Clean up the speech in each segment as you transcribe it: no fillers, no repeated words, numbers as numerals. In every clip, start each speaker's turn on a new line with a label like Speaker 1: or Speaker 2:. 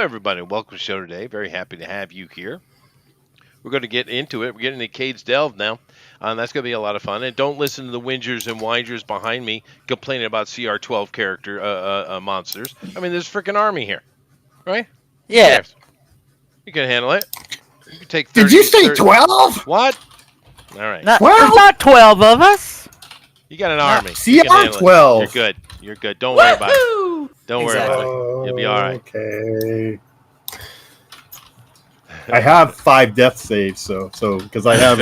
Speaker 1: everybody. Welcome to the show today. Very happy to have you here. We're going to get into it. We're getting into Cade's Delve now. That's going to be a lot of fun. And don't listen to the whingers and whiners behind me complaining about CR12 character monsters. I mean, there's a freaking army here, right?
Speaker 2: Yeah.
Speaker 1: Yes. You can handle it. You can take 30.
Speaker 3: Did you say 12?
Speaker 1: What? All right.
Speaker 2: Not,
Speaker 3: Well,
Speaker 4: Not 12 of us.
Speaker 1: You got an army.
Speaker 3: See,
Speaker 1: You can
Speaker 3: I'm
Speaker 1: handle it.
Speaker 3: 12.
Speaker 1: You're good. You're good. Don't worry about it.
Speaker 4: Woo!
Speaker 1: Don't worry about it. You'll be all right.
Speaker 3: Okay. I have 5 death saves, so because I have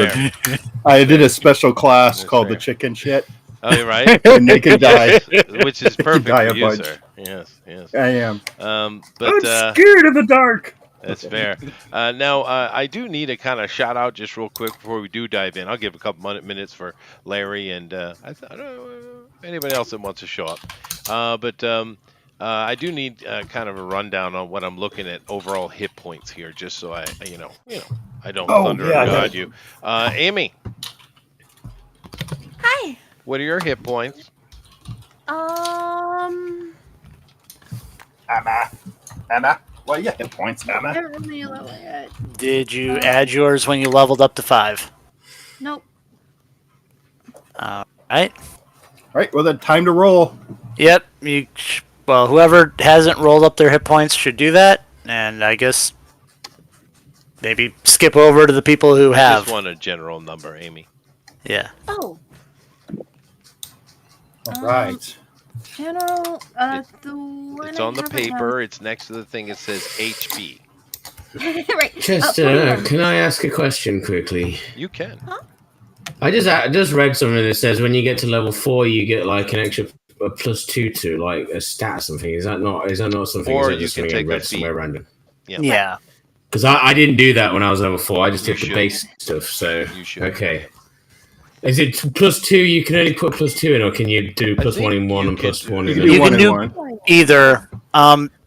Speaker 3: I did a special class
Speaker 1: That's
Speaker 3: called
Speaker 1: fair.
Speaker 3: the chicken shit,
Speaker 1: Oh, you're right.
Speaker 3: and they can die.
Speaker 1: Which is perfect
Speaker 3: Die
Speaker 1: for
Speaker 3: a
Speaker 1: you,
Speaker 3: bunch.
Speaker 1: sir. Yes, yes.
Speaker 3: I am.
Speaker 1: But
Speaker 3: I'm scared of the dark.
Speaker 1: that's fair. Now, I do need a kind of shout out just real quick before we do dive in. I'll give a couple minutes for Larry and I don't know anybody else that wants to show up. But I do need kind of a rundown on what I'm looking at overall hit points here, just so I I don't thunder or guide you. Amy,
Speaker 5: Hi.
Speaker 1: what are your hit points?
Speaker 3: Emma. Well, you hit points,
Speaker 5: I
Speaker 3: Emma.
Speaker 5: haven't really level yet.
Speaker 2: Did you add yours when you leveled up to 5?
Speaker 5: Nope.
Speaker 2: All right.
Speaker 3: All right, well then, time to roll.
Speaker 2: Yep. Well, whoever hasn't rolled up their hit points should do that, and I guess maybe skip over to the people who
Speaker 1: I
Speaker 2: have.
Speaker 1: just want a general number, Amy.
Speaker 2: Yeah.
Speaker 5: Oh,
Speaker 3: All right.
Speaker 5: general. The one
Speaker 1: It's
Speaker 5: I
Speaker 1: on the
Speaker 5: have right now-
Speaker 1: paper. It's next to the thing. It says HB.
Speaker 5: right.
Speaker 6: Just,
Speaker 5: 41.
Speaker 6: can I ask a question quickly?
Speaker 1: You can.
Speaker 6: I just read something that says when you get to level 4, you get like an extra +2 to like a stat or something. Is that not something?
Speaker 1: Or
Speaker 6: is that
Speaker 1: you
Speaker 6: just
Speaker 1: can
Speaker 6: something I
Speaker 1: take a
Speaker 6: read
Speaker 1: feat.
Speaker 6: somewhere random?
Speaker 2: Yeah.
Speaker 6: Because I didn't do that when I was level 4. I just
Speaker 1: You
Speaker 6: took the
Speaker 1: should.
Speaker 6: base stuff. So
Speaker 1: You should.
Speaker 6: okay. Is it +2? You can only put +2 in, or can you do
Speaker 1: I
Speaker 6: +1
Speaker 1: think
Speaker 6: in one
Speaker 1: you
Speaker 6: and
Speaker 1: can
Speaker 6: +1
Speaker 3: You
Speaker 6: in
Speaker 3: can
Speaker 6: the
Speaker 3: do
Speaker 2: You
Speaker 3: one
Speaker 2: can
Speaker 3: and
Speaker 2: do-
Speaker 3: one.
Speaker 2: Either.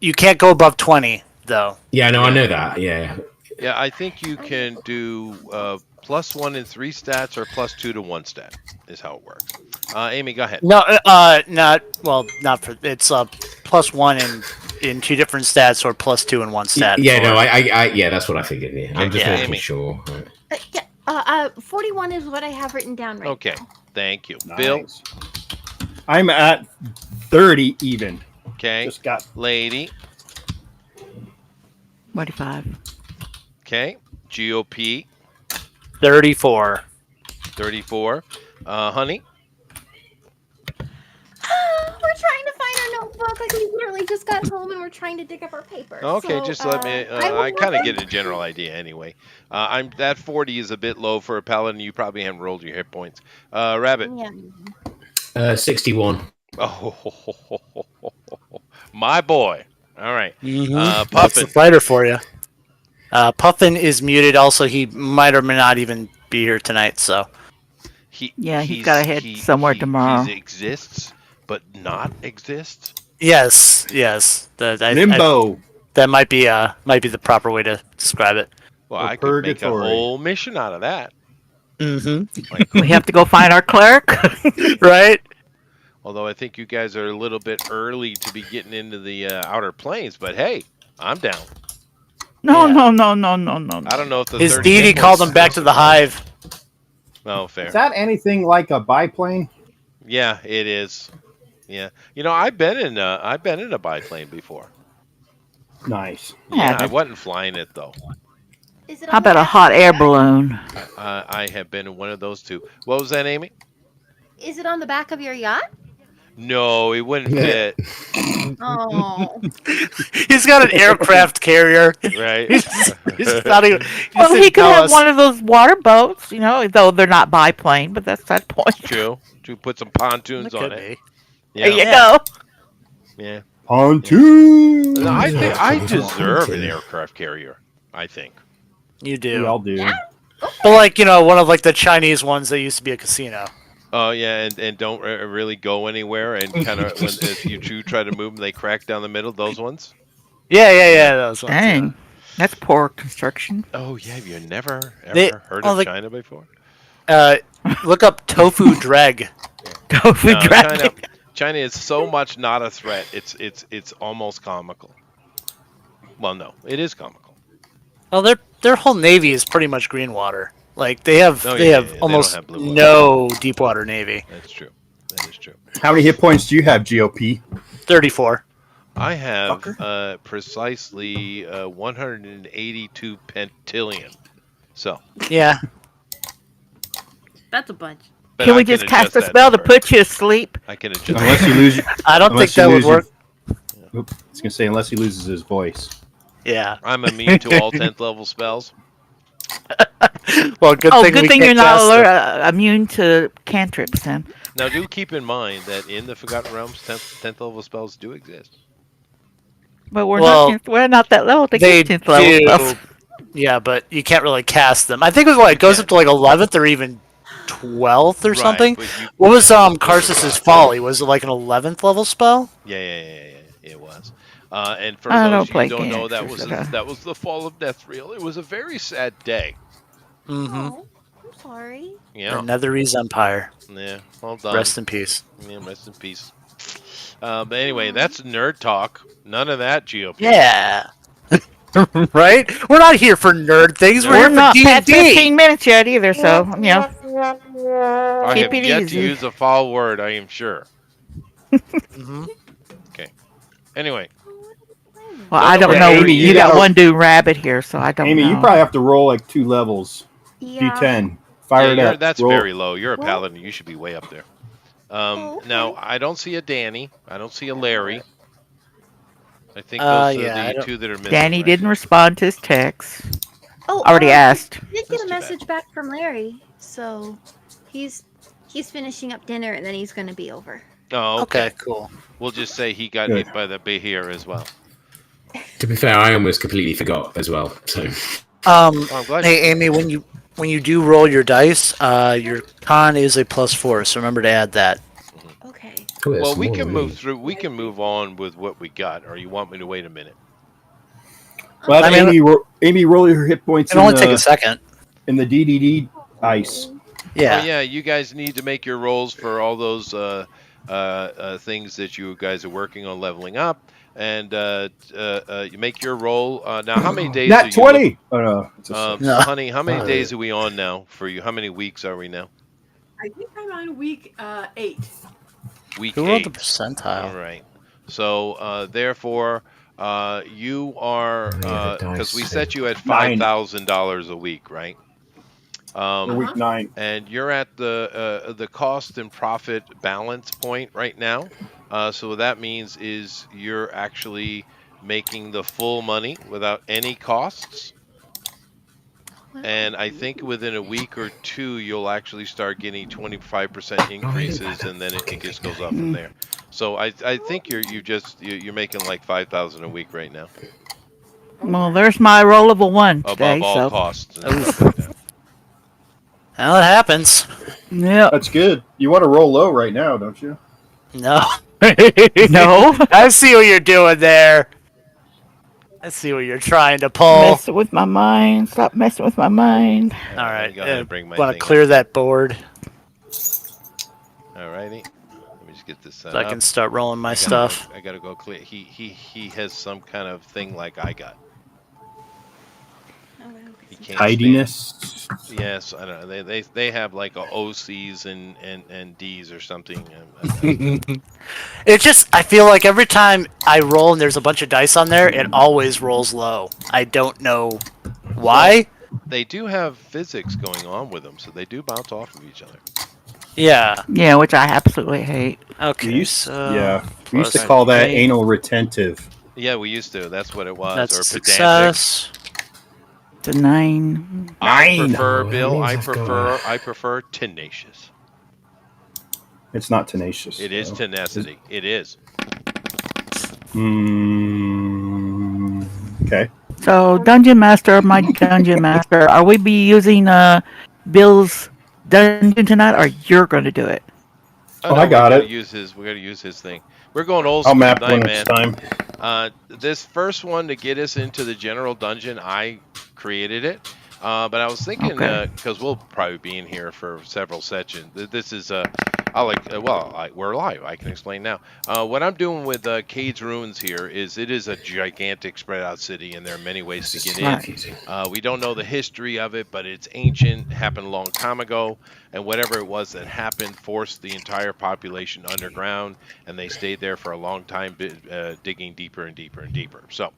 Speaker 2: You can't go above 20 though.
Speaker 6: Yeah, no, I know that. Yeah.
Speaker 1: Yeah, I think you can do +1 in 3 stats or +2 to 1 stat is how it works. Amy, go ahead.
Speaker 2: No, not for it's +1 in 2 different stats or +2 in 1 stat.
Speaker 6: Yeah, no,
Speaker 2: Or-
Speaker 6: I yeah, that's what I figured. Yeah. I'm just
Speaker 1: Yeah,
Speaker 6: making
Speaker 1: Amy.
Speaker 6: sure. Right.
Speaker 5: Yeah. 41 is what I have written down right
Speaker 1: Okay,
Speaker 5: now.
Speaker 1: thank you. Bill,
Speaker 3: Nice. I'm at 30 even.
Speaker 1: okay.
Speaker 3: Just got
Speaker 1: Lady,
Speaker 4: 25.
Speaker 1: okay. GOP,
Speaker 2: 34.
Speaker 1: 34. Honey,
Speaker 5: We're trying to find our notebook. Like we literally just got home and we're trying to dig up our paper.
Speaker 1: okay,
Speaker 5: So,
Speaker 1: just let me.
Speaker 5: I will
Speaker 1: I kind of
Speaker 5: look
Speaker 1: get a general idea anyway. I'm that 40 is a bit low for a paladin. You probably haven't rolled your hit points. Rabbit.
Speaker 5: Yeah.
Speaker 6: 61.
Speaker 1: Oh, my boy. All right.
Speaker 2: That's the
Speaker 1: Puffin.
Speaker 2: fighter for you. Puffin is muted. Also, he might or may not even be here tonight. So
Speaker 4: Yeah, he's gotta head somewhere tomorrow.
Speaker 1: He exists, but not exists.
Speaker 2: yes.
Speaker 3: limbo.
Speaker 2: That might be the proper way to describe it.
Speaker 1: Well,
Speaker 3: Or
Speaker 1: I could make a
Speaker 3: purgatory.
Speaker 1: whole mission out of that.
Speaker 2: Mm-hmm.
Speaker 4: We have to go find our cleric.
Speaker 2: Right.
Speaker 1: Although I think you guys are a little bit early to be getting into the outer planes, but hey, I'm down.
Speaker 4: No,
Speaker 2: Yeah.
Speaker 4: no.
Speaker 1: I don't know if the
Speaker 2: His
Speaker 1: 30
Speaker 2: deity
Speaker 1: hit
Speaker 2: called
Speaker 1: points
Speaker 2: him back to the hive.
Speaker 1: Oh, fair.
Speaker 3: Is that anything like a biplane?
Speaker 1: Yeah, it is. Yeah, I've been in a biplane before.
Speaker 3: Nice.
Speaker 1: Yeah, I
Speaker 4: Yeah.
Speaker 1: wasn't flying it though.
Speaker 5: Is it
Speaker 4: How
Speaker 5: on the
Speaker 4: about a
Speaker 5: back
Speaker 4: hot
Speaker 5: of the
Speaker 4: air
Speaker 5: yacht?
Speaker 4: balloon?
Speaker 1: I have been in one of those too. What was that, Amy?
Speaker 5: Is it on the back of your yacht?
Speaker 1: No, it wouldn't fit.
Speaker 5: Oh.
Speaker 2: He's got an aircraft carrier.
Speaker 1: Right?
Speaker 2: He's not even.
Speaker 4: Well, he
Speaker 2: didn't
Speaker 4: could
Speaker 2: tell
Speaker 4: have
Speaker 2: us.
Speaker 4: one of those water boats, though they're not biplane, but that's that point.
Speaker 1: True. To put some
Speaker 2: It
Speaker 1: pontoons on
Speaker 2: could
Speaker 1: it.
Speaker 2: be.
Speaker 4: There you
Speaker 1: Yeah.
Speaker 4: go.
Speaker 1: Yeah.
Speaker 3: Pontoon.
Speaker 1: No, I think I
Speaker 6: Pontoon.
Speaker 1: deserve an aircraft carrier. I think.
Speaker 2: You
Speaker 3: We
Speaker 2: do.
Speaker 3: all do.
Speaker 5: Yeah.
Speaker 2: But one of the Chinese ones that used to be a casino.
Speaker 1: Oh yeah, and don't really go anywhere, and kind of if you try to move them, they crack down the middle. Those ones.
Speaker 2: Yeah. Those ones.
Speaker 4: Dang. That's poor construction.
Speaker 1: Oh yeah, have you never ever
Speaker 2: They-
Speaker 1: heard
Speaker 2: well,
Speaker 1: of
Speaker 2: the-
Speaker 1: China before?
Speaker 2: Look up tofu dreg.
Speaker 4: Tofu
Speaker 1: No,
Speaker 4: dragon.
Speaker 1: China is so much not a threat. It's almost comical. Well, no, it is comical.
Speaker 2: Well, their whole navy is pretty much green water. Like they have
Speaker 1: Oh,
Speaker 2: they
Speaker 1: yeah,
Speaker 2: have
Speaker 1: yeah, they don't
Speaker 2: almost
Speaker 1: have blue water.
Speaker 2: no deep water navy.
Speaker 1: That's true. That is true.
Speaker 3: How many hit points do you have, GOP?
Speaker 2: 34.
Speaker 1: I have precisely 182 pentillion. So,
Speaker 2: Yeah.
Speaker 7: That's a bunch.
Speaker 1: but
Speaker 4: Can
Speaker 1: I
Speaker 4: we just
Speaker 1: adjust
Speaker 4: cast a
Speaker 1: that
Speaker 4: spell to
Speaker 1: number.
Speaker 4: put you asleep?
Speaker 1: I can adjust.
Speaker 3: Unless you lose.
Speaker 2: I don't think
Speaker 3: Unless you
Speaker 2: that would
Speaker 3: lose your-
Speaker 2: work.
Speaker 3: Oops, I was gonna say unless he loses his voice.
Speaker 2: Yeah.
Speaker 1: I'm immune to all 10th level spells.
Speaker 2: Well, good
Speaker 4: Oh,
Speaker 2: thing
Speaker 4: good
Speaker 2: we
Speaker 4: thing
Speaker 2: can't
Speaker 4: you're not
Speaker 2: cast it.
Speaker 4: immune to cantrips then.
Speaker 1: Now, do keep in mind that in the Forgotten Realms, 10th level spells do exist.
Speaker 4: But
Speaker 2: Well,
Speaker 4: we're not that level to
Speaker 2: They
Speaker 4: get 10th level
Speaker 2: do.
Speaker 4: spells.
Speaker 2: Yeah, but you can't really cast them. I think it goes up to like 11th or even 12th or
Speaker 1: Right,
Speaker 2: something.
Speaker 1: but you-
Speaker 2: What was
Speaker 1: yeah,
Speaker 2: Karsus's Folly? Was it like an 11th level spell?
Speaker 1: Yeah, it was. And for
Speaker 4: I don't
Speaker 1: those
Speaker 4: play
Speaker 1: who don't know, that
Speaker 4: cantrips,
Speaker 1: was
Speaker 4: okay.
Speaker 1: that was the fall of Netherreal. It was a very sad day.
Speaker 2: Mm-hmm.
Speaker 5: Oh, I'm sorry.
Speaker 1: Yeah,
Speaker 2: Netherese Empire.
Speaker 1: yeah. Well done.
Speaker 2: Rest in peace.
Speaker 1: Yeah, rest in peace. But anyway, that's nerd talk. None of that GOP.
Speaker 2: Yeah. Right? We're not here for nerd things. We're,
Speaker 4: We're
Speaker 2: here
Speaker 4: not
Speaker 2: for
Speaker 4: past
Speaker 2: D&D.
Speaker 4: 15 minutes yet either, so, you know.
Speaker 1: I
Speaker 4: Keep
Speaker 1: have
Speaker 4: it
Speaker 1: yet
Speaker 4: easy.
Speaker 1: to use a foul word, I am sure.
Speaker 2: Mhm.
Speaker 1: Anyway,
Speaker 4: Well, I don't
Speaker 3: Yeah,
Speaker 4: know.
Speaker 3: Amy,
Speaker 4: you
Speaker 3: you
Speaker 4: got
Speaker 3: gotta-
Speaker 4: one dude rabbit here, so I don't
Speaker 3: Amy,
Speaker 4: know.
Speaker 3: you probably have to roll like 2 levels.
Speaker 5: Yeah.
Speaker 3: D10. Fire it up.
Speaker 1: that's
Speaker 3: Roll.
Speaker 1: very low. You're a
Speaker 5: Well-
Speaker 1: paladin. You should be way up there.
Speaker 5: Oh, okay.
Speaker 1: Now, I don't see a Danny. I don't see a Larry. I think those
Speaker 2: yeah, I
Speaker 1: are the
Speaker 2: don't-
Speaker 1: two that are missing.
Speaker 4: Danny
Speaker 1: right?
Speaker 4: didn't respond to his text.
Speaker 5: Oh,
Speaker 4: Already asked.
Speaker 5: I did
Speaker 1: That's
Speaker 5: get a
Speaker 1: too bad.
Speaker 5: message back from Larry, so he's finishing up dinner and then he's gonna be over.
Speaker 1: Oh, okay.
Speaker 2: Okay, cool.
Speaker 1: We'll just say he got
Speaker 3: Good.
Speaker 1: hit by the Behir as well.
Speaker 6: To be fair, I almost completely forgot as well. So
Speaker 1: Oh, I'm glad.
Speaker 2: Hey, Amy, when you do roll your dice, your con is a +4, so remember to add that.
Speaker 5: Okay.
Speaker 6: Oh, there's
Speaker 1: Well, we
Speaker 6: more
Speaker 1: can
Speaker 6: than
Speaker 1: move
Speaker 6: me.
Speaker 1: through. We can move on with what we got, or you want me to wait a minute?
Speaker 3: Well,
Speaker 2: I mean-
Speaker 3: Amy, roll your hit points
Speaker 2: It'll only take a second.
Speaker 3: in the DDD ice.
Speaker 2: Yeah.
Speaker 1: Oh, yeah. You guys need to make your rolls for all those things that you guys are working on leveling up, and you make your roll. Now, how many days? are
Speaker 3: Nat
Speaker 1: you
Speaker 3: 20. Oh no. It's a six.
Speaker 2: No.
Speaker 1: Honey, how many
Speaker 6: Oh,
Speaker 1: days are we on now for you? How many weeks are we now?
Speaker 7: I think I'm on week 8.
Speaker 1: Week
Speaker 2: Who rolled the
Speaker 1: 8.
Speaker 2: percentile?
Speaker 1: All right. So therefore, you are
Speaker 6: Yeah, the
Speaker 1: because we
Speaker 6: dice.
Speaker 1: set you at
Speaker 3: Nine.
Speaker 1: $5,000 a week, right?
Speaker 3: For week 9.
Speaker 1: And you're at the cost and profit balance point right now. So what that means is you're actually making the full money without any costs. And I think within a week or two, you'll actually start getting 25% increases, and then it just goes up from there. So I think you're making like 5,000 a week right now,
Speaker 4: Well, there's my rollable one today,
Speaker 1: above all
Speaker 4: so.
Speaker 1: costs. and
Speaker 2: Oof.
Speaker 1: stuff like that.
Speaker 2: Well, it happens.
Speaker 4: Yep.
Speaker 3: That's good. You want to roll low right now, don't you?
Speaker 2: No.
Speaker 4: No.
Speaker 2: I see what you're doing there. I see what you're trying to pull.
Speaker 4: Messing with my mind. Stop messing with my mind.
Speaker 2: All right.
Speaker 1: Go ahead and bring my
Speaker 2: Want
Speaker 1: thing
Speaker 2: to clear
Speaker 1: up.
Speaker 2: that board
Speaker 1: All righty. Let me just get this set
Speaker 2: so I
Speaker 1: up.
Speaker 2: can start rolling my
Speaker 1: I gotta
Speaker 2: stuff.
Speaker 1: go- I gotta go clear. He has some kind of thing like I got. He can't
Speaker 3: Tidiness.
Speaker 1: Yes, I don't know. They have like a OCs and Ds or something.
Speaker 2: It just, I feel like every time I roll and there's a bunch of dice on there, it always rolls low. I don't know why.
Speaker 1: They do have physics going on with them, so they do bounce off of each other.
Speaker 2: Yeah.
Speaker 4: Yeah, which I absolutely hate.
Speaker 2: Okay.
Speaker 3: We used,
Speaker 2: so
Speaker 3: yeah. We used to
Speaker 2: plus
Speaker 3: call that
Speaker 2: 8.
Speaker 3: anal retentive.
Speaker 1: Yeah, we used to. That's what it was.
Speaker 2: That's
Speaker 1: or
Speaker 2: a
Speaker 1: pedantic.
Speaker 2: success.
Speaker 4: The 9.
Speaker 1: I
Speaker 3: Nine.
Speaker 1: prefer,
Speaker 6: No, that
Speaker 1: Bill.
Speaker 6: means
Speaker 1: I
Speaker 6: I've got
Speaker 1: prefer tenacious.
Speaker 3: It's not tenacious.
Speaker 1: It is
Speaker 3: though.
Speaker 1: tenacity. It is.
Speaker 3: Okay.
Speaker 4: So, Dungeon Master, my Dungeon Master, are we be using Bill's dungeon tonight, or you're going to do it?
Speaker 3: Oh, I got
Speaker 1: we gotta
Speaker 3: it.
Speaker 1: Use his. We gotta use his thing. We're going old
Speaker 3: I'll
Speaker 1: school
Speaker 3: map
Speaker 1: tonight,
Speaker 3: one
Speaker 1: man.
Speaker 3: next time.
Speaker 1: This first one to get us into the general dungeon, I created it. But I was thinking,
Speaker 4: Okay.
Speaker 1: because we'll probably be in here for several sessions. This is we're live. I can explain now. What I'm doing with Cade's Ruins here is it is a gigantic spread out city, and there are many ways to get in. We don't know the history of it, but it's ancient, happened a long time ago, and whatever it was that happened forced the entire population underground, and they stayed there for a long time, digging deeper and deeper and deeper. So,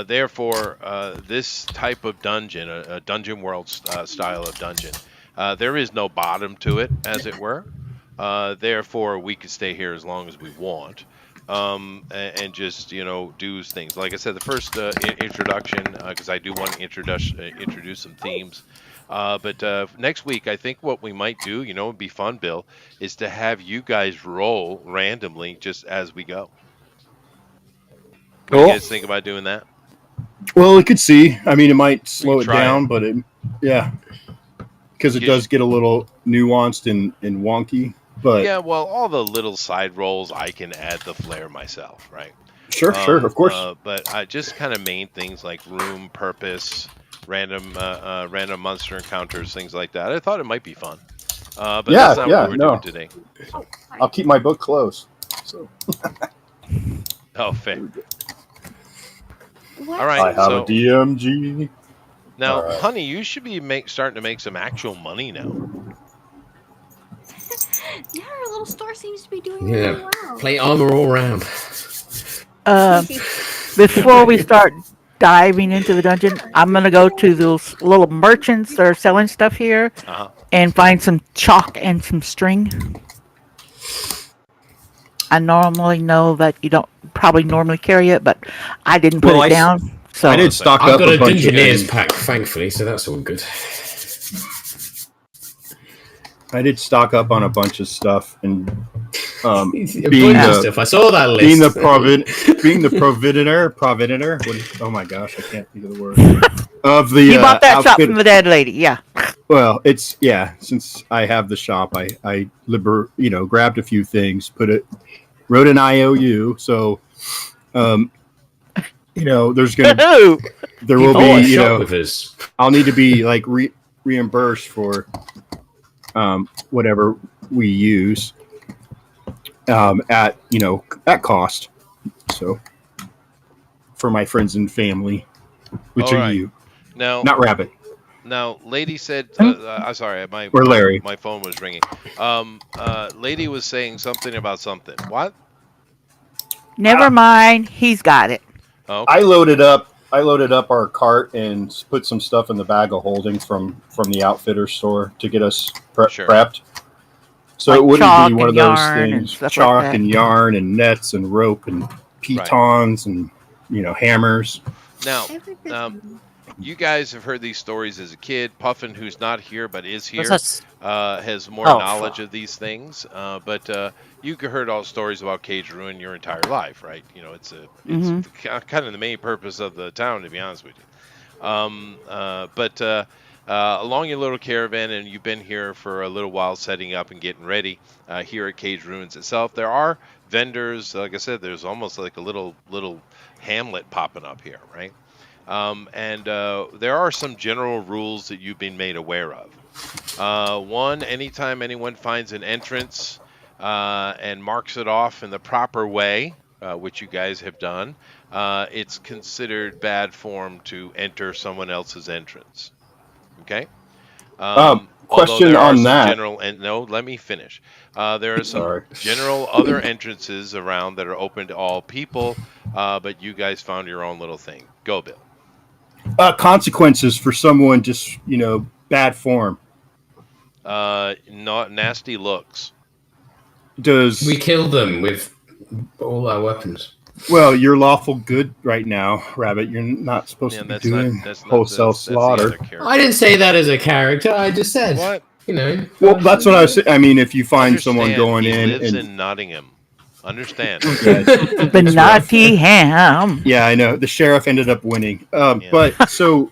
Speaker 1: therefore, this type of dungeon, a dungeon world style of dungeon, there is no bottom to it, as it were. Therefore, we could stay here as long as we want, and just do things. Like I said, the first introduction, because I do want to introduce some themes. But next week, I think what we might do, would be fun, Bill, is to have you guys roll randomly just as we go. What do you guys think about doing that?
Speaker 3: Well, we could see. I mean, it might slow it
Speaker 1: try
Speaker 3: down,
Speaker 1: it.
Speaker 3: but because it does get a little nuanced and wonky. But
Speaker 1: Yeah, well, all the little side rolls, I can add the flair myself, right?
Speaker 3: sure, of course.
Speaker 1: But I just kind of main things like room, purpose, random monster encounters, things like that. I thought it might be fun. But that's not what we're doing today.
Speaker 3: I'll keep my book closed. So
Speaker 1: Oh, fair.
Speaker 5: What?
Speaker 1: All right.
Speaker 3: I have
Speaker 1: so
Speaker 3: a DMG.
Speaker 1: now,
Speaker 3: all right.
Speaker 1: honey, you should be starting to make some actual money now.
Speaker 5: Yeah, our little store seems to be doing
Speaker 6: Yeah.
Speaker 5: really well.
Speaker 6: Play armor all round.
Speaker 4: Before we start diving into the dungeon, I'm gonna go to those little merchants that are selling stuff here
Speaker 1: Uh-huh.
Speaker 4: and find some chalk and some string. I normally know that you don't probably normally carry it, but I didn't put
Speaker 6: Well,
Speaker 4: it down. So
Speaker 3: I did stock
Speaker 6: I've
Speaker 3: up
Speaker 6: got
Speaker 3: a
Speaker 6: a
Speaker 3: bunch of
Speaker 6: Dungeoneers
Speaker 3: things.
Speaker 6: pack, thankfully, so that's all good.
Speaker 3: I did stock up on a bunch of stuff, and
Speaker 6: A
Speaker 3: being
Speaker 6: bunch of
Speaker 3: the
Speaker 6: stuff. I saw that list.
Speaker 3: being the provider. Oh my gosh, I can't think of the word. Of the
Speaker 4: you bought that shop
Speaker 3: outfit-
Speaker 4: from the dead lady, yeah.
Speaker 3: Well, since I have the shop, I grabbed a few things, wrote an IOU, so there's gonna there will
Speaker 6: Oh,
Speaker 3: be
Speaker 6: shop with us.
Speaker 3: I'll need to be like reimbursed for whatever we use at cost. So for my friends and family, which
Speaker 1: All
Speaker 3: are
Speaker 1: right.
Speaker 3: you,
Speaker 1: Now,
Speaker 3: not Rabbit.
Speaker 1: Now, lady said, I'm sorry,
Speaker 3: Or Larry.
Speaker 1: my phone was ringing. Lady was saying something about something. What?
Speaker 4: Never mind, he's got it.
Speaker 1: Oh, okay.
Speaker 3: I loaded up our cart and put some stuff in the bag of holding from the outfitter store to get us
Speaker 1: Sure.
Speaker 3: prepped. So
Speaker 4: Like
Speaker 3: it wouldn't
Speaker 4: chalk
Speaker 3: be one of
Speaker 4: and
Speaker 3: those
Speaker 4: yarn and
Speaker 3: things,
Speaker 4: stuff like
Speaker 3: chalk
Speaker 4: that.
Speaker 3: and yarn and nets and rope and pitons and hammers.
Speaker 1: Now,
Speaker 5: Everything.
Speaker 1: you guys have heard these stories as a kid. Puffin, who's not here but is here,
Speaker 2: That's-
Speaker 1: has more
Speaker 2: Oh,
Speaker 1: knowledge
Speaker 2: fuck.
Speaker 1: of these things. But you heard all the stories about Cage Ruin your entire life, right? It's kind of the main purpose of the town, to be honest with you. But along your little caravan, and you've been here for a little while setting up and getting ready here at Cage Ruins itself, there are vendors. Like I said, there's almost like a little hamlet popping up here, right? And there are some general rules that you've been made aware of. One, anytime anyone finds an entrance and marks it off in the proper way, which you guys have done, it's considered bad form to enter someone else's entrance. Okay? Although
Speaker 3: Question
Speaker 1: there are
Speaker 3: on
Speaker 1: some
Speaker 3: that.
Speaker 1: General, and no, let me finish. There are some
Speaker 3: Sorry.
Speaker 1: general other entrances around that are open to all people, but you guys found your own little thing. Go, Bill.
Speaker 3: Consequences for someone just bad form.
Speaker 1: Not nasty looks.
Speaker 3: Does
Speaker 6: We killed them with all our weapons.
Speaker 3: well, you're lawful good right now, Rabbit. You're not supposed
Speaker 1: Yeah,
Speaker 3: to be
Speaker 1: that's
Speaker 3: doing
Speaker 1: not. That's not.
Speaker 3: wholesale
Speaker 1: That's the
Speaker 3: slaughter.
Speaker 1: other character.
Speaker 6: I didn't say that as a character. I just said,
Speaker 1: What?
Speaker 3: Well, that's what I was saying. I mean, if you find someone
Speaker 1: Understand,
Speaker 3: going
Speaker 1: he
Speaker 3: in
Speaker 1: lives
Speaker 3: and
Speaker 1: in Nottingham. Understand?
Speaker 4: The naughty ham.
Speaker 3: yeah, I know the sheriff ended up winning.
Speaker 1: Yeah.
Speaker 3: But so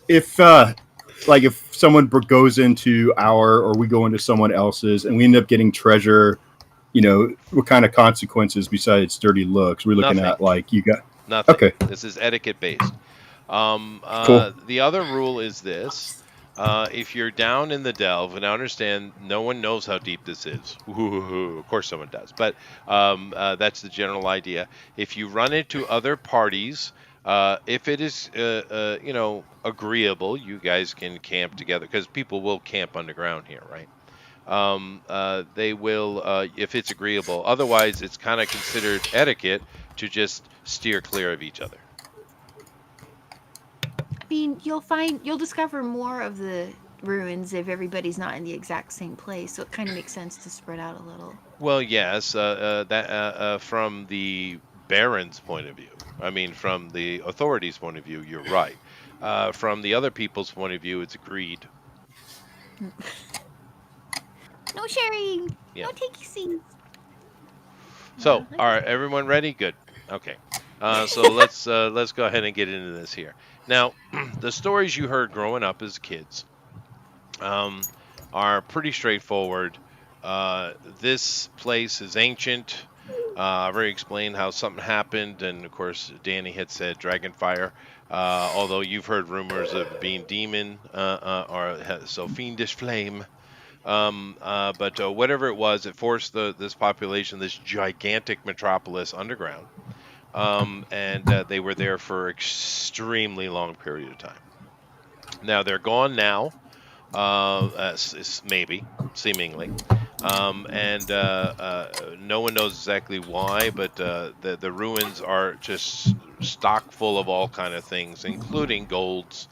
Speaker 3: if if someone goes into or we go into someone else's and we end up getting treasure, what kind of consequences besides dirty looks? We're looking
Speaker 1: Nothing.
Speaker 3: at you got.
Speaker 1: Nothing.
Speaker 3: Okay.
Speaker 1: This is etiquette based.
Speaker 3: Cool.
Speaker 1: The other rule is this. If you're down in the delve, and I understand no one knows how deep this is. Ooh, of course someone does, but that's the general idea. If you run into other parties, if it is, agreeable, you guys can camp together because people will camp underground here, right? They will, if it's agreeable. Otherwise, it's kind of considered etiquette to just steer clear of each other.
Speaker 5: I mean, you'll discover more of the ruins if everybody's not in the exact same place. So it kind of makes sense to spread out a little.
Speaker 1: Well, yes, from the Baron's point of view. I mean, from the authorities' point of view, you're right. From the other people's point of view, it's agreed.
Speaker 5: No sharing.
Speaker 1: Yeah.
Speaker 5: No takey seats.
Speaker 1: So, all right, everyone ready? Good. Okay. So let's go ahead and get into this here. Now, the stories you heard growing up as kids are pretty straightforward. This place is ancient. I've already explained how something happened, and of course, Danny had said Dragonfire. Although you've heard rumors of being demon or so fiendish flame. But whatever it was, it forced this population, this gigantic metropolis, underground. And they were there for extremely long period of time. Now they're gone now, maybe, seemingly, and no one knows exactly why. But the ruins are just stock full of all kind of things, including golds,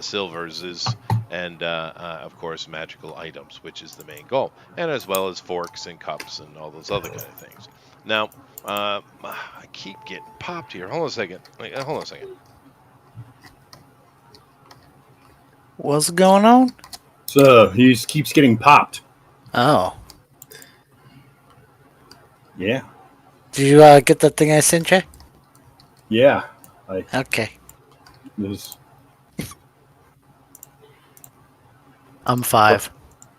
Speaker 1: silvers, and of course magical items, which is the main goal, and as well as forks and cups and all those other kind of things. Now, I keep getting popped here. Hold on a second. Hold on a second.
Speaker 2: What's going on?
Speaker 3: So he keeps getting popped.
Speaker 2: Oh.
Speaker 3: Yeah.
Speaker 2: Did you get that thing I sent you?
Speaker 3: Yeah.
Speaker 2: Okay.
Speaker 3: There's
Speaker 2: I'm 5.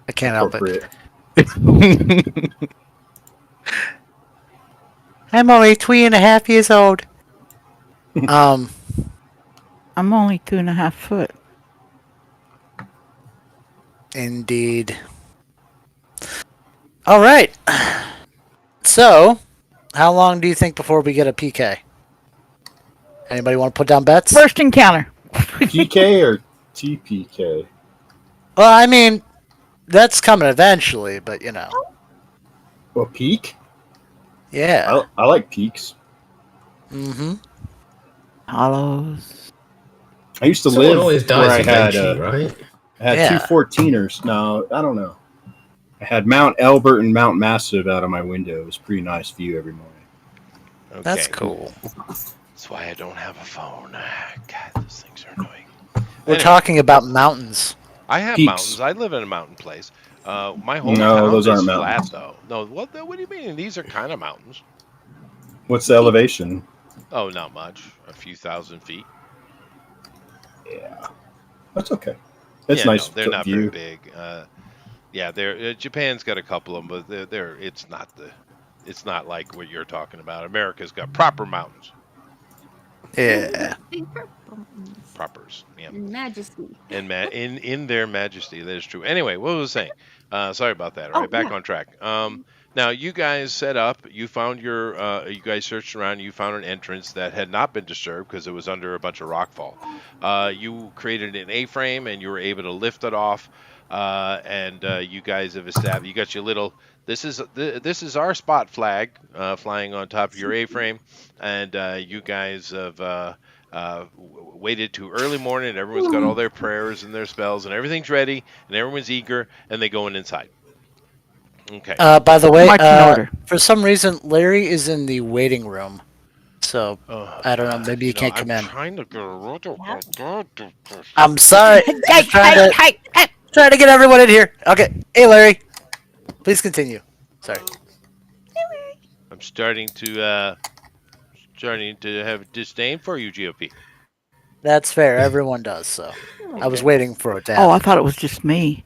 Speaker 2: I can't help it.
Speaker 3: appropriate.
Speaker 2: I'm only 3.5 years old.
Speaker 4: I'm only 2.5 foot.
Speaker 2: Indeed. All right. So, how long do you think before we get a PK? Anybody want to put down bets?
Speaker 4: First encounter.
Speaker 3: PK or TPK?
Speaker 2: Well, I mean, that's coming eventually, but you know.
Speaker 3: Well, peak?
Speaker 2: Yeah.
Speaker 3: I like peaks.
Speaker 2: Mm-hmm.
Speaker 4: Hollows.
Speaker 3: I used to
Speaker 6: Someone
Speaker 3: live
Speaker 6: always
Speaker 3: where
Speaker 6: dies
Speaker 3: I had
Speaker 6: eventually, right?
Speaker 3: I had
Speaker 2: Yeah.
Speaker 3: 2 14ers. No, I don't know. I had Mount Elbert and Mount Massive out of my window. It was a pretty nice view every morning.
Speaker 1: Okay.
Speaker 2: That's cool.
Speaker 1: That's why I don't have a phone. God, those things are annoying.
Speaker 2: We're
Speaker 1: Anyway,
Speaker 2: talking about mountains.
Speaker 1: I have
Speaker 3: Peaks.
Speaker 1: mountains. I live in a mountain place. My whole
Speaker 3: No,
Speaker 1: town
Speaker 3: those
Speaker 1: is
Speaker 3: aren't
Speaker 1: flat,
Speaker 3: mountains.
Speaker 1: though. No, what do you mean? These are kind of mountains.
Speaker 3: What's the elevation?
Speaker 1: Oh, not much. A few thousand feet.
Speaker 3: Yeah, that's okay. That's
Speaker 1: Yeah,
Speaker 3: nice
Speaker 1: no, they're not
Speaker 3: view.
Speaker 1: very big. They're Japan's got a couple of them, but they're it's not like what you're talking about. America's got proper mountains,
Speaker 2: Yeah.
Speaker 5: Big purple ones.
Speaker 1: propers. Yeah.
Speaker 5: Majesty.
Speaker 1: in their majesty. That is true. Anyway, what was I saying? Sorry about that. All right,
Speaker 5: Oh,
Speaker 1: back
Speaker 5: yeah.
Speaker 1: on track. Now you guys set up. You found you guys searched around. You found an entrance that had not been disturbed because it was under a bunch of rockfall. You created an A-frame and you were able to lift it off. And you guys have established. You got your little. This is our spot flag flying on top of your A-frame, and you guys have waited to early morning. And everyone's got all their prayers and their spells, and everything's ready, and everyone's eager, and they going inside. Okay.
Speaker 2: By the way,
Speaker 4: March in order.
Speaker 2: for some reason, Larry is in the waiting room. So,
Speaker 1: Oh,
Speaker 2: I don't know. Maybe you can't come
Speaker 1: I'm
Speaker 2: in.
Speaker 1: trying to get rid of this.
Speaker 2: I'm sorry.
Speaker 4: Hey,
Speaker 2: Trying to get everyone in here. Okay. Hey, Larry. Please continue. Sorry.
Speaker 1: I'm starting to have disdain for you, GOP.
Speaker 2: That's fair. Everyone does. So, I was waiting for it to
Speaker 4: Oh,
Speaker 2: happen.
Speaker 4: I thought it was just me.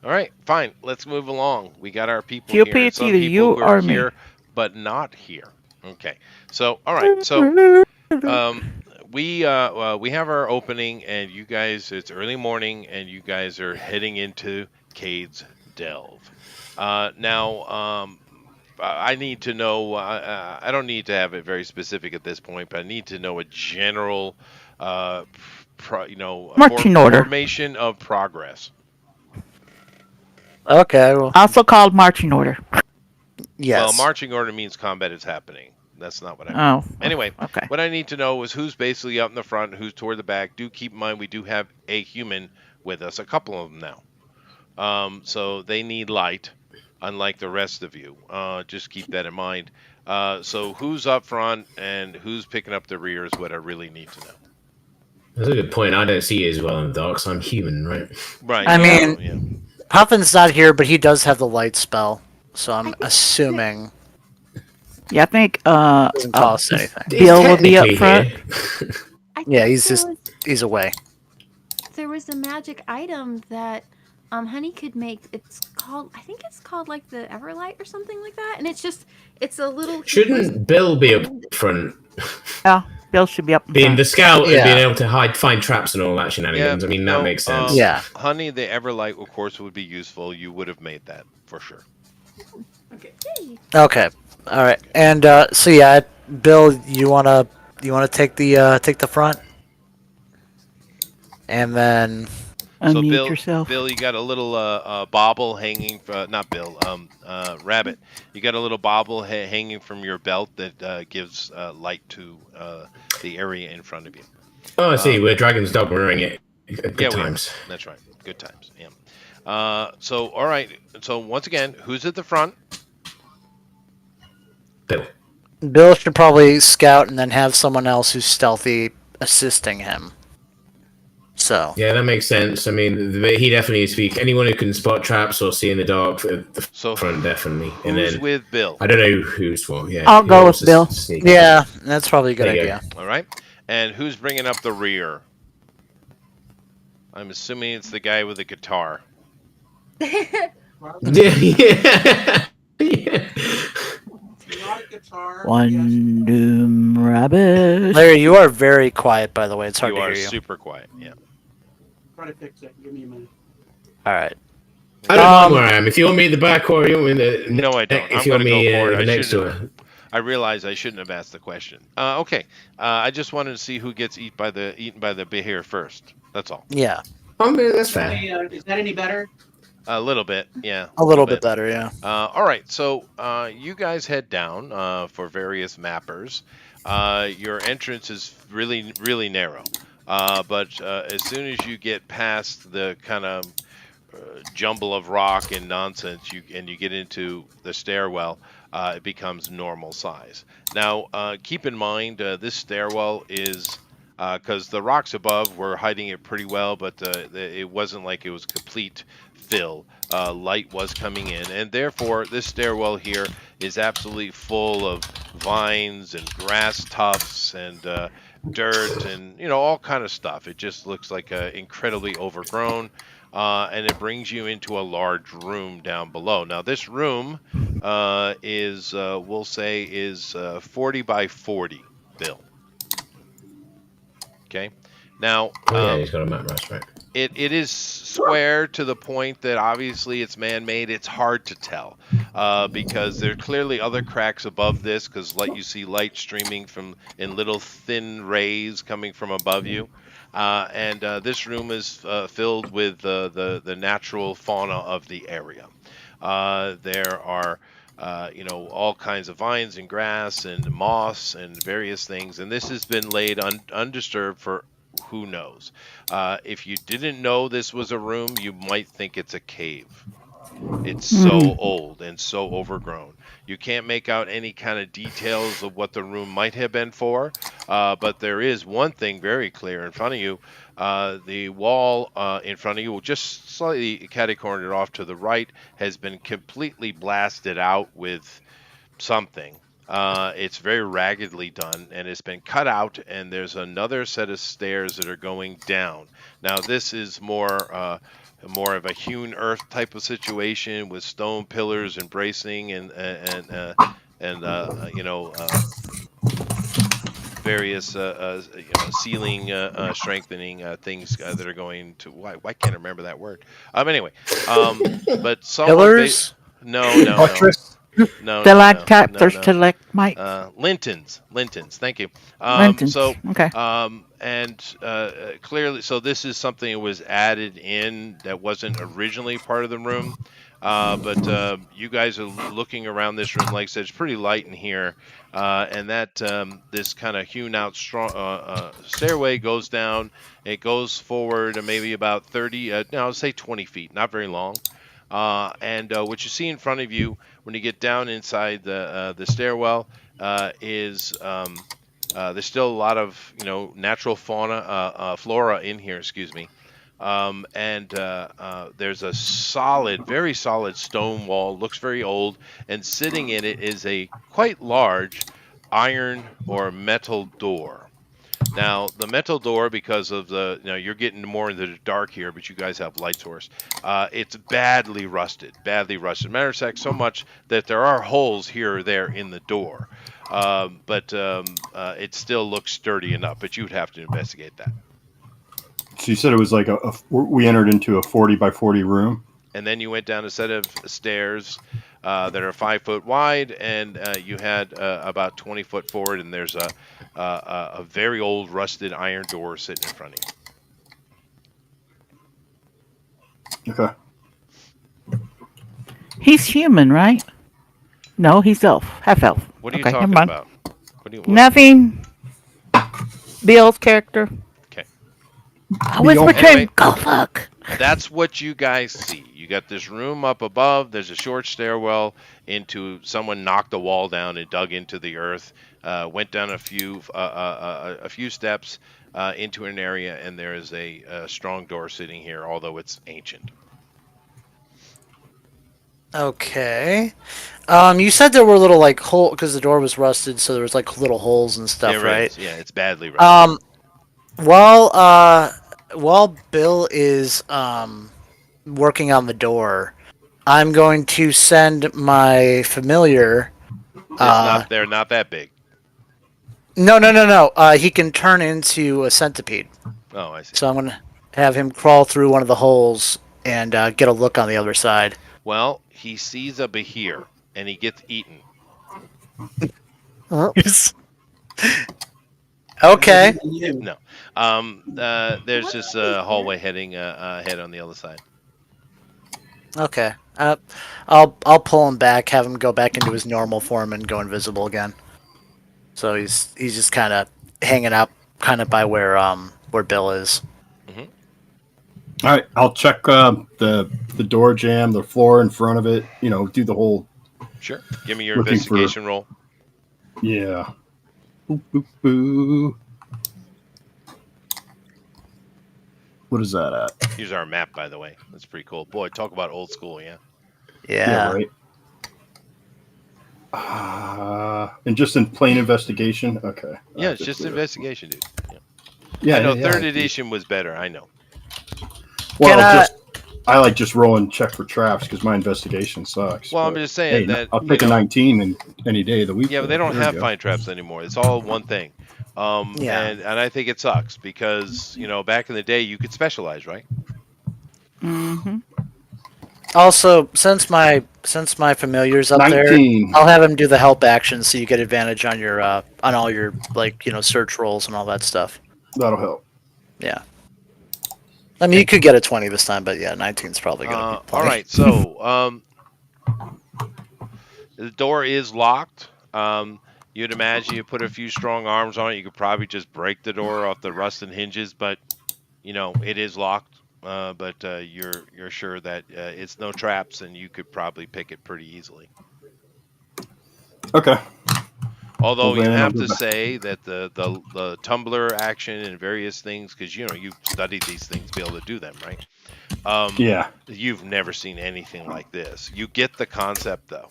Speaker 1: All right, fine. Let's move along. We got our people
Speaker 4: GOP,
Speaker 1: here.
Speaker 4: it's
Speaker 1: Some
Speaker 4: either
Speaker 1: people
Speaker 4: you
Speaker 1: who are
Speaker 4: or me.
Speaker 1: here, but not here. Okay. So, all right. So, we have our opening, and you guys, it's early morning, and you guys are heading into Cade's Delve. Now, I need to know. I don't need to have it very specific at this point, but I need to know a general,
Speaker 4: Marching order.
Speaker 1: formation of progress.
Speaker 2: Okay. Well,
Speaker 4: Also called marching order.
Speaker 2: yes.
Speaker 1: Well, marching order means combat is happening. That's not what I mean.
Speaker 4: Oh.
Speaker 1: Anyway,
Speaker 4: Okay.
Speaker 1: what I need to know is who's basically up in the front, who's toward the back. Do keep in mind we do have a human with us, a couple of them now. So they need light, unlike the rest of you. Just keep that in mind. So who's up front and who's picking up the rear is what I really need to know.
Speaker 6: That's a good point. I don't see it as well in the dark, so I'm human, right?
Speaker 1: Right.
Speaker 2: I
Speaker 1: yeah,
Speaker 2: mean-
Speaker 1: yeah.
Speaker 2: Puffin's not here, but he does have the light spell, so I'm
Speaker 5: think
Speaker 2: assuming
Speaker 4: Yeah, I think
Speaker 2: it doesn't cost anything.
Speaker 4: Bill will be up
Speaker 6: Technically
Speaker 4: front.
Speaker 6: here.
Speaker 5: I
Speaker 2: Yeah,
Speaker 5: think
Speaker 2: he's
Speaker 5: there
Speaker 2: just
Speaker 5: was-
Speaker 2: he's away.
Speaker 5: there was a magic item that Honey could make. I think it's called like the Everlight or something like that, and it's a little.
Speaker 6: Shouldn't Bill be up front?
Speaker 4: Yeah, Bill should be up in
Speaker 6: Being
Speaker 4: front.
Speaker 6: the scout and
Speaker 2: Yeah.
Speaker 6: being able to find traps and all that shenanigans.
Speaker 1: Yeah,
Speaker 6: I mean, that
Speaker 1: no,
Speaker 6: makes sense.
Speaker 2: Yeah.
Speaker 1: Honey, the Everlight, of course, would be useful. You would have made that for sure.
Speaker 7: Okay.
Speaker 5: Yay.
Speaker 2: Okay. All right. And so yeah, Bill, you wanna take the front, and then
Speaker 1: So
Speaker 4: Unmute
Speaker 1: Bill,
Speaker 4: yourself.
Speaker 1: Bill, you got a little bobble hanging. Not Bill. Rabbit. You got a little bobble hanging from your belt that gives light to the area in front of you.
Speaker 6: Oh, I see. We're Dragon's Dog. We're wearing it. Good
Speaker 1: Yeah,
Speaker 6: times.
Speaker 1: That's right. Good times. Yeah. So all right. So once again, who's at the front?
Speaker 6: Bill.
Speaker 2: Bill should probably scout and then have someone else who's stealthy assisting him. So
Speaker 6: Yeah, that makes sense. I mean, he definitely needs to be anyone who can spot traps or see in the dark at the
Speaker 1: So
Speaker 6: front, definitely. And
Speaker 1: who's
Speaker 6: then
Speaker 1: with Bill?
Speaker 6: I don't know who's for. Yeah,
Speaker 4: I'll
Speaker 6: who
Speaker 4: go
Speaker 6: wants
Speaker 4: with
Speaker 6: to
Speaker 4: Bill.
Speaker 6: sneak
Speaker 2: yeah, that's probably a good
Speaker 6: There you go.
Speaker 2: idea.
Speaker 1: All right. And who's bringing up the rear? I'm assuming it's the guy with the guitar.
Speaker 6: Yeah, yeah. Yeah.
Speaker 4: One doom rabbit.
Speaker 2: Larry, you are very quiet, by the way. It's hard
Speaker 1: You
Speaker 2: to
Speaker 1: are
Speaker 2: hear you.
Speaker 1: super quiet. Yeah.
Speaker 7: Try to fix it. Give me a minute.
Speaker 2: All right.
Speaker 6: I don't mind where I am. If you want me in the back or you want me in the
Speaker 1: No, I don't.
Speaker 6: If
Speaker 1: I'm
Speaker 6: you want
Speaker 1: gonna
Speaker 6: me
Speaker 1: go for it. I
Speaker 6: next to
Speaker 1: shouldn't
Speaker 6: her.
Speaker 1: I realize I shouldn't have asked the question. Okay. I just wanted to see who gets eaten by the behir first. That's all.
Speaker 2: Yeah,
Speaker 6: I mean, that's fair.
Speaker 7: Hey, is that any better?
Speaker 1: A little bit. Yeah.
Speaker 2: a little bit better. Yeah.
Speaker 1: All right, so you guys head down for various mappers. Your entrance is really, really narrow, but as soon as you get past the kind of jumble of rock and nonsense, you get into the stairwell, it becomes normal size. Now, keep in mind this stairwell is. Because the rocks above were hiding it pretty well, but it wasn't like it was complete fill. Light was coming in, and therefore this stairwell here is absolutely full of vines and grass tufts and dirt and all kind of stuff. It just looks like incredibly overgrown, and it brings you into a large room down below. Now this room is we'll say is 40 by 40, Bill. Okay. Now,
Speaker 6: Oh, yeah, he's got a map rust, right?
Speaker 1: it is square to the point that obviously it's man-made. It's hard to tell because there are clearly other cracks above this because you see light streaming from in little thin rays coming from above you. And this room is filled with the natural fauna of the area. There are all kinds of vines and grass and moss and various things. And this has been laid undisturbed for who knows. If you didn't know this was a room, you might think it's a cave. It's so old and so overgrown. You can't make out any kind of details of what the room might have been for, but there is one thing very clear in front of you. The wall in front of you, just slightly catty-cornered off to the right, has been completely blasted out with something. It's very raggedly done, and it's been cut out, and there's another set of stairs that are going down. Now, this is more of a hewn earth type of situation with stone pillars and bracing and various ceiling strengthening things that are going to. Why can't I remember that word? Anyway, but someone
Speaker 2: Pillars.
Speaker 1: no.
Speaker 3: Buttress.
Speaker 1: No,
Speaker 4: Stalactites
Speaker 1: no,
Speaker 4: or
Speaker 1: no.
Speaker 4: stalagmites?
Speaker 1: Lintons. Thank you.
Speaker 4: Lintons.
Speaker 1: So,
Speaker 4: Okay.
Speaker 1: clearly, so this is something that was added in that wasn't originally part of the room. But you guys are looking around this room. Like I said, it's pretty light in here, and that this kind of hewn out strong stairway goes down. It goes forward maybe about 30, no, say 20 feet, not very long. And what you see in front of you when you get down inside the stairwell is there's still a lot of natural flora in here. Excuse me. And there's a very solid stone wall. Looks very old, and sitting in it is a quite large iron or metal door. Now, the metal door, because of you're getting more into the dark here, but you guys have light source. It's badly rusted. Matter of fact, so much that there are holes here or there in the door. But it still looks sturdy enough, but you'd have to investigate that.
Speaker 3: So you said it was like we entered into a 40 by 40 room.
Speaker 1: And then you went down a set of stairs that are 5 foot wide, and you had about 20 foot forward, and there's a very old rusted iron door sitting in front of you.
Speaker 3: Okay.
Speaker 4: He's human, right? No, he's elf. Half elf.
Speaker 1: What are you
Speaker 4: Okay,
Speaker 1: talking
Speaker 4: never mind.
Speaker 1: about? What
Speaker 4: Nothing. Bill's character.
Speaker 1: Okay.
Speaker 4: I was
Speaker 3: Bill.
Speaker 4: returned.
Speaker 1: Anyway.
Speaker 4: Go look.
Speaker 1: That's what you guys see. You got this room up above. There's a short stairwell into. Someone knocked a wall down and dug into the earth. Went down a few steps into an area, and there is a strong door sitting here, although it's ancient.
Speaker 2: Okay. You said there were little like hole because the door was rusted, so there was like little holes and stuff,
Speaker 1: There
Speaker 2: right?
Speaker 1: is. Yeah, it's badly rusted.
Speaker 2: While Bill is working on the door, I'm going to send my familiar.
Speaker 1: They're not that big.
Speaker 2: No. He can turn into a centipede.
Speaker 1: Oh, I see.
Speaker 2: So I'm gonna have him crawl through one of the holes and get a look on the other side.
Speaker 1: Well, he sees a Behir, and he gets eaten.
Speaker 2: Okay.
Speaker 1: No. There's just a hallway heading ahead on the other side.
Speaker 2: Okay. I'll pull him back, have him go back into his normal form, and go invisible again. So he's just kind of hanging out, kind of by where Bill is.
Speaker 3: All right, I'll check the door jam, the floor in front of it. Do the whole.
Speaker 1: Sure. Give me your
Speaker 3: Looking
Speaker 1: investigation roll.
Speaker 3: Yeah. Boop, boop, boo. What is that at?
Speaker 1: Here's our map, by the way. That's pretty cool. Boy, talk about old school, yeah.
Speaker 2: Yeah.
Speaker 3: Right. And just in plain investigation. Okay.
Speaker 1: Yeah, it's just investigation, dude. Yeah.
Speaker 3: Yeah.
Speaker 1: I know
Speaker 3: yeah,
Speaker 1: third edition was better. I know.
Speaker 3: Well, I like just roll and check for traps because my investigation sucks.
Speaker 1: Well, I'm
Speaker 3: but,
Speaker 1: just saying
Speaker 3: hey,
Speaker 1: that
Speaker 3: I'll take a 19 in any day of the week.
Speaker 1: Yeah, but they don't
Speaker 3: There
Speaker 1: have
Speaker 3: you go.
Speaker 1: find traps anymore. It's all one thing.
Speaker 2: Yeah.
Speaker 1: And I think it sucks because back in the day you could specialize, right?
Speaker 4: Mm-hmm.
Speaker 2: Also, since my familiar's up
Speaker 3: 19.
Speaker 2: there, I'll have him do the help action, so you get advantage on your on all your search rolls and all that stuff.
Speaker 3: That'll help.
Speaker 2: Yeah. I mean, you could get a 20 this time, but yeah, 19's probably gonna be plenty.
Speaker 1: All right, so the door is locked. You'd imagine you put a few strong arms on it, you could probably just break the door off the rusted hinges, but it is locked. But you're sure that it's no traps, and you could probably pick it pretty easily.
Speaker 3: Okay.
Speaker 1: Although
Speaker 3: Well,
Speaker 1: you
Speaker 3: then
Speaker 1: have
Speaker 3: I'll
Speaker 1: to
Speaker 3: go back.
Speaker 1: say that the tumbler action and various things, because you've studied these things to be able to do them, right?
Speaker 3: Yeah.
Speaker 1: You've never seen anything like this. You get the concept, though.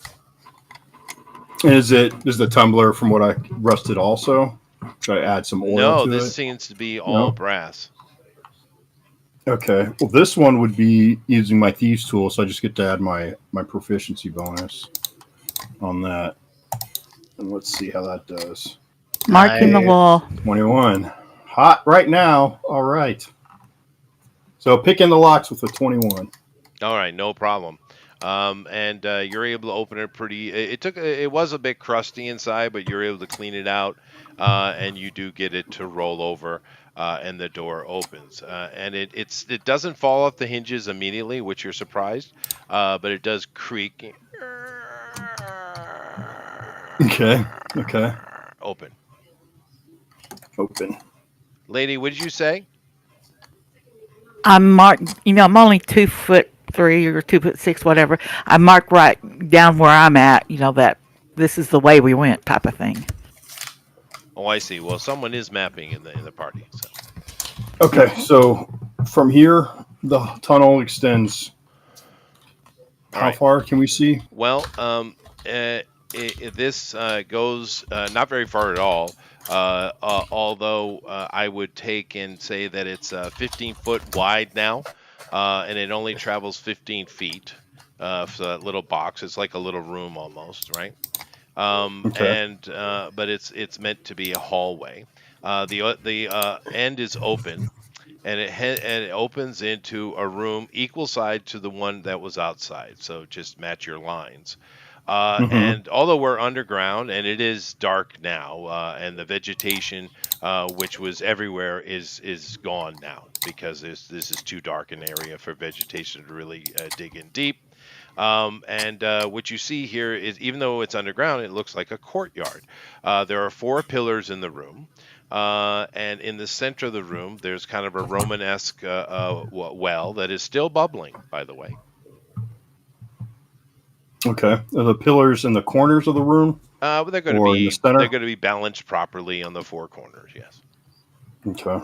Speaker 3: Is the tumbler from what I rusted also? Should I add some oil
Speaker 1: No,
Speaker 3: to
Speaker 1: this
Speaker 3: it?
Speaker 1: seems to be all
Speaker 3: No?
Speaker 1: brass.
Speaker 3: Okay. Well, this one would be using my thieves tool, so I just get to add my proficiency bonus on that. And let's see how that does.
Speaker 4: Marking the
Speaker 2: I-
Speaker 4: wall.
Speaker 3: 21. Hot right now. All right. So pick in the locks with a 21.
Speaker 1: All right, no problem. And you're able to open it pretty. It was a bit crusty inside, but you're able to clean it out, and you do get it to roll over, and the door opens. And it doesn't fall off the hinges immediately, which you're surprised, but it does creak.
Speaker 3: Okay. Okay.
Speaker 1: Open.
Speaker 3: Open.
Speaker 1: Lady, what did you say?
Speaker 4: I'm marked. I'm only 2'3" or 2'6", whatever. I mark right down where I'm at. That this is the way we went, type of thing.
Speaker 1: Oh, I see. Well, someone is mapping in the party. So.
Speaker 3: Okay. So from here, the tunnel extends.
Speaker 1: All
Speaker 3: How
Speaker 1: right.
Speaker 3: far can we see?
Speaker 1: Well, this goes not very far at all. Although I would take and say that it's 15 foot wide now, and it only travels 15 feet. For that little box, it's like a little room almost, right?
Speaker 3: Okay.
Speaker 1: But it's meant to be a hallway. The end is open, and it opens into a room equal side to the one that was outside. So just match your lines.
Speaker 3: Mhm.
Speaker 1: And although we're underground and it is dark now, and the vegetation, which was everywhere, is gone now because this is too dark an area for vegetation to really dig in deep. And what you see here is, even though it's underground, it looks like a courtyard. There are 4 pillars in the room. And in the center of the room, there's kind of a Romanesque well that is still bubbling, by the way.
Speaker 3: Okay. Are the pillars in the corners of the room?
Speaker 1: But they're going to
Speaker 3: Or in
Speaker 1: be
Speaker 3: the center?
Speaker 1: they're going to be balanced properly on the 4 corners. Yes.
Speaker 3: Okay.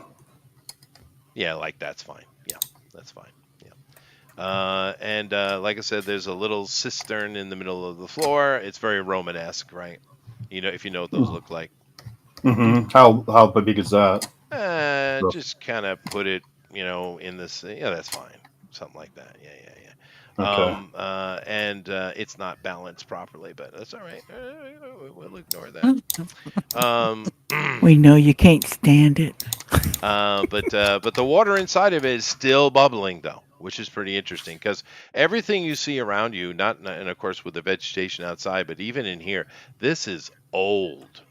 Speaker 1: Yeah, like that's fine. Yeah, that's fine. Yeah. And like I said, there's a little cistern in the middle of the floor. It's very Romanesque, right? If you know what those look like.
Speaker 3: Mm-hmm. How big is that? Rough.
Speaker 1: Just kind of put it, in this. Yeah, that's fine. Something like that. Yeah.
Speaker 3: Okay.
Speaker 1: And it's not balanced properly, but that's all right. We'll ignore that.
Speaker 4: We know you can't stand it.
Speaker 1: But the water inside of it is still bubbling, though, which is pretty interesting because everything you see around you, and of course with the vegetation outside, but even in here, this is old.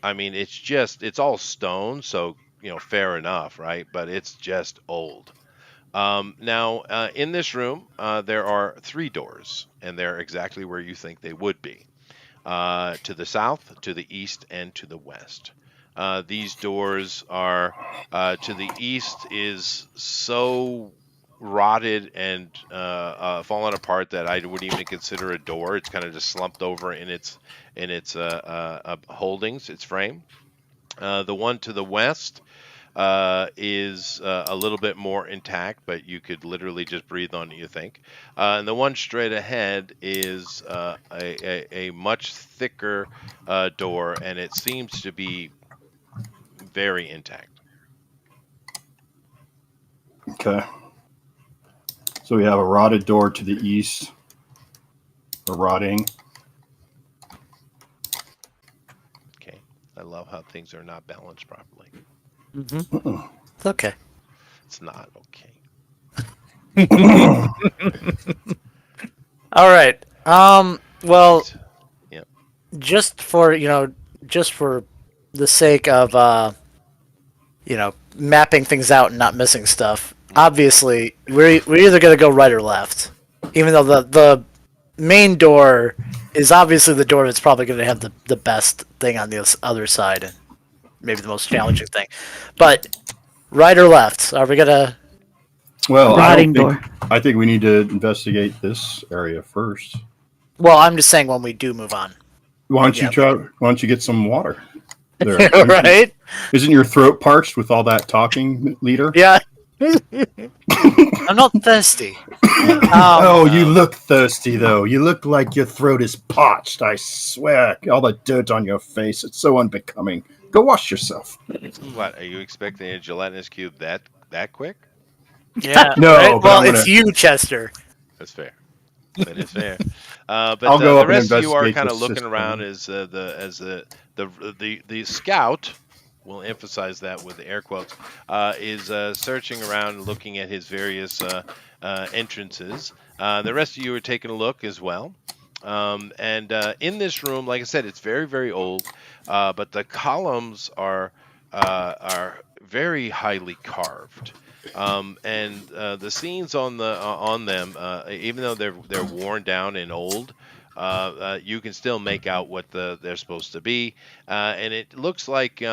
Speaker 1: I mean, it's all stone, so fair enough, right? But it's just old. Now, in this room, there are 3 doors, and they're exactly where you think they would be. To the south, to the east, and to the west. These doors are, to the east is so rotted and fallen apart that I wouldn't even consider a door. It's kind of just slumped over in its holdings, its frame. The one to the west is a little bit more intact, but you could literally just breathe on it, you think. And the one straight ahead is a much thicker door, and it seems to be very intact.
Speaker 3: Okay. So we have a rotted door to the east. A rotting.
Speaker 1: Okay. I love how things are not balanced properly.
Speaker 2: Mm-hmm. It's okay.
Speaker 1: It's not okay.
Speaker 2: All right. Well,
Speaker 1: Yeah.
Speaker 2: just for the sake of mapping things out and not missing stuff. Obviously, we're either gonna go right or left, even though the main door is obviously the door that's probably gonna have the best thing on the other side and maybe the most challenging thing. But right or left? Are we gonna?
Speaker 3: Well,
Speaker 4: Rotting door.
Speaker 3: I think we need to investigate this area first.
Speaker 2: Well, I'm just saying when we do move on.
Speaker 3: Why don't you
Speaker 2: Yeah.
Speaker 3: try? Why don't you get some water? There.
Speaker 2: Right?
Speaker 3: Isn't your throat parched with all that talking, leader?
Speaker 2: Yeah. I'm not thirsty.
Speaker 3: Oh, you look thirsty though. You look like your throat is parched. I swear, all the dirt on your face. It's so unbecoming. Go wash yourself.
Speaker 1: What, are you expecting a gelatinous cube that quick?
Speaker 2: Yeah.
Speaker 3: No,
Speaker 2: right?
Speaker 3: but
Speaker 2: Well,
Speaker 3: I'm
Speaker 2: it's
Speaker 3: gonna-
Speaker 2: you, Chester.
Speaker 1: That's fair. That is fair. But
Speaker 3: I'll go
Speaker 1: the
Speaker 3: up and
Speaker 1: rest of you are
Speaker 3: investigate
Speaker 1: kind
Speaker 3: the
Speaker 1: of looking
Speaker 3: system.
Speaker 1: around as the scout. We'll emphasize that with air quotes. Is searching around, looking at his various entrances. The rest of you are taking a look as well. And in this room, like I said, it's very, very old, but the columns are very highly carved. And the scenes on them, even though they're worn down and old, you can still make out what they're supposed to be, and it looks like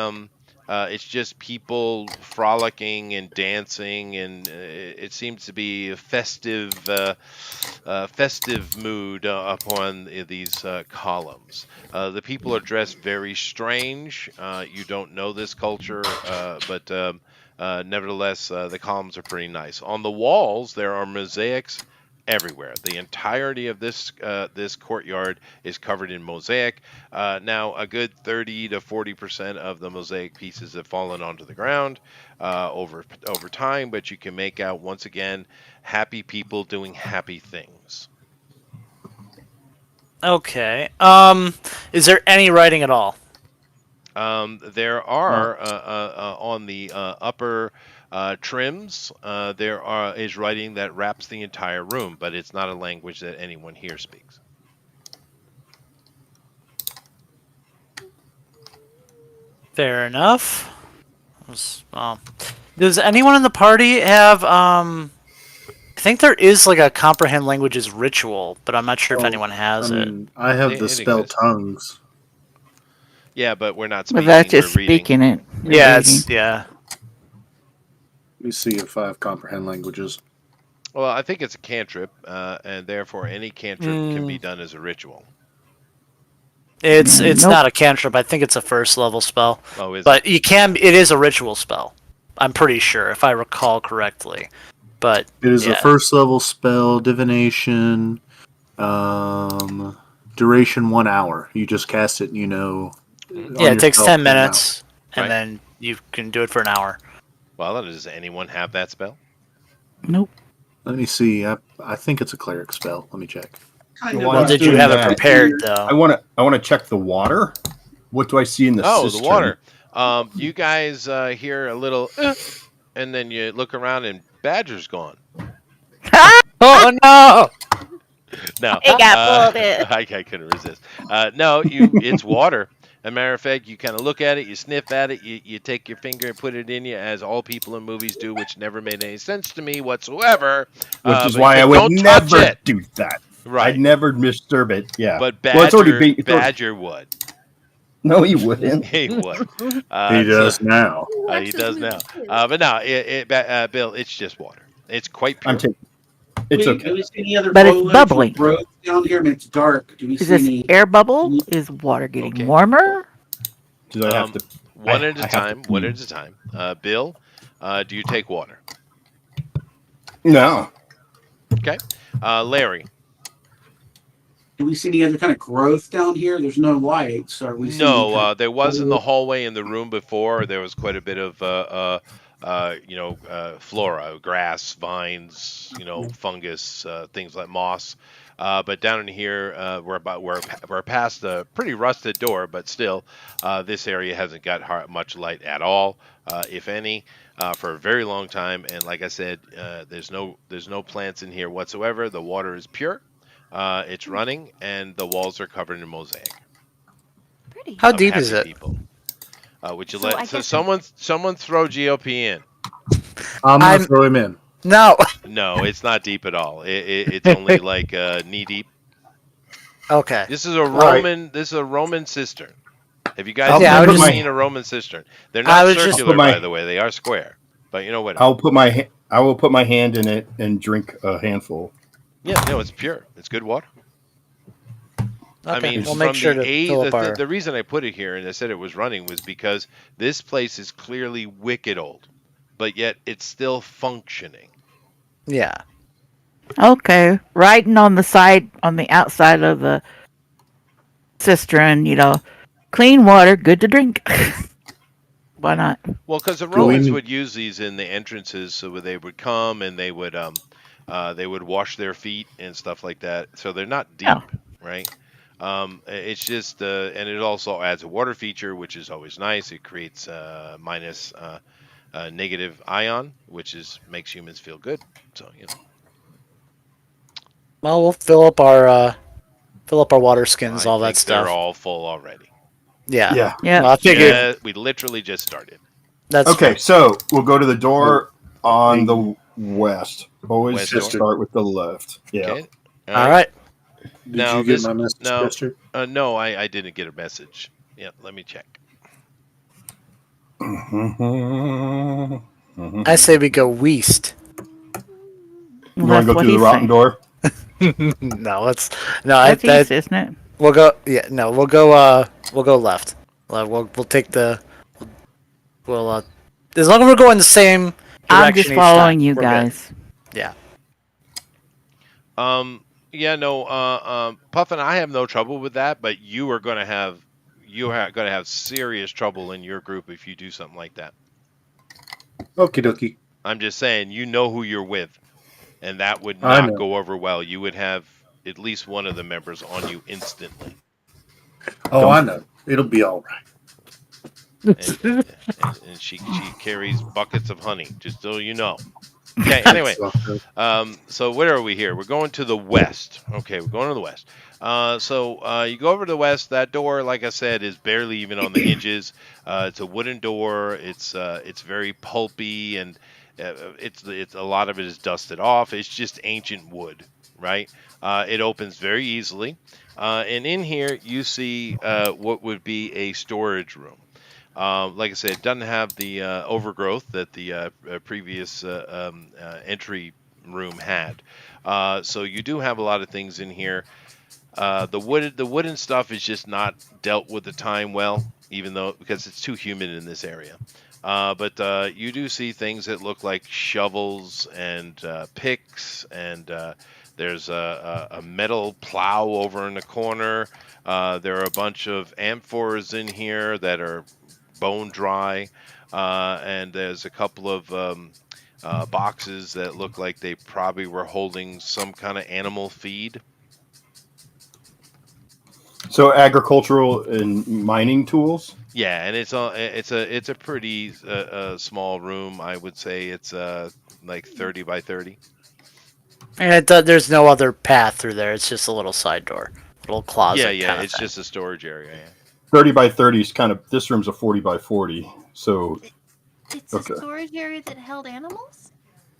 Speaker 1: it's just people frolicking and dancing, and it seems to be a festive mood upon these columns. The people are dressed very strange. You don't know this culture, but nevertheless, the columns are pretty nice. On the walls, there are mosaics everywhere. The entirety of this courtyard is covered in mosaic. Now, a good 30 to 40% of the mosaic pieces have fallen onto the ground over time, but you can make out, once again, happy people doing happy things.
Speaker 2: Okay. Is there any writing at all?
Speaker 1: There are on the upper trims. There is writing that wraps the entire room, but it's not a language that anyone here speaks.
Speaker 2: Fair enough. Does anyone in the party have I think there is like a comprehend languages ritual, but I'm not sure if anyone has it.
Speaker 8: I have
Speaker 1: It
Speaker 8: the spell
Speaker 1: exists.
Speaker 8: tongues.
Speaker 1: Yeah, but we're not
Speaker 4: Well,
Speaker 1: speaking.
Speaker 4: that's just
Speaker 1: we're reading.
Speaker 4: speaking it.
Speaker 2: Yeah,
Speaker 4: reading.
Speaker 2: it's yeah.
Speaker 8: Let me see if I have comprehend languages.
Speaker 1: Well, I think it's a cantrip, and therefore any cantrip can be done as a ritual.
Speaker 2: It's
Speaker 4: Nope.
Speaker 2: not a cantrip. I think it's a first level spell.
Speaker 1: Oh, is
Speaker 2: But you can. It is a ritual spell. I'm pretty sure, if I recall correctly. But
Speaker 8: It is a
Speaker 2: yeah.
Speaker 8: first level spell, divination, duration 1 hour. You just cast it, on
Speaker 2: Yeah, it takes
Speaker 8: yourself
Speaker 2: 10
Speaker 8: in an hour.
Speaker 2: minutes, and
Speaker 1: Right.
Speaker 2: then you can do it for an hour.
Speaker 1: Well, does anyone have that spell?
Speaker 4: Nope.
Speaker 8: Let me see. I think it's a cleric spell. Let me check.
Speaker 7: Kind
Speaker 3: Well,
Speaker 7: of.
Speaker 2: Well,
Speaker 3: I'm
Speaker 2: did you
Speaker 3: doing
Speaker 2: have it
Speaker 3: that.
Speaker 2: prepared
Speaker 3: I
Speaker 2: though?
Speaker 3: want to check the water. What do I see in the
Speaker 1: Oh,
Speaker 3: cistern?
Speaker 1: the water. You guys hear a little, and then you look around and Badger's gone.
Speaker 2: Oh no!
Speaker 1: No,
Speaker 4: It got pulled in.
Speaker 1: I couldn't resist. No, it's water. As a matter of fact, you kind of look at it, you sniff at it, you take your finger and put it in you, as all people in movies do, which never made any sense to me whatsoever.
Speaker 3: Which is
Speaker 1: but
Speaker 3: why I would
Speaker 1: don't touch
Speaker 3: never
Speaker 1: it.
Speaker 3: do that.
Speaker 1: Right.
Speaker 3: I'd never disturb it. Yeah.
Speaker 1: But
Speaker 3: Well, it's already
Speaker 1: Badger,
Speaker 3: been- it's already-
Speaker 1: Badger would.
Speaker 3: No, he wouldn't.
Speaker 1: He would.
Speaker 8: He does now.
Speaker 1: He does now. But no, Bill, it's just water. It's quite pure.
Speaker 3: I'm taking. It's
Speaker 7: Do
Speaker 3: okay.
Speaker 7: we see any other
Speaker 4: But it's
Speaker 7: foliage or
Speaker 4: bubbling.
Speaker 7: growth down here? I mean, it's dark. Do we
Speaker 4: Is
Speaker 7: see
Speaker 4: this
Speaker 7: any?
Speaker 4: air bubble? Is water getting
Speaker 1: Okay.
Speaker 4: warmer?
Speaker 3: Do I have to?
Speaker 1: One
Speaker 3: I
Speaker 1: at a
Speaker 3: have
Speaker 1: time.
Speaker 3: to
Speaker 1: One
Speaker 3: pee.
Speaker 1: at a time. Bill, do you take water?
Speaker 3: No.
Speaker 1: Okay. Larry.
Speaker 7: Do we see any other kind of growth down here? There's no lights. Are we? seeing any kind
Speaker 1: No,
Speaker 7: of-
Speaker 1: there was in the hallway in the room before. There was quite a bit of, flora, grass, vines, fungus, things like moss. But down in here, we're past a pretty rusted door, but still, this area hasn't got much light at all, if any, for a very long time. And like I said, there's no plants in here whatsoever. The water is pure. It's running, and the walls are covered in mosaic.
Speaker 5: Pretty.
Speaker 2: How
Speaker 1: of
Speaker 2: deep is
Speaker 1: happy
Speaker 2: it?
Speaker 1: People. Would you
Speaker 5: So I
Speaker 1: let
Speaker 5: guess-
Speaker 1: someone throw GOP in?
Speaker 8: I'm
Speaker 2: I'm-
Speaker 8: gonna throw him in.
Speaker 2: No.
Speaker 1: No, it's not deep at all. It's only like knee deep.
Speaker 2: Okay.
Speaker 1: This is a
Speaker 3: right.
Speaker 1: Roman. This is a Roman cistern. Have you guys
Speaker 3: I'll
Speaker 2: Yeah, I
Speaker 1: ever
Speaker 2: was
Speaker 3: just-
Speaker 1: seen a Roman cistern? They're
Speaker 2: I
Speaker 1: not
Speaker 2: was just-
Speaker 1: circular,
Speaker 3: Put my-
Speaker 1: by the way. They are square. But you know what?
Speaker 3: I will put my hand in it and drink a handful.
Speaker 1: Yeah, no, it's pure. It's good water. I
Speaker 2: Okay,
Speaker 1: mean,
Speaker 2: we'll
Speaker 1: from
Speaker 2: make sure
Speaker 1: the
Speaker 2: to fill up our.
Speaker 1: the reason I put it here and I said it was running was because this place is clearly wicked old, but yet it's still functioning.
Speaker 2: Yeah.
Speaker 4: Okay. Writing on the outside of the cistern, clean water, good to drink. Why not?
Speaker 1: Well, because the
Speaker 8: Do we
Speaker 1: Romans
Speaker 8: need-
Speaker 1: would use these in the entrances, so they would come and they would They would wash their feet and stuff like that, so they're not deep,
Speaker 4: Yeah.
Speaker 1: right? It's just, and it also adds a water feature, which is always nice. It creates minus negative ion, which makes humans feel good. So
Speaker 2: Well, we'll fill up our water skins,
Speaker 1: I
Speaker 2: all
Speaker 1: think
Speaker 2: that stuff.
Speaker 1: they're all full already.
Speaker 2: Yeah.
Speaker 3: Yeah.
Speaker 4: Yeah.
Speaker 2: Well, I figured
Speaker 1: Yeah, we literally just started.
Speaker 2: that's
Speaker 3: Okay,
Speaker 2: fair.
Speaker 3: so we'll go to the door on the west. Always
Speaker 1: West
Speaker 3: just
Speaker 8: door.
Speaker 3: start with the left. Yeah.
Speaker 1: Okay.
Speaker 2: All right.
Speaker 8: Did
Speaker 1: Now
Speaker 8: you get
Speaker 1: this-
Speaker 8: my message,
Speaker 1: no.
Speaker 8: Mister?
Speaker 1: No, I didn't get a message. Yeah, let me check.
Speaker 2: I say we go west.
Speaker 3: You
Speaker 4: Well,
Speaker 3: want to go
Speaker 4: what
Speaker 3: through the
Speaker 4: he's
Speaker 3: rotten
Speaker 4: saying.
Speaker 3: door?
Speaker 2: No, that's
Speaker 4: That's east, isn't it?
Speaker 2: we'll go. Yeah, no, we'll go left. We'll take the. We'll as long as we're going the same direction.
Speaker 4: I'm just
Speaker 2: each
Speaker 4: following
Speaker 2: time,
Speaker 4: you
Speaker 2: we're good.
Speaker 4: guys.
Speaker 2: Yeah.
Speaker 1: Yeah, no, Puffin, I have no trouble with that, but you are going to have serious trouble in your group if you do something like that.
Speaker 8: Okie dokie.
Speaker 1: I'm just saying, you know who you're with, and that would
Speaker 8: I
Speaker 1: not
Speaker 8: know.
Speaker 1: go over well. You would have at least one of the members on you instantly.
Speaker 8: Oh, I know. It'll be all right.
Speaker 1: And she carries buckets of honey, just so you know. Okay, anyway, so where are we here? We're going to the west. Okay, we're going to the west. So you go over to the west. That door, like I said, is barely even on the hinges. It's a wooden door. It's very pulpy, and it's a lot of it is dusted off. It's just ancient wood, right? It opens very easily, and in here you see what would be a storage room. Like I said, it doesn't have the overgrowth that the previous entry room had. So you do have a lot of things in here. The wooden stuff is just not dealt with the time well, because it's too humid in this area. But you do see things that look like shovels and picks, and there's a metal plow over in the corner. There are a bunch of amphors in here that are bone dry, and there's a couple of boxes that look like they probably were holding some kind of animal feed.
Speaker 3: So agricultural and mining tools.
Speaker 1: Yeah, and it's a pretty small room. I would say it's like 30 by 30.
Speaker 2: And there's no other path through there. It's just a little side door, little closet.
Speaker 1: Yeah,
Speaker 2: kinda
Speaker 1: it's
Speaker 2: thing.
Speaker 1: just a storage area. Yeah.
Speaker 3: 30 by 30 is kind of, this room's a 40 by 40. So
Speaker 5: It's
Speaker 3: Okay.
Speaker 5: a storage area that held animals?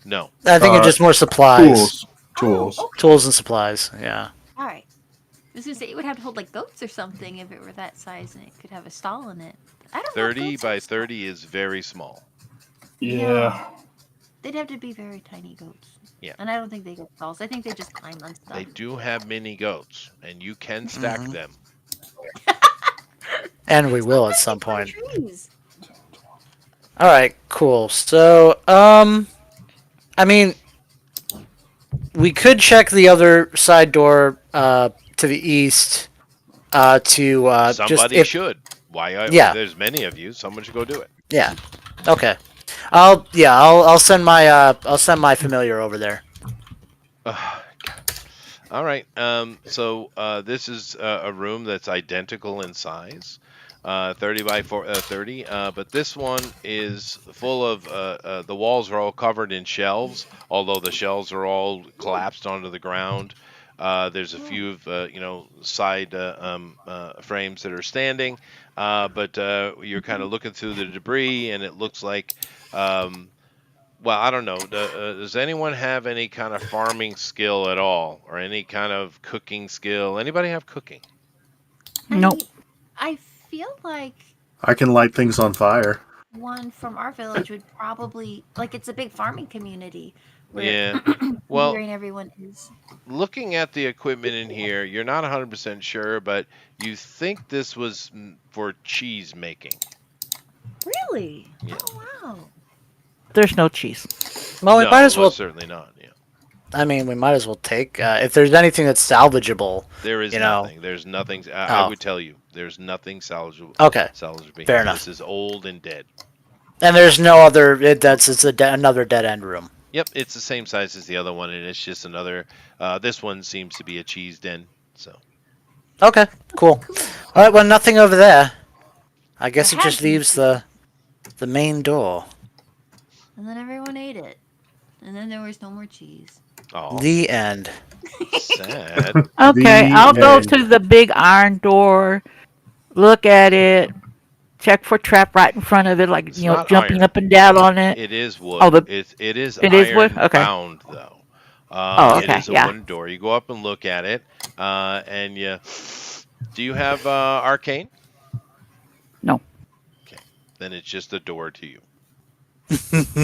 Speaker 1: No,
Speaker 2: I think it's just more supplies,
Speaker 3: tools.
Speaker 5: Oh, okay.
Speaker 2: tools and supplies. Yeah.
Speaker 5: All right. I was going to say, it would have to hold like goats or something if it were that size and it could have a stall in it. I don't know if
Speaker 1: 30
Speaker 5: goats
Speaker 1: by
Speaker 5: have stalls.
Speaker 1: 30 is very small.
Speaker 3: Yeah.
Speaker 5: They'd have to be very tiny goats.
Speaker 1: Yeah.
Speaker 5: And I don't think they get stalls. I think they just climb on stuff.
Speaker 1: They do have mini goats, and you can stack
Speaker 2: Mhm.
Speaker 1: them.
Speaker 2: And we will at
Speaker 5: Sometimes
Speaker 2: some
Speaker 5: they climb
Speaker 2: point.
Speaker 5: trees.
Speaker 2: All right, cool. So, I mean, we could check the other side door to the east to just
Speaker 1: Somebody
Speaker 2: if
Speaker 1: should. Why?
Speaker 2: Yeah.
Speaker 1: There's many of you. Someone should go do it.
Speaker 2: yeah. Okay. I'll send my familiar over there.
Speaker 1: All right. So this is a room that's identical in size, 30 by 30. But this one is full of the walls are all covered in shelves, although the shelves are all collapsed onto the ground. There's a few of side frames that are standing, but you're kind of looking through the debris, and it looks like. Well, I don't know. Does anyone have any kind of farming skill at all, or any kind of cooking skill? Anybody have cooking?
Speaker 4: Nope.
Speaker 5: mean, I feel like
Speaker 8: I can light things on fire.
Speaker 5: one from our village would probably, like, it's a big farming community. Where
Speaker 1: Yeah. Well,
Speaker 5: Well, everyone is.
Speaker 1: looking at the equipment in here, you're not 100% sure, but you think this was for cheese making.
Speaker 5: Really?
Speaker 1: Yeah.
Speaker 5: Oh, wow.
Speaker 4: There's no cheese.
Speaker 2: Well, we
Speaker 1: No,
Speaker 2: might as well.
Speaker 1: certainly not. Yeah.
Speaker 2: I mean, we might as well take if there's anything that's salvageable.
Speaker 1: There is
Speaker 2: You know.
Speaker 1: nothing. There's nothing. I
Speaker 2: Oh.
Speaker 1: would tell you, there's nothing salvageable.
Speaker 2: Okay,
Speaker 1: Salvageable.
Speaker 2: fair enough.
Speaker 1: This is old and dead.
Speaker 2: and there's no other. It's another dead end room.
Speaker 1: Yep, it's the same size as the other one, and it's just another. This one seems to be a cheese den. So
Speaker 2: Okay, cool. All right, well, nothing over there. I guess
Speaker 5: There
Speaker 2: it just
Speaker 5: had to be
Speaker 2: leaves the main door.
Speaker 5: And then everyone ate it. And then there was no more cheese.
Speaker 1: oh,
Speaker 2: The end.
Speaker 1: sad.
Speaker 4: Okay, I'll go
Speaker 3: end.
Speaker 4: to the big iron door, look at it, check for trap right in front of it, like
Speaker 1: It's
Speaker 4: you know,
Speaker 1: not
Speaker 4: jumping
Speaker 1: iron.
Speaker 4: up and down on it.
Speaker 1: It is wood.
Speaker 4: Oh,
Speaker 1: it is
Speaker 4: it is wood?
Speaker 1: iron
Speaker 4: Okay.
Speaker 1: bound though.
Speaker 4: Oh,
Speaker 1: It
Speaker 4: okay,
Speaker 1: is a
Speaker 4: yeah.
Speaker 1: wooden door. You go up and look at it, and you. Do you have arcane?
Speaker 4: No.
Speaker 1: Okay, then it's just a door to you.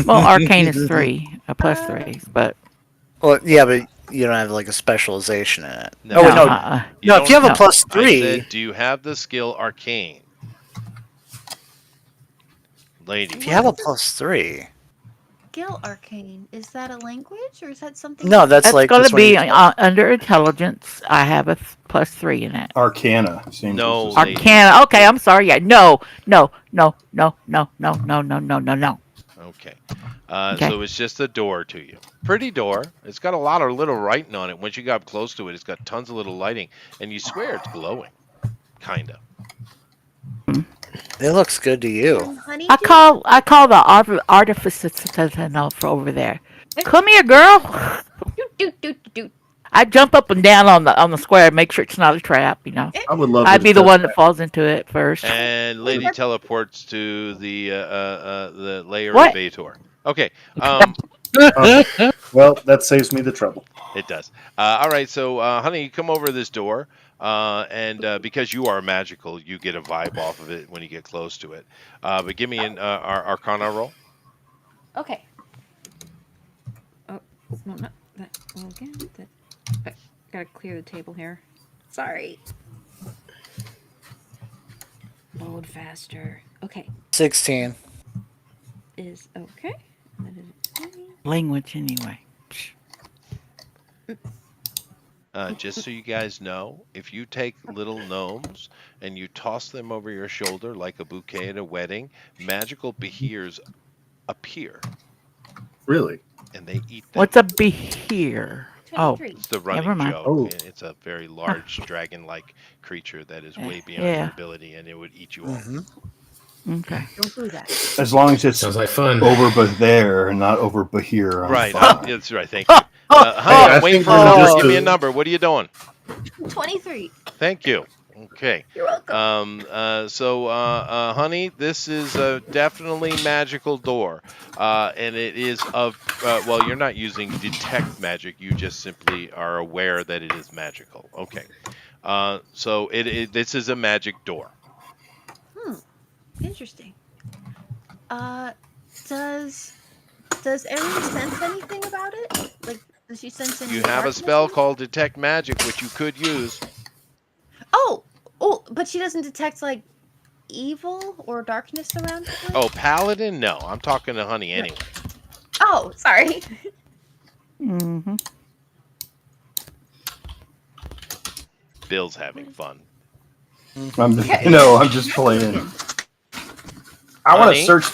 Speaker 4: Well, arcane is 3, a plus 3, but
Speaker 2: Well, yeah, but you don't have like a specialization in it.
Speaker 1: No.
Speaker 2: Oh, wait, no.
Speaker 1: You
Speaker 2: No, if you have
Speaker 1: don't-
Speaker 2: a plus
Speaker 1: I
Speaker 2: 3,
Speaker 1: said, do you have the skill arcane, lady?
Speaker 2: if you have a plus 3,
Speaker 5: Gil Arcane, is that a language or is that something?
Speaker 2: no, that's
Speaker 4: that's
Speaker 2: like
Speaker 4: going
Speaker 2: that's
Speaker 4: to
Speaker 2: when
Speaker 4: be
Speaker 2: you-
Speaker 4: under intelligence. I have a plus 3 in it.
Speaker 3: Arcana. Seems
Speaker 1: No,
Speaker 3: as-
Speaker 1: lady.
Speaker 4: Arcana. Okay, I'm sorry. Yeah, no.
Speaker 1: Okay.
Speaker 4: Okay.
Speaker 1: So it's just a door to you. Pretty door. It's got a lot of little writing on it. Once you got up close to it, it's got tons of little lighting, and you swear it's glowing. Kinda.
Speaker 2: it looks good to you.
Speaker 5: Honey,
Speaker 4: I call the artificer for over there. Come here, girl.
Speaker 5: do.
Speaker 4: I jump up and down on the square, make sure it's not a trap. You know,
Speaker 8: I would love.
Speaker 4: I'd
Speaker 8: to
Speaker 4: be the
Speaker 8: touch
Speaker 4: one that falls into it first.
Speaker 1: And lady teleports to the layer
Speaker 4: What?
Speaker 1: of Vator. Okay.
Speaker 8: that. Well, that saves me the trouble.
Speaker 1: It does. All right. So, honey, you come over to this door, and because you are magical, you get a vibe off of it when you get close to it. But give me an Arcana roll.
Speaker 5: Okay. Oh, no, not that. Well, again, that. Okay, gotta clear the table here. Sorry. Load faster. Okay,
Speaker 2: 16.
Speaker 5: is okay. That is 20.
Speaker 4: Language, anyway.
Speaker 1: Just so you guys know, if you take little gnomes and you toss them over your shoulder like a bouquet at a wedding, magical behears appear,
Speaker 8: Really?
Speaker 1: and they eat them.
Speaker 4: What's a behir? Oh,
Speaker 5: 23.
Speaker 1: It's the running
Speaker 4: Never mind.
Speaker 1: joke.
Speaker 8: Oh.
Speaker 1: and It's a very large dragon-like creature that is way beyond
Speaker 4: Yeah.
Speaker 1: your ability, and it would eat you all.
Speaker 4: okay.
Speaker 5: Don't do that.
Speaker 3: As long as it's
Speaker 6: Sounds like fun.
Speaker 3: over but there and not over but here. I'm
Speaker 1: Right.
Speaker 3: fine.
Speaker 1: That's right. Thank you. Honey,
Speaker 8: I
Speaker 1: I'm waiting
Speaker 8: think
Speaker 1: for a
Speaker 8: we're
Speaker 1: number.
Speaker 8: just
Speaker 1: Give me a
Speaker 8: a-
Speaker 1: number. What are you doing?
Speaker 5: 23.
Speaker 1: Thank you. Okay.
Speaker 5: You're welcome.
Speaker 1: Honey, this is a definitely magical door, and it is of. Well, you're not using detect magic. You just simply are aware that it is magical. Okay. So this is a magic door.
Speaker 5: Interesting. Does Erin sense anything about it? Like, does she sense any?
Speaker 1: You have a
Speaker 5: darkness
Speaker 1: spell
Speaker 5: in it?
Speaker 1: called detect magic, which you could use.
Speaker 5: Oh, but she doesn't detect like evil or darkness around it. Like?
Speaker 1: Oh, paladin? No, I'm talking to Honey anyway.
Speaker 5: Oh, sorry.
Speaker 4: Mm-hmm.
Speaker 1: Bill's having fun.
Speaker 3: I'm just playing. I want to
Speaker 1: Honey?
Speaker 3: search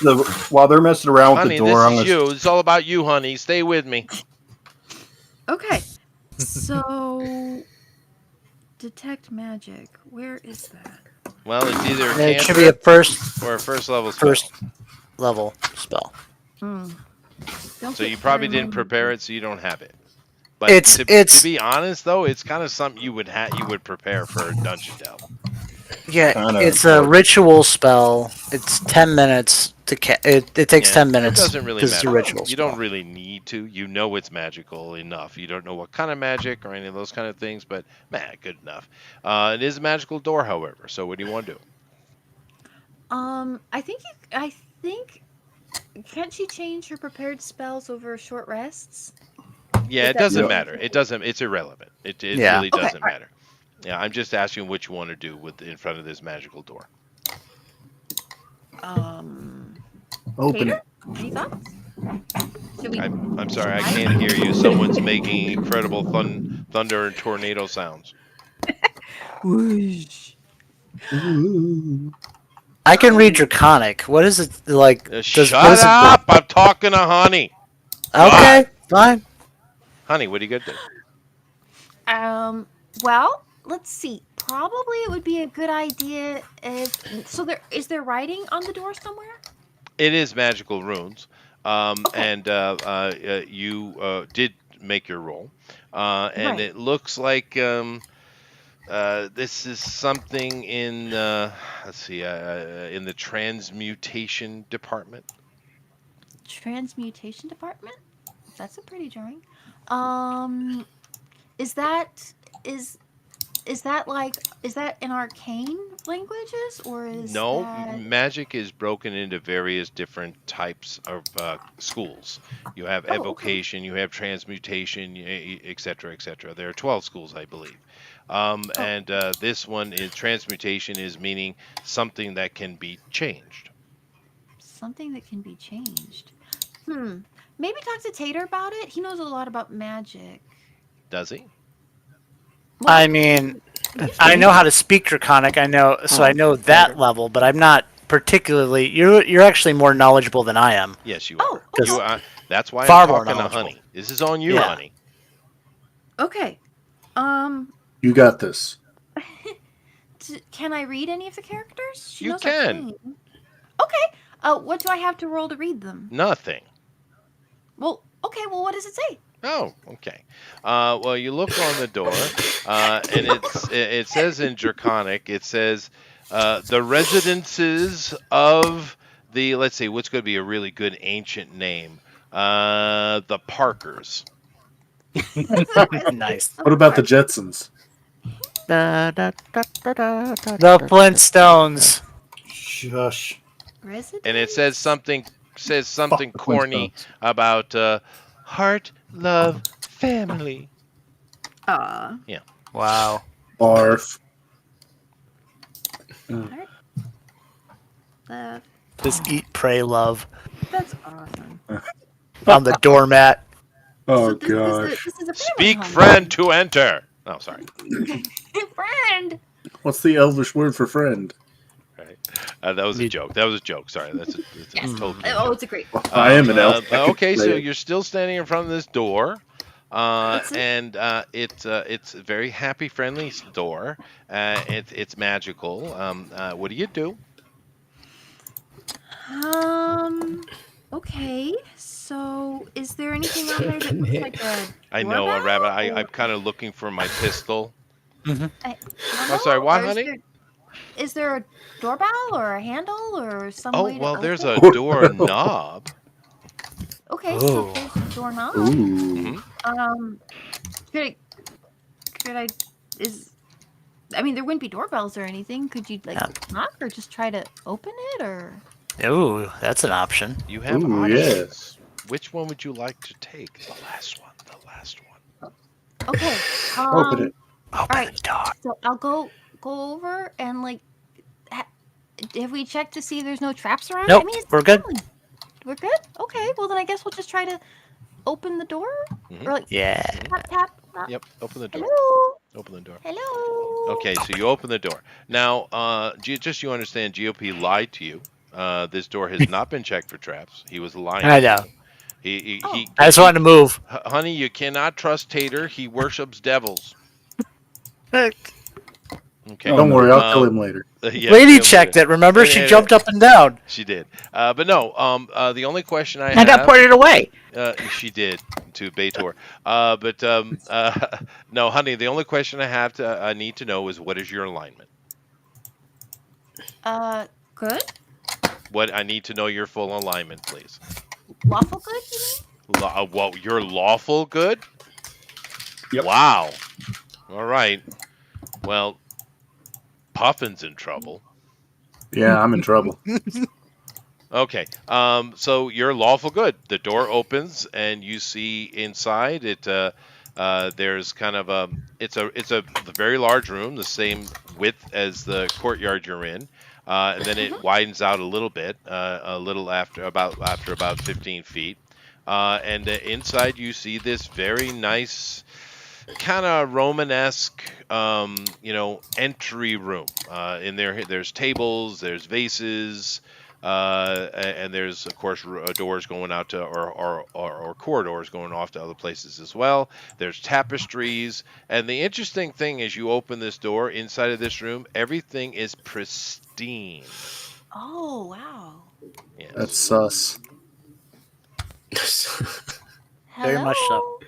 Speaker 3: while they're messing around with
Speaker 1: Honey,
Speaker 3: the door. I'm
Speaker 1: this is
Speaker 3: gonna
Speaker 1: you. It's all about you, Honey. Stay with me.
Speaker 5: Okay. So, detect magic. Where is that?
Speaker 1: Well, it's either a
Speaker 2: It should be a
Speaker 1: cantrip
Speaker 2: first
Speaker 1: or a first level spell.
Speaker 2: level spell.
Speaker 5: Don't
Speaker 1: So
Speaker 5: get
Speaker 1: you probably
Speaker 5: very
Speaker 1: didn't
Speaker 5: many-
Speaker 1: prepare it, so you don't have it. But
Speaker 2: It's-
Speaker 1: to be honest, though, it's kind of something you would prepare for a dungeon delve.
Speaker 2: Yeah,
Speaker 3: Kinda
Speaker 2: it's a
Speaker 3: important.
Speaker 2: ritual spell. It's 10 minutes to it takes
Speaker 1: Yeah,
Speaker 2: 10
Speaker 1: It
Speaker 2: minutes
Speaker 1: doesn't really
Speaker 2: because it's a
Speaker 1: matter.
Speaker 2: ritual
Speaker 1: You
Speaker 2: spell.
Speaker 1: don't really need to. You know it's magical enough. You don't know what kind of magic or any of those kind of things, but good enough. It is a magical door, however. So what do you want to do?
Speaker 5: I think. Can't she change her prepared spells over short rests?
Speaker 1: Yeah,
Speaker 5: Is
Speaker 1: it
Speaker 5: that
Speaker 1: doesn't
Speaker 5: true?
Speaker 1: matter. It doesn't. It's irrelevant. It
Speaker 2: Yeah.
Speaker 1: really
Speaker 5: Okay,
Speaker 1: doesn't
Speaker 5: alright.
Speaker 1: matter. Yeah, I'm just asking what you want to do in front of this magical door.
Speaker 8: Open
Speaker 5: Peter?
Speaker 8: it.
Speaker 5: Any thoughts? Should we?
Speaker 1: I'm sorry, I can't hear you. Someone's making incredible thunder and tornado sounds.
Speaker 5: Whoosh.
Speaker 2: I can read Draconic. What is it like?
Speaker 1: Shut
Speaker 2: what is it do?
Speaker 1: up! I'm talking to Honey.
Speaker 2: Okay, fine.
Speaker 1: Honey, what are you gonna do?
Speaker 5: Well, let's see. Probably it would be a good idea if there writing on the door somewhere?
Speaker 1: It is magical runes, and you did make your roll, and
Speaker 5: Right.
Speaker 1: it looks like this is something in let's see, in the transmutation department.
Speaker 5: Transmutation department? That's a pretty drawing. Um is that is that in arcane languages or is
Speaker 1: No,
Speaker 5: that
Speaker 1: magic is broken into various different types of schools. You have
Speaker 5: okay.
Speaker 1: evocation, you have transmutation, etc., etc. There are 12 schools, I believe. And this one is transmutation, is meaning something that can be changed.
Speaker 5: Something that can be changed. Maybe talk to Tater about it. He knows a lot about magic.
Speaker 1: Does he?
Speaker 5: Well,
Speaker 2: I mean, I know how to speak Draconic. I know that level, but I'm not particularly. You're actually more knowledgeable than I am.
Speaker 1: Yes, you
Speaker 5: Oh,
Speaker 1: are.
Speaker 5: okay.
Speaker 1: You are. That's why
Speaker 2: Far
Speaker 1: I'm
Speaker 2: more
Speaker 1: talking to
Speaker 2: knowledgeable.
Speaker 1: Honey. This is on you,
Speaker 2: Yeah.
Speaker 1: Honey.
Speaker 5: Okay.
Speaker 8: You got this.
Speaker 5: Can I read any of the characters? She
Speaker 1: You
Speaker 5: knows
Speaker 1: can.
Speaker 5: arcane. Okay. What do I have to roll to read them?
Speaker 1: Nothing.
Speaker 5: Well, okay. Well, what does it say?
Speaker 1: Oh, okay. Well, you look on the door, and it says in Draconic, it says the residences of the, let's see, what's going to be a really good ancient name? The Parkers.
Speaker 2: Nice.
Speaker 8: What about the Jetsons?
Speaker 4: Da, da, da, da, da, da,
Speaker 2: The
Speaker 4: da.
Speaker 2: Flintstones.
Speaker 8: Shush.
Speaker 5: Resident?
Speaker 1: And it says something
Speaker 8: Fuck the
Speaker 1: corny
Speaker 8: Flintstones.
Speaker 1: about heart, love, family.
Speaker 5: Aw.
Speaker 2: Wow.
Speaker 8: Barf.
Speaker 2: Just eat, pray, love
Speaker 5: That's awesome.
Speaker 2: on the doormat.
Speaker 8: Oh
Speaker 5: So this
Speaker 8: gosh.
Speaker 5: is a family
Speaker 1: Speak
Speaker 5: home.
Speaker 1: friend to enter. Oh, sorry.
Speaker 5: Friend.
Speaker 8: What's the Elvish word for friend?
Speaker 1: Right. That was a joke. That was a joke. Sorry. That's a
Speaker 5: Yes.
Speaker 1: total
Speaker 5: Oh,
Speaker 1: joke.
Speaker 5: it's a great.
Speaker 8: I am an elf.
Speaker 1: Okay, so you're still standing in front of this door,
Speaker 5: That's it.
Speaker 1: and it's a very happy, friendly door. It's magical. What do you do?
Speaker 5: Okay. So, is there anything on there that looks like a?
Speaker 1: I know,
Speaker 5: doorbell,
Speaker 1: Rabbit.
Speaker 5: or-
Speaker 1: I'm kind of looking for my pistol.
Speaker 5: I
Speaker 1: I'm sorry, what,
Speaker 5: or is
Speaker 1: honey?
Speaker 5: Is there a doorbell or a handle or some
Speaker 1: Oh,
Speaker 5: way to
Speaker 1: well, there's
Speaker 5: open?
Speaker 1: a door knob.
Speaker 5: Okay, so
Speaker 2: Ooh.
Speaker 5: there's a doorknob.
Speaker 8: Ooh.
Speaker 5: Could I? I mean, there wouldn't be doorbells or anything. Could you
Speaker 2: Yeah.
Speaker 5: knock or just try to open it or?
Speaker 2: Ooh, that's an option.
Speaker 1: You have
Speaker 8: Ooh,
Speaker 1: options. Which one would you like to take? The last one. The last one.
Speaker 5: Okay.
Speaker 8: Open it.
Speaker 2: Open
Speaker 5: Alright.
Speaker 2: the door.
Speaker 5: So I'll go over and have we checked to see if there's no traps around?
Speaker 2: Nope,
Speaker 5: I mean, it's
Speaker 2: we're good.
Speaker 5: family. We're good. Okay. Well, then I guess we'll just try to open the door
Speaker 1: Mhm.
Speaker 5: or
Speaker 2: Yeah.
Speaker 5: tap tap. Knock.
Speaker 1: Yep. Open the door.
Speaker 5: Hello.
Speaker 1: Open the door.
Speaker 5: Hello.
Speaker 1: Okay, so you open the door. Now, just so you understand, GOP lied to you. This door has not been checked for traps. He was lying.
Speaker 2: I
Speaker 1: to
Speaker 2: know.
Speaker 1: you.
Speaker 5: Oh.
Speaker 1: He
Speaker 2: I just wanted to move.
Speaker 1: honey, you cannot trust Tater. He worships devils. Okay.
Speaker 8: Don't worry, I'll kill
Speaker 1: Um,
Speaker 8: him later.
Speaker 1: yeah,
Speaker 2: Lady
Speaker 1: yeah,
Speaker 2: checked it. Remember, she
Speaker 1: Yeah.
Speaker 2: jumped up and down.
Speaker 1: She did. But no. The only question I
Speaker 4: I got
Speaker 1: have.
Speaker 4: ported away.
Speaker 1: She did to Baitor. No, honey. The only question I need to know is what is your alignment?
Speaker 5: Good.
Speaker 1: What I need to know your full alignment, please.
Speaker 5: Lawful good, you mean?
Speaker 1: Well, you're lawful good?
Speaker 3: Yep.
Speaker 1: Wow. All right. Well, Puffin's in trouble.
Speaker 8: Yeah, I'm in trouble.
Speaker 1: Okay. So you're lawful good. The door opens and you see inside it. There's kind of it's a very large room, the same width as the courtyard you're in. And then it widens out a little bit, a little after about 15 feet. And inside you see this very nice, kind of Romanesque, entry room. In there's tables, there's vases, And there's of course doors going out to or corridors going off to other places as well. There's tapestries, and the interesting thing is you open this door inside of this room, everything is pristine.
Speaker 5: Oh wow.
Speaker 1: Yes.
Speaker 8: That's sus.
Speaker 2: Very much so.
Speaker 5: Hello?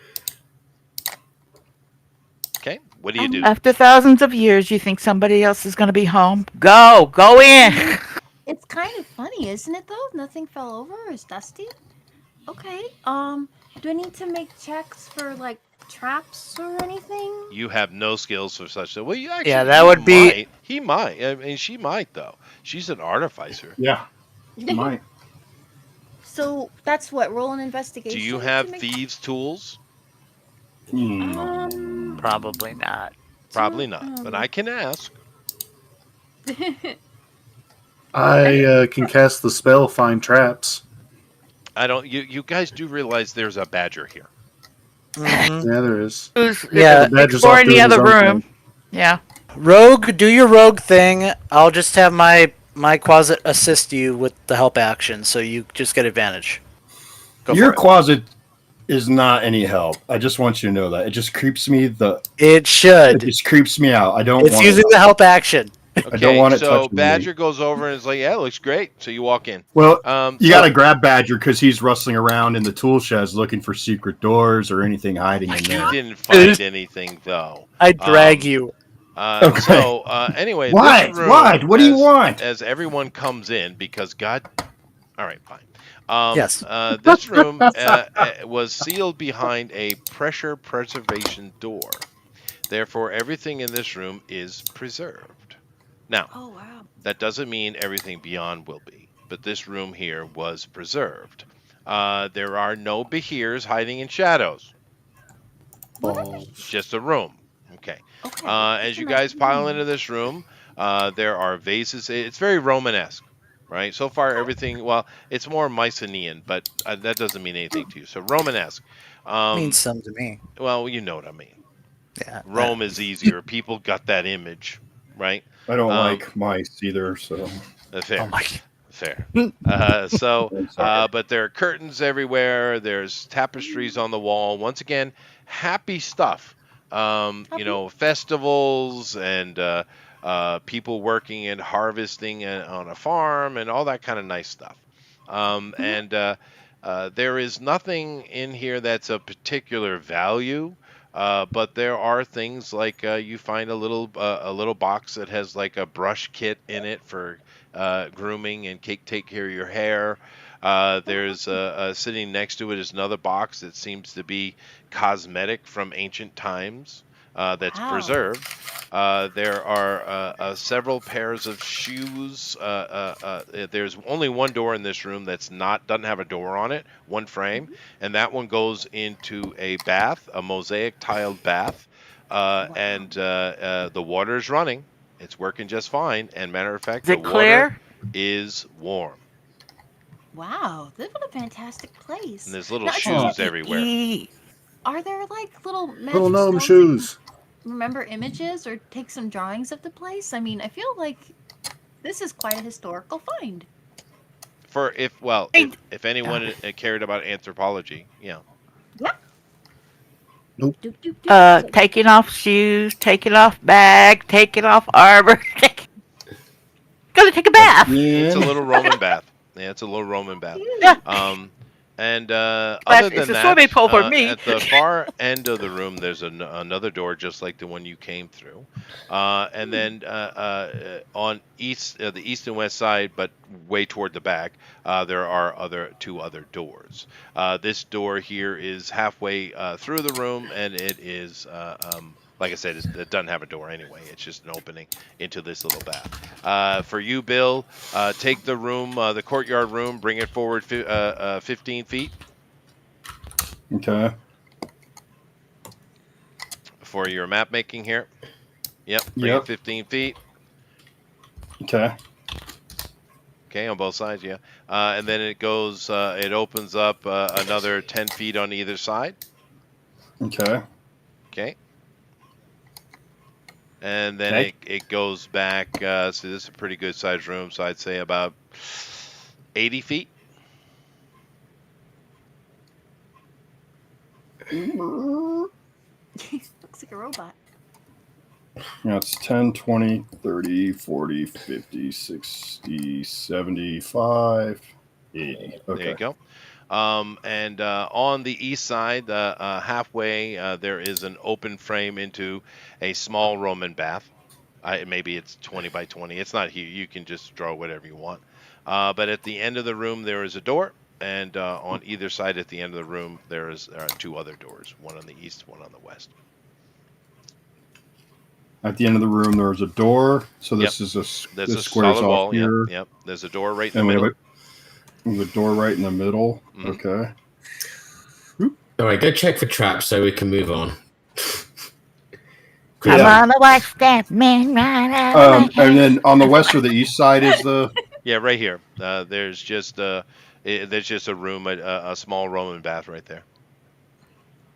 Speaker 1: Okay. What do you do?
Speaker 4: After thousands of years, you think somebody else is going to be home? Go in.
Speaker 5: It's kind of funny, isn't it though? Nothing fell over. It's dusty. Okay. Do I need to make checks for like traps or anything?
Speaker 1: You have no skills for such. Well, you actually.
Speaker 2: Yeah, that
Speaker 1: he
Speaker 2: would be-
Speaker 1: might. He might. I mean, she might though. She's an artificer.
Speaker 3: Yeah, you might.
Speaker 5: So that's what, roll an investigation.
Speaker 1: Do you
Speaker 5: to
Speaker 1: have
Speaker 5: make-
Speaker 1: thieves' tools?
Speaker 2: Probably not.
Speaker 1: Probably not, but I can ask.
Speaker 8: I can cast the spell Find Traps.
Speaker 1: I don't. You guys do realize there's a badger here.
Speaker 2: Mhm.
Speaker 8: Yeah, there is.
Speaker 4: Who's
Speaker 2: Yeah,
Speaker 8: The badger's
Speaker 4: explore
Speaker 8: off
Speaker 4: in the
Speaker 8: doing
Speaker 4: other
Speaker 8: his own
Speaker 4: room?
Speaker 8: thing.
Speaker 4: Yeah.
Speaker 2: Rogue, do your rogue thing. I'll just have my closet assist you with the help action, so you just get advantage. Go
Speaker 3: Your
Speaker 2: for it.
Speaker 3: closet is not any help. I just want you to know that. It just creeps me. It
Speaker 2: It should.
Speaker 3: just creeps me out. I don't
Speaker 2: It's
Speaker 3: want
Speaker 2: using
Speaker 3: it.
Speaker 2: the help action.
Speaker 1: Okay,
Speaker 3: don't want it
Speaker 1: so
Speaker 3: touching me.
Speaker 1: Badger goes over and is like, "Yeah, it looks great." So you walk in.
Speaker 3: Well, you
Speaker 1: so-
Speaker 3: got to grab Badger because he's rustling around in the tool sheds looking for secret doors or anything hiding in
Speaker 1: You
Speaker 3: there.
Speaker 1: didn't find anything though.
Speaker 2: I drag
Speaker 1: Um,
Speaker 2: you.
Speaker 3: Okay.
Speaker 1: So anyway,
Speaker 3: Why?
Speaker 1: this room,
Speaker 3: Why? What do you want?
Speaker 1: As everyone comes in, because God. All right, fine.
Speaker 2: Yes.
Speaker 1: This room was sealed behind a pressure preservation door. Therefore, everything in this room is preserved. Now,
Speaker 5: Oh wow.
Speaker 1: that doesn't mean everything beyond will be, but this room here was preserved. There are no behirs hiding in shadows. It's just a room. Okay.
Speaker 5: Okay.
Speaker 1: As you guys pile into this room, there are vases. It's very Romanesque, right? So far, everything. Well, it's more Mycenaean, but that doesn't mean anything to you. So Romanesque.
Speaker 2: Means some to me.
Speaker 1: Well, you know what I mean.
Speaker 2: Yeah.
Speaker 1: Rome is easier. People got that image, right?
Speaker 3: I don't like mice either, so.
Speaker 1: Fair.
Speaker 2: Oh my.
Speaker 1: Fair.
Speaker 3: I'm sorry.
Speaker 1: But there are curtains everywhere. There's tapestries on the wall. Once again, happy stuff. You know, festivals and people working and harvesting on a farm and all that kind of nice stuff. And there is nothing in here that's of particular value. But there are things like you find a little box that has like a brush kit in it for grooming and take care of your hair. There's sitting next to it is another box that seems to be cosmetic from ancient times that's
Speaker 5: Wow.
Speaker 1: preserved. There are several pairs of shoes. There's only one door in this room that's doesn't have a door on it, one frame, and that one goes into a bath, a mosaic tiled bath, and the water is running. It's working just fine. And matter of fact,
Speaker 4: Is it
Speaker 1: the
Speaker 4: clear?
Speaker 1: water is warm.
Speaker 5: Wow, this what a fantastic place.
Speaker 1: And there's little
Speaker 5: Now,
Speaker 1: shoes everywhere.
Speaker 5: Are there like little magic
Speaker 8: Little gnome
Speaker 5: stones
Speaker 8: shoes.
Speaker 5: that you remember images or take some drawings of the place? I mean, I feel like this is quite a historical find.
Speaker 1: For if anyone cared about anthropology, yeah.
Speaker 5: Doop, doop, doop.
Speaker 4: Taking off shoes, taking off bag, taking off arbor. Gonna take a bath.
Speaker 1: It's a little Roman bath. Yeah, it's a little Roman bath.
Speaker 4: Yeah.
Speaker 1: And
Speaker 4: But
Speaker 1: other
Speaker 4: it's
Speaker 1: than
Speaker 4: a
Speaker 1: that,
Speaker 4: swimming pool for me.
Speaker 1: at the far end of the room, there's another door just like the one you came through. And then on the east and west side, but way toward the back, there are two other doors. This door here is halfway through the room, and it is. Like I said, it doesn't have a door anyway. It's just an opening into this little bath. For you, Bill, take the room, the courtyard room, bring it forward 15 feet
Speaker 3: Okay.
Speaker 1: for your map making here. Yep, bring
Speaker 3: Yep.
Speaker 1: it 15 feet.
Speaker 3: Okay.
Speaker 1: Okay, on both sides, yeah. And then it goes, it opens up another 10 feet on either side.
Speaker 3: Okay.
Speaker 1: Okay. And then
Speaker 3: Okay.
Speaker 1: it goes back. So this is a pretty good sized room. So I'd say about 80 feet.
Speaker 5: Looks like a robot.
Speaker 3: Yeah, it's 10, 20, 30, 40, 50, 60, 75, 80. Okay.
Speaker 1: There you go. And on the east side, halfway, there is an open frame into a small Roman bath. Maybe it's 20 by 20. It's not huge. You can just draw whatever you want. But at the end of the room, there is a door. And on either side at the end of the room, there are two other doors, one on the east, one on the west.
Speaker 3: At the end of the room, there's a door. So this
Speaker 1: Yep.
Speaker 3: is a
Speaker 1: There's
Speaker 3: this
Speaker 1: a
Speaker 3: squares
Speaker 1: solid
Speaker 3: off
Speaker 1: wall.
Speaker 3: here,
Speaker 1: Yep. There's a door right in
Speaker 3: and
Speaker 1: the
Speaker 3: we
Speaker 1: middle.
Speaker 3: have a door right in the middle.
Speaker 1: Mhm.
Speaker 3: Okay.
Speaker 6: All right, go check for traps so we can move on.
Speaker 4: I'm
Speaker 3: Yeah.
Speaker 4: on the watch that man right out of my
Speaker 3: And
Speaker 4: head.
Speaker 3: then on the west or the east side is the.
Speaker 1: Yeah, right here. There's just a room, a small Roman bath right there.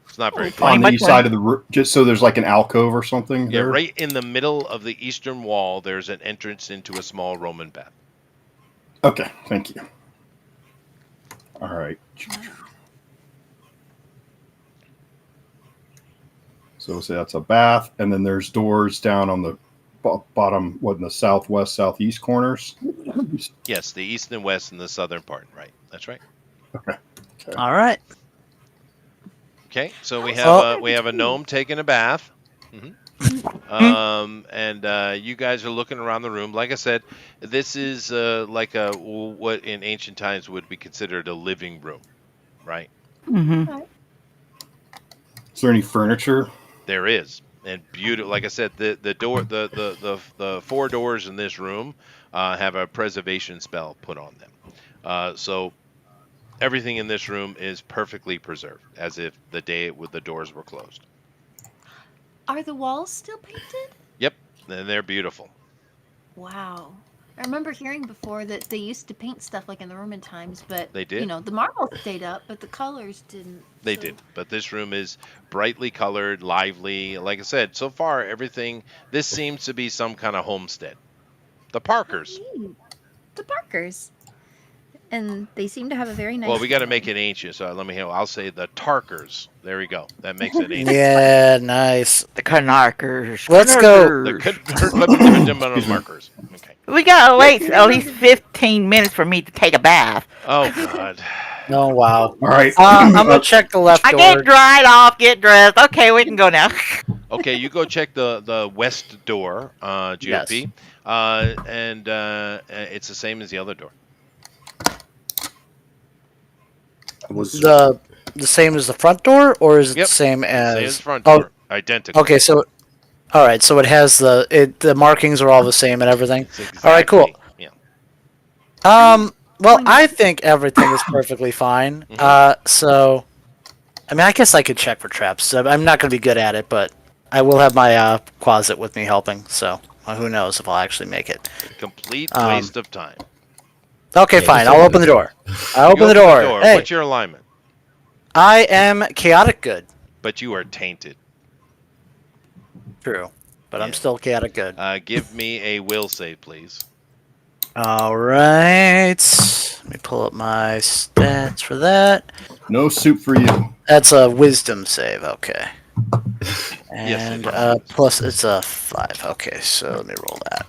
Speaker 1: It's not very
Speaker 4: Fine.
Speaker 3: On
Speaker 1: big.
Speaker 3: the east side of the room, just so there's like an alcove or something.
Speaker 1: Yeah,
Speaker 3: there?
Speaker 1: right in the middle of the eastern wall, there's an entrance into a small Roman bath.
Speaker 3: Okay, thank you. All right. So say that's a bath, and then there's doors down on the bottom, in the southwest, southeast corners.
Speaker 1: Yes, the east and west and the southern part. Right. That's right.
Speaker 2: All right.
Speaker 1: Okay, so we
Speaker 2: Oh.
Speaker 1: have a gnome taking a bath. And you guys are looking around the room. Like I said, this is like what in ancient times would be considered a living room, right?
Speaker 4: Mm-hmm.
Speaker 3: Is there any furniture?
Speaker 1: There is, and beautiful. Like I said, the door, the four doors in this room have a preservation spell put on them. So everything in this room is perfectly preserved, as if the day the doors were closed.
Speaker 5: Are the walls still painted?
Speaker 1: Yep, and they're beautiful.
Speaker 5: Wow. I remember hearing before that they used to paint stuff like in the Roman times, but
Speaker 1: They did.
Speaker 5: You know, the marble stayed up, but the colors didn't.
Speaker 1: They
Speaker 5: so-
Speaker 1: did, but this room is brightly colored, lively. Like I said, so far everything. This seems to be some kind of homestead. The Parkers.
Speaker 5: Neat. The Parkers. And they seem to have a very nice.
Speaker 1: Well, we got to make it ancient, so let me hear. I'll say the Tarkers. There we go. That makes it ancient.
Speaker 2: Yeah, nice.
Speaker 4: The Canarkers.
Speaker 2: Let's go.
Speaker 1: The markers. Okay.
Speaker 4: We gotta wait at least 15 minutes for me to take a bath.
Speaker 1: Oh God.
Speaker 2: Oh wow.
Speaker 3: All right.
Speaker 2: I'm gonna check the left
Speaker 4: I
Speaker 2: door.
Speaker 4: get dried off, get dressed. Okay, we can go now.
Speaker 1: Okay, you go check the west door, GOP, and it's the same as the other door.
Speaker 8: Was
Speaker 2: the same as the front door, or is it
Speaker 1: Yep.
Speaker 2: the same as?
Speaker 1: Same as front
Speaker 2: Oh,
Speaker 1: door. Identical.
Speaker 2: okay. So, all right. So it has the markings are all the same and everything.
Speaker 1: It's
Speaker 2: All right, cool.
Speaker 1: Yeah.
Speaker 2: Well, I think everything is perfectly fine. So, I mean, I guess I could check for traps. I'm not going to be good at it, but I will have my closet with me helping. So, who knows if I'll actually make it?
Speaker 1: Complete waste of time.
Speaker 2: Okay,
Speaker 6: Yeah,
Speaker 2: fine.
Speaker 6: just
Speaker 2: I'll open the door. I
Speaker 1: You
Speaker 2: open the door. Hey,
Speaker 1: What's your alignment?
Speaker 2: I am chaotic good.
Speaker 1: But you are tainted.
Speaker 2: True, but I'm
Speaker 1: Yeah.
Speaker 2: still chaotic good.
Speaker 1: Give me a will save, please.
Speaker 2: All right. Let me pull up my stats for that.
Speaker 3: No soup for you.
Speaker 2: That's a wisdom save. Okay.
Speaker 1: Yes,
Speaker 2: And
Speaker 1: it is.
Speaker 2: plus it's a 5. Okay, so let me roll that.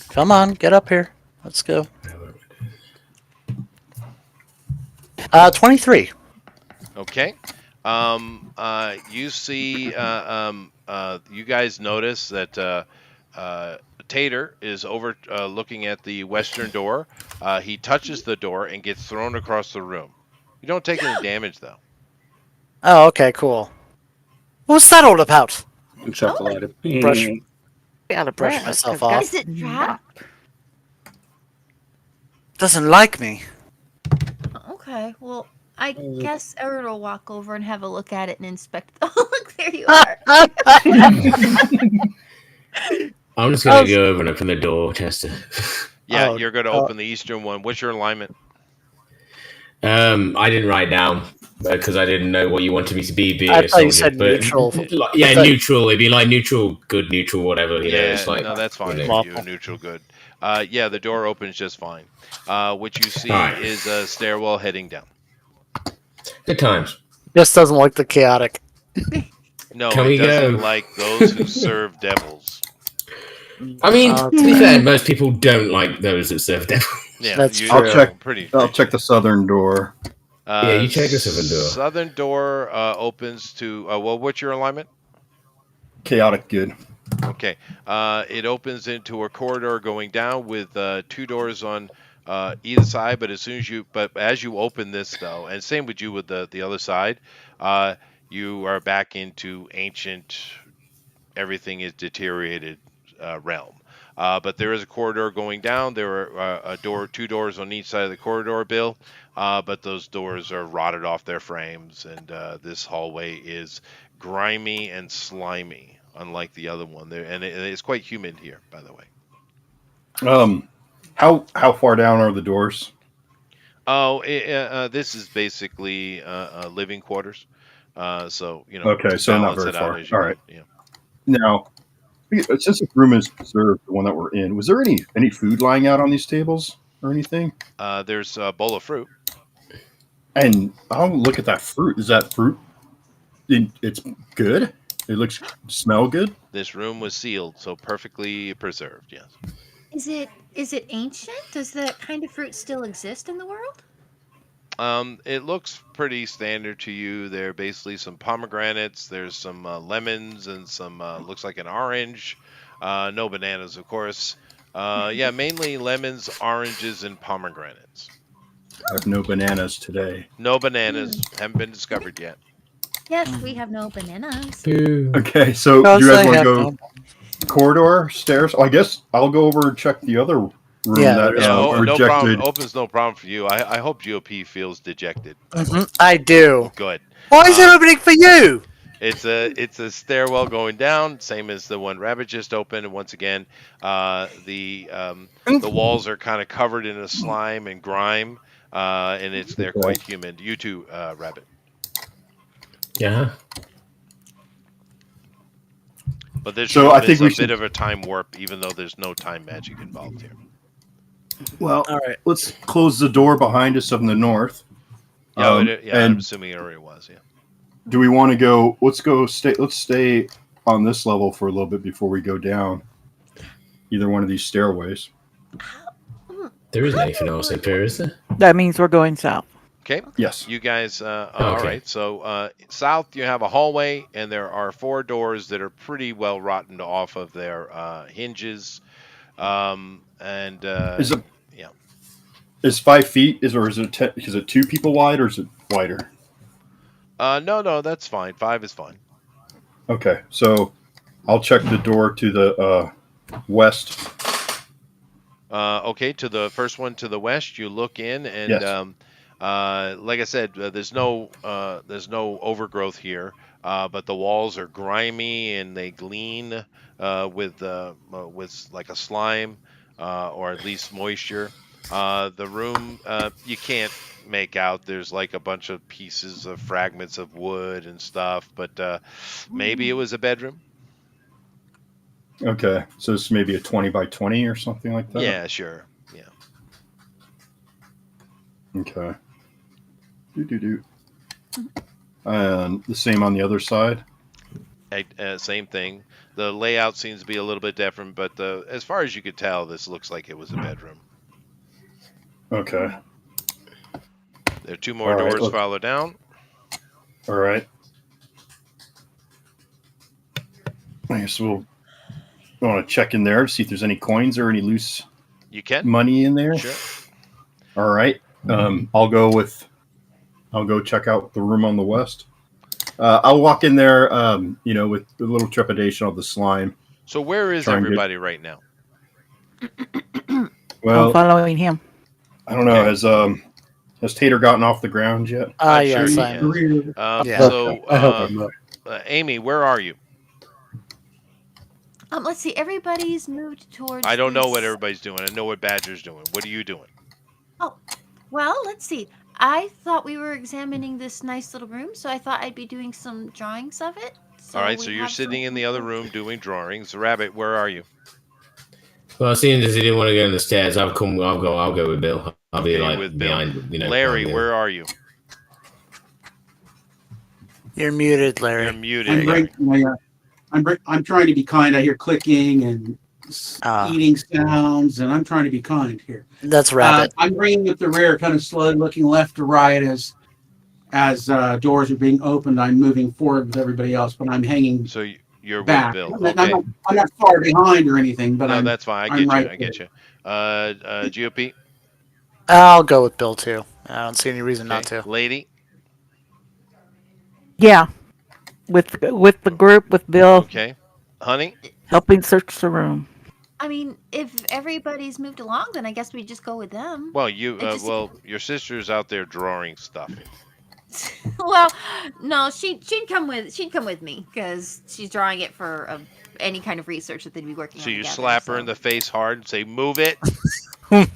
Speaker 2: Come on, get up here. Let's go. 23.
Speaker 1: Okay. You see, you guys notice that Tater is over looking at the western door. He touches the door and gets thrown across the room. You don't take any damage, though.
Speaker 2: Oh, okay, cool. What's that all about?
Speaker 8: chocolate.
Speaker 2: Brush.
Speaker 4: Gotta
Speaker 2: Brush
Speaker 4: breath,
Speaker 2: myself
Speaker 4: 'cause
Speaker 2: off.
Speaker 5: Is it trapped?
Speaker 2: Doesn't like me.
Speaker 5: Okay, well, I guess Eric will walk over and have a look at it and inspect. Oh, look, there you are.
Speaker 6: I'm just gonna go over and open the door, Chester.
Speaker 1: Yeah,
Speaker 2: Oh,
Speaker 1: you're going to
Speaker 2: oh.
Speaker 1: open the eastern one. What's your alignment?
Speaker 6: I didn't write down because I didn't know what you wanted me to be. Being
Speaker 2: I
Speaker 6: a
Speaker 2: thought you
Speaker 6: soldier,
Speaker 2: said
Speaker 6: but
Speaker 2: neutral.
Speaker 6: Yeah,
Speaker 2: I thought-
Speaker 6: neutral. It'd be like neutral, good, neutral, whatever. You know,
Speaker 1: Yeah,
Speaker 6: it's like
Speaker 1: no, that's fine.
Speaker 6: you
Speaker 1: You
Speaker 6: know.
Speaker 1: do neutral good. Yeah, the door opens just fine. What you see
Speaker 6: Alright.
Speaker 1: is a stairwell heading down.
Speaker 6: Good times.
Speaker 2: Just doesn't look the chaotic.
Speaker 1: No,
Speaker 6: Can
Speaker 1: it
Speaker 6: we
Speaker 1: doesn't
Speaker 6: go?
Speaker 1: like those who serve devils.
Speaker 6: I mean, to be
Speaker 2: Okay.
Speaker 6: fair, most people don't like those that serve devil.
Speaker 1: Yeah,
Speaker 2: That's
Speaker 1: you,
Speaker 2: true.
Speaker 3: I'll check.
Speaker 1: Pretty.
Speaker 3: I'll check the southern door.
Speaker 6: Yeah, you check the southern door.
Speaker 1: Southern door opens to. Well, what's your alignment?
Speaker 3: Chaotic good.
Speaker 1: Okay. It opens into a corridor going down with 2 doors on either side. But as you open this though, and same with you with the other side, you are back into ancient. Everything is deteriorated realm. But there is a corridor going down. There are 2 doors on each side of the corridor, Bill. But those doors are rotted off their frames, and this hallway is grimy and slimy, unlike the other one. And it's quite humid here, by the way.
Speaker 3: How far down are the doors?
Speaker 1: Oh, this is basically living quarters. So
Speaker 3: Okay,
Speaker 1: to
Speaker 3: so not
Speaker 1: balance
Speaker 3: very
Speaker 1: it out
Speaker 3: far.
Speaker 1: as you
Speaker 3: All
Speaker 1: go,
Speaker 3: right.
Speaker 1: yeah.
Speaker 3: Now, since this room is preserved, the one that we're in, was there any food lying out on these tables or anything?
Speaker 1: There's a bowl of fruit.
Speaker 3: And I'll look at that fruit. Is that fruit? It's good. It smell good.
Speaker 1: This room was sealed, so perfectly preserved. Yes.
Speaker 5: Is it ancient? Does that kind of fruit still exist in the world?
Speaker 1: It looks pretty standard to you. There are basically some pomegranates. There's some lemons and some looks like an orange. No bananas, of course. Yeah, mainly lemons, oranges, and pomegranates.
Speaker 3: I have no bananas today.
Speaker 1: No bananas haven't been discovered yet.
Speaker 5: Yes, we have no bananas.
Speaker 6: Boo.
Speaker 3: Okay, so
Speaker 2: Because
Speaker 3: do you guys
Speaker 2: I
Speaker 3: want to
Speaker 2: have
Speaker 3: go
Speaker 2: no-
Speaker 3: corridor, stairs? Oh, I guess I'll go over and check the other room
Speaker 2: Yeah,
Speaker 3: that
Speaker 1: Yeah, no
Speaker 3: rejected.
Speaker 1: problem. Opens no problem for you. I hope GOP feels dejected.
Speaker 2: I do.
Speaker 1: Good.
Speaker 2: Why is it opening for you?
Speaker 1: It's a stairwell going down, same as the one Rabbit just opened. And once again, the walls are kind of covered in a slime and grime, and they're quite humid. You too, Rabbit.
Speaker 6: Yeah.
Speaker 1: But this
Speaker 3: So
Speaker 1: room
Speaker 3: I think
Speaker 1: is
Speaker 3: we
Speaker 1: a
Speaker 3: should-
Speaker 1: bit of a time warp, even though there's no time magic involved here.
Speaker 3: Well,
Speaker 2: All right.
Speaker 3: let's close the door behind us on the north.
Speaker 1: Yeah, I'm
Speaker 3: and
Speaker 1: assuming it already was. Yeah.
Speaker 3: do we want to go? Let's stay on this level for a little bit before we go down either one of these stairways.
Speaker 6: There isn't anything else up here, is there?
Speaker 4: That means we're going south.
Speaker 1: Okay.
Speaker 3: Yes.
Speaker 1: You guys, all right. So south, you have a hallway, and there are 4 doors that are pretty well rotten off of their hinges.
Speaker 3: Is it?
Speaker 1: yeah.
Speaker 3: Is 5 feet? Is it 2 people wide or is it wider?
Speaker 1: No, that's fine. 5 is fine.
Speaker 3: Okay, so I'll check the door to the west.
Speaker 1: Okay, to the first one to the west, you look in, and
Speaker 3: Yes.
Speaker 1: like I said, there's no overgrowth here, but the walls are grimy and they gleam with like a slime or at least moisture. The room you can't make out. There's like a bunch of pieces of fragments of wood and stuff, but maybe it was a bedroom.
Speaker 3: Okay, so it's maybe a 20 by 20 or something like that.
Speaker 1: Yeah, sure. Yeah.
Speaker 3: Okay. Do. And the same on the other side.
Speaker 1: Same thing. The layout seems to be a little bit different, but as far as you could tell, this looks like it was a bedroom.
Speaker 3: Okay.
Speaker 1: There are 2 more
Speaker 3: All right,
Speaker 1: doors
Speaker 3: look.
Speaker 1: farther down.
Speaker 3: All right. I guess we'll want to check in there to see if there's any coins or any loose
Speaker 1: You can.
Speaker 3: money in there.
Speaker 1: Sure.
Speaker 3: All right. I'll go check out the room on the west. I'll walk in there, with a little trepidation of the slime.
Speaker 1: So where is
Speaker 3: Try and get-
Speaker 1: everybody right now?
Speaker 4: I'm
Speaker 3: Well,
Speaker 4: following him.
Speaker 3: I don't know. Has Tater gotten off the ground yet?
Speaker 1: I'm sure
Speaker 2: Yes,
Speaker 1: he
Speaker 2: I
Speaker 1: is.
Speaker 2: am. Yeah.
Speaker 1: So,
Speaker 8: I hope I'm not.
Speaker 1: Amy, where are you?
Speaker 5: Let's see. Everybody's moved towards.
Speaker 1: I don't know what
Speaker 5: this-
Speaker 1: everybody's doing. I know what Badger's doing. What are you doing?
Speaker 5: Well, let's see. I thought we were examining this nice little room, so I thought I'd be doing some drawings of it.
Speaker 1: All right,
Speaker 5: we
Speaker 1: so you're
Speaker 5: have
Speaker 1: sitting
Speaker 5: some-
Speaker 1: in the other room doing drawings. Rabbit, where are you?
Speaker 6: Well, seeing as he didn't want to go on the stairs, I'll go with Bill. I'll be
Speaker 1: Okay,
Speaker 6: like
Speaker 1: with Bill.
Speaker 6: behind,
Speaker 1: Larry,
Speaker 6: behind
Speaker 1: where are you?
Speaker 2: You're muted,
Speaker 1: You're
Speaker 2: Larry.
Speaker 1: muted. Larry.
Speaker 7: I'm trying to be kind. I hear clicking and
Speaker 2: Ah.
Speaker 7: eating sounds, and I'm trying to be kind here.
Speaker 2: That's Rabbit.
Speaker 7: I'm bringing up the rear, kind of slowly looking left to right as doors are being opened. I'm moving forward with everybody else, but I'm hanging
Speaker 1: So you're
Speaker 7: back.
Speaker 1: with Bill.
Speaker 7: I'm
Speaker 1: Okay.
Speaker 7: not far behind or anything, but
Speaker 1: No,
Speaker 7: I'm
Speaker 1: that's fine.
Speaker 7: I'm right
Speaker 1: I get you. GOP.
Speaker 2: I'll go with Bill too. I don't see any reason not
Speaker 1: Okay.
Speaker 2: to.
Speaker 1: Lady.
Speaker 4: Yeah, with the group with Bill
Speaker 1: Okay. Honey.
Speaker 4: helping search the room.
Speaker 5: I mean, if everybody's moved along, then I guess we just go with them.
Speaker 1: Well, your sister's out there drawing stuff.
Speaker 5: Well, no, she'd come with me because she's drawing it for any kind of research that they'd be working on.
Speaker 1: So you
Speaker 5: together,
Speaker 1: slap her in the face hard and say, "Move it."
Speaker 5: No,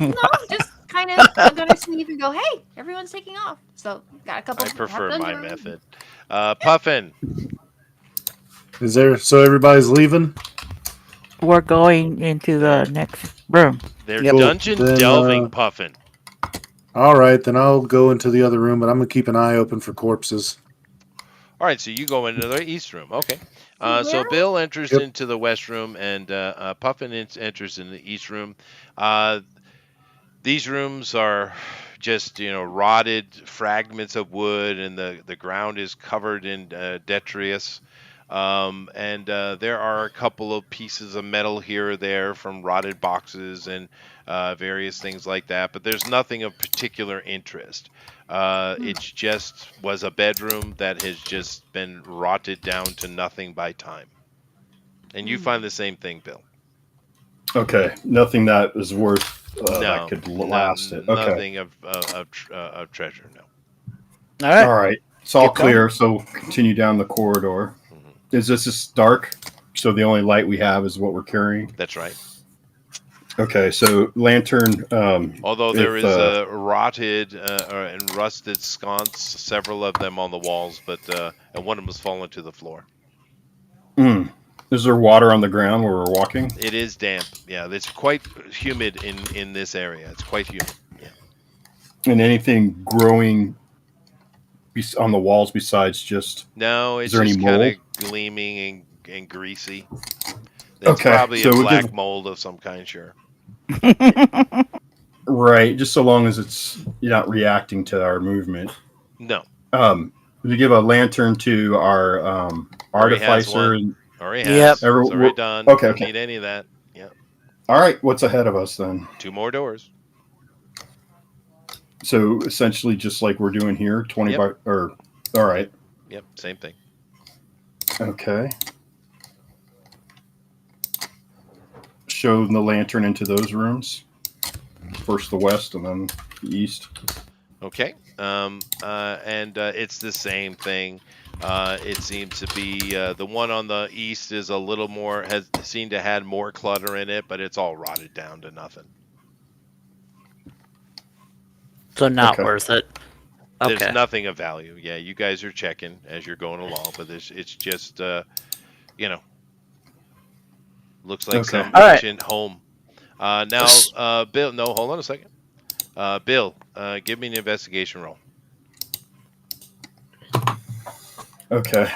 Speaker 5: just kind of I'm gonna sneeze and go, "Hey, everyone's taking off." So got a couple.
Speaker 1: I prefer
Speaker 5: half
Speaker 1: my
Speaker 5: dozen rooms.
Speaker 1: method. Puffin.
Speaker 8: Is there? So everybody's leaving?
Speaker 4: We're going into the next room.
Speaker 1: They're
Speaker 2: Yep.
Speaker 1: dungeon
Speaker 8: Then,
Speaker 1: delving, Puffin.
Speaker 8: All right, then I'll go into the other room, but I'm gonna keep an eye open for corpses.
Speaker 1: All right, so you go into the east room. Okay. So
Speaker 5: Where?
Speaker 1: Bill enters
Speaker 8: Yep.
Speaker 1: into the west room, and Puffin enters in the east room. These rooms are just rotted fragments of wood, and the ground is covered in detritus. And there are a couple of pieces of metal here or there from rotted boxes and various things like that, but there's nothing of particular interest. It just was a bedroom that has just been rotted down to nothing by time. And you find the same thing, Bill.
Speaker 3: Okay, nothing that is worth
Speaker 1: No,
Speaker 3: that could last it. Okay,
Speaker 1: nothing of treasure, no.
Speaker 2: All right.
Speaker 3: all right, it's all
Speaker 2: Keep going.
Speaker 3: clear. So continue down the corridor. Is this just dark? So the only light we have is what we're carrying.
Speaker 1: That's right.
Speaker 3: Okay, so lantern.
Speaker 1: Although there
Speaker 3: if,
Speaker 1: is rotted and rusted sconce, several of them on the walls, but and one of them has fallen to the floor.
Speaker 3: Is there water on the ground where we're walking?
Speaker 1: It is damp. Yeah, it's quite humid in this area. It's quite humid. Yeah.
Speaker 3: And anything growing on the walls besides just?
Speaker 1: No, it's
Speaker 3: there any
Speaker 1: just kind
Speaker 3: mold?
Speaker 1: of gleaming and greasy. It's
Speaker 3: Okay,
Speaker 1: probably
Speaker 3: so
Speaker 1: a
Speaker 3: we'll
Speaker 1: black
Speaker 3: give-
Speaker 1: mold of some kind, sure.
Speaker 3: Right, just so long as you're not reacting to our movement.
Speaker 1: No,
Speaker 3: We give a lantern to our
Speaker 1: Already has
Speaker 3: artificer.
Speaker 1: one. already has.
Speaker 2: Yep.
Speaker 1: It's already done.
Speaker 3: Okay,
Speaker 1: Don't
Speaker 3: okay.
Speaker 1: need any of that. Yeah,
Speaker 3: All right, what's ahead of us then?
Speaker 1: 2 more doors.
Speaker 3: So essentially, just like we're doing here, 20
Speaker 1: Yep.
Speaker 3: by or. All right.
Speaker 1: Yep, same thing.
Speaker 3: Okay. Show the lantern into those rooms. First the west and then the east.
Speaker 1: Okay. And it's the same thing. It seems to be the one on the east is a little more has seemed to had more clutter in it, but it's all rotted down to nothing.
Speaker 2: So not
Speaker 3: Okay.
Speaker 2: worth it.
Speaker 1: There's
Speaker 2: Okay.
Speaker 1: nothing of value. Yeah, you guys are checking as you're going along, but it's just looks like
Speaker 3: Okay.
Speaker 1: some
Speaker 2: All right.
Speaker 1: ancient home. Now, Bill. No, hold on a second. Bill, give me an investigation roll.
Speaker 3: Okay.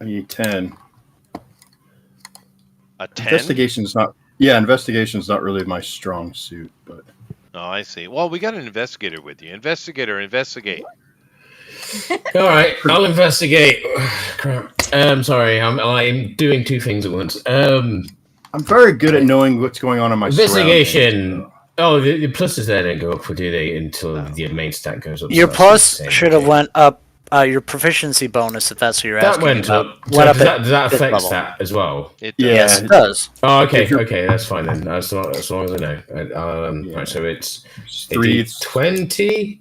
Speaker 3: I need 10.
Speaker 1: A 10.
Speaker 3: Investigation's not. Yeah, investigation's not really my strong suit, but
Speaker 1: Oh, I see. Well, we got an investigator with you. Investigator, investigate.
Speaker 6: All right, I'll investigate. Crap. Sorry, I'm doing 2 things at once.
Speaker 3: I'm very good at knowing what's going on in my
Speaker 6: Investigation.
Speaker 3: surroundings.
Speaker 6: Oh, the pluses there don't go up, do they? Until the main stat goes up.
Speaker 2: Your
Speaker 6: so that's
Speaker 2: plus
Speaker 6: the same.
Speaker 2: should have went up. Your proficiency bonus, if that's what you're
Speaker 6: That
Speaker 2: asking.
Speaker 6: went
Speaker 2: about,
Speaker 6: up.
Speaker 2: Went up
Speaker 6: Does
Speaker 2: at
Speaker 6: that
Speaker 2: fifth
Speaker 6: affect
Speaker 2: level.
Speaker 6: that as well?
Speaker 1: It
Speaker 3: Yeah.
Speaker 2: Yes, it does.
Speaker 6: Oh, okay,
Speaker 3: If you're-
Speaker 6: okay, that's fine then. As long as I know. Right, so it's
Speaker 3: It's 3.
Speaker 6: 20.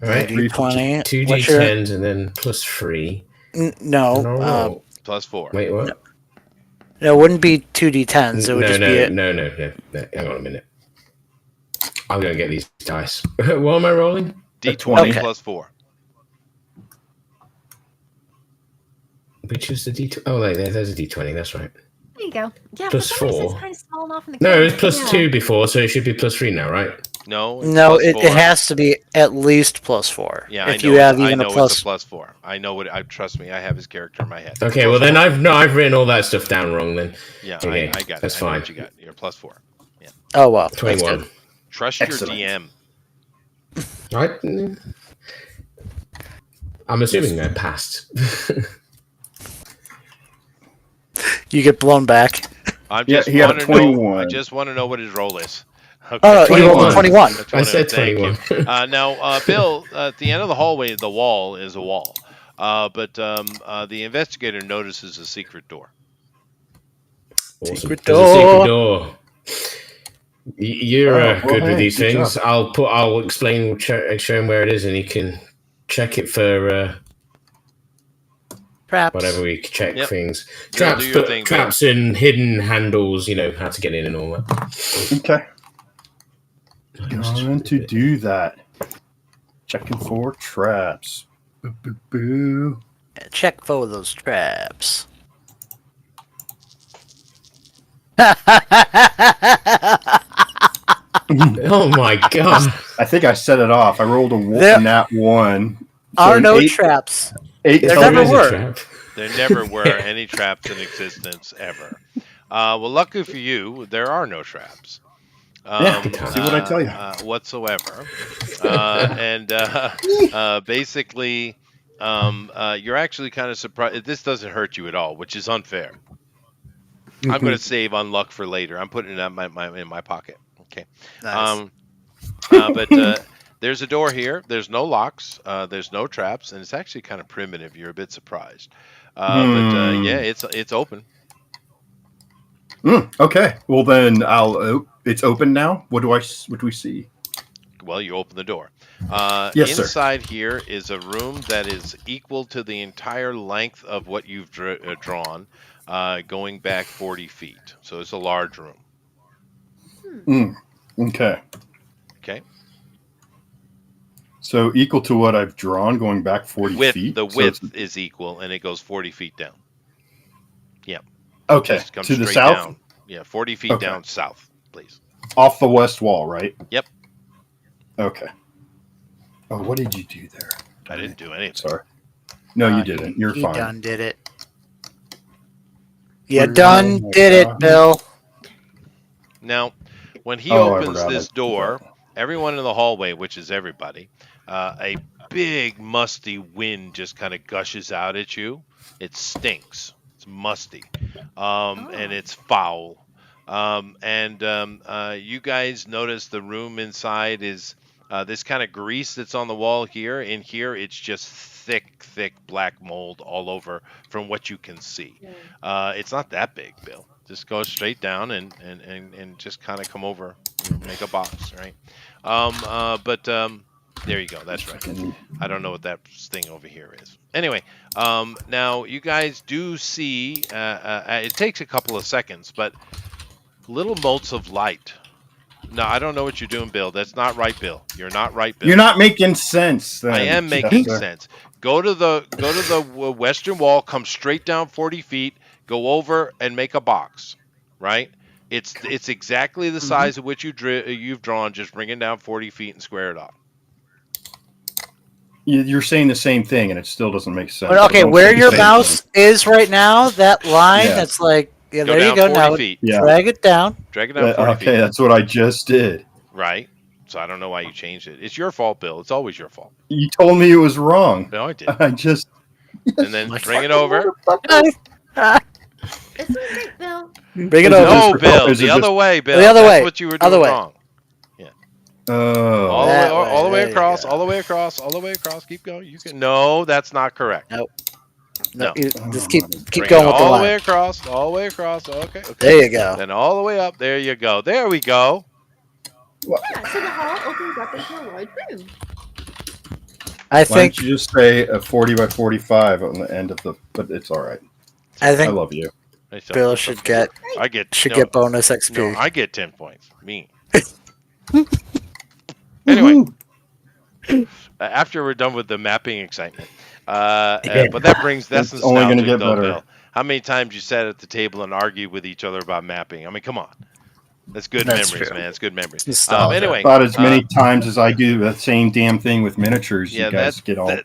Speaker 6: Right,
Speaker 2: 20.
Speaker 6: 2d10s and then plus 3.
Speaker 2: No,
Speaker 6: No,
Speaker 1: plus 4.
Speaker 6: wait, what?
Speaker 2: no, it wouldn't be 2d10s. It would just be it.
Speaker 6: No. Hang on a minute. I'm gonna get these dice. What am I rolling?
Speaker 1: D20
Speaker 3: 20.
Speaker 1: plus 4.
Speaker 6: Which is the D20? Oh, wait, there's a D20. That's right.
Speaker 5: There you go. Yeah,
Speaker 6: Plus
Speaker 5: for some reason it's
Speaker 6: 4.
Speaker 5: kind of falling off in the
Speaker 6: No,
Speaker 5: corner.
Speaker 6: it was plus
Speaker 5: Yeah.
Speaker 6: 2 before, so it should be plus 3 now, right?
Speaker 1: No, it's
Speaker 2: No,
Speaker 1: plus
Speaker 2: it
Speaker 1: 4.
Speaker 2: has to be at least plus 4.
Speaker 1: Yeah,
Speaker 2: if
Speaker 1: I know.
Speaker 2: you have
Speaker 1: I
Speaker 2: even
Speaker 1: know
Speaker 2: a plus,
Speaker 1: it's a plus 4. I know what. Trust me. I have his character in my head.
Speaker 6: Okay,
Speaker 1: Plus
Speaker 6: well then
Speaker 1: 4.
Speaker 6: I've written all that stuff down wrong then.
Speaker 1: Yeah,
Speaker 6: Okay,
Speaker 1: I got it.
Speaker 6: that's
Speaker 1: I know
Speaker 6: fine.
Speaker 1: what you got. You're plus 4.
Speaker 2: oh well, that's
Speaker 6: 21.
Speaker 2: good.
Speaker 1: Trust
Speaker 3: Excellent.
Speaker 1: your DM.
Speaker 6: Right? I'm assuming I passed.
Speaker 2: You get blown back.
Speaker 1: I
Speaker 3: Yeah,
Speaker 1: just
Speaker 3: he had a
Speaker 1: want to know.
Speaker 3: 21.
Speaker 1: I just want to know what his roll is. Okay.
Speaker 2: Oh, no, you rolled a
Speaker 6: 21.
Speaker 2: 21.
Speaker 6: I said
Speaker 1: Thank you.
Speaker 6: 21.
Speaker 1: Now, Bill, at the end of the hallway, the wall is a wall. But the investigator notices a secret door.
Speaker 6: Awesome.
Speaker 2: Secret
Speaker 6: There's a
Speaker 2: door.
Speaker 6: secret door. You're
Speaker 3: Oh, well,
Speaker 6: good with
Speaker 3: hey,
Speaker 6: these
Speaker 3: good
Speaker 6: things.
Speaker 3: job.
Speaker 6: I'll explain, show him where it is, and he can check it for
Speaker 2: Traps.
Speaker 6: whatever we check
Speaker 1: Yep.
Speaker 6: things.
Speaker 1: Yeah,
Speaker 6: Traps,
Speaker 1: do your
Speaker 6: but
Speaker 1: thing,
Speaker 6: traps and hidden handles. You know how to get in and all that.
Speaker 3: Okay. Going to do that. Checking for traps. Boo, boo, boo.
Speaker 2: Check for those traps.
Speaker 6: Oh my god!
Speaker 3: I think I set it off. I rolled
Speaker 2: There
Speaker 3: a nat 1. So
Speaker 2: Are
Speaker 3: an
Speaker 2: no
Speaker 3: eight-
Speaker 2: traps.
Speaker 3: 8
Speaker 2: There
Speaker 3: total.
Speaker 2: never
Speaker 6: is a
Speaker 2: were.
Speaker 6: trap.
Speaker 1: There never were any traps in existence ever. Well, lucky for you, there are no traps.
Speaker 3: Yeah, see what I tell you.
Speaker 1: Whatsoever. Basically, you're actually kind of surprised. This doesn't hurt you at all, which is unfair. I'm going to save unluck for later. I'm putting it in my pocket. Okay.
Speaker 2: Nice.
Speaker 1: But there's a door here. There's no locks. There's no traps, and it's actually kind of primitive. You're a bit surprised. But yeah, it's open.
Speaker 3: Okay. Well, then it's open now. What do we see?
Speaker 1: Well, you open the door.
Speaker 3: Yes, sir.
Speaker 1: Inside here is a room that is equal to the entire length of what you've drawn, going back 40 feet. So it's a large room.
Speaker 3: Okay.
Speaker 1: Okay.
Speaker 3: So equal to what I've drawn, going back 40 feet.
Speaker 1: The
Speaker 3: So
Speaker 1: width
Speaker 3: it's-
Speaker 1: is equal, and it goes 40 feet down.
Speaker 3: okay.
Speaker 1: Just come
Speaker 3: To the
Speaker 1: straight
Speaker 3: south,
Speaker 1: down. Yeah, 40 feet
Speaker 3: Okay.
Speaker 1: down south, please.
Speaker 3: off the west wall, right?
Speaker 1: Yep.
Speaker 3: Okay. Oh, what did you do there?
Speaker 1: I didn't do anything.
Speaker 3: Sorry. No, you didn't. You're
Speaker 2: You
Speaker 3: fine.
Speaker 2: done did it. You
Speaker 3: Oh
Speaker 2: done
Speaker 3: my
Speaker 2: did it,
Speaker 3: God.
Speaker 2: Bill.
Speaker 1: Now, when he
Speaker 3: Oh, I
Speaker 1: opens
Speaker 3: forgot
Speaker 1: this
Speaker 3: I-
Speaker 1: door, everyone in the hallway, which is everybody, a big musty wind just kind of gushes out at you. It stinks. It's musty, and it's foul. You guys notice the room inside is this kind of grease that's on the wall here. In here, it's just thick black mold all over from what you can see. It's not that big, Bill. Just go straight down and just kind of come over, make a box, right? There you go. That's right. I don't know what that thing over here is. Anyway, now you guys do see. It takes a couple of seconds, but little motes of light. No, I don't know what you're doing, Bill. That's not right, Bill. You're not right, Bill.
Speaker 3: You're not making sense. Then,
Speaker 1: I am making
Speaker 3: Chester.
Speaker 1: sense. Go to the western wall. Come straight down 40 feet. Go over and make a box. Right. It's exactly the size of which you've drawn. Just bring it down 40 feet and square it off.
Speaker 3: You're saying the same thing, and it still doesn't make sense.
Speaker 2: But okay,
Speaker 3: Don't
Speaker 2: where
Speaker 3: say the
Speaker 2: your
Speaker 3: same
Speaker 2: mouse
Speaker 3: thing.
Speaker 2: is right now, that line
Speaker 3: Yeah.
Speaker 2: that's like, yeah,
Speaker 1: Go
Speaker 2: there
Speaker 1: down
Speaker 2: you go.
Speaker 1: 40
Speaker 2: Now
Speaker 1: feet.
Speaker 3: Yeah.
Speaker 2: drag it down.
Speaker 1: Drag it down 40
Speaker 3: Okay,
Speaker 1: feet.
Speaker 3: that's what I just did.
Speaker 1: Right. So I don't know why you changed it. It's your fault, Bill. It's always your fault.
Speaker 3: You told me it was wrong.
Speaker 1: No, I did.
Speaker 3: I just.
Speaker 1: And then bring it over.
Speaker 5: It's okay, Bill.
Speaker 2: Bring it
Speaker 3: Is it
Speaker 2: over.
Speaker 1: No,
Speaker 3: just-
Speaker 1: Bill.
Speaker 3: is it
Speaker 1: The
Speaker 3: just-
Speaker 1: other way, Bill.
Speaker 2: The other
Speaker 1: That's
Speaker 2: way.
Speaker 1: what you were
Speaker 2: Other
Speaker 1: doing
Speaker 2: way.
Speaker 1: wrong. All
Speaker 3: Oh.
Speaker 1: the way,
Speaker 2: That
Speaker 1: all the
Speaker 2: way,
Speaker 1: way
Speaker 2: there you
Speaker 1: across,
Speaker 2: go.
Speaker 1: all the way across, all the way across. Keep going. You can. No, that's not correct.
Speaker 2: No,
Speaker 1: No.
Speaker 2: you just keep
Speaker 1: Bring
Speaker 2: going
Speaker 1: it
Speaker 2: with the
Speaker 1: all the way
Speaker 2: line.
Speaker 1: across, all the way across. Okay.
Speaker 2: There you go.
Speaker 1: Then all the way up. There you go. There we go.
Speaker 5: Yeah, so the hall opens up into a large room.
Speaker 2: I
Speaker 3: Why
Speaker 2: think
Speaker 3: don't you just say a 40 by 45 on the end of the? But it's all right.
Speaker 2: I
Speaker 3: I
Speaker 2: think
Speaker 3: love you.
Speaker 2: Bill should get
Speaker 1: get
Speaker 2: bonus XP.
Speaker 1: No, I get 10 points. Me. Anyway, After we're done with the mapping excitement. But that's
Speaker 3: It's only gonna
Speaker 1: nostalgic
Speaker 3: get
Speaker 1: though,
Speaker 3: better.
Speaker 1: Bill. How many times you sat at the table and argued with each other about mapping? I mean, come on. That's good
Speaker 2: That's
Speaker 1: memories,
Speaker 2: true.
Speaker 1: man. It's good memories.
Speaker 2: Nostalgia.
Speaker 1: Anyway,
Speaker 3: About as many times as I do the same damn thing with miniatures,
Speaker 1: Yeah,
Speaker 3: you guys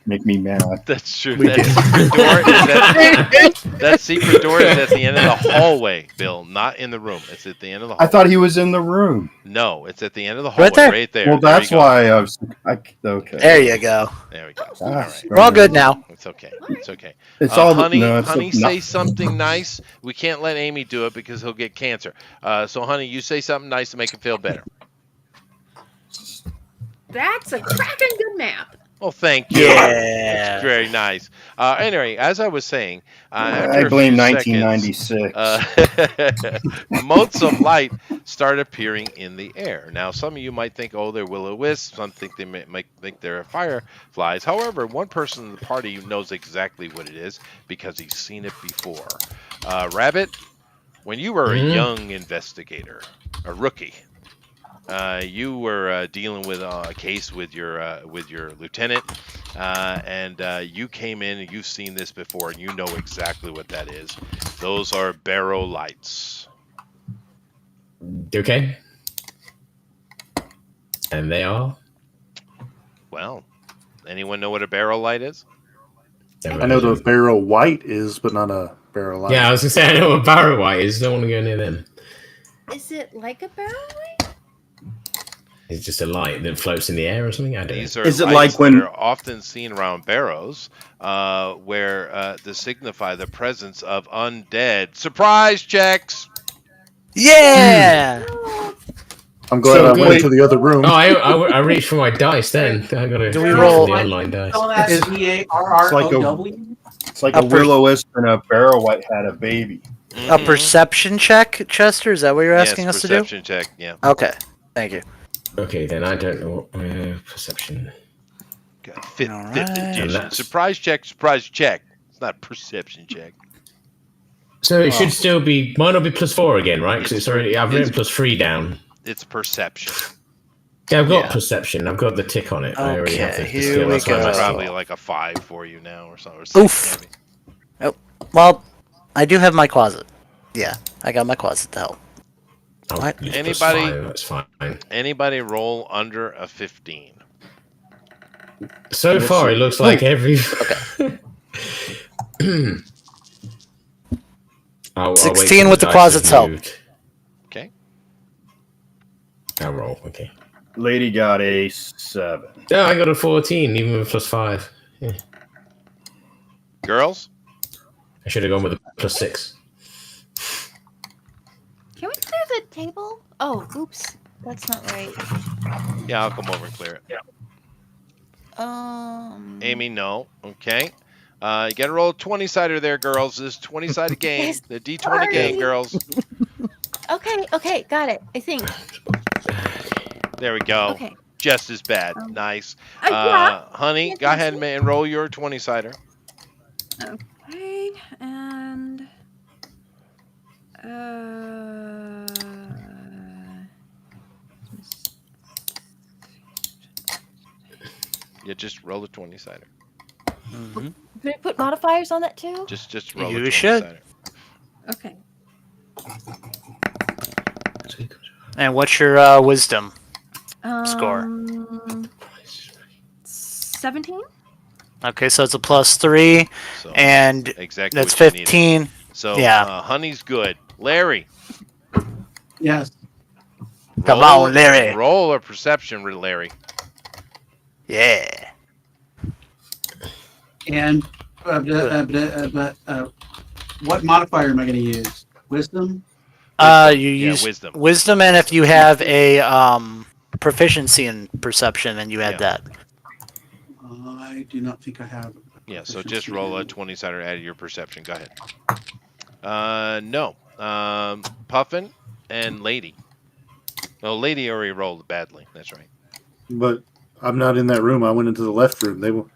Speaker 3: make me mad.
Speaker 1: that's true.
Speaker 3: We
Speaker 1: That
Speaker 3: did.
Speaker 1: secret door that secret door is at the end of the hallway, Bill, not in the room. It's at the end of the
Speaker 3: I
Speaker 1: hallway.
Speaker 3: thought he was in the room.
Speaker 1: No, it's at the end of the hallway,
Speaker 2: Right there.
Speaker 1: right there.
Speaker 3: Well,
Speaker 1: There
Speaker 3: that's
Speaker 1: you go.
Speaker 3: why I was. Okay.
Speaker 2: There you go.
Speaker 1: There we go.
Speaker 5: Oh,
Speaker 1: All
Speaker 3: Ah,
Speaker 1: right.
Speaker 2: We're all good now.
Speaker 1: It's okay.
Speaker 5: Alright.
Speaker 1: It's okay.
Speaker 3: It's all
Speaker 1: honey.
Speaker 3: no, it's
Speaker 1: Honey,
Speaker 3: not-
Speaker 1: say something nice. We can't let Amy do it because he'll get cancer. So, honey, you say something nice to make him feel better.
Speaker 9: That's a cracking good map.
Speaker 1: Well, thank you.
Speaker 2: Yeah.
Speaker 1: That's very nice. Anyway, as I was saying, after
Speaker 3: I
Speaker 1: a
Speaker 3: blame
Speaker 1: few seconds,
Speaker 3: 1996.
Speaker 1: motes of light start appearing in the air. Now, some of you might think, oh, they're will-o-wisps. Some think they might think they're fireflies. However, one person in the party knows exactly what it is because he's seen it before. Rabbit, when you were a young investigator, a rookie, you were dealing with a case with your lieutenant, and you came in and you've seen this before, and you know exactly what that is. Those are barrow lights.
Speaker 6: Okay. And they are?
Speaker 1: Well, anyone know what a barrow light is?
Speaker 8: I know the barrel white is, but not a barrel light.
Speaker 6: Yeah, I was gonna say I know what barrow white is. Don't want to go near them.
Speaker 9: Is it like a barrel light?
Speaker 6: It's just a light that floats in the air or something. I don't know.
Speaker 1: These are
Speaker 3: Is it
Speaker 1: lights
Speaker 3: like when-
Speaker 1: that are often seen around barrows, where to signify the presence of undead. Surprise checks.
Speaker 2: Yeah.
Speaker 8: I'm glad
Speaker 6: So
Speaker 8: I went
Speaker 3: wait.
Speaker 8: to the other room.
Speaker 6: Oh, I reached for my dice then. I got to
Speaker 2: Do we roll-
Speaker 6: the online dice.
Speaker 7: Spell that
Speaker 3: It's
Speaker 7: BARROW.
Speaker 3: It's like a
Speaker 2: Upper-
Speaker 3: will-o-wisp and a barrel white had a baby.
Speaker 2: A perception check, Chester? Is that what you're asking
Speaker 1: yes,
Speaker 2: us to do?
Speaker 1: perception check. Yeah.
Speaker 2: Okay. Thank you.
Speaker 6: Okay, then I don't know. Perception.
Speaker 1: Got fifth
Speaker 2: Alright.
Speaker 1: edition.
Speaker 6: That's-
Speaker 1: Surprise check. Surprise check. It's not a perception check.
Speaker 6: So it should still be. Might not be +4 again, right? Because it's already. I've written +3 down.
Speaker 1: It's perception.
Speaker 6: Yeah, I've got
Speaker 1: Yeah.
Speaker 6: perception. I've got the tick on it. I already have
Speaker 2: Okay,
Speaker 6: the
Speaker 2: here
Speaker 6: skill.
Speaker 2: we
Speaker 6: That's why I
Speaker 2: go.
Speaker 6: messed it
Speaker 1: Probably
Speaker 6: up.
Speaker 1: like a 5 for you now or something. Or 6
Speaker 2: Oof.
Speaker 1: maybe.
Speaker 2: Well, I do have my closet. Yeah, I got my closet to help.
Speaker 6: I'll
Speaker 2: What?
Speaker 6: use
Speaker 1: Anybody-
Speaker 6: +5, that's fine.
Speaker 1: Anybody roll under a 15?
Speaker 6: So far, it looks like every. I'll wait
Speaker 2: 16
Speaker 6: till
Speaker 2: with the
Speaker 6: dice
Speaker 2: closet's
Speaker 6: have
Speaker 2: help.
Speaker 6: moved.
Speaker 1: Okay.
Speaker 6: I'll roll. Okay.
Speaker 3: Lady got a 7.
Speaker 6: Yeah, I got a 14, even with +5.
Speaker 1: Girls?
Speaker 6: I should have gone with a +6.
Speaker 5: Can we clear the table? Oh, oops. That's not right.
Speaker 1: Yeah, I'll come over and clear it. Amy, no. Okay. You got to roll a 20-sider there, girls. This 20-sided game.
Speaker 5: Yes,
Speaker 1: The D20
Speaker 5: sorry.
Speaker 1: game, girls.
Speaker 5: Okay, got it. I think.
Speaker 1: There we go.
Speaker 5: Okay.
Speaker 1: Just as bad. Nice.
Speaker 9: Yeah.
Speaker 1: Honey,
Speaker 5: Yeah,
Speaker 1: go ahead and roll your 20-sider.
Speaker 9: Okay, and
Speaker 1: Yeah, just roll the 20-sider.
Speaker 5: Can we put modifiers on that too?
Speaker 1: Just roll
Speaker 2: You
Speaker 1: the
Speaker 2: should.
Speaker 1: 20-sider.
Speaker 9: okay.
Speaker 2: And what's your wisdom? Score.
Speaker 9: 17.
Speaker 2: Okay, so it's a +3,
Speaker 1: So
Speaker 2: and
Speaker 1: exactly
Speaker 2: that's
Speaker 1: what you needed.
Speaker 2: 15.
Speaker 1: So
Speaker 2: Yeah.
Speaker 1: Honey's good. Larry,
Speaker 7: Yes.
Speaker 2: Come
Speaker 1: roll-
Speaker 2: on, Larry.
Speaker 1: Roll a perception, Larry.
Speaker 2: Yeah.
Speaker 7: And what modifier am I going to use? Wisdom?
Speaker 2: You
Speaker 1: Yeah,
Speaker 2: use
Speaker 1: wisdom.
Speaker 2: and if you have a proficiency in perception, then you add
Speaker 1: Yeah.
Speaker 2: that.
Speaker 7: I do not think I have.
Speaker 1: Yeah, so just roll a 20-sider out of your perception. Go ahead. No. Puffin and Lady. No, Lady already rolled badly. That's right.
Speaker 8: But I'm not in that room. I went into the left room. They will.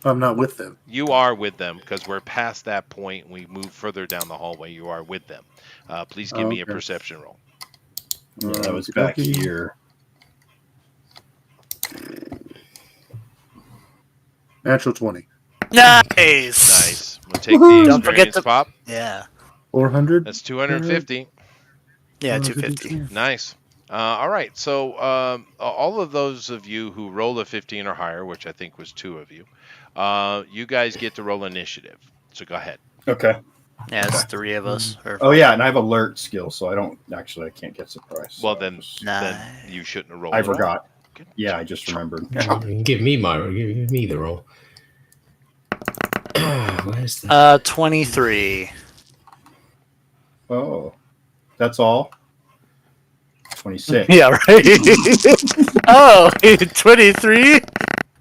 Speaker 8: I'm not with them.
Speaker 1: You are with them because we're past that point. We move further down the hallway. You are with them. Please give me a
Speaker 8: Okay.
Speaker 1: perception roll.
Speaker 3: Yeah, that was back
Speaker 8: Okey-dokey.
Speaker 3: here.
Speaker 8: Natural 20.
Speaker 2: Nice.
Speaker 1: Nice. We'll take
Speaker 8: Woohoo.
Speaker 1: the
Speaker 2: Don't forget
Speaker 1: experience
Speaker 2: the-
Speaker 1: pop.
Speaker 2: Yeah.
Speaker 8: 400.
Speaker 1: That's 250.
Speaker 2: Yeah, 250.
Speaker 1: Nice. All right. So all of those of you who roll a 15 or higher, which I think was 2 of you, you guys get to roll initiative. So go ahead.
Speaker 3: Okay.
Speaker 2: Yeah, it's 3 of us. Or
Speaker 3: Oh yeah, and I have alert skill, so I can't get surprised.
Speaker 1: Well,
Speaker 3: so
Speaker 1: then you shouldn't have rolled.
Speaker 3: I
Speaker 1: at all.
Speaker 3: forgot. Yeah, I just remembered.
Speaker 6: Give me the roll. Where's the
Speaker 2: 23.
Speaker 3: Oh, that's all. 26.
Speaker 2: Yeah, right. Oh, 23.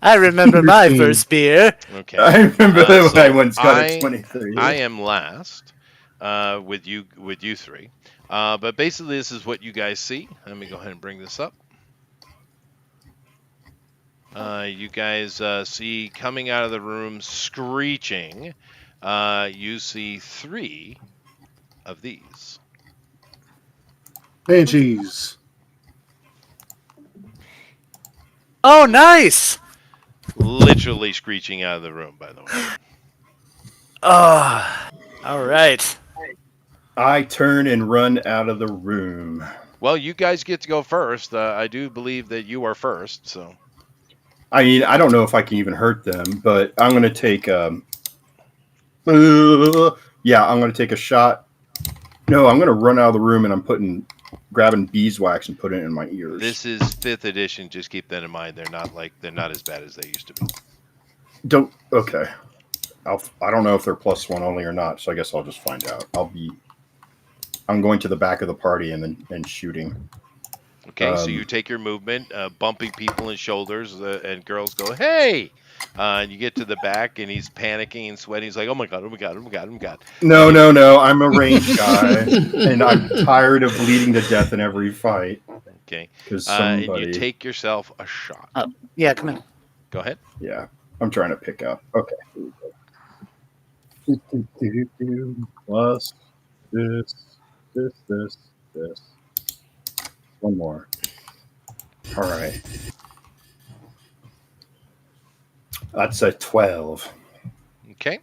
Speaker 2: I remember my
Speaker 8: 13.
Speaker 2: first beer.
Speaker 1: Okay.
Speaker 3: I remember when
Speaker 1: so
Speaker 3: I once got
Speaker 1: I-
Speaker 3: a 23.
Speaker 1: I am last with you 3. But basically, this is what you guys see. Let me go ahead and bring this up. You guys see coming out of the room screeching. You see 3 of these.
Speaker 8: Banshees.
Speaker 2: Oh, nice.
Speaker 1: Literally screeching out of the room, by the way.
Speaker 2: Oh, all right.
Speaker 3: I turn and run out of the room.
Speaker 1: Well, you guys get to go first. I do believe that you are first, so.
Speaker 3: I mean, I don't know if I can even hurt them, but I'm going to take I'm going to take a shot. No, I'm going to run out of the room, and I'm grabbing beeswax and putting it in my ears.
Speaker 1: This is 5th edition. Just keep that in mind. They're not as bad as they used to be.
Speaker 3: Okay. I don't know if they're +1 only or not, so I guess I'll just find out. I'm going to the back of the party and shooting.
Speaker 1: Okay, so you take your movement, bumping people in shoulders, and girls go, "Hey!" And you get to the back, and he's panicking and sweating. He's like, "Oh my god! Oh my god! Oh my god! Oh my god!"
Speaker 3: No. I'm a range guy, and I'm tired of bleeding to death in every fight.
Speaker 1: Okay,
Speaker 3: Because
Speaker 1: and
Speaker 3: somebody.
Speaker 1: you take yourself a shot.
Speaker 2: Yeah, come in.
Speaker 1: Go ahead.
Speaker 3: Yeah, I'm trying to pick up. Okay. Plus this. One more. All right. That's a 12.
Speaker 1: Okay.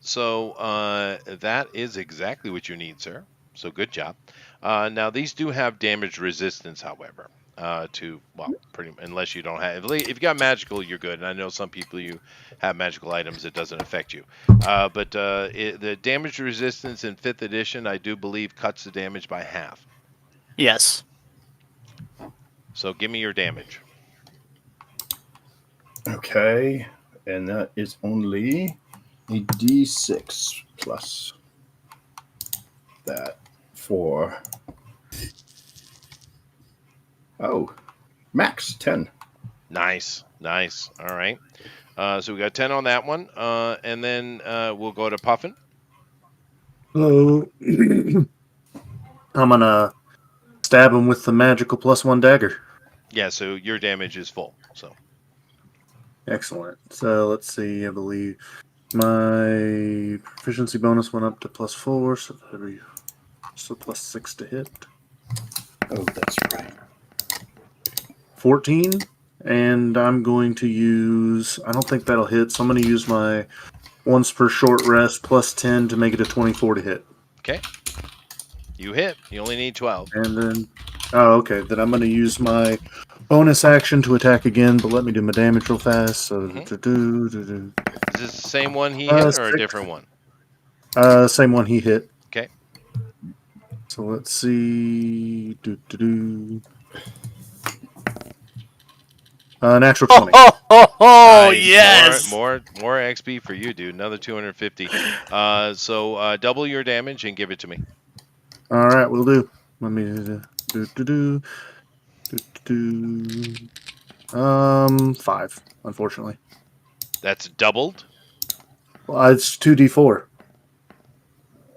Speaker 1: So that is exactly what you need, sir. So good job. Now these do have damage resistance, however. Unless you don't have, if you got magical, you're good. And I know some people you have magical items, it doesn't affect you. But the damage resistance in 5th edition, I do believe, cuts the damage by half.
Speaker 2: Yes.
Speaker 1: So give me your damage.
Speaker 3: Okay, and that is only a D6 plus that for. Oh, max 10.
Speaker 1: Nice. All right. So we got 10 on that one. And then we'll go to Puffin.
Speaker 8: So I'm gonna stab him with the magical +1 dagger.
Speaker 1: Yeah, so your damage is full. So
Speaker 8: Excellent. So let's see. I believe my proficiency bonus went up to +4, so that'd be +6 to hit.
Speaker 3: Oh, that's right.
Speaker 8: 14, and I'm going to use. I don't think that'll hit, so I'm going to use my once per short rest +10 to make it a 24 to hit.
Speaker 1: okay. You hit. You only need 12.
Speaker 8: And then, okay. Then I'm going to use my bonus action to attack again, but let me do my damage real fast. So,
Speaker 1: Is this the same one he hit or a
Speaker 8: 6.
Speaker 1: different one?
Speaker 8: Same one he hit.
Speaker 1: Okay.
Speaker 8: So let's see. Natural 20.
Speaker 1: Nice.
Speaker 2: yes.
Speaker 1: More XP for you, dude. Another 250. So double your damage and give it to me.
Speaker 8: All right, we'll do. Let me do. 5, unfortunately.
Speaker 1: That's doubled.
Speaker 8: Well, it's 2d4.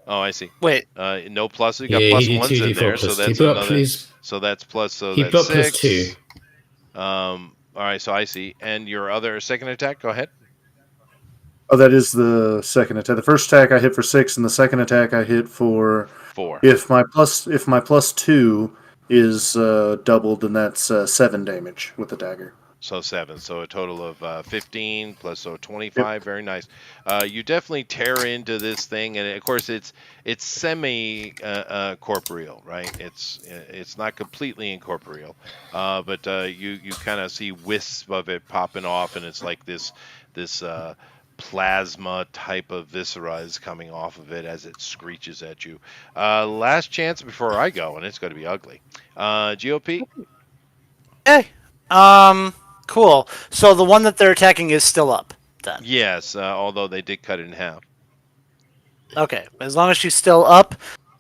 Speaker 1: Oh, I see.
Speaker 2: Wait.
Speaker 1: No plus. You got
Speaker 6: Yeah,
Speaker 1: plus
Speaker 6: you do
Speaker 1: ones in
Speaker 6: 2d4
Speaker 1: there, so
Speaker 6: plus-
Speaker 1: that's
Speaker 6: keep it up,
Speaker 1: another.
Speaker 6: please.
Speaker 1: So that's plus. So
Speaker 6: Keep
Speaker 1: that's
Speaker 6: up plus
Speaker 1: 6.
Speaker 6: 2.
Speaker 1: All right, so I see. And your other second attack, go ahead.
Speaker 8: Oh, that is the second attack. The first attack I hit for 6, and the second attack I hit for
Speaker 1: 4.
Speaker 8: If my +2 is doubled, then that's 7 damage with the dagger.
Speaker 1: So 7. So a total of 15 plus 25. Very nice. You definitely tear into this thing, and of course it's semi corporeal, right? It's not completely incorporeal, but you kind of see wisps of it popping off, and it's like this plasma type of viscera is coming off of it as it screeches at you. Last chance before I go, and it's going to be ugly. GOP.
Speaker 2: Hey. Cool. So the one that they're attacking is still up then.
Speaker 1: Yes, although they did cut it in half.
Speaker 2: Okay. As long as she's still up,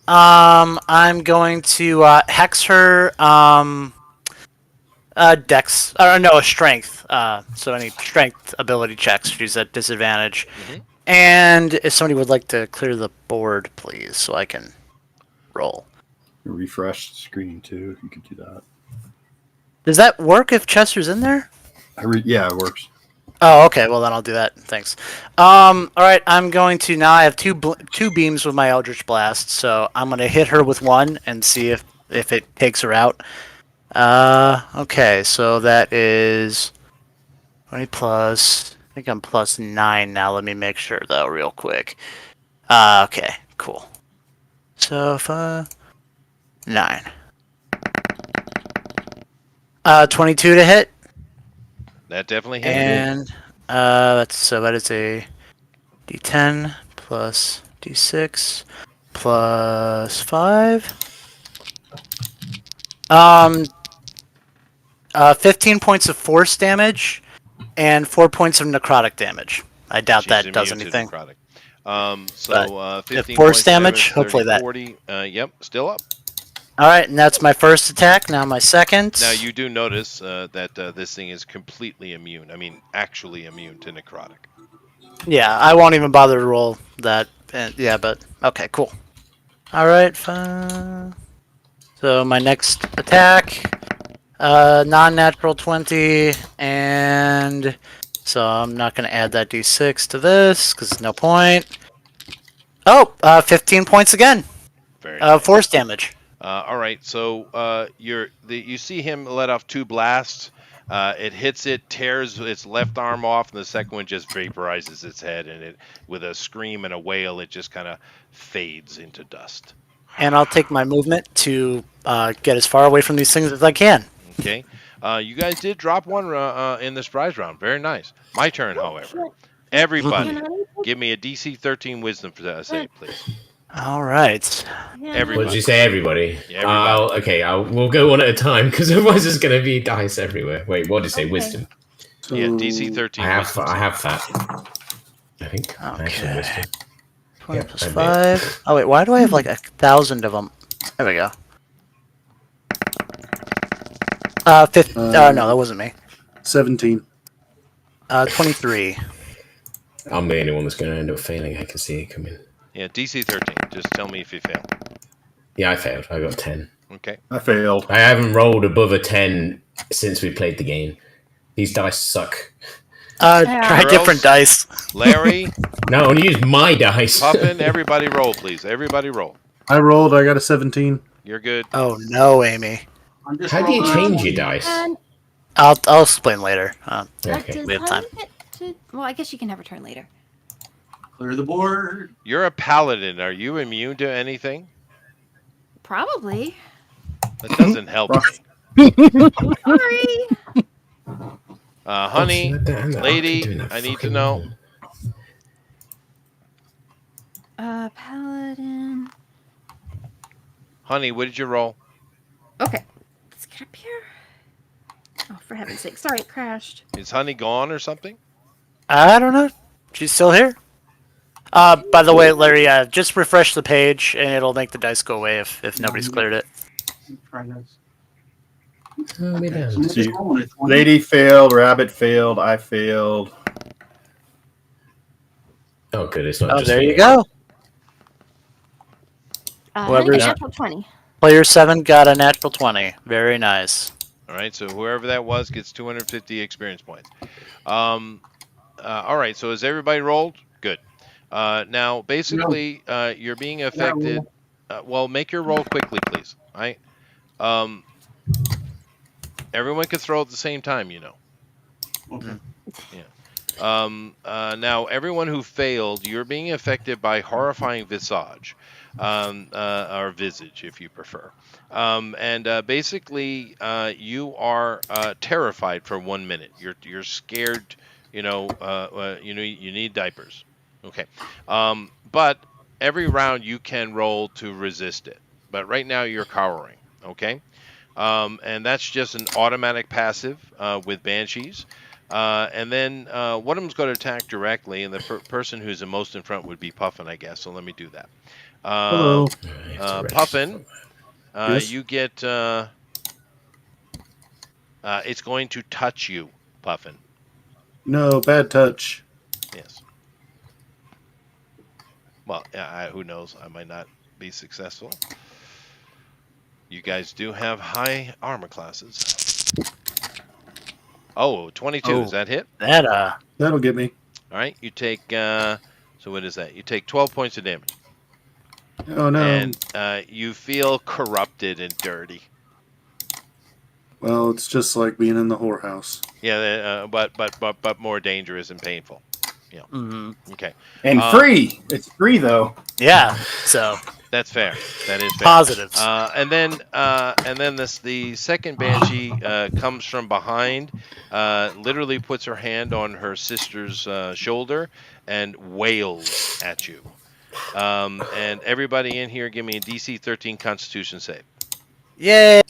Speaker 2: I'm going to hex her dex or no strength. So any strength ability checks, she's at disadvantage.
Speaker 1: Mhm.
Speaker 2: And if somebody would like to clear the board, please, so I can roll.
Speaker 3: Refresh the screen too. You could do that.
Speaker 2: Does that work if Chester's in there?
Speaker 3: Yeah, it works.
Speaker 2: Oh, okay. Well, then I'll do that. Thanks. All right. I'm going to now. I have two beams with my Eldritch Blast, so I'm going to hit her with one and see if it takes her out. Okay. So that is 20 plus. I think I'm plus 9 now. Let me make sure though, real quick. Okay. Cool. So if 9. 22 to hit.
Speaker 1: That definitely hit.
Speaker 2: And that is a D10 plus D6 plus 5. 15 points of force damage and 4 points of necrotic damage. I doubt
Speaker 1: She's
Speaker 2: that does
Speaker 1: immune to
Speaker 2: anything.
Speaker 1: necrotic.
Speaker 2: But
Speaker 1: 15
Speaker 2: force
Speaker 1: points of
Speaker 2: damage,
Speaker 1: 30,
Speaker 2: hopefully that.
Speaker 1: 40. Yep, still up.
Speaker 2: All right, and that's my first attack. Now my second.
Speaker 1: Now you do notice that this thing is completely immune. I mean, actually immune to necrotic.
Speaker 2: Yeah, I won't even bother to roll that. Yeah, but okay, cool. All right, fine. So my next attack, non-natural 20, and so I'm not going to add that d6 to this because there's no point. Oh, 15 points again.
Speaker 1: Very nice.
Speaker 2: Force damage.
Speaker 1: All right, so you see him let off 2 blasts. It hits it, tears its left arm off, and the second one just vaporizes its head, and it, with a scream and a wail, it just kind of fades into dust.
Speaker 2: And I'll take my movement to get as far away from these things as I can.
Speaker 1: Okay. You guys did drop one in the surprise round. Very nice. My turn, however. Everybody, give me a DC 13 Wisdom save, please.
Speaker 2: All right.
Speaker 1: Everybody.
Speaker 6: What did you say, everybody?
Speaker 1: Yeah, everybody.
Speaker 6: We'll go one at a time because otherwise there's going to be dice everywhere. Wait, what did you say?
Speaker 9: Okay.
Speaker 6: Wisdom.
Speaker 8: So,
Speaker 1: Yeah, DC 13
Speaker 6: I have
Speaker 1: Wisdom.
Speaker 6: that. I think. I have some
Speaker 2: Okay.
Speaker 6: wisdom.
Speaker 2: 20
Speaker 6: Yep,
Speaker 2: plus
Speaker 6: I did.
Speaker 2: 5. Oh, wait, why do I have like 1,000 of them? There we go. No, that wasn't me.
Speaker 8: 17.
Speaker 2: 23.
Speaker 6: I'm the only one that's going to end up failing. I can see it coming.
Speaker 1: Yeah, DC 13. Just tell me if you fail.
Speaker 6: Yeah, I failed. I got 10.
Speaker 1: Okay.
Speaker 3: I failed.
Speaker 6: I haven't rolled above a 10 since we played the game. These dice suck.
Speaker 2: Try
Speaker 1: Girls?
Speaker 2: different dice.
Speaker 1: Larry,
Speaker 6: No, I want to use my dice.
Speaker 1: Puffin, everybody roll, please. Everybody roll.
Speaker 8: I rolled. I got a 17.
Speaker 1: You're good.
Speaker 2: Oh no, Amy.
Speaker 7: I'm just
Speaker 6: How do you
Speaker 7: rolling.
Speaker 6: change your dice?
Speaker 9: And
Speaker 2: I'll explain later.
Speaker 6: Okay.
Speaker 9: does
Speaker 2: we have time.
Speaker 9: Honey get to? Well, I guess you can have her turn later.
Speaker 7: Clear the board.
Speaker 1: You're a paladin. Are you immune to anything?
Speaker 9: Probably.
Speaker 1: That doesn't help.
Speaker 9: Sorry.
Speaker 1: Honey,
Speaker 6: Oh,
Speaker 1: lady, I need to know.
Speaker 9: Paladin.
Speaker 1: Honey, what did you roll?
Speaker 9: Okay. Let's get up here. Oh, for heaven's sake. Sorry, it crashed.
Speaker 1: Is Honey gone or something?
Speaker 2: I don't know. She's still here. By the way, Larry, just refresh the page and it'll make the dice go away if nobody's cleared it.
Speaker 7: Try this.
Speaker 6: Oh, me down.
Speaker 7: So this is
Speaker 3: See,
Speaker 7: rolling a 20.
Speaker 3: Lady failed. Rabbit failed. I failed.
Speaker 6: Oh, good. It's not
Speaker 2: Oh,
Speaker 6: just
Speaker 2: there
Speaker 6: me.
Speaker 2: you go.
Speaker 9: Honey
Speaker 2: Whoever's-
Speaker 9: got natural 20.
Speaker 2: Player 7 got a natural 20. Very nice.
Speaker 1: All right, so whoever that was gets 250 experience points. All right, so has everybody rolled? Good. Now, basically, you're being affected. Well, make your roll quickly, please. All right. Everyone can throw at the same time, you know.
Speaker 7: Okay.
Speaker 1: Now, everyone who failed, you're being affected by horrifying visage, or visage, if you prefer. Basically, you are terrified for 1 minute. You're scared. You need diapers. Okay. But every round you can roll to resist it. But right now you're cowering. Okay. And that's just an automatic passive with banshees. And then one of them's going to attack directly, and the person who's the most in front would be Puffin, I guess. So let me do that.
Speaker 8: Hello.
Speaker 1: Puffin,
Speaker 8: Yes?
Speaker 1: you get. It's going to touch you, Puffin.
Speaker 8: No, bad touch.
Speaker 1: Yes. Well, who knows? I might not be successful. You guys do have high armor classes. Oh, 22.
Speaker 2: Oh.
Speaker 1: Does that hit?
Speaker 8: That'll get me.
Speaker 1: All right. You take. So what is that? You take 12 points of damage.
Speaker 8: Oh no.
Speaker 1: And you feel corrupted and dirty.
Speaker 8: Well, it's just like being in the whorehouse.
Speaker 1: Yeah, but more dangerous and painful. Yeah.
Speaker 2: Mhm.
Speaker 1: Okay.
Speaker 3: And free. It's free though.
Speaker 2: Yeah. So
Speaker 1: That's fair. That is fair.
Speaker 2: positives.
Speaker 1: And then the second banshee comes from behind, literally puts her hand on her sister's shoulder and wails at you. And everybody in here, give me a DC 13 Constitution save.
Speaker 2: Yay.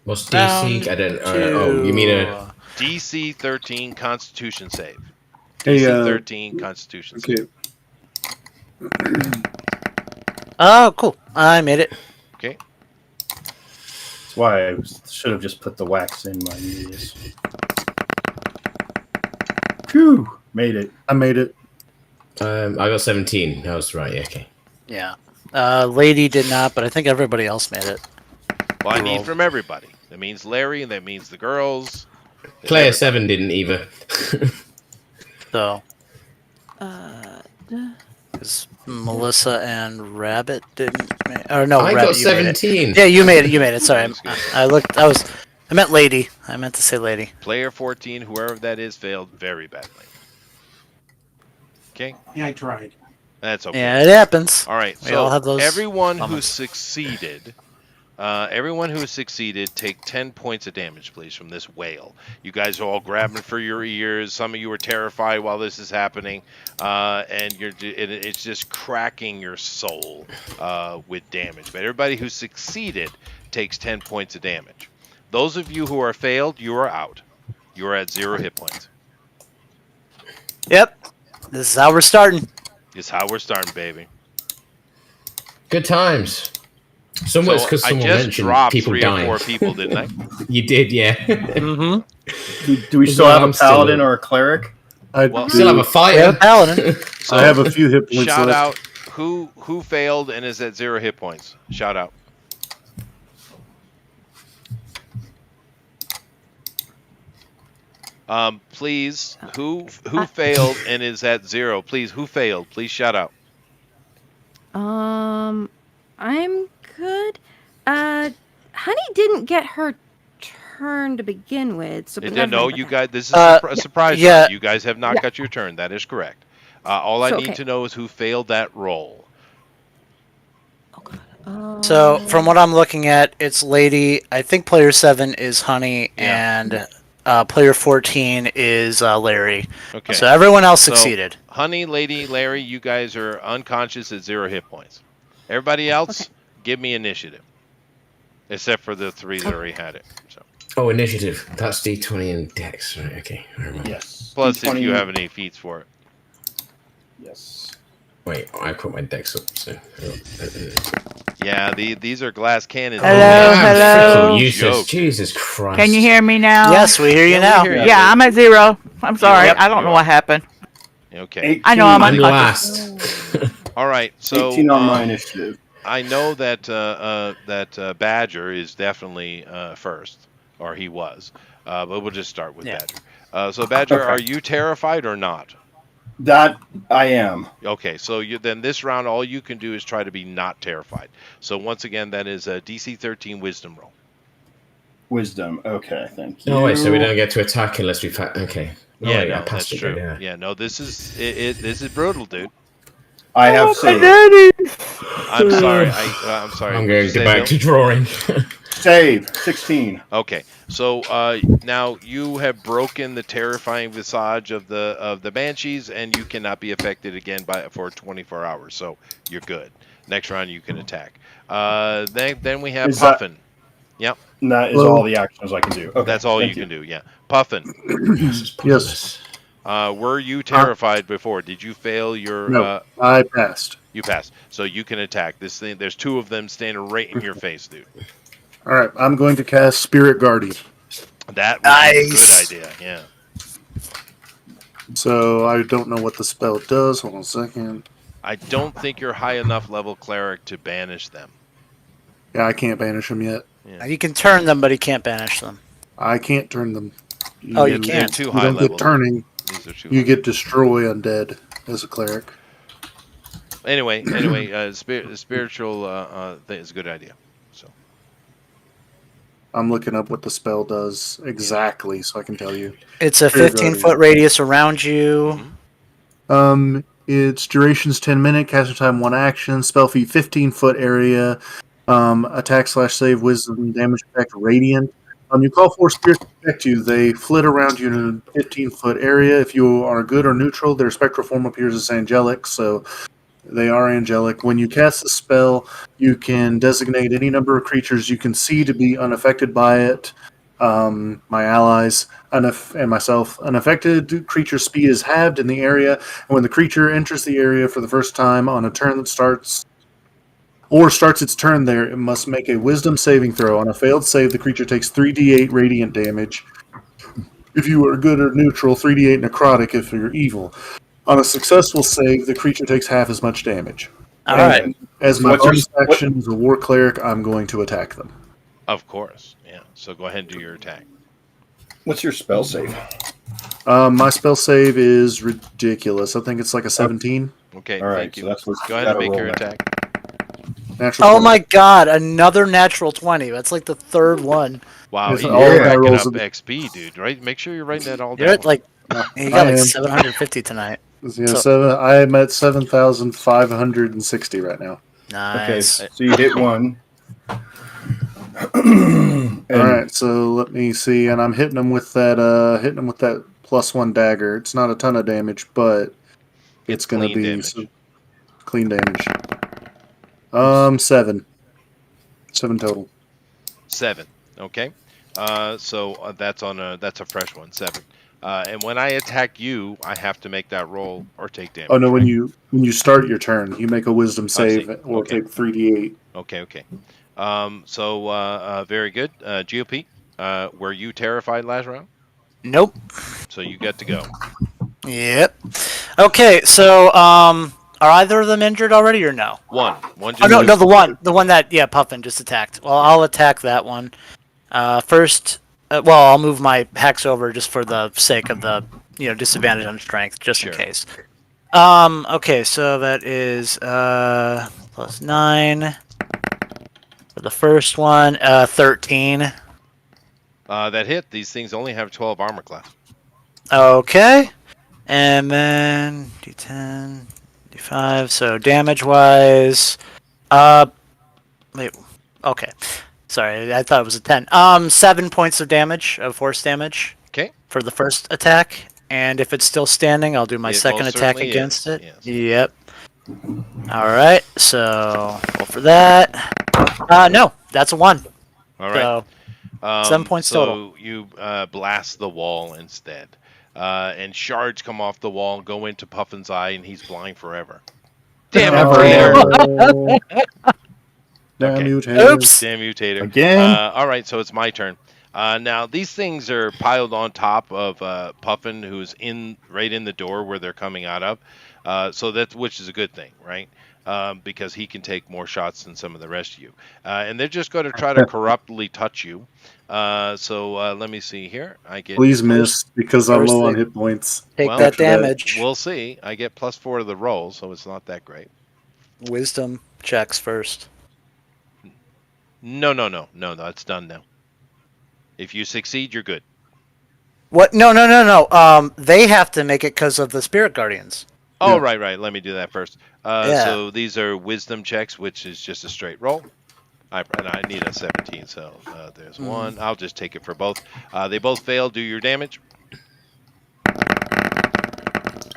Speaker 6: What's
Speaker 2: Down
Speaker 6: DC? I don't.
Speaker 2: to-
Speaker 6: Oh, you mean a?
Speaker 1: DC 13 Constitution save.
Speaker 8: Hey,
Speaker 1: DC 13 Constitution save.
Speaker 8: okay.
Speaker 2: Oh, cool. I made it.
Speaker 1: Okay.
Speaker 3: That's why I should have just put the wax in my knees. Phew, made it.
Speaker 8: I made it.
Speaker 6: I got 17. That was right. Yeah, okay.
Speaker 2: Yeah. Lady did not, but I think everybody else made it.
Speaker 1: Well, I
Speaker 2: Roll.
Speaker 1: need from everybody. That means Larry, and that means the girls.
Speaker 6: Player 7 didn't either.
Speaker 2: So,
Speaker 9: Uh,
Speaker 2: 'cause Melissa and Rabbit didn't. Or no,
Speaker 6: I
Speaker 2: Rabbit,
Speaker 6: got
Speaker 2: you made it.
Speaker 6: 17.
Speaker 2: Yeah, you made it. You made it. Sorry,
Speaker 1: That's good.
Speaker 2: I meant Lady. I meant to say Lady.
Speaker 1: Player 14, whoever that is, failed very badly. Okay,
Speaker 7: Yeah, I tried.
Speaker 1: that's okay.
Speaker 2: Yeah, it happens.
Speaker 1: All right,
Speaker 2: We
Speaker 1: so
Speaker 2: all have those
Speaker 1: everyone who
Speaker 2: moments.
Speaker 1: succeeded, take 10 points of damage, please, from this whale. You guys are all grabbing for your ears. Some of you are terrified while this is happening, and it's just cracking your soul with damage. But everybody who succeeded takes 10 points of damage. Those of you who are failed, you are out. You are at 0 hit points.
Speaker 2: Yep. This is how we're starting.
Speaker 1: It's how we're starting, baby.
Speaker 6: Good times. Somewhere
Speaker 1: So
Speaker 6: because
Speaker 1: I
Speaker 6: someone
Speaker 1: just
Speaker 6: mentioned
Speaker 1: dropped
Speaker 6: people
Speaker 1: 3
Speaker 6: dying.
Speaker 1: or 4 people, didn't I?
Speaker 6: You did, yeah.
Speaker 2: Mm-hmm.
Speaker 3: Do we still
Speaker 6: Yeah,
Speaker 3: have
Speaker 6: I'm
Speaker 3: a
Speaker 6: still
Speaker 3: paladin
Speaker 6: in.
Speaker 3: or a cleric?
Speaker 8: I
Speaker 1: Well,
Speaker 8: do.
Speaker 6: Still have a fighter.
Speaker 2: Paladin.
Speaker 1: So
Speaker 8: I have a few hit points
Speaker 1: shout
Speaker 8: left.
Speaker 1: out who failed and is at 0 hit points. Shout out. Please, who failed and is at 0? Please, who failed? Please shout out.
Speaker 9: I'm good. Honey didn't get her turn to begin with, so. but never
Speaker 1: No,
Speaker 9: mind
Speaker 1: you
Speaker 9: about
Speaker 1: guys. This is a surprise.
Speaker 2: yeah.
Speaker 1: round. You guys have not
Speaker 9: Yeah.
Speaker 1: got your turn. That is correct. All I
Speaker 9: So,
Speaker 1: need
Speaker 9: okay.
Speaker 1: to know is who failed that roll.
Speaker 9: that.
Speaker 2: So from what I'm looking at, it's Lady. I think player 7 is Honey,
Speaker 1: Yeah.
Speaker 2: and player 14 is Larry.
Speaker 1: Okay.
Speaker 2: So everyone else
Speaker 1: So-
Speaker 2: succeeded.
Speaker 1: Honey, Lady, Larry, you guys are unconscious at 0 hit points. Everybody else, give me initiative. Except for the 3 that already had it. So.
Speaker 6: Oh, initiative. That's D20 and Dex. Right, okay. I remember.
Speaker 3: Yes.
Speaker 1: Plus, if
Speaker 3: D20.
Speaker 1: you have any feats for it.
Speaker 3: Yes.
Speaker 6: Wait, I put my Dex up. So.
Speaker 1: Yeah, these are glass cannons.
Speaker 4: Hello,
Speaker 1: man.
Speaker 4: hello.
Speaker 6: Freaking useless.
Speaker 1: Joke.
Speaker 6: Jesus Christ.
Speaker 4: Can you hear me now?
Speaker 2: Yes, we hear you
Speaker 1: Yeah, we
Speaker 2: now.
Speaker 1: hear you.
Speaker 4: Yeah, I'm at 0. I'm sorry.
Speaker 1: Yep,
Speaker 4: I don't
Speaker 1: you
Speaker 4: know
Speaker 1: are.
Speaker 4: what happened.
Speaker 1: Okay.
Speaker 4: I know I'm
Speaker 6: I'm
Speaker 4: unconscious.
Speaker 6: last.
Speaker 1: All right. So
Speaker 3: 18 on my initiative.
Speaker 1: I know that Badger is definitely first, or he was. But we'll just start with
Speaker 2: Yeah.
Speaker 1: Badger. So Badger,
Speaker 3: Okay.
Speaker 1: are you terrified or not?
Speaker 3: That I am.
Speaker 1: Okay, so then this round, all you can do is try to be not terrified. So once again, that is a DC 13 Wisdom roll.
Speaker 3: Wisdom. Okay, thank you.
Speaker 6: Oh wait, so we don't get to attack unless we okay. Oh,
Speaker 1: Yeah,
Speaker 6: wait, I
Speaker 1: no,
Speaker 6: passed
Speaker 1: that's
Speaker 6: it then,
Speaker 1: true.
Speaker 6: yeah.
Speaker 1: Yeah, no, this is this is brutal, dude.
Speaker 3: I have saved.
Speaker 1: I'm sorry. I'm sorry.
Speaker 6: I'm
Speaker 1: What'd you
Speaker 6: going to
Speaker 1: say,
Speaker 6: go back
Speaker 1: Bill?
Speaker 6: to drawing.
Speaker 3: Save 16.
Speaker 1: Okay, so now you have broken the terrifying visage of the banshees, and you cannot be affected again for 24 hours. So you're good. Next round you can attack. Then we have
Speaker 3: Is that-
Speaker 1: Puffin. Yep,
Speaker 3: And that is
Speaker 8: Hello?
Speaker 3: all the actions I can do. Okay,
Speaker 1: that's all
Speaker 3: thank
Speaker 1: you can do. Yeah, Puffin.
Speaker 8: Yes.
Speaker 1: Were you terrified before? Did you fail your?
Speaker 8: No, I passed.
Speaker 1: You passed, so you can attack this thing. There's two of them standing right in your face, dude.
Speaker 8: All right, I'm going to cast Spirit Guardian.
Speaker 1: That would be a
Speaker 2: Nice.
Speaker 1: good idea. Yeah.
Speaker 8: So I don't know what the spell does. Hold on a second.
Speaker 1: I don't think you're high enough level cleric to banish them.
Speaker 8: Yeah, I can't banish them yet.
Speaker 2: You can turn them, but he can't banish them.
Speaker 8: I can't turn them.
Speaker 2: Oh, you
Speaker 1: They're
Speaker 2: can't.
Speaker 1: too
Speaker 8: You
Speaker 1: high
Speaker 8: don't
Speaker 1: level.
Speaker 8: get turning.
Speaker 1: These are too
Speaker 8: You
Speaker 1: high.
Speaker 8: get destroy undead as a cleric.
Speaker 1: Anyway, spiritual thing is a good idea. So
Speaker 8: I'm looking up what the spell does exactly, so I can tell you.
Speaker 2: It's a
Speaker 8: Spirit
Speaker 2: 15-foot
Speaker 8: Guardian.
Speaker 2: radius around you.
Speaker 8: Its duration's 10 minute, casting time 1 action, spell feet 15-foot area, attack/save, wisdom, damage effect, radiant. You call for spirits to protect you. They flit around you in a 15-foot area. If you are good or neutral, their spectral form appears as angelic, so they are angelic. When you cast the spell, you can designate any number of creatures you can see to be unaffected by it. My allies and myself. An affected creature's speed is halved in the area, and when the creature enters the area for the first time on a turn that starts its turn there, it must make a wisdom saving throw. On a failed save, the creature takes 3d8 radiant damage. If you are good or neutral, 3d8 necrotic if you're evil. On a successful save, the creature takes half as much damage.
Speaker 2: All right.
Speaker 8: As my
Speaker 3: What's your-
Speaker 8: bonus action as a war cleric, I'm going to attack them.
Speaker 1: of course, yeah. So go ahead and do your attack.
Speaker 3: What's your spell save?
Speaker 8: My spell save is ridiculous. I think it's like a 17.
Speaker 1: Okay,
Speaker 3: All right,
Speaker 1: thank you.
Speaker 3: so that's what's
Speaker 1: Go ahead and
Speaker 3: gotta
Speaker 1: make
Speaker 3: roll
Speaker 1: your
Speaker 3: that.
Speaker 1: attack.
Speaker 8: Natural
Speaker 2: Oh
Speaker 8: 20.
Speaker 2: my god, another natural 20. That's like the third one.
Speaker 1: Wow,
Speaker 8: Yes,
Speaker 1: you're
Speaker 8: all of my
Speaker 1: racking
Speaker 8: rolls
Speaker 1: up
Speaker 8: are-
Speaker 1: XP, dude. Right? Make sure you're writing that all
Speaker 2: You're
Speaker 1: down.
Speaker 2: at like, you
Speaker 8: I
Speaker 2: got like
Speaker 8: am.
Speaker 2: 750 tonight.
Speaker 8: Yeah,
Speaker 2: So-
Speaker 8: I'm at 7,560 right now.
Speaker 3: Okay,
Speaker 2: Nice.
Speaker 3: so you hit one.
Speaker 8: All right, so let me see, and I'm hitting them with that +1 dagger. It's not a ton of damage, but it's going to
Speaker 1: clean
Speaker 8: be
Speaker 1: damage.
Speaker 8: some clean damage. 7 total.
Speaker 1: 7. Okay. So that's a fresh one. 7. And when I attack you, I have to make that roll or take damage.
Speaker 8: Oh no, when
Speaker 1: right?
Speaker 8: you start your turn, you make a wisdom
Speaker 1: see.
Speaker 8: save or
Speaker 1: Okay.
Speaker 8: take 3d8.
Speaker 1: Okay. So very good. GOP, were you terrified last round?
Speaker 2: Nope.
Speaker 1: So you get to go.
Speaker 2: Yep. Okay, so are either of them injured already or no?
Speaker 1: One
Speaker 2: Oh
Speaker 1: just
Speaker 2: no, the one that Puffin just attacked. Well, I'll attack that one. First, I'll move my hex over just for the sake of the disadvantage on strength, just
Speaker 1: Sure.
Speaker 2: in case. Okay, so that is +9 for the first one. 13.
Speaker 1: That hit. These things only have 12 armor class.
Speaker 2: Okay, and then D10, D5. So damage wise, wait. Okay, sorry, I thought it was a 10. 7 points of damage, of force damage.
Speaker 1: Okay.
Speaker 2: For the first attack, and if it's still standing, I'll do my
Speaker 1: It
Speaker 2: second
Speaker 1: most
Speaker 2: attack
Speaker 1: certainly
Speaker 2: against
Speaker 1: is,
Speaker 2: it.
Speaker 1: yes.
Speaker 2: Yep. All right, so roll for that. No, that's a 1.
Speaker 1: All right.
Speaker 2: So 7 points
Speaker 1: so
Speaker 2: total.
Speaker 1: you blast the wall instead. And shards come off the wall, go into Puffin's eye, and he's blind forever. Damn it,
Speaker 8: Oh. Damn
Speaker 1: Okay.
Speaker 8: you, Taylor.
Speaker 2: Oops.
Speaker 1: Damn you, Tater.
Speaker 3: Again?
Speaker 1: All right, so it's my turn. Now these things are piled on top of Puffin, who's right in the door where they're coming out of. Which is a good thing, right? Because he can take more shots than some of the rest of you. And they're just going to try to corruptly touch you. So let me see here. I get
Speaker 8: Please miss because I'm
Speaker 2: First
Speaker 8: low on
Speaker 2: thing.
Speaker 8: hit points.
Speaker 2: Take
Speaker 1: well,
Speaker 2: that
Speaker 8: after that,
Speaker 2: damage.
Speaker 1: We'll see. I get +4 to the roll, so it's not that great.
Speaker 2: Wisdom checks first.
Speaker 1: No, it's done now. If you succeed, you're good.
Speaker 2: What? No. They have to make it because of the spirit guardians.
Speaker 1: Oh,
Speaker 3: Yeah.
Speaker 1: right. Let me do that first.
Speaker 2: Yeah.
Speaker 1: So these are wisdom checks, which is just a straight roll. And I need a 17, so there's one. I'll just take it for both. They both fail. Do your damage.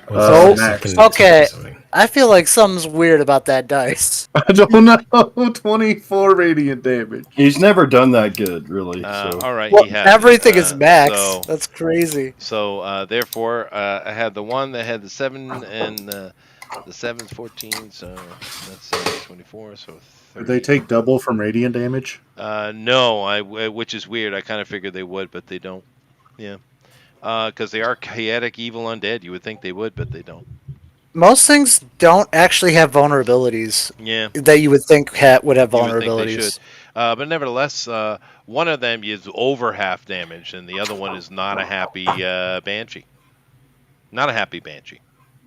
Speaker 6: Well,
Speaker 8: Max.
Speaker 6: second
Speaker 2: Okay.
Speaker 6: or something.
Speaker 2: I feel like something's weird about that dice.
Speaker 8: I don't know. 24 radiant damage.
Speaker 3: He's never done that good, really. So.
Speaker 1: All right.
Speaker 2: Well,
Speaker 1: he has
Speaker 2: everything is max.
Speaker 1: So,
Speaker 2: That's crazy.
Speaker 1: therefore, I had the one that had the 7 and the 7's 14. So that's 24. So 30.
Speaker 8: Did they take double from radiant damage?
Speaker 1: No, which is weird. I kind of figured they would, but they don't. Yeah. Because they are chaotic evil undead. You would think they would, but they don't.
Speaker 2: Most things don't actually have vulnerabilities
Speaker 1: Yeah.
Speaker 2: that you would think would have
Speaker 1: You would think they
Speaker 2: vulnerabilities.
Speaker 1: should. But nevertheless, one of them is over half damage, and the other one is not a happy banshee. Not a happy banshee.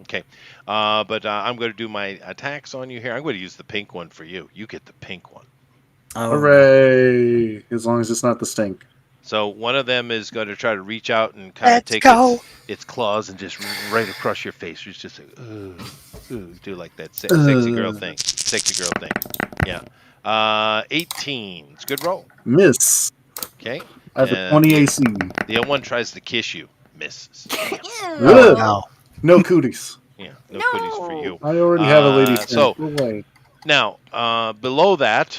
Speaker 1: Okay. But I'm going to do my attacks on you here. I'm going to use the pink one for you. You get the pink one.
Speaker 8: Hooray! As long as it's not the stink.
Speaker 1: So one of them is going to try to reach out and kind of
Speaker 2: Let's
Speaker 1: take
Speaker 2: go.
Speaker 1: its claws and just right across your face. It's just like, do like that sexy girl thing. Sexy girl thing. Yeah. 18. It's a good roll.
Speaker 8: Miss.
Speaker 1: Okay.
Speaker 8: I have a 20 AC.
Speaker 1: The other one tries to kiss you. Misses.
Speaker 8: Ugh.
Speaker 2: No.
Speaker 8: No cooties.
Speaker 1: Yeah. No goodies for you.
Speaker 8: I already have a lady friend.
Speaker 1: so-
Speaker 8: Go away.
Speaker 1: Now, below that,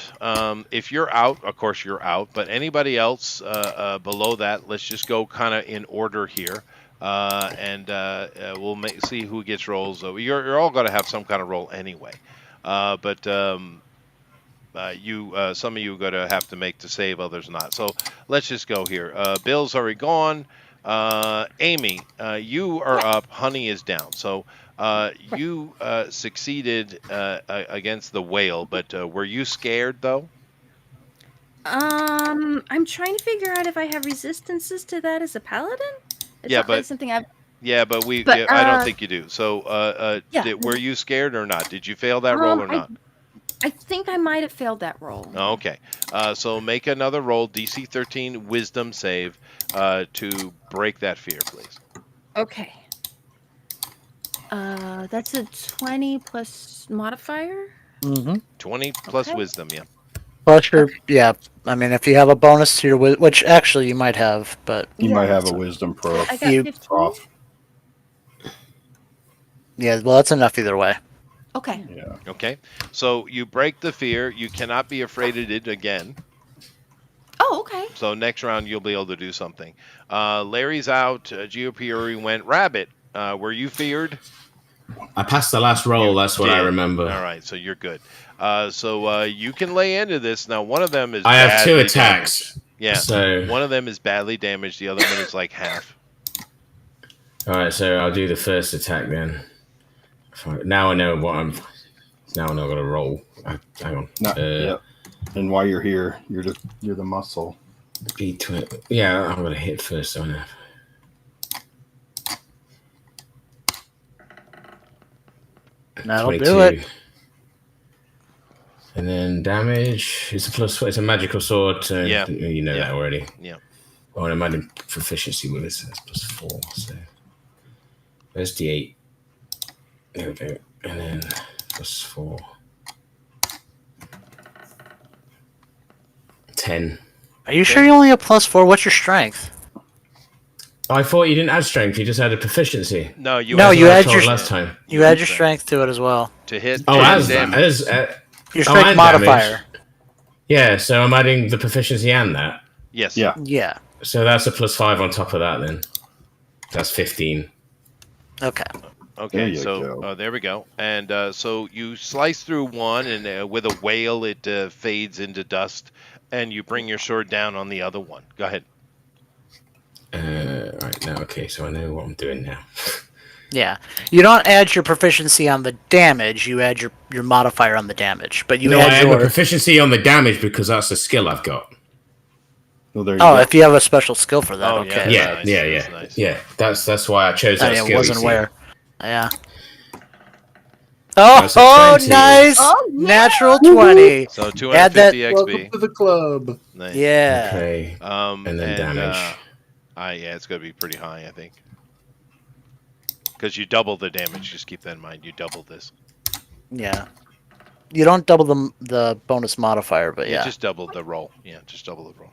Speaker 1: if you're out, of course you're out, but anybody else below that, let's just go kind of in order here, and we'll see who gets rolls. You're all going to have some kind of roll anyway, but some of you are going to have to make to save, others not. So let's just go here. Bill's already gone. Amy, you are up. Honey is down. So you succeeded against the whale, but were you scared though?
Speaker 9: I'm trying to figure out if I have resistances to that as a paladin.
Speaker 5: It's
Speaker 1: Yeah,
Speaker 5: not
Speaker 1: but-
Speaker 5: something I've.
Speaker 1: Yeah, but
Speaker 5: But,
Speaker 1: I don't think you do. So
Speaker 5: Yeah.
Speaker 1: were you scared or not? Did you fail that roll or not?
Speaker 9: I think I might have failed that roll.
Speaker 1: Oh, okay. So make another roll, DC 13 Wisdom save, to break that fear, please.
Speaker 9: Okay. That's a 20 plus modifier.
Speaker 1: 20 plus
Speaker 9: Okay.
Speaker 1: Wisdom, yeah.
Speaker 2: Plus your, yeah. I mean, if you have a bonus to your, which actually you might have, but
Speaker 3: You
Speaker 9: Yeah,
Speaker 3: might have a
Speaker 9: so-
Speaker 3: wisdom pro.
Speaker 9: I got
Speaker 2: You-
Speaker 9: 15.
Speaker 3: Off.
Speaker 2: yeah, well, that's enough either way.
Speaker 5: Okay.
Speaker 3: Yeah.
Speaker 1: Okay. So you break the fear. You cannot be afraid of it again.
Speaker 5: Oh, okay.
Speaker 1: So next round you'll be able to do something. Larry's out. GOP went. Rabbit, were you feared?
Speaker 6: I passed the last roll. That's what I
Speaker 1: Did.
Speaker 6: remember.
Speaker 1: All right, so you're good. So you can lay into this. Now one of them is
Speaker 6: I have 2
Speaker 1: badly
Speaker 6: attacks.
Speaker 1: damaged. Yeah.
Speaker 6: So,
Speaker 1: One of them is badly damaged. The other one is like half.
Speaker 6: all right. So I'll do the first attack then. Fine. Now I know what I'm. Now I know I'm gonna roll. Hang on.
Speaker 3: Not, yep. And while you're here, you're the muscle.
Speaker 6: B20. Yeah, I'm gonna hit first. So now.
Speaker 2: That'll do it.
Speaker 6: And then damage. It's a plus. It's a magical sword. So
Speaker 1: Yeah.
Speaker 6: You know
Speaker 1: Yeah.
Speaker 6: that already.
Speaker 1: Yeah.
Speaker 6: Oh, and I'm adding proficiency with it. So that's plus 4. So there's D8. There we go. And then plus 4. 10.
Speaker 2: Are you sure you only have +4? What's your strength?
Speaker 6: I thought you didn't add strength. You just added proficiency.
Speaker 1: No, you
Speaker 2: No,
Speaker 1: add
Speaker 2: you
Speaker 6: I
Speaker 2: add
Speaker 6: told
Speaker 2: your
Speaker 6: last time.
Speaker 2: You add your strength to it as well.
Speaker 1: to hit.
Speaker 6: Oh,
Speaker 1: to hit
Speaker 6: as
Speaker 1: damage.
Speaker 2: Your
Speaker 6: Oh,
Speaker 2: strength
Speaker 6: and
Speaker 2: modifier.
Speaker 6: damage. Yeah. So I'm adding the proficiency and that.
Speaker 1: Yes.
Speaker 3: Yeah.
Speaker 2: Yeah.
Speaker 6: So that's a plus 5 on top of that. Then that's 15.
Speaker 2: Okay.
Speaker 3: There
Speaker 1: Okay,
Speaker 3: you
Speaker 1: so
Speaker 3: go.
Speaker 1: there we go. And so you slice through one, and with a wail, it fades into dust, and you bring your sword down on the other one. Go ahead.
Speaker 6: Right now, okay. So I know what I'm doing now.
Speaker 2: Yeah. You don't add your proficiency on the damage. You add your modifier on the damage, but you
Speaker 6: No, I
Speaker 2: add
Speaker 6: have a
Speaker 2: your.
Speaker 6: proficiency on the damage because that's a skill I've got.
Speaker 3: Well, there you
Speaker 2: Oh,
Speaker 3: go.
Speaker 2: if you have a special skill for that,
Speaker 1: Oh, yeah.
Speaker 2: okay.
Speaker 6: Yeah,
Speaker 1: nice,
Speaker 6: yeah,
Speaker 1: that's
Speaker 6: yeah,
Speaker 1: nice.
Speaker 6: yeah. That's why I chose that
Speaker 2: I
Speaker 6: skill.
Speaker 2: wasn't
Speaker 6: you see.
Speaker 2: aware. Yeah.
Speaker 6: That's a 20.
Speaker 2: Nice!
Speaker 9: Oh, yeah.
Speaker 2: Natural 20.
Speaker 1: So
Speaker 2: Add that-
Speaker 1: 250
Speaker 8: Welcome
Speaker 1: XP.
Speaker 8: to the club.
Speaker 1: Nice.
Speaker 2: Yeah.
Speaker 6: Okay. And then damage.
Speaker 1: Yeah, it's gonna be pretty high, I think. Because you double the damage. Just keep that in mind. You double this.
Speaker 2: Yeah. You don't double the bonus modifier, but
Speaker 1: You
Speaker 2: yeah.
Speaker 1: just double the roll. Yeah, just double the roll.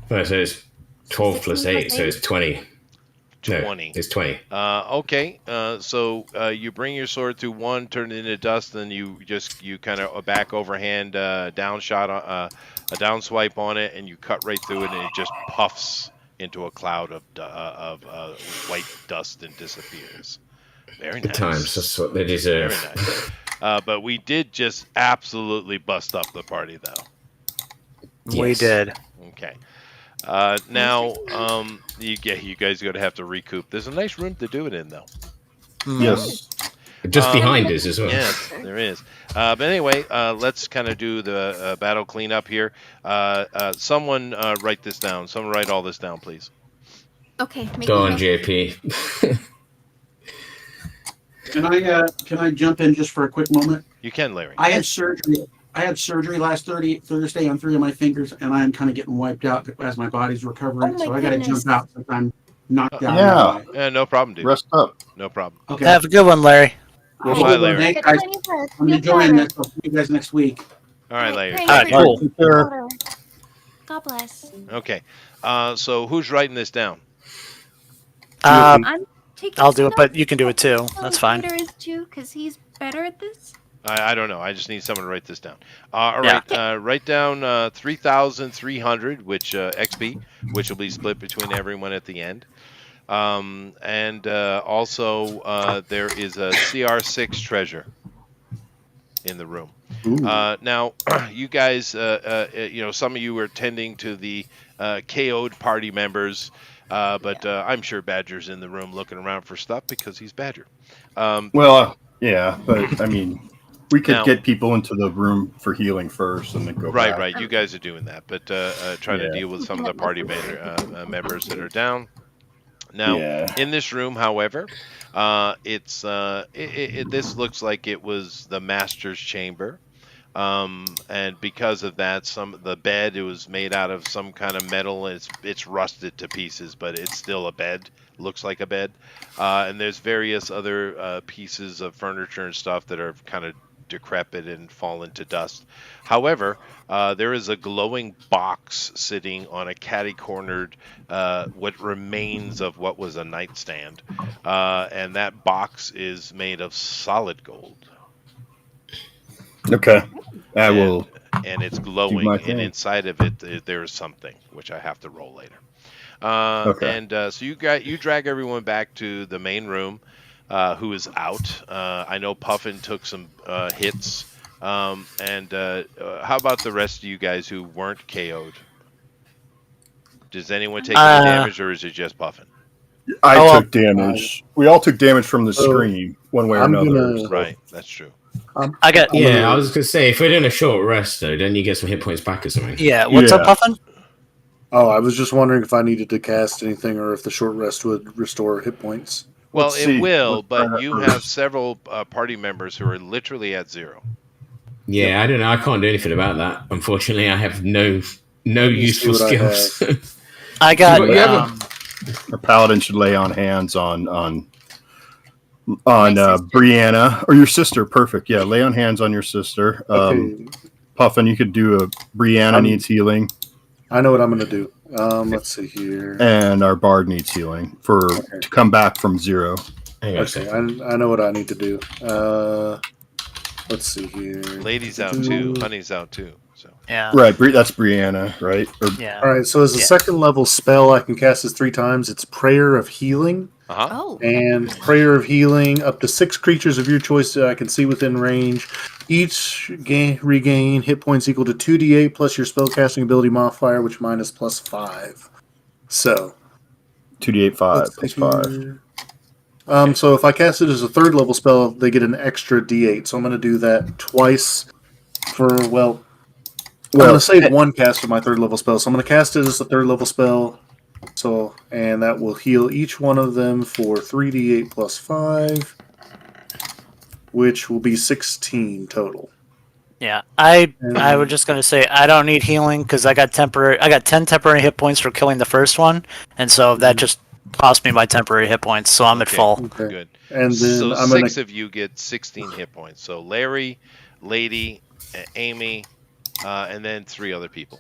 Speaker 6: Well, so it's 12 plus 8, so it's 20. No,
Speaker 1: 20.
Speaker 6: it's 20.
Speaker 1: Okay. So you bring your sword through one, turn it into dust, then you kind of back overhand down shot, a down swipe on it, and you cut right through it, and it just puffs into a cloud of white dust and disappears. Very
Speaker 6: Good
Speaker 1: nice.
Speaker 6: times. That's what they
Speaker 1: Very
Speaker 6: deserve.
Speaker 1: nice. But we did just absolutely bust up the party, though.
Speaker 2: We
Speaker 6: Yes.
Speaker 2: did.
Speaker 1: Okay. Now, you guys are gonna have to recoup. There's a nice room to do it in, though.
Speaker 3: Yes.
Speaker 6: Just behind us as well.
Speaker 1: Yes, there is. But anyway, let's kind of do the battle cleanup here. Someone write this down. Someone write all this down, please.
Speaker 9: Okay. Make
Speaker 6: Go
Speaker 9: me
Speaker 6: on,
Speaker 9: know.
Speaker 6: JP.
Speaker 7: Can I jump in just for a quick moment?
Speaker 1: You can, Larry.
Speaker 7: I had surgery last Thursday on 3 of my fingers, and I'm kind of getting wiped out as my body's recovering.
Speaker 9: Oh my
Speaker 7: so I got to
Speaker 9: goodness.
Speaker 7: jump out since I'm knocked out.
Speaker 3: Yeah.
Speaker 7: anyway.
Speaker 1: Yeah, no problem, dude.
Speaker 3: Rest up.
Speaker 1: No problem.
Speaker 7: Okay.
Speaker 2: Have a good one, Larry.
Speaker 7: Well,
Speaker 1: Bye, Larry.
Speaker 7: thank
Speaker 5: Get
Speaker 7: you guys.
Speaker 5: plenty of rest.
Speaker 7: I'm
Speaker 5: Feel
Speaker 7: enjoying
Speaker 5: better.
Speaker 7: this. I'll see you guys next week.
Speaker 1: All right, Larry.
Speaker 5: Great.
Speaker 2: All right,
Speaker 3: All
Speaker 2: cool.
Speaker 3: right, take care.
Speaker 5: God bless.
Speaker 1: Okay. So who's writing this down?
Speaker 2: Um,
Speaker 9: I'm taking.
Speaker 2: I'll do
Speaker 9: some
Speaker 2: it, but
Speaker 9: notes.
Speaker 2: you can do it too.
Speaker 9: So
Speaker 2: That's fine.
Speaker 9: Peter is too, because he's better at this.
Speaker 1: I don't know. I just need someone to write this down. All
Speaker 2: Yeah.
Speaker 1: right. Write down 3,300, which XP, which will be split between everyone at the end. And also there is a CR6 treasure in the room.
Speaker 3: Ooh.
Speaker 1: Now, you guys, some of you were tending to the KO'd party members, but I'm sure Badger's in the room looking around for stuff because he's Badger.
Speaker 3: Well, yeah, but I mean, we could
Speaker 1: Now-
Speaker 3: get people into the room for healing first, and then go
Speaker 1: Right,
Speaker 3: back.
Speaker 1: right. You guys are doing that, but trying to
Speaker 3: Yeah.
Speaker 1: deal with some of the party members that are down. Now,
Speaker 3: Yeah.
Speaker 1: in this room, however, this looks like it was the master's chamber, and because of that, the bed, it was made out of some kind of metal. And it's rusted to pieces, but it's still a bed. Looks like a bed, and there's various other pieces of furniture and stuff that are kind of decrepit and fallen to dust. However, there is a glowing box sitting on a catty-cornered, what remains of what was a nightstand, and that box is made of solid gold,
Speaker 3: Okay. I will.
Speaker 1: and it's
Speaker 3: my
Speaker 1: glowing, and
Speaker 3: thing.
Speaker 1: inside of it there is something which I have to roll later.
Speaker 3: Okay.
Speaker 1: And so you drag everyone back to the main room. Who is out? I know Puffin took some hits. How about the rest of you guys who weren't KO'd? Does anyone take any damage, or is it just Puffin?
Speaker 3: I took damage. We all took damage from the scream, one way or
Speaker 8: I'm
Speaker 3: another.
Speaker 8: gonna-
Speaker 3: so-
Speaker 1: Right, that's true.
Speaker 2: I got.
Speaker 6: Yeah, I was going to say, if we're doing a short rest, though, then you get some hit points back or something.
Speaker 2: Yeah. What's up,
Speaker 3: Yeah.
Speaker 2: Puffin?
Speaker 8: Oh, I was just wondering if I needed to cast anything or if the short rest would restore hit points.
Speaker 1: Well,
Speaker 3: Let's
Speaker 1: it
Speaker 3: see.
Speaker 1: will,
Speaker 3: Let's try
Speaker 1: but
Speaker 3: that
Speaker 1: you
Speaker 3: first.
Speaker 1: have several party members who are literally at 0.
Speaker 6: Yeah, I don't know. I can't do anything about that. Unfortunately, I have no useful
Speaker 8: what I
Speaker 6: skills.
Speaker 2: I got.
Speaker 6: You have a-
Speaker 2: um,
Speaker 3: Our paladin should lay on hands on
Speaker 5: My sister.
Speaker 3: Brianna or your sister. Perfect. Yeah, lay on hands on your sister.
Speaker 8: Okay,
Speaker 3: Puffin, you could do a Brianna needs healing,
Speaker 8: I know what I'm going to do. Let's see here.
Speaker 3: and our bard needs healing to come back from 0.
Speaker 6: Hang on a
Speaker 8: Okay,
Speaker 6: second.
Speaker 8: I know what I need to do. Let's see here.
Speaker 1: Ladies out too, honey's out too. So
Speaker 2: yeah.
Speaker 3: Right, that's Brianna, right? Or,
Speaker 2: Yeah.
Speaker 8: All right, so as a
Speaker 2: Yeah.
Speaker 8: second level spell, I can cast this 3 times. It's Prayer of Healing.
Speaker 5: Oh.
Speaker 8: And Prayer of Healing, up to 6 creatures of your choice that I can see within range. Each regain hit points equal to 2d8 plus your spellcasting ability modifier, which mine is plus 5. So,
Speaker 3: 2d8 5
Speaker 8: let's
Speaker 3: plus
Speaker 8: see
Speaker 3: 5.
Speaker 8: here. So if I cast it as a third level spell, they get an extra d8. So I'm going to do that twice for, I'm going to save one cast of my third level spell. So I'm going to cast it as a third level spell. So, and that will heal each one of them for 3d8 plus 5. which will be 16 total.
Speaker 2: Yeah, I was just gonna say I don't need healing because I got 10 temporary hit points for killing the first one, and so that just cost me my temporary hit points. So I'm at
Speaker 1: Okay.
Speaker 2: full.
Speaker 8: Okay.
Speaker 1: Good.
Speaker 8: And then
Speaker 1: So
Speaker 8: I'm gonna
Speaker 1: 6 of you get 16 hit points. So Larry, Lady, Amy, and then 3 other people.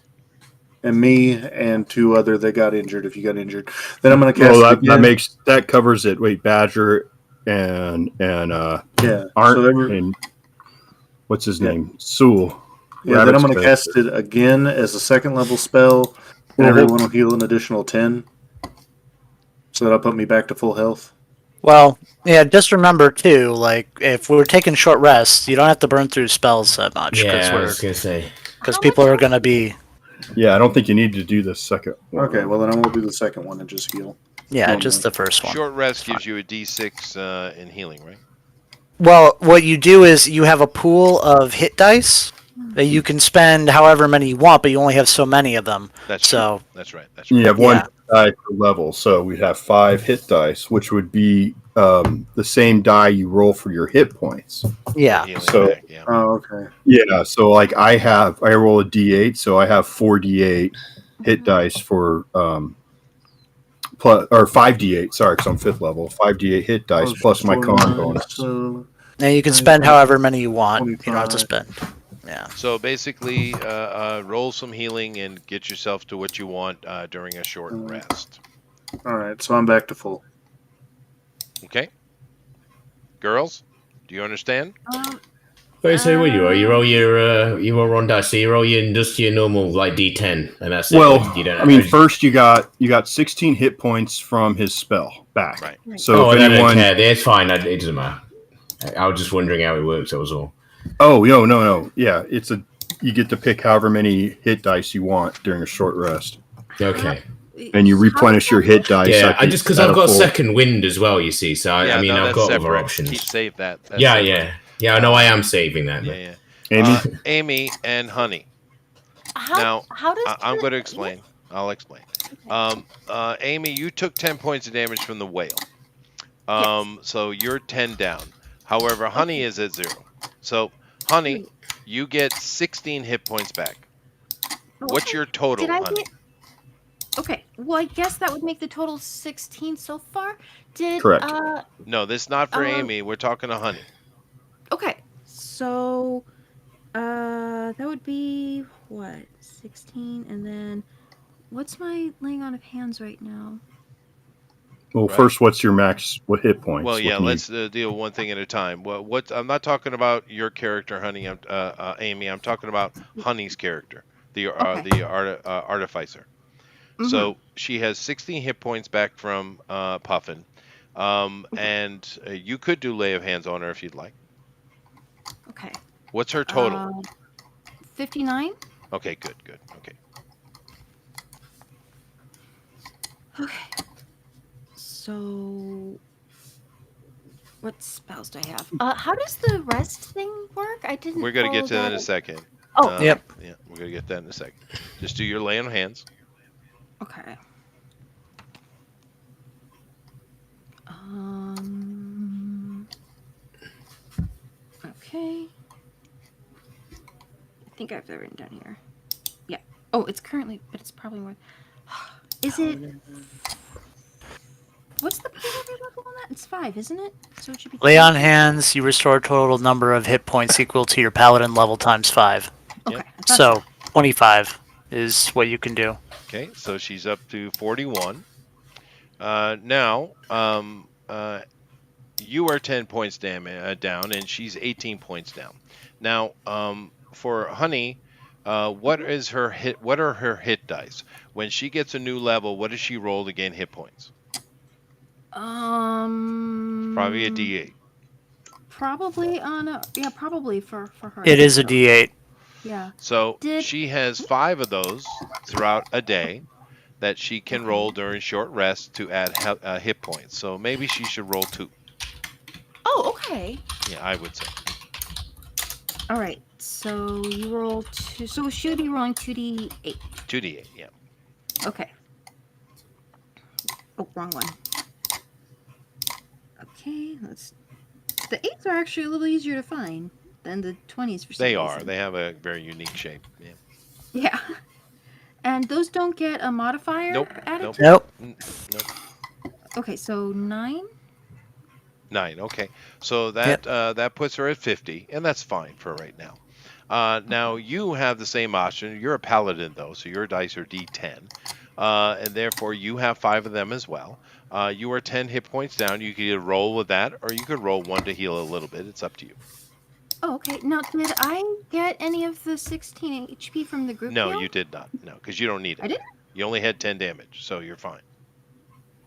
Speaker 8: and me and 2 other that got injured. If you got injured, then I'm gonna cast
Speaker 3: Well,
Speaker 8: it
Speaker 3: that
Speaker 8: again.
Speaker 3: that covers it. Wait, Badger and
Speaker 8: Yeah.
Speaker 3: Art
Speaker 8: So
Speaker 3: and what's his
Speaker 8: Yeah.
Speaker 3: name? Sewell.
Speaker 8: Yeah, then I'm going to
Speaker 3: Rabbit's
Speaker 8: cast it again as a second level spell, and
Speaker 3: Well,
Speaker 8: everyone will heal an additional 10. So that'll put me back to full health.
Speaker 2: Well, yeah, just remember too, like if we're taking short rests, you don't have to burn through spells that much
Speaker 6: Yeah, I was gonna say.
Speaker 2: because
Speaker 5: How
Speaker 2: people
Speaker 5: much
Speaker 2: are gonna be
Speaker 3: Yeah, I don't think you need to do the second one.
Speaker 8: Okay, well then I won't do the second one and just heal.
Speaker 2: just the first one.
Speaker 1: Short rest gives you a D6 in healing, right?
Speaker 2: Well, what you do is you have a pool of hit dice that you can spend however many you want, but you only have so many of them.
Speaker 1: That's
Speaker 2: So
Speaker 1: true. That's right. That's
Speaker 3: You
Speaker 1: right.
Speaker 3: have one die per level, so we'd have 5 hit dice, which would be the same die you roll for your hit points.
Speaker 2: yeah,
Speaker 1: Healing
Speaker 3: So-
Speaker 1: back, yeah.
Speaker 8: Oh, okay.
Speaker 3: Yeah, so like I roll a D8, so I have 4 D8 hit dice for plus or 5 D8. Sorry, because I'm 5th level. 5 D8 hit dice plus my con bonus.
Speaker 8: So
Speaker 2: and you can spend however many you want. You don't have to
Speaker 8: 25.
Speaker 2: spend. Yeah.
Speaker 1: So basically, roll some healing and get yourself to what you want during a short rest.
Speaker 8: all right, so I'm back to full.
Speaker 1: Okay? Girls, do you understand?
Speaker 6: Wait, so what you are? You roll your you roll one dice, so you roll just your normal like D10, and that's it.
Speaker 3: Well,
Speaker 6: You don't
Speaker 3: I mean, first you got 16 hit points from his spell back.
Speaker 1: Right.
Speaker 3: So
Speaker 6: oh,
Speaker 3: if
Speaker 6: I don't
Speaker 3: anyone,
Speaker 6: care. It's fine. It doesn't matter. I was just wondering how it works. That was all.
Speaker 3: oh no, yeah, you get to pick however many hit dice you want during a short rest,
Speaker 6: Okay.
Speaker 3: and you replenish your hit dice.
Speaker 6: Yeah,
Speaker 3: at
Speaker 6: I
Speaker 3: the-
Speaker 6: just because
Speaker 3: at
Speaker 6: I've
Speaker 3: a
Speaker 6: got
Speaker 3: full-
Speaker 6: second wind as well. You see, so I mean
Speaker 1: no,
Speaker 6: I've
Speaker 1: that's
Speaker 6: got other
Speaker 1: separate.
Speaker 6: options.
Speaker 1: Keep save that. That's
Speaker 6: Yeah,
Speaker 1: separate.
Speaker 6: yeah. I know I am saving that.
Speaker 1: Yeah,
Speaker 6: but-
Speaker 1: yeah.
Speaker 3: Amy,
Speaker 1: Amy and Honey.
Speaker 5: How
Speaker 1: Now,
Speaker 5: how does
Speaker 1: I'm
Speaker 5: the-
Speaker 1: going to explain. I'll explain. Amy, you took 10 points of damage from the whale. So you're 10 down. However, Honey is at 0. So, Honey, you get 16 hit points back. What's
Speaker 5: Okay.
Speaker 1: your total,
Speaker 5: Did I
Speaker 1: Honey?
Speaker 5: get? Okay, well I guess that would make the total 16 so far. Did
Speaker 3: Correct.
Speaker 1: No, this is not for
Speaker 5: Um,
Speaker 1: Amy. We're talking to Honey.
Speaker 9: Okay, so that would be what 16, and then what's my laying on of hands right now?
Speaker 3: well,
Speaker 1: Right.
Speaker 3: first, what's your max? What hit points?
Speaker 1: Well,
Speaker 3: What
Speaker 1: yeah,
Speaker 3: can you-
Speaker 1: let's deal one thing at a time. What I'm not talking about your character, Honey. Amy. I'm talking about Honey's character, the artificer. So she has 16 hit points back from Puffin, and you could do lay of hands on her if you'd like.
Speaker 5: okay.
Speaker 1: What's her total?
Speaker 5: 59.
Speaker 1: Okay, good. Okay.
Speaker 9: Okay. So, what spells do I have?
Speaker 5: How does the rest thing work? I didn't.
Speaker 1: We're gonna get to
Speaker 5: follow
Speaker 1: that in a second.
Speaker 5: Oh,
Speaker 2: Yep.
Speaker 1: Yeah, we're gonna get that in a second. Just do your lay on hands.
Speaker 9: Okay. Okay. I think I have that written down here. Yeah. Oh, it's currently, but it's probably more.
Speaker 5: Is it?
Speaker 9: What's the PW level on that? It's 5, isn't it? So it should be.
Speaker 2: Lay on hands, you restore total number of hit points equal to your paladin level times 5.
Speaker 9: Okay.
Speaker 1: Yep.
Speaker 9: I thought
Speaker 2: So 25 is what you can do.
Speaker 1: Okay, so she's up to 41. Now, you are 10 points down, and she's 18 points down. Now, for Honey, what is her hit? What are her hit dice? When she gets a new level, what does she roll to gain hit points? Probably a D8.
Speaker 9: Probably on a probably for her.
Speaker 2: It is a D8.
Speaker 9: Yeah.
Speaker 1: So
Speaker 5: Did-
Speaker 1: she has 5 of those throughout a day that she can roll during short rest to add hit points. So maybe she should roll 2.
Speaker 5: Oh, okay.
Speaker 1: Yeah, I would say.
Speaker 9: All right. So you roll 2. So she would be rolling 2d8.
Speaker 1: 2D8, yeah.
Speaker 9: Okay. Oh, wrong one. Okay, let's The 8s are actually a little easier to find than the 20s for some
Speaker 1: They are.
Speaker 9: reason.
Speaker 1: They have a very unique shape. Yeah.
Speaker 9: Yeah. And those don't get a modifier
Speaker 1: Nope,
Speaker 9: added
Speaker 1: nope.
Speaker 9: to
Speaker 2: Nope.
Speaker 1: Nope.
Speaker 9: Okay, so 9?
Speaker 1: 9. Okay. So that puts her at 50, and that's fine for right now. Now you have the same option. You're a paladin though, so your dice are D10, and therefore you have 5 of them as well. You are 10 hit points down. You could either roll with that, or you could roll 1 to heal a little bit. It's up to you.
Speaker 9: Oh, okay. Now, did I get any of the 16 HP from the group
Speaker 1: No,
Speaker 9: heal?
Speaker 1: you did not. No, because you don't need it.
Speaker 9: I didn't?
Speaker 1: You only had 10 damage, so you're fine.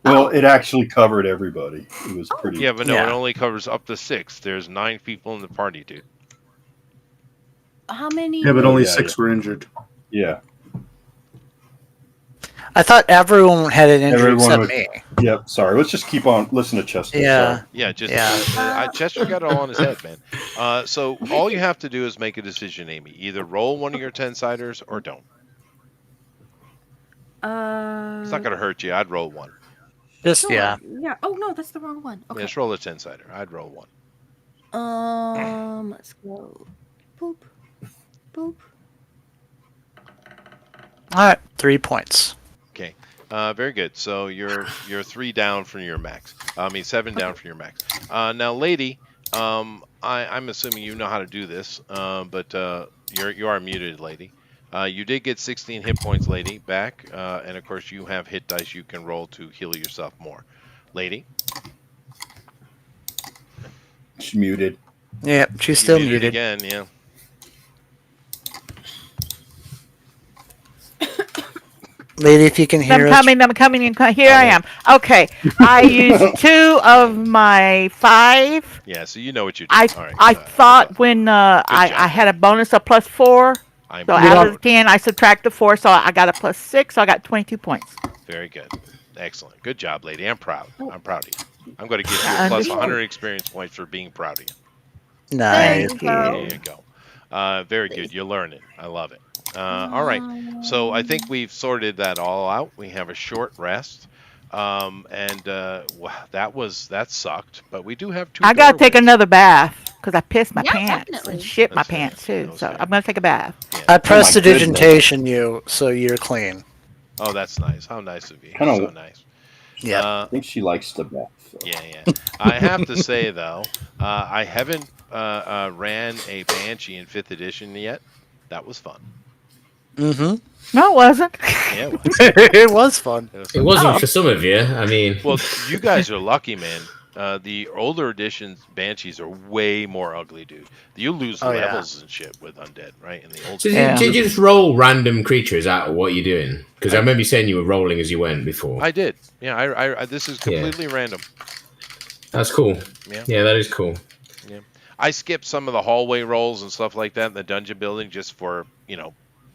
Speaker 3: Well, it actually covered everybody. It was pretty.
Speaker 1: Yeah, but no,
Speaker 2: Yeah.
Speaker 1: it only covers up to 6. There's 9 people in the party, dude.
Speaker 9: How many?
Speaker 8: Yeah, but only
Speaker 3: Yeah,
Speaker 8: 6 were injured.
Speaker 3: Yeah.
Speaker 2: I thought everyone had an injury
Speaker 3: Everyone
Speaker 2: except
Speaker 3: was-
Speaker 2: me.
Speaker 3: Yep. Sorry. Let's just keep on. Listen to Chester.
Speaker 2: Yeah.
Speaker 3: Sorry.
Speaker 1: Yeah, just
Speaker 2: Yeah.
Speaker 1: Chester got it all on his head, man. So all you have to do is make a decision, Amy. Either roll one of your 10-siders or don't. It's not going to hurt you. I'd roll 1.
Speaker 2: Just
Speaker 9: Sure.
Speaker 2: yeah.
Speaker 9: Yeah. Oh no, that's the wrong one.
Speaker 1: Yeah,
Speaker 9: Okay.
Speaker 1: just roll a 10-sider. I'd roll 1.
Speaker 9: Let's go. Boop. Boop.
Speaker 2: All right, 3 points.
Speaker 1: Okay. Very good. So you're 3 down from your max. 7 down from your max. Now, lady, I'm assuming you know how to do this, but you are muted, lady. You did get 16 hit points, lady, back, and of course you have hit dice you can roll to heal yourself more, lady.
Speaker 3: She's muted.
Speaker 2: Yeah, she's
Speaker 1: You
Speaker 2: still muted.
Speaker 1: again. Yeah.
Speaker 2: Lady, if you can hear
Speaker 4: I'm
Speaker 2: us.
Speaker 4: coming, here I am. Okay, I used 2 of my 5.
Speaker 1: Yeah. So you know what you do.
Speaker 4: I
Speaker 1: All right,
Speaker 4: I thought when
Speaker 1: job.
Speaker 4: I had a bonus of +4,
Speaker 1: I'm
Speaker 4: so out of the 10 I subtracted 4, so I got a +6, so I got 22 points.
Speaker 1: very good. Excellent. Good job, lady. I'm proud. I'm proud of you. I'm going to give you a plus
Speaker 4: Understood.
Speaker 1: 100 experience points for being proud of you.
Speaker 2: Nice.
Speaker 9: Thank
Speaker 1: There
Speaker 9: you.
Speaker 1: you go. Very good. You're learning. I love it. All right. So I think we've sorted that all out. We have a short rest. Wow, that sucked. But we do have 2.
Speaker 4: I gotta take
Speaker 1: doorways.
Speaker 4: another bath because I pissed my
Speaker 9: Yeah,
Speaker 4: pants
Speaker 9: definitely.
Speaker 4: and shit my
Speaker 1: That's fair.
Speaker 4: pants too.
Speaker 1: That's
Speaker 4: So
Speaker 1: fair.
Speaker 4: I'm gonna take a bath.
Speaker 1: Yeah.
Speaker 2: I
Speaker 3: my
Speaker 2: prestidigitation you, so you're clean.
Speaker 1: Oh, that's nice. How nice of you.
Speaker 3: Kinda-
Speaker 1: So nice.
Speaker 2: Yeah.
Speaker 3: I think she likes the bath. So.
Speaker 1: Yeah. I have to say though, I haven't ran a Banshee in 5th edition yet. That was fun.
Speaker 2: Mm-hmm.
Speaker 4: No, it wasn't.
Speaker 1: Yeah. It was.
Speaker 2: It was fun.
Speaker 6: It wasn't for some of you. I mean,
Speaker 1: Well, you guys are lucky, man. The older editions Banshees are way more ugly, dude. You lose
Speaker 2: Oh, yeah.
Speaker 1: levels and shit with undead, right? In the old.
Speaker 6: so
Speaker 4: Yeah.
Speaker 6: did you just roll random creatures out of what you're doing? Because I remember you saying you were rolling as you went before.
Speaker 1: I did. Yeah. I this is completely random.
Speaker 6: That's cool.
Speaker 1: Yeah.
Speaker 6: Yeah, that is cool.
Speaker 1: I skipped some of the hallway rolls and stuff like that in the dungeon building just for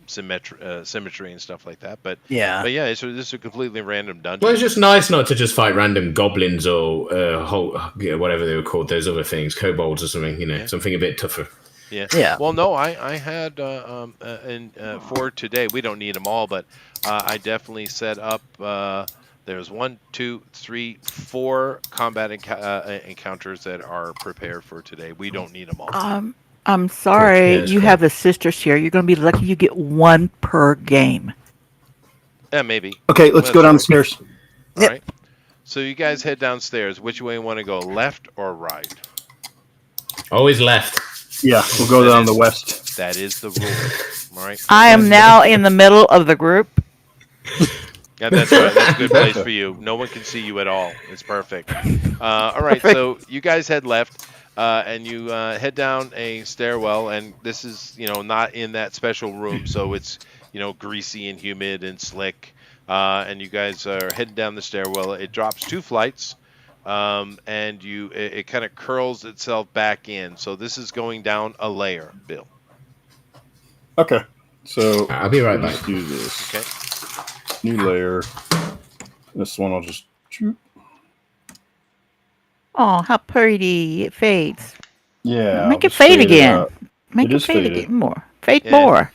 Speaker 1: symmetry and stuff like that. But
Speaker 2: Yeah.
Speaker 1: yeah, this is a completely random dungeon.
Speaker 6: Well, it's just nice not to just fight random goblins or whatever they were called, those other things, kobolds or something,
Speaker 1: Yeah.
Speaker 6: something a bit tougher.
Speaker 1: Yeah.
Speaker 2: Yeah.
Speaker 1: Well, no, I had for today. We don't need them all, but I definitely set up. There's 1, 2, 3, 4 combat encounters that are prepared for today. We don't need them all.
Speaker 4: I'm sorry.
Speaker 6: Yeah, that's
Speaker 4: You
Speaker 6: cool.
Speaker 4: have the sisters here. You're gonna be lucky you get 1 per game.
Speaker 1: Yeah, maybe.
Speaker 3: Okay, let's go down the stairs.
Speaker 1: All
Speaker 2: Yep.
Speaker 1: right. So you guys head downstairs. Which way you want to go, left or right?
Speaker 6: Always left.
Speaker 3: Yeah, we'll go down the west.
Speaker 1: That is the rule. All right.
Speaker 4: I am now in the middle of the group.
Speaker 1: Yeah, that's right. That's a good place for you. No one can see you at all. It's perfect. All right, so you guys head left, and you head down a stairwell, and this is, not in that special room, so it's, greasy and humid and slick. And you guys are heading down the stairwell. It drops 2 flights, and it kind of curls itself back in. So this is going down a layer, Bill.
Speaker 3: Okay, so
Speaker 6: I'll be right
Speaker 3: let's
Speaker 6: back.
Speaker 3: do this.
Speaker 1: Okay.
Speaker 3: New layer. This one I'll just.
Speaker 4: Oh, how pretty it fades.
Speaker 3: Yeah.
Speaker 4: Make
Speaker 3: I'll
Speaker 4: it
Speaker 3: just
Speaker 4: fade
Speaker 3: it
Speaker 4: again.
Speaker 3: out.
Speaker 4: Make
Speaker 3: It
Speaker 4: it
Speaker 3: is
Speaker 4: fade
Speaker 3: faded.
Speaker 4: again more. Fade
Speaker 1: Yeah.
Speaker 4: more.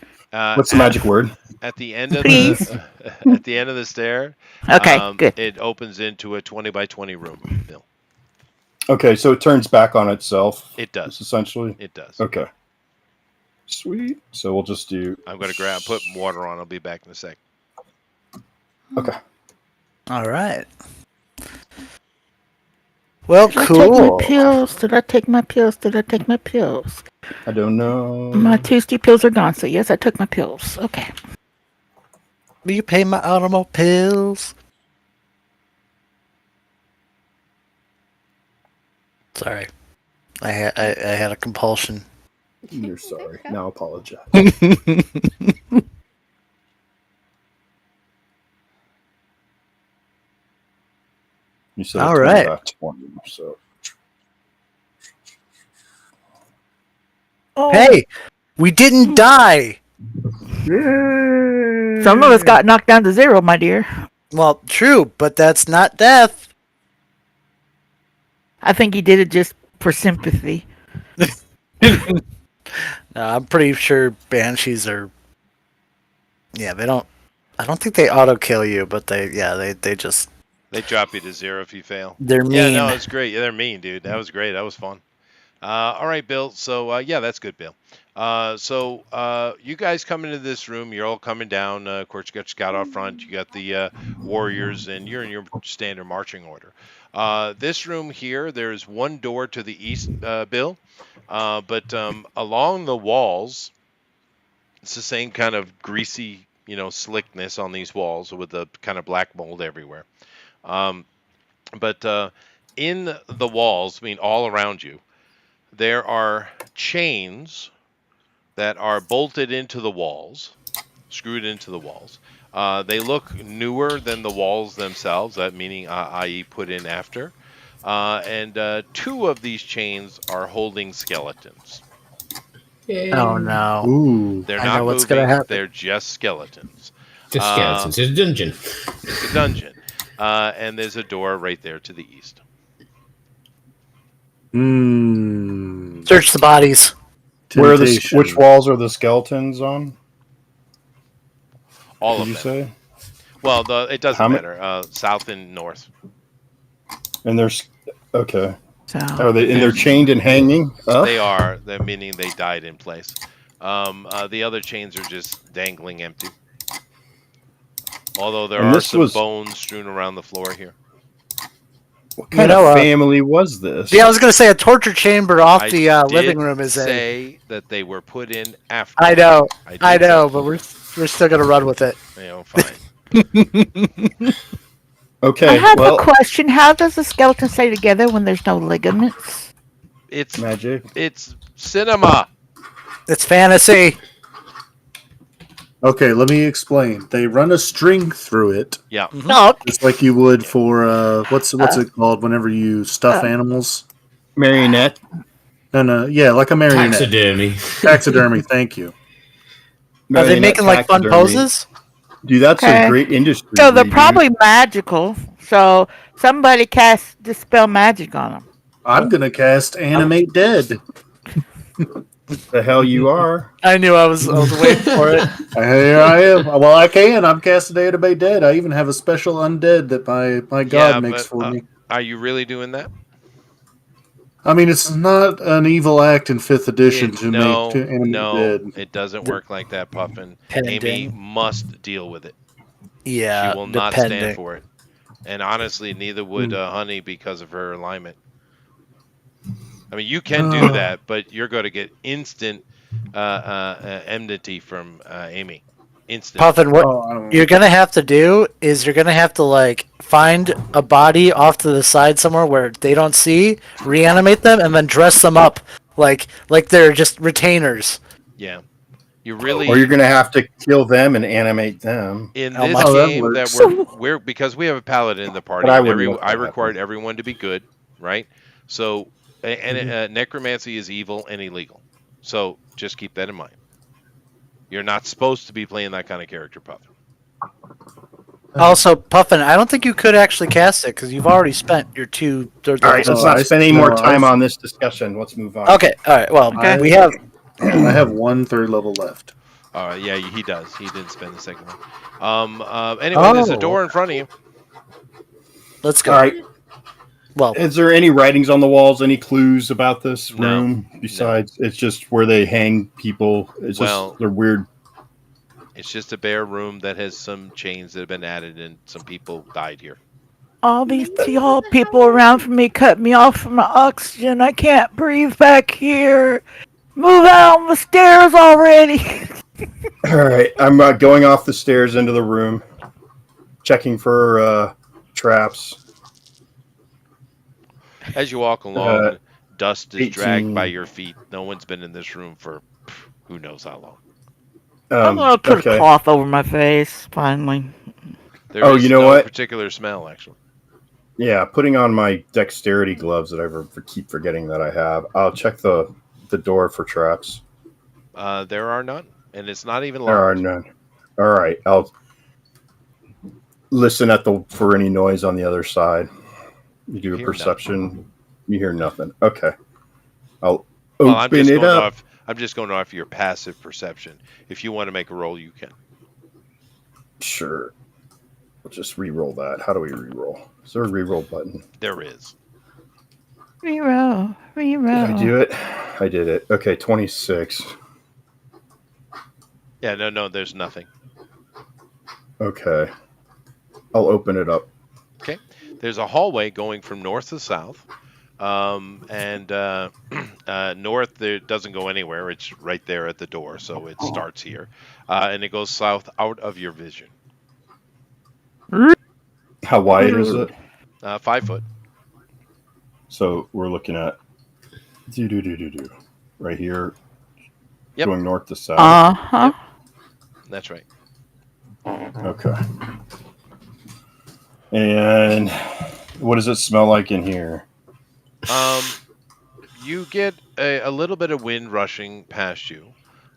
Speaker 3: What's the magic word?
Speaker 1: At the end of
Speaker 4: Please.
Speaker 1: at the end of the stair,
Speaker 4: Okay, good.
Speaker 1: it opens into a 20 by 20 room, Bill.
Speaker 3: Okay, so it turns back on itself.
Speaker 1: It does.
Speaker 3: Essentially.
Speaker 1: It does.
Speaker 3: Okay. Sweet. So we'll just do.
Speaker 1: I'm going to put water on. I'll be back in a sec.
Speaker 3: Okay.
Speaker 2: All right. Well,
Speaker 4: Did I take
Speaker 2: cool.
Speaker 4: my pills? Did I take my pills? Did I take my pills?
Speaker 3: I don't know.
Speaker 4: My Tuesday pills are gone, so yes, I took my pills. Okay.
Speaker 2: Will you pay my automobile pills? Sorry. I had a compulsion.
Speaker 3: You're sorry.
Speaker 9: Okay.
Speaker 3: Now apologize. You said
Speaker 2: All
Speaker 3: it
Speaker 2: right.
Speaker 3: about 20, so.
Speaker 4: Oh,
Speaker 2: Hey, we didn't die.
Speaker 4: some of us got knocked down to 0, my dear.
Speaker 2: Well, true, but that's not death.
Speaker 4: I think he did it just for sympathy.
Speaker 2: No, I'm pretty sure banshees are. Yeah, they don't. I don't think they auto kill you, but they just
Speaker 1: They drop you to 0 if you fail.
Speaker 2: they're mean.
Speaker 1: Yeah, no, it's great. Yeah, they're mean, dude. That was great. That was fun. All right, Bill. So, yeah, that's good, Bill. So you guys come into this room. You're all coming down. Of course, you got Scout out front. You got the warriors, and you're in your standard marching order. This room here, there's one door to the east, Bill. But along the walls, it's the same kind of greasy, slickness on these walls with the kind of black mold everywhere. But in the walls, I mean, all around you, there are chains that are bolted into the walls, screwed into the walls. They look newer than the walls themselves, that meaning, i.e., put in after. And 2 of these chains are holding skeletons.
Speaker 2: Oh no!
Speaker 8: Ooh.
Speaker 1: They're
Speaker 2: I
Speaker 1: not
Speaker 2: know what's
Speaker 1: moving.
Speaker 2: gonna happen.
Speaker 1: They're just skeletons.
Speaker 6: Just skeletons. It's a dungeon.
Speaker 1: It's a dungeon. And there's a door right there to the east.
Speaker 2: Search the bodies.
Speaker 3: Where are the
Speaker 8: Temptation.
Speaker 3: which walls are the skeletons on?
Speaker 1: All
Speaker 3: Did
Speaker 1: of
Speaker 3: you
Speaker 1: them.
Speaker 3: say?
Speaker 1: Well, it doesn't
Speaker 3: How
Speaker 1: matter. South and north.
Speaker 3: And there's okay.
Speaker 4: So
Speaker 3: Are they? And they're chained and hanging up.
Speaker 1: They are. They're meaning they died in place. The other chains are just dangling empty. Although there
Speaker 3: And
Speaker 1: are
Speaker 3: this
Speaker 1: some
Speaker 3: was-
Speaker 1: bones strewn around the floor here.
Speaker 3: What kind of family was this?
Speaker 2: Yeah, I was gonna say a torture chamber off
Speaker 1: I
Speaker 2: the
Speaker 1: did
Speaker 2: living room is a.
Speaker 1: say that they were put in after.
Speaker 2: I know,
Speaker 1: did
Speaker 2: I know,
Speaker 1: say-
Speaker 2: but we're still gonna run with it.
Speaker 1: Fine.
Speaker 3: Okay.
Speaker 4: I have
Speaker 3: well,
Speaker 4: a question. How does a skeleton stay together when there's no ligaments?
Speaker 1: It's
Speaker 3: magic.
Speaker 1: It's cinema.
Speaker 2: It's fantasy.
Speaker 8: Okay, let me explain. They run a string through it,
Speaker 1: Yeah.
Speaker 2: No,
Speaker 8: just like you would for what's it called whenever you stuff animals?
Speaker 3: Marionette.
Speaker 8: No, yeah, like a marionette.
Speaker 6: Taxidermy.
Speaker 8: Taxidermy. Thank you.
Speaker 2: are they
Speaker 3: Marionette
Speaker 2: making like fun
Speaker 3: taxidermy.
Speaker 2: poses?
Speaker 3: Dude, that's
Speaker 4: Okay.
Speaker 3: a great industry.
Speaker 4: So they're
Speaker 3: dude.
Speaker 4: probably magical. So somebody cast Dispel Magic on them.
Speaker 8: I'm gonna cast Animate Dead.
Speaker 3: The hell you are.
Speaker 2: I knew I was waiting for it.
Speaker 8: Here I am. Well, I can. I'm casting Animate Dead. I even have a special undead that my god
Speaker 1: Yeah,
Speaker 8: makes
Speaker 1: but,
Speaker 8: for me.
Speaker 1: Are you really doing that?
Speaker 8: I mean, it's not an evil act in 5th edition to
Speaker 1: no,
Speaker 8: make to Animate
Speaker 1: no,
Speaker 8: Dead.
Speaker 1: it doesn't work like that, Puffin.
Speaker 2: Depending.
Speaker 1: Amy must deal with it.
Speaker 2: Yeah,
Speaker 1: She will not stand
Speaker 2: depending.
Speaker 1: for it. And honestly, neither would Honey because of her alignment. I mean, you can do that, but you're going to get instant enmity from Amy. Instant.
Speaker 2: Puffin, what
Speaker 8: Oh, I don't know.
Speaker 2: you're gonna have to do is you're gonna have to like find a body off to the side somewhere where they don't see, reanimate them, and then dress them up like they're just retainers.
Speaker 1: Yeah. You really
Speaker 3: Or you're gonna have to kill them and animate them.
Speaker 1: in
Speaker 2: Oh,
Speaker 1: this
Speaker 2: my-
Speaker 8: that
Speaker 1: game that
Speaker 8: works.
Speaker 1: we're because we have a paladin in the party.
Speaker 3: But I
Speaker 1: and
Speaker 3: wouldn't let
Speaker 1: I
Speaker 3: that
Speaker 1: required
Speaker 3: happen.
Speaker 1: everyone to be good, right? So and necromancy is evil and illegal. So just keep that in mind. You're not supposed to be playing that kind of character, Puffin.
Speaker 2: Also, Puffin, I don't think you could actually cast it because you've already spent your two.
Speaker 3: All right, let's
Speaker 8: Oh,
Speaker 3: not
Speaker 8: I
Speaker 3: spend
Speaker 8: see.
Speaker 3: any more
Speaker 8: No, I
Speaker 3: time
Speaker 8: see.
Speaker 3: on this discussion. Let's move on.
Speaker 2: Okay, all right. Well,
Speaker 8: Okay.
Speaker 2: we have.
Speaker 8: I have 1 3rd level left.
Speaker 1: Yeah, he does. He didn't spend the second one. Anyway, there's a
Speaker 2: Oh.
Speaker 1: door in front of you.
Speaker 2: Let's go.
Speaker 3: All right.
Speaker 2: Well,
Speaker 3: Is there any writings on the walls? Any clues about this
Speaker 1: No.
Speaker 3: room besides it's just where they hang people? It's
Speaker 1: Well-
Speaker 3: just they're weird.
Speaker 1: It's just a bare room that has some chains that have been added, and some people died here.
Speaker 4: All these tall people around for me cut me off from my oxygen. I can't breathe back here. Move out on the stairs already.
Speaker 3: All right, I'm going off the stairs into the room, checking for traps.
Speaker 1: As you walk along, dust is
Speaker 3: 18.
Speaker 1: dragged by your feet. No one's been in this room for who knows how long.
Speaker 4: I'm gonna put a
Speaker 3: okay.
Speaker 4: cloth over my face. Finally.
Speaker 1: There
Speaker 3: Oh,
Speaker 1: is
Speaker 3: you know
Speaker 1: no
Speaker 3: what?
Speaker 1: particular smell, actually.
Speaker 3: Yeah, putting on my dexterity gloves that I keep forgetting that I have. I'll check the door for traps.
Speaker 1: There are none, and it's not even
Speaker 3: There are
Speaker 1: locked.
Speaker 3: none. All right, I'll listen for any noise on the other side. You do a
Speaker 1: Hear
Speaker 3: perception. You hear nothing. Okay. I'll
Speaker 1: Well, I'm
Speaker 3: open
Speaker 1: just
Speaker 3: it
Speaker 1: going
Speaker 3: up.
Speaker 1: off. I'm just going off your passive perception. If you want to make a roll, you can.
Speaker 3: Sure. We'll just re-roll that. How do we re-roll? Is there a re-roll button?
Speaker 1: There is.
Speaker 4: Reroll.
Speaker 3: Did I do it? I did it. Okay, 26.
Speaker 1: Yeah, no, there's nothing.
Speaker 3: Okay. I'll open it up.
Speaker 1: There's a hallway going from north to south, and north there doesn't go anywhere. It's right there at the door, so it starts here, and it goes south out of your vision.
Speaker 3: How wide is it?
Speaker 1: 5 foot.
Speaker 3: So we're looking at right here,
Speaker 1: Yep.
Speaker 3: going north to south.
Speaker 4: Uh-huh.
Speaker 1: That's right.
Speaker 3: Okay. And what does it smell like in here?
Speaker 1: You get a little bit of wind rushing past you,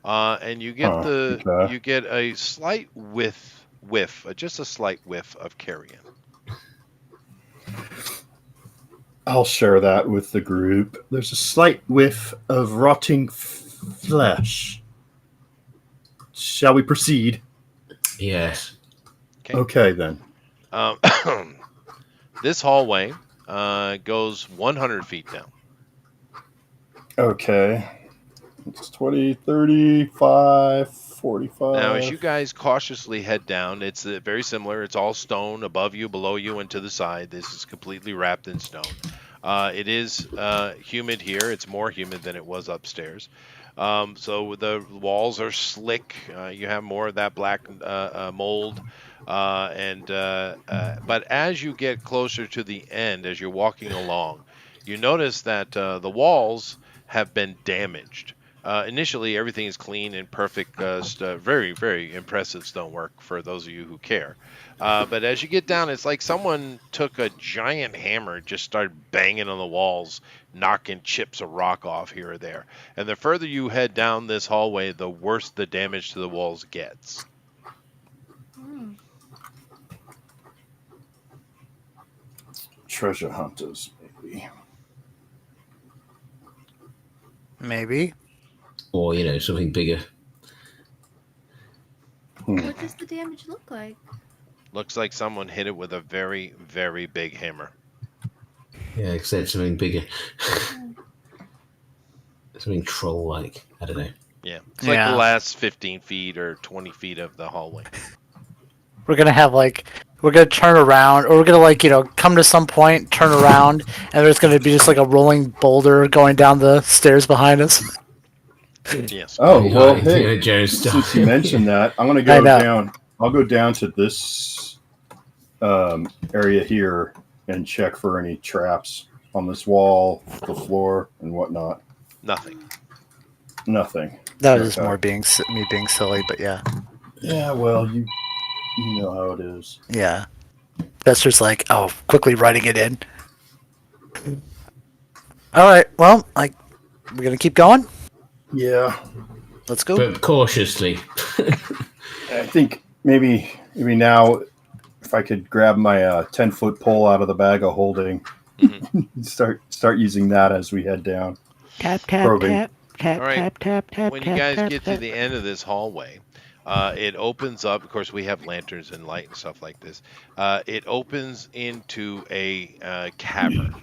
Speaker 1: and you get
Speaker 3: okay.
Speaker 1: you get a slight whiff, just a slight whiff of carrion.
Speaker 3: I'll share that with the group. There's a slight whiff of rotting flesh. Shall we proceed?
Speaker 6: Yes.
Speaker 3: Okay, then.
Speaker 1: This hallway goes 100 feet down.
Speaker 3: Okay. It's 20, 35, 45.
Speaker 1: Now, as you guys cautiously head down, it's very similar. It's all stone above you, below you, and to the side. This is completely wrapped in stone. It is humid here. It's more humid than it was upstairs. So the walls are slick. You have more of that black mold. But as you get closer to the end, as you're walking along, you notice that the walls have been damaged. Initially, everything is clean and perfect, very, very impressive stonework for those of you who care. But as you get down, it's like someone took a giant hammer and just started banging on the walls, knocking chips of rock off here or there. And the further you head down this hallway, the worse the damage to the walls gets.
Speaker 3: Treasure hunters, maybe.
Speaker 2: maybe.
Speaker 6: Or, something bigger.
Speaker 5: What does the damage look like?
Speaker 1: Looks like someone hit it with a very, very big hammer.
Speaker 6: Yeah, except something bigger. Something troll-like. I don't know.
Speaker 1: Yeah. It's like
Speaker 2: Yeah.
Speaker 1: the last 15 feet or 20 feet of the hallway.
Speaker 2: We're gonna have we're gonna turn around, or we're gonna come to some point, turn around, and there's gonna be just like a rolling boulder going down the stairs behind us.
Speaker 1: Yes.
Speaker 3: Oh, well,
Speaker 6: Indiana
Speaker 3: hey,
Speaker 6: Jones style.
Speaker 3: since you mentioned that, I'm going to
Speaker 2: I
Speaker 3: go
Speaker 2: know.
Speaker 3: down. I'll go down to this area here and check for any traps on this wall, the floor, and whatnot.
Speaker 1: Nothing.
Speaker 3: Nothing.
Speaker 2: That was
Speaker 3: Okay.
Speaker 2: more me being silly, but yeah,
Speaker 3: Yeah, well, you know how it is.
Speaker 2: yeah. That's just quickly writing it in. All right, well, we're gonna keep going.
Speaker 3: Yeah,
Speaker 2: Let's go.
Speaker 6: But cautiously.
Speaker 3: I think maybe now, if I could grab my 10-foot pole out of the bag of holding, start using that as we head down.
Speaker 4: Tap, tap,
Speaker 3: Probing.
Speaker 4: tap, tap,
Speaker 1: All right.
Speaker 4: tap, tap, tap,
Speaker 1: When
Speaker 4: tap,
Speaker 1: you guys
Speaker 4: tap,
Speaker 1: get
Speaker 4: tap.
Speaker 1: to the end of this hallway, It opens up. Of course, we have lanterns and light and stuff like this. It opens into a cavern.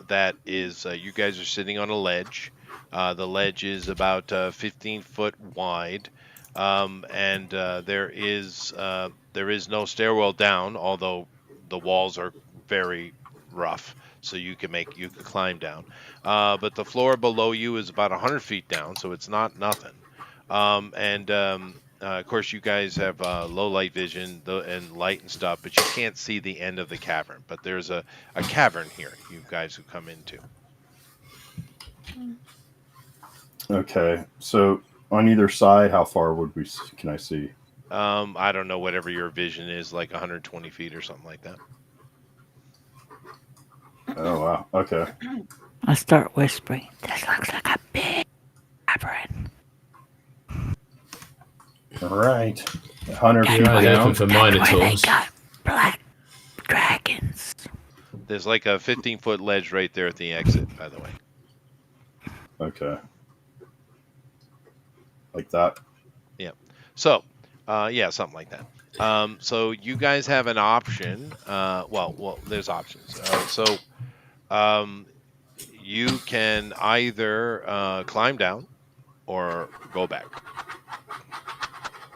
Speaker 1: That is, you guys are sitting on a ledge. The ledge is about 15 foot wide, and there is no stairwell down, although the walls are very rough, so you can climb down. But the floor below you is about 100 feet down, so it's not nothing. Of course, you guys have low light vision and light and stuff, but you can't see the end of the cavern. But there's a cavern here, you guys who come into.
Speaker 3: Okay, so on either side, how far can I see?
Speaker 1: I don't know, whatever your vision is, like 120 feet or something like that.
Speaker 3: Oh wow. Okay.
Speaker 4: I start whispering. This looks like a big cavern.
Speaker 3: All right. 100 feet
Speaker 6: Your eyes open
Speaker 3: down.
Speaker 6: for
Speaker 4: Where they
Speaker 6: minotaurs.
Speaker 4: got black dragons.
Speaker 1: There's like a 15-foot ledge right there at the exit, by the way.
Speaker 3: Okay. Like that.
Speaker 1: So, yeah, something like that. So you guys have an option. Well, there's options. You can either climb down or go back.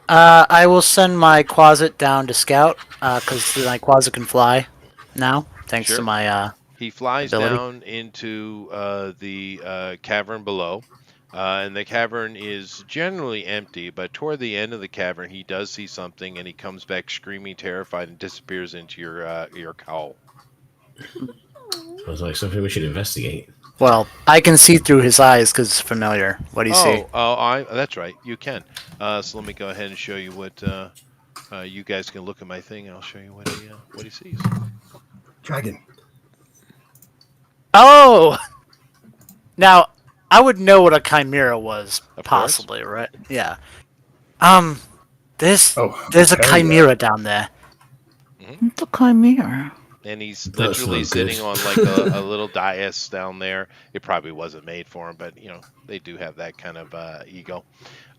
Speaker 2: I will send my Quasit down to scout, because my Quasit can fly now, thanks
Speaker 1: Sure.
Speaker 2: to my,
Speaker 1: He flies
Speaker 2: ability.
Speaker 1: down into the cavern below, and the cavern is generally empty, but toward the end of the cavern, he does see something, and he comes back screaming, terrified, and disappears into your cowl.
Speaker 6: Sounds like something we should investigate.
Speaker 2: well, I can see through his eyes because it's familiar. What do you see?
Speaker 1: That's right, you can. So let me go ahead and show you what you guys can look at my thing, and I'll show you what he sees.
Speaker 3: Dragon.
Speaker 2: Oh! Now, I would know what a chimera was,
Speaker 1: Of
Speaker 2: possibly, right? Yeah. There's
Speaker 3: Oh,
Speaker 2: a
Speaker 3: okay,
Speaker 2: chimera down there.
Speaker 4: It's a chimera.
Speaker 1: And he's
Speaker 6: That's
Speaker 1: literally
Speaker 6: not good.
Speaker 1: sitting on like a little dais down there. It probably wasn't made for him, but they do have that kind of ego.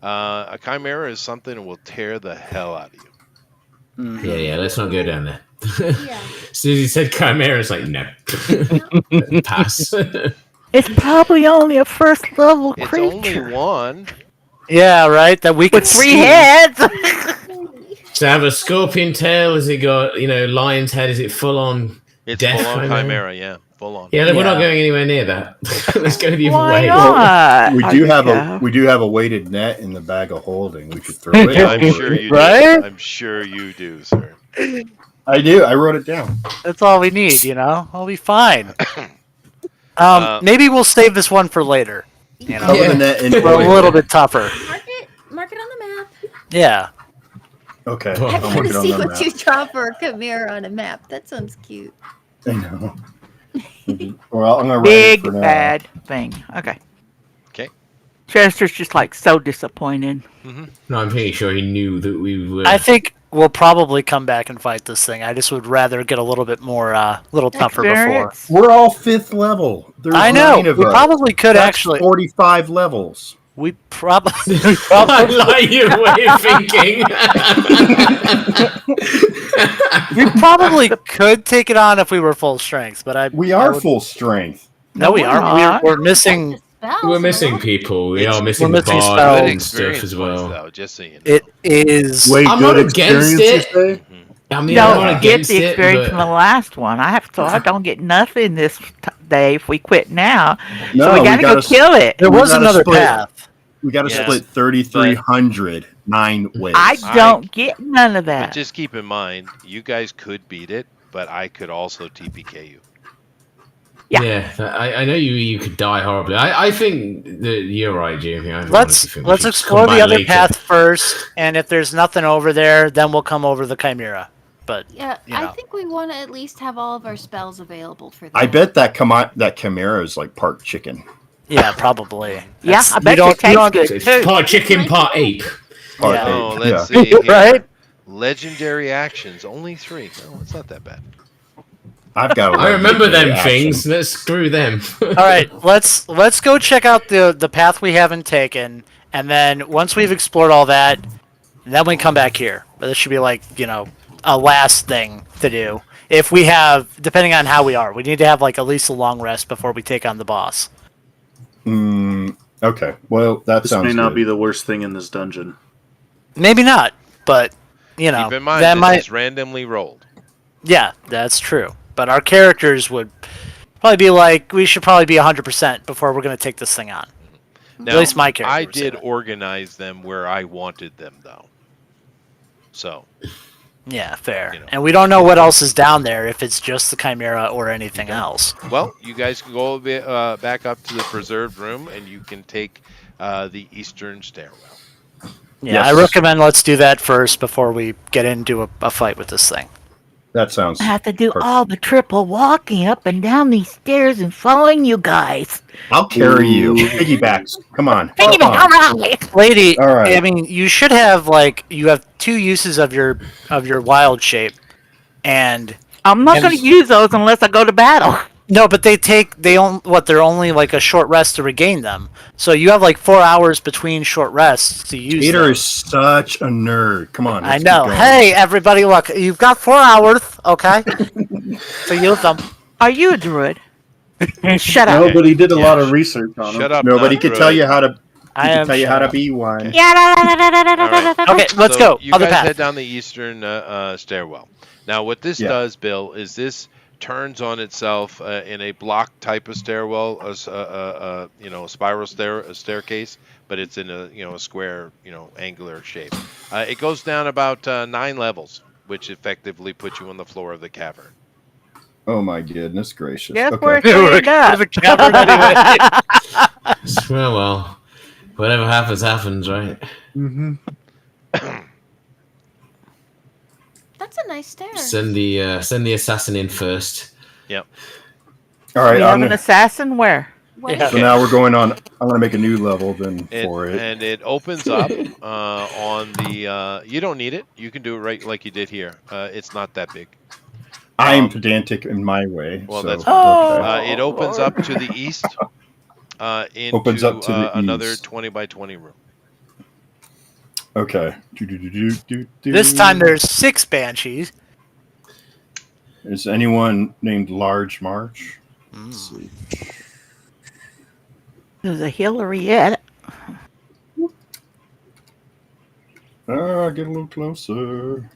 Speaker 1: A chimera is something that will tear the hell out of you.
Speaker 2: Mhm.
Speaker 6: Yeah, let's not go down there.
Speaker 5: Yeah.
Speaker 6: As soon as he said chimera, it's like, no. Pass.
Speaker 4: It's probably only a first level
Speaker 1: It's
Speaker 4: creature.
Speaker 1: only one.
Speaker 2: Yeah, right? That we could
Speaker 4: With 3
Speaker 2: see.
Speaker 4: heads.
Speaker 6: Does it have a scorpion tail? Has it got, lion's head? Is it full on?
Speaker 1: It's
Speaker 6: Death
Speaker 1: full on
Speaker 6: chimera?
Speaker 1: chimera, yeah, full on.
Speaker 6: Yeah, then we're not
Speaker 2: Yeah.
Speaker 6: going anywhere near that. Let's go the other
Speaker 4: Why
Speaker 6: way.
Speaker 4: not?
Speaker 3: We
Speaker 4: I
Speaker 3: do
Speaker 4: could
Speaker 3: have
Speaker 4: go.
Speaker 3: we do have a weighted net in the bag of holding. We could throw it.
Speaker 1: I'm
Speaker 3: over
Speaker 1: sure
Speaker 3: it.
Speaker 1: you
Speaker 2: Right?
Speaker 1: do. I'm sure you do, sir.
Speaker 3: I do. I wrote it down.
Speaker 2: That's all we need, I'll be fine. Maybe we'll save this one for later.
Speaker 3: Cover
Speaker 6: Yeah.
Speaker 3: the net in
Speaker 2: We're a
Speaker 3: oil.
Speaker 2: little bit tougher.
Speaker 9: Mark it on the map.
Speaker 2: Yeah.
Speaker 3: Okay.
Speaker 6: I
Speaker 5: I
Speaker 3: I'm
Speaker 5: want
Speaker 3: working
Speaker 5: to
Speaker 3: on
Speaker 5: see
Speaker 3: that
Speaker 5: what
Speaker 3: map.
Speaker 5: you draw for a chimera on a map. That sounds cute.
Speaker 3: I know. Well, I'm gonna write
Speaker 4: Big
Speaker 3: it for now.
Speaker 4: bad thing. Okay.
Speaker 1: 'Kay.
Speaker 4: Chester's just like so disappointed.
Speaker 6: No, I'm pretty sure he knew that we were.
Speaker 2: I think we'll probably come back and fight this thing. I just would rather get a little bit more, little tougher before.
Speaker 4: Experience.
Speaker 3: We're all 5th level. There's
Speaker 2: I know.
Speaker 3: 9 of
Speaker 2: We
Speaker 3: us.
Speaker 2: probably could
Speaker 3: That's
Speaker 2: actually.
Speaker 3: 45 levels.
Speaker 2: We probably.
Speaker 6: I like your way of thinking.
Speaker 2: We probably could take it on if we were full strength, but
Speaker 3: We
Speaker 2: I
Speaker 3: are
Speaker 2: would-
Speaker 3: full strength.
Speaker 2: No, we
Speaker 4: we're
Speaker 2: aren't.
Speaker 4: not.
Speaker 2: We're missing.
Speaker 6: We're missing people. We are missing
Speaker 2: we're
Speaker 6: the
Speaker 2: missing
Speaker 6: bard
Speaker 2: spells.
Speaker 6: and stuff as well.
Speaker 1: though, just so you know.
Speaker 2: It is.
Speaker 3: Way
Speaker 6: I'm
Speaker 3: good
Speaker 6: not against
Speaker 3: experience,
Speaker 6: it.
Speaker 3: you say?
Speaker 6: I mean, I'm not
Speaker 4: Don't get
Speaker 6: against
Speaker 4: the
Speaker 6: it,
Speaker 4: experience
Speaker 6: but
Speaker 4: from the last one. I don't get nothing this day if we quit now.
Speaker 3: No,
Speaker 4: so we
Speaker 3: we
Speaker 4: gotta go
Speaker 3: gotta
Speaker 4: kill it.
Speaker 2: There
Speaker 3: we
Speaker 2: was
Speaker 3: gotta
Speaker 2: another
Speaker 3: split.
Speaker 2: path.
Speaker 3: We got to
Speaker 1: Yes.
Speaker 3: split 3,300 9 ways.
Speaker 4: I don't get none of
Speaker 1: But
Speaker 4: that.
Speaker 1: just keep in mind, you guys could beat it, but I could also TPK you.
Speaker 4: Yeah.
Speaker 6: I know you could die horribly. I think that you're right, Jamie. I honestly
Speaker 2: Let's
Speaker 6: think we
Speaker 2: let's
Speaker 6: should
Speaker 2: explore
Speaker 6: come
Speaker 2: the
Speaker 6: back
Speaker 2: other
Speaker 6: later.
Speaker 2: path first, and if there's nothing over there, then we'll come over the Chimera. But
Speaker 5: Yeah,
Speaker 2: You
Speaker 5: I
Speaker 2: know.
Speaker 5: think we want to at least have all of our spells available for that.
Speaker 3: I bet that Chimera is like part chicken.
Speaker 2: yeah, probably.
Speaker 4: Yeah,
Speaker 2: That's-
Speaker 4: I bet
Speaker 2: you
Speaker 4: it
Speaker 2: don't- you
Speaker 4: tastes
Speaker 2: don't-
Speaker 4: good
Speaker 6: It's
Speaker 4: too.
Speaker 6: part chicken, part ape.
Speaker 3: Part
Speaker 2: Yeah.
Speaker 1: Oh,
Speaker 3: ape,
Speaker 1: let's
Speaker 3: yeah.
Speaker 1: see. Here.
Speaker 2: Right?
Speaker 1: Legendary actions, only 3. No, it's not that bad.
Speaker 3: I've got. a
Speaker 6: I remember them
Speaker 3: legendary action.
Speaker 6: things. Let's screw them.
Speaker 2: All right, let's go check out the path we haven't taken, And then once we've explored all that, then we come back here. But this should be like, a last thing to do. If we have, depending on how we are, we need to have like at least a long rest before we take on the boss.
Speaker 3: Okay. Well, that
Speaker 8: This
Speaker 3: sounds
Speaker 8: may not
Speaker 3: good.
Speaker 8: be the worst thing in this dungeon.
Speaker 2: Maybe not, but
Speaker 1: Keep in mind,
Speaker 2: that
Speaker 1: this
Speaker 2: might.
Speaker 1: is randomly rolled.
Speaker 2: Yeah, that's true. But our characters would probably be like, we should probably be 100% before we're going to take this thing on.
Speaker 1: Now,
Speaker 2: At least my character.
Speaker 1: I
Speaker 2: would say
Speaker 1: did
Speaker 2: that.
Speaker 1: organize them where I wanted them, though. So,
Speaker 2: Yeah, fair.
Speaker 1: you know.
Speaker 2: And we don't know what else is down there, if it's just the Chimera or anything else.
Speaker 1: well, you guys can go a bit, back up to the preserved room, and you can take the eastern stairwell.
Speaker 2: Yeah,
Speaker 3: Yes.
Speaker 2: I recommend let's do that first before we get into a fight with this thing.
Speaker 3: That sounds.
Speaker 4: I have to do
Speaker 3: perfect.
Speaker 4: all the triple walking up and down these stairs and following you guys.
Speaker 3: I'll carry you. Piggybacks. Come on.
Speaker 4: Piggyback,
Speaker 3: Come on.
Speaker 4: all right.
Speaker 2: Lady,
Speaker 3: All right.
Speaker 2: I mean, you should have you have 2 uses of your wild shape, and
Speaker 4: I'm not
Speaker 2: And-
Speaker 4: going to use those unless I go to battle.
Speaker 2: no, but they're only like a short rest to regain them. So you have like 4 hours between short rests to use
Speaker 3: Peter
Speaker 2: them.
Speaker 3: is such a nerd. Come on.
Speaker 2: I
Speaker 3: let's
Speaker 2: know.
Speaker 3: keep going.
Speaker 2: Hey, everybody, look, you've got 4 hours, okay? So use them.
Speaker 4: Are you a druid? Shut up.
Speaker 8: No, but he did a
Speaker 1: Yeah.
Speaker 8: lot of research on
Speaker 1: Shut
Speaker 8: him.
Speaker 1: up.
Speaker 3: Nobody
Speaker 1: not
Speaker 3: can
Speaker 1: druid.
Speaker 3: tell you how to.
Speaker 2: I
Speaker 3: Can
Speaker 2: am
Speaker 3: tell you how to
Speaker 2: shut
Speaker 3: be one.
Speaker 2: Okay, let's
Speaker 1: So
Speaker 2: go.
Speaker 1: You
Speaker 2: Other
Speaker 1: guys
Speaker 2: path.
Speaker 1: head down the eastern stairwell. Now, what this
Speaker 3: Yeah.
Speaker 1: does, Bill, is this turns on itself in a block type of stairwell, a spiral staircase, but it's in a square, angular shape. It goes down about 9 levels, which effectively puts you on the floor of the cavern.
Speaker 3: Oh my goodness gracious.
Speaker 4: Guess
Speaker 3: Okay.
Speaker 4: where it's up.
Speaker 2: We're covered anyway.
Speaker 6: Well, whatever happens, right?
Speaker 8: Mm-hmm.
Speaker 5: That's a nice stair.
Speaker 6: Send the assassin in first.
Speaker 3: All right.
Speaker 4: We
Speaker 3: I'm
Speaker 4: have an
Speaker 3: gonna,
Speaker 4: assassin where?
Speaker 5: What
Speaker 2: Yeah.
Speaker 5: is
Speaker 3: so
Speaker 5: it?
Speaker 3: now we're going on. I'm going to make a new level then for it.
Speaker 1: And it opens up on the. You don't need it. You can do it right like you did here. It's not that big.
Speaker 3: I am pedantic in my way.
Speaker 1: Well,
Speaker 3: so,
Speaker 1: that's
Speaker 4: fine.
Speaker 3: okay.
Speaker 1: It opens up to the east. Into
Speaker 3: Opens up to the
Speaker 1: another
Speaker 3: east.
Speaker 1: 20 by 20 room.
Speaker 3: Okay.
Speaker 2: This time there's 6 banshees.
Speaker 3: Is anyone named Large March?
Speaker 4: There's a Hillary yet.
Speaker 3: Get a little closer.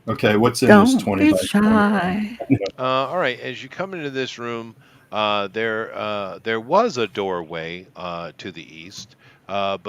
Speaker 3: Okay, what's in this
Speaker 4: Don't
Speaker 3: 20
Speaker 4: be
Speaker 3: by 20?
Speaker 4: shy.
Speaker 1: All right. As you come into this room, there was a doorway to the east, and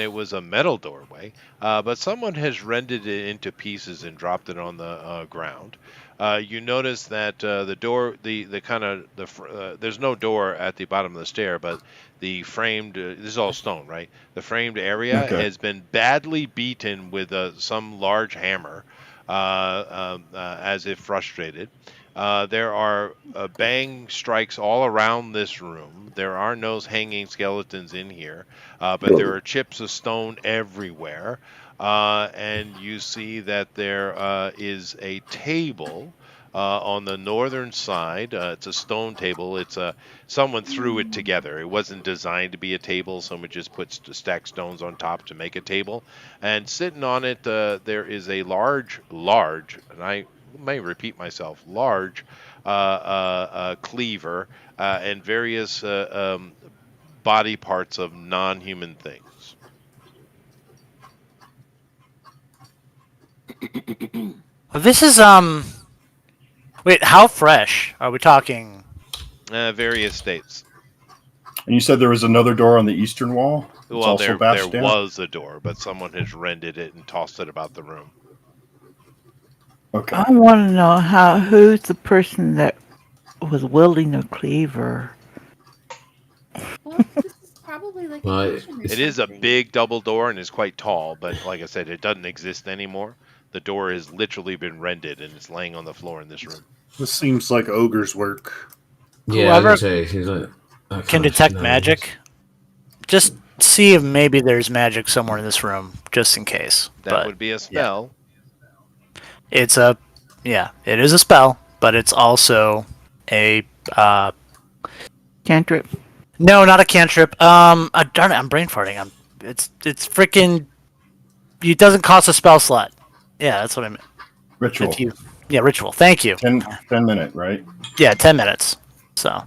Speaker 1: it was a metal doorway. But someone has rendered it into pieces and dropped it on the ground. You notice that the door, there's no door at the bottom of the stair, but the framed, this is all stone, right? The framed area
Speaker 3: Okay.
Speaker 1: has been badly beaten with some large hammer, as if frustrated. There are bang strikes all around this room. There are no hanging skeletons in here, but there are chips of stone everywhere. And you see that there is a table on the northern side. It's a stone table. Someone threw it together. It wasn't designed to be a table. Someone just put stacked stones on top to make a table. And sitting on it, there is a large, and I may repeat myself, large cleaver and various body parts of non-human things.
Speaker 2: This is wait, how fresh are we talking?
Speaker 1: Various states.
Speaker 3: And you said there was another door on the eastern wall? It's
Speaker 1: Well,
Speaker 3: also
Speaker 1: there
Speaker 3: bashed down?
Speaker 1: was a door, but someone has rented it and tossed it about the room.
Speaker 3: Okay.
Speaker 4: I want to know who's the person that was wielding the cleaver.
Speaker 5: Well, this is probably like
Speaker 6: Well,
Speaker 5: a kitchen or
Speaker 1: It is a
Speaker 5: something.
Speaker 1: big double door and it's quite tall, but like I said, it doesn't exist anymore. The door has literally been rented and it's laying on the floor in this room.
Speaker 8: This seems like ogre's work.
Speaker 6: Yeah, I was
Speaker 2: Whoever
Speaker 6: gonna say, she's like, that
Speaker 2: Can
Speaker 6: kind of
Speaker 2: detect
Speaker 6: shenanigans.
Speaker 2: magic. Just see if maybe there's magic somewhere in this room, just in case.
Speaker 1: That
Speaker 2: But
Speaker 1: would be a spell.
Speaker 2: it is a spell, but it's also a
Speaker 4: Cantrip.
Speaker 2: No, not a cantrip. Darn it, I'm brain farting. It's freaking. It doesn't cost a spell slot. Yeah, that's what I meant.
Speaker 3: Ritual.
Speaker 2: Yeah, ritual. Thank you.
Speaker 3: 10 minute, right?
Speaker 2: Yeah, 10 minutes. So.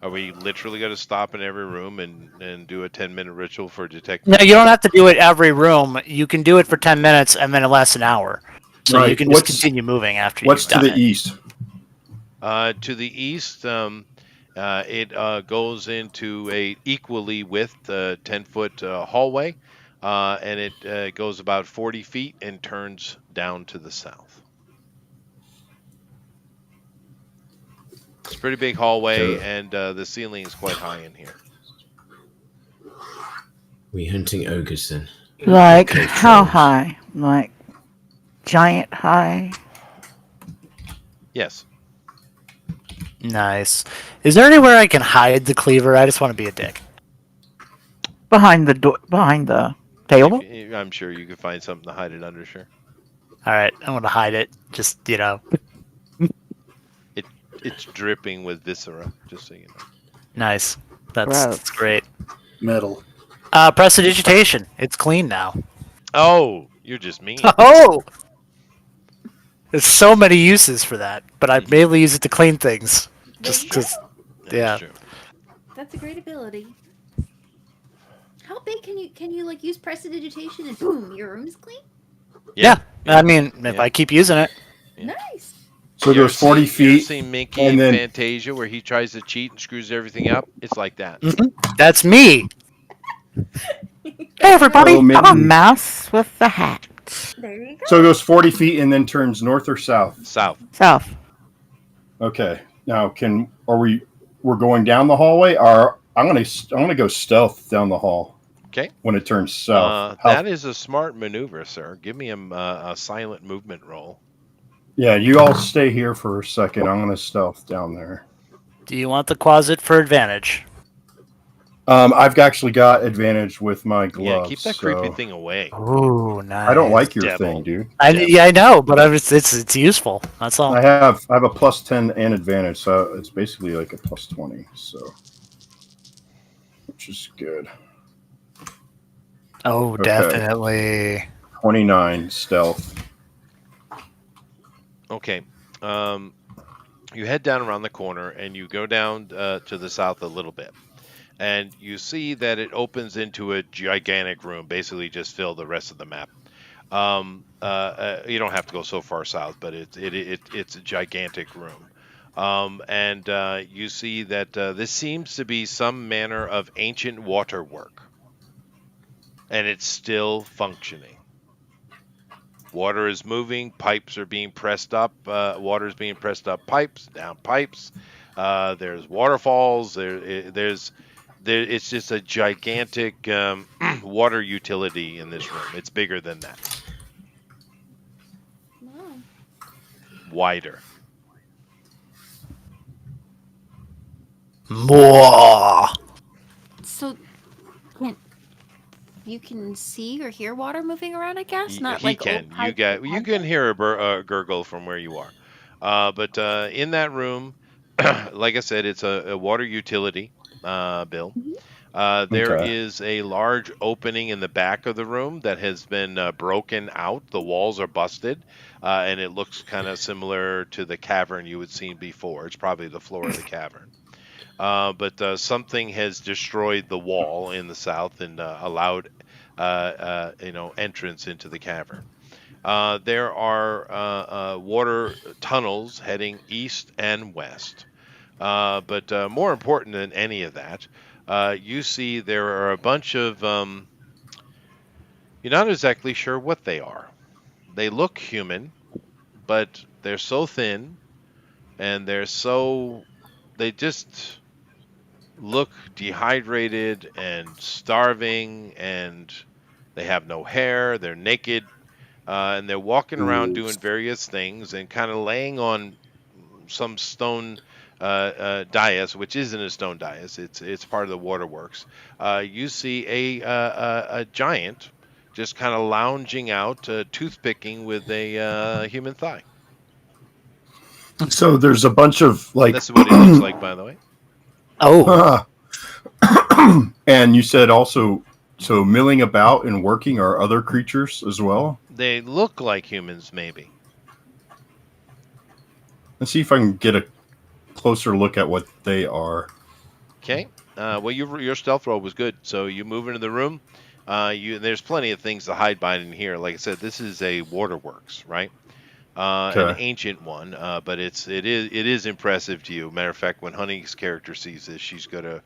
Speaker 1: Are we literally going to stop in every room and do a 10-minute ritual for detecting?
Speaker 2: No, you don't have to do it every room. You can do it for 10 minutes and then it lasts an hour. So
Speaker 3: Right.
Speaker 2: you can just continue moving after
Speaker 3: What's
Speaker 2: you've
Speaker 3: to
Speaker 2: done
Speaker 3: the
Speaker 2: it.
Speaker 3: east?
Speaker 1: To the east, it goes into a equally width 10-foot hallway, and it goes about 40 feet and turns down to the south. It's a pretty big hallway,
Speaker 3: So-
Speaker 1: and the ceiling is quite high in here.
Speaker 6: We hunting ogres then?
Speaker 4: Like
Speaker 6: Okay,
Speaker 4: how
Speaker 6: trolls.
Speaker 4: high? Like giant high?
Speaker 1: Yes.
Speaker 2: Nice. Is there anywhere I can hide the cleaver? I just want to be a dick.
Speaker 4: Behind the door, behind the table?
Speaker 1: I'm sure you could find something to hide it under, sure.
Speaker 2: All right, I'm going to hide it. Just,
Speaker 1: It's dripping with viscera, just so you know.
Speaker 2: nice. That's
Speaker 4: Gross.
Speaker 2: great.
Speaker 8: Metal.
Speaker 2: Prestidigitation. It's clean now.
Speaker 1: Oh, you're just mean.
Speaker 2: Oh! There's so many uses for that, but I mainly use it to clean things. Just
Speaker 9: There you
Speaker 2: because,
Speaker 9: go.
Speaker 1: That's
Speaker 2: yeah.
Speaker 1: true.
Speaker 9: That's a great ability. How big can you like use prestidigitation and boom, your room is clean?
Speaker 2: Yeah. I mean, if
Speaker 1: Yeah.
Speaker 2: I keep using it.
Speaker 1: Yeah.
Speaker 9: Nice.
Speaker 3: So it
Speaker 1: You ever
Speaker 3: goes 40
Speaker 1: seen- you ever
Speaker 3: feet.
Speaker 1: seen Mickey
Speaker 3: and
Speaker 1: in
Speaker 3: then-
Speaker 1: Fantasia where he tries to cheat and screws everything up? It's like that.
Speaker 2: That's me.
Speaker 4: Hey everybody,
Speaker 3: Oh, maybe-
Speaker 4: I'm a mouse with the hat.
Speaker 9: There you go.
Speaker 3: So it goes 40 feet and then turns north or south.
Speaker 1: South.
Speaker 4: South.
Speaker 3: Okay. Now, we're going down the hallway, or I'm gonna go stealth down the hall.
Speaker 1: Okay.
Speaker 3: When it turns south.
Speaker 1: That is a smart maneuver, sir. Give me a silent movement roll.
Speaker 3: Yeah, you all stay here for a second. I'm gonna stealth down there.
Speaker 2: Do you want the closet for advantage?
Speaker 3: I've actually got advantage with my gloves.
Speaker 1: Yeah, keep that creepy
Speaker 3: so-
Speaker 1: thing away.
Speaker 2: Ooh, nice.
Speaker 3: I don't like your
Speaker 1: Devil.
Speaker 3: thing, dude.
Speaker 2: I know, but it's useful. That's all.
Speaker 3: I have a plus 10 and advantage, so it's basically like a plus 20. So, which is good.
Speaker 2: Oh,
Speaker 3: Okay.
Speaker 2: definitely.
Speaker 3: 29 stealth.
Speaker 1: Okay. You head down around the corner and you go down to the south a little bit. And you see that it opens into a gigantic room, basically just fill the rest of the map. You don't have to go so far south, but it's a gigantic room. And you see that this seems to be some manner of ancient waterwork. And it's still functioning. Water is moving, pipes are being pressed up, water is being pressed up pipes, down pipes. There's waterfalls, it's just a gigantic water utility in this room. It's bigger than that.
Speaker 9: Wow.
Speaker 1: Wider.
Speaker 2: Mwah.
Speaker 9: So you can see or hear water moving around, I guess? Not
Speaker 1: He
Speaker 9: like
Speaker 1: can.
Speaker 9: old pipes
Speaker 1: You
Speaker 9: and
Speaker 1: can hear a gurgle from where you are. But in that room, like I said, it's a water utility, Bill. There
Speaker 3: Okay.
Speaker 1: is a large opening in the back of the room that has been broken out. The walls are busted, and it looks kind of similar to the cavern you had seen before. It's probably the floor of the cavern. But something has destroyed the wall in the south and allowed entrance into the cavern. There are water tunnels heading east and west. But more important than any of that, you see there are a bunch of you're not exactly sure what they are. They look human, but they're so thin and they just look dehydrated and starving, and they have no hair, they're naked, and they're walking around doing various things and kind of laying on some stone dais, which isn't a stone dais, it's part of the waterworks. You see a giant just kind of lounging out, toothpicking with a human thigh.
Speaker 3: So there's a bunch of like.
Speaker 1: That's what it looks like, by the way.
Speaker 2: Oh,
Speaker 3: And you said also, so milling about and working are other creatures as well?
Speaker 1: They look like humans, maybe.
Speaker 3: Let's see if I can get a closer look at what they are.
Speaker 1: Okay. Well, your stealth roll was good, so you move into the room. There's plenty of things to hide behind in here. Like I said, this is a waterworks, right? An
Speaker 3: Okay.
Speaker 1: ancient one, but it is impressive to you. Matter of fact, when Honey's character sees this, she's gonna.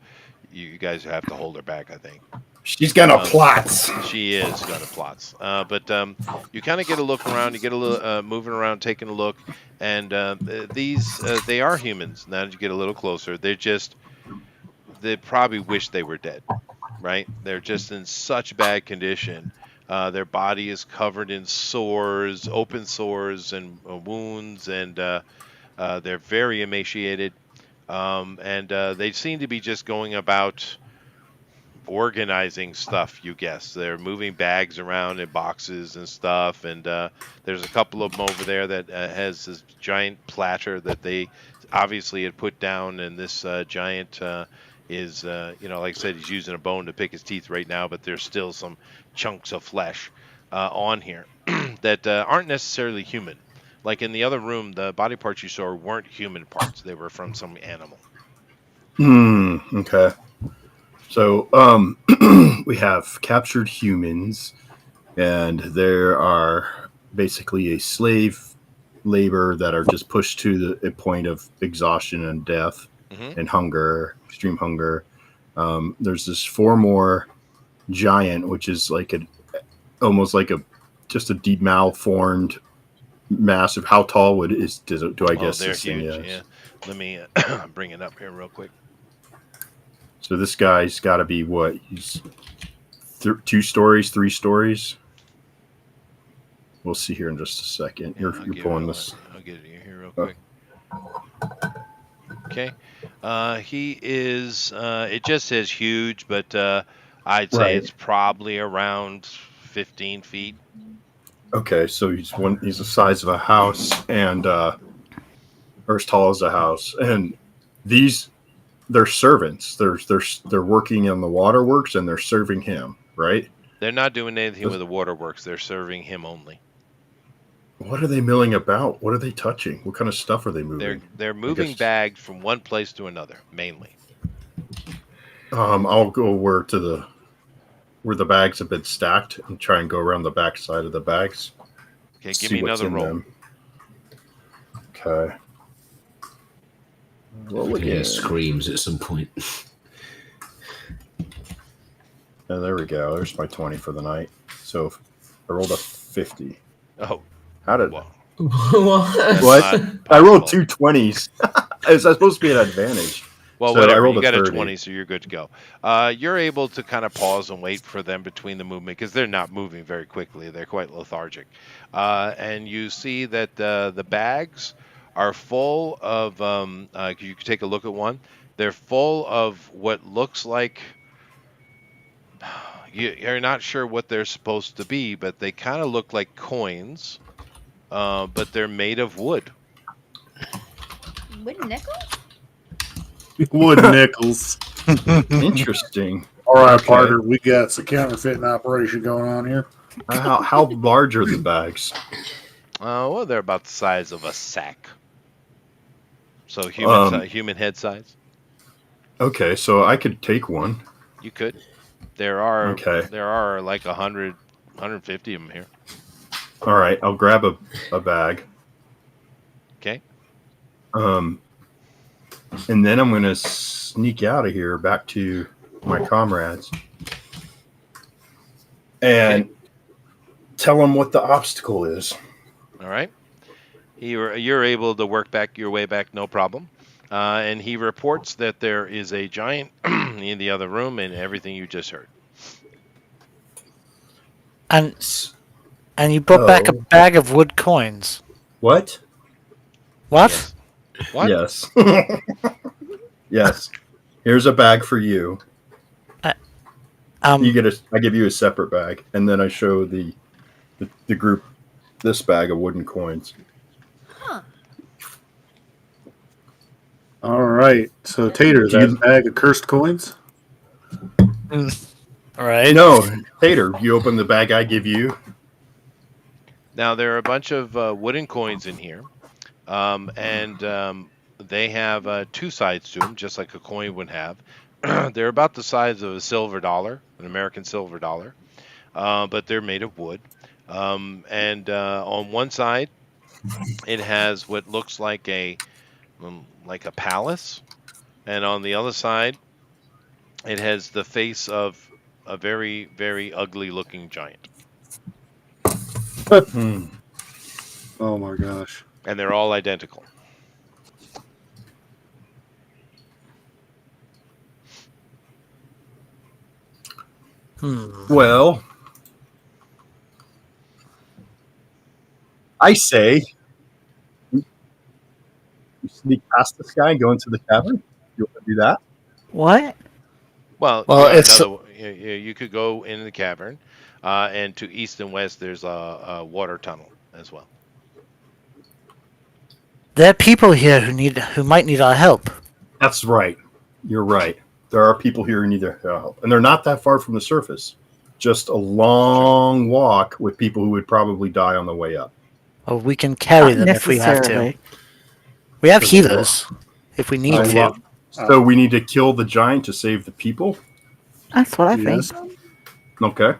Speaker 1: You guys have to hold her back, I think.
Speaker 3: She's gonna
Speaker 1: Um,
Speaker 3: plot.
Speaker 1: She is gonna plots. But you kind of get a look around. You get a little moving around, taking a look, and these they are humans. Now that you get a little closer, they probably wish they were dead, right? They're just in such bad condition. Their body is covered in sores, open sores, and wounds, and they're very emaciated. And they seem to be just going about organizing stuff, you guess. They're moving bags around in boxes and stuff, and there's a couple of them over there that has this giant platter that they obviously had put down, and this giant is, like I said, he's using a bone to pick his teeth right now, but there's still some chunks of flesh on here that aren't necessarily human. Like in the other room, the body parts you saw weren't human parts. They were from some animal.
Speaker 3: Okay. So we have captured humans, and there are basically a slave labor that are just pushed to a point of exhaustion and death and hunger, extreme hunger. There's this 4 more giant, which is like almost like just a deep malformed, massive. How tall do I guess
Speaker 1: they're
Speaker 3: this thing
Speaker 1: huge.
Speaker 3: is?
Speaker 1: Yeah. Let me bring it up here real quick.
Speaker 3: So this guy's got to be what? He's 2 stories, 3 stories. We'll see here in just a second. You're pulling this.
Speaker 1: I'll get it here real quick. Okay. He is. It just says huge, but I'd say
Speaker 3: Right.
Speaker 1: it's probably around 15 feet.
Speaker 3: Okay, so he's the size of a house, and or as tall as a house. And they're servants. They're working in the waterworks, and they're serving him, right?
Speaker 1: They're not doing anything with the waterworks. They're serving him only.
Speaker 3: What are they milling about? What are they touching? What kind of stuff are they moving?
Speaker 1: They're moving bags from one place to another, mainly.
Speaker 3: I'll go where the bags have been stacked and try and go around the back side of the bags.
Speaker 1: Okay, give
Speaker 3: See
Speaker 1: me
Speaker 3: what's
Speaker 1: another
Speaker 3: in
Speaker 1: roll.
Speaker 3: them. Okay. Roll
Speaker 6: He
Speaker 3: again.
Speaker 6: screams at some point.
Speaker 3: Oh, there we go. There's my 20 for the night. So I rolled a 50.
Speaker 1: Oh,
Speaker 3: How did
Speaker 1: well.
Speaker 6: What?
Speaker 3: what?
Speaker 1: not
Speaker 3: I rolled
Speaker 1: possible.
Speaker 3: 2 20s. Is that supposed to be an advantage?
Speaker 1: Well,
Speaker 3: So I
Speaker 1: whatever.
Speaker 3: rolled
Speaker 1: You
Speaker 3: a
Speaker 1: got a
Speaker 3: 30.
Speaker 1: 20, so you're good to go. You're able to kind of pause and wait for them between the movement because they're not moving very quickly. They're quite lethargic. And you see that the bags are full of, you can take a look at one. They're full of what looks like, you're not sure what they're supposed to be, but they kind of look like coins, but they're made of wood.
Speaker 5: Wooden nickels?
Speaker 8: Wood nickels.
Speaker 3: Interesting.
Speaker 8: All right,
Speaker 3: Okay.
Speaker 8: partner, we got some counterfeiting operation going on here.
Speaker 3: How large are the bags?
Speaker 1: Well, they're about the size of a sack. So human head size.
Speaker 3: Okay, so I could take one.
Speaker 1: You could. There are
Speaker 3: Okay.
Speaker 1: there are like 100, 150 of them here.
Speaker 3: All right, I'll grab a bag.
Speaker 1: Okay.
Speaker 3: And then I'm going to sneak out of here back to my comrades and tell them what the obstacle is.
Speaker 1: All right. You're able to work back your way back, no problem. And he reports that there is a giant in the other room and everything you just heard.
Speaker 2: and you brought back a
Speaker 3: Oh.
Speaker 2: bag of wood coins.
Speaker 3: What?
Speaker 2: What?
Speaker 1: What?
Speaker 3: Yes. Yes. Here's a bag for you.
Speaker 2: Um,
Speaker 3: I give you a separate bag, and then I show the group this bag of wooden coins.
Speaker 5: Huh.
Speaker 8: All right. So Tater,
Speaker 3: Do you-
Speaker 8: that bag of cursed coins.
Speaker 2: All right.
Speaker 3: No, Tater, you open the bag I give you.
Speaker 1: Now there are a bunch of wooden coins in here, and they have two sides to them, just like a coin would have. They're about the size of a silver dollar, an American silver dollar, but they're made of wood. And on one side, it has what looks like a palace, and on the other side, it has the face of a very, very ugly-looking giant.
Speaker 8: Oh my gosh.
Speaker 1: And they're all identical.
Speaker 3: Well, I say you sneak past this guy and go into the cavern. You want to do that?
Speaker 4: What?
Speaker 1: Well,
Speaker 2: It's-
Speaker 1: you could go in the cavern, and to east and west there's a water tunnel as well.
Speaker 2: There are people here who might need our help.
Speaker 3: That's right. You're right. There are people here who need their help, and they're not that far from the surface. Just a long walk with people who would probably die on the way up.
Speaker 2: Or we can carry them if we have to.
Speaker 4: Necessarily.
Speaker 2: We have healers if we need to.
Speaker 3: So we need to kill the giant to save the people.
Speaker 4: That's what I think.
Speaker 8: Yes.
Speaker 3: Okay.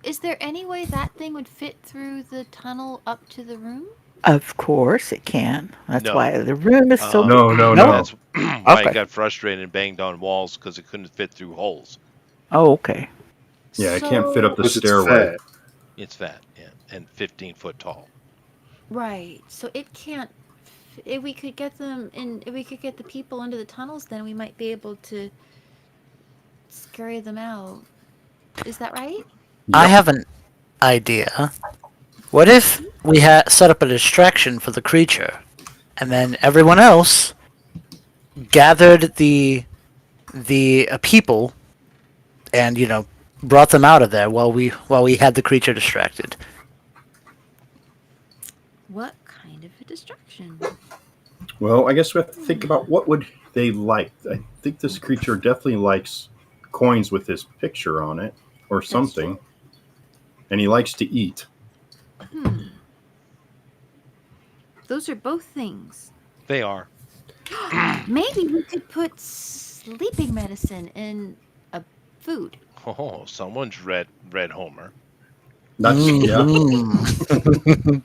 Speaker 5: Is there any way that thing would fit through the tunnel up to the room?
Speaker 4: Of course it can. That's
Speaker 1: No.
Speaker 4: why the room is so
Speaker 3: No, no,
Speaker 4: No.
Speaker 3: no.
Speaker 1: That's why
Speaker 4: Okay.
Speaker 1: it got frustrated and banged on walls because it couldn't fit through holes.
Speaker 4: Oh, okay.
Speaker 3: Yeah, it can't fit up the
Speaker 8: Because it's
Speaker 3: stairway.
Speaker 8: fat.
Speaker 1: It's fat, yeah, and 15 foot tall.
Speaker 5: Right. So it can't. If we could get them in, if we could get the people into the tunnels, then we might be able to scurry them out. Is that right?
Speaker 2: I have an idea. What if we set up a distraction for the creature, and then everyone else gathered the people, and brought them out of there while we had the creature distracted.
Speaker 9: What kind of a distraction?
Speaker 3: Well, I guess we have to think about what would they like. I think this creature definitely likes coins with his picture on it or something. And he likes to eat.
Speaker 9: Those are both things.
Speaker 1: They are.
Speaker 9: Maybe we could put sleeping medicine in a food.
Speaker 1: Oh, someone's read Homer.
Speaker 3: That's yeah.
Speaker 2: Mm.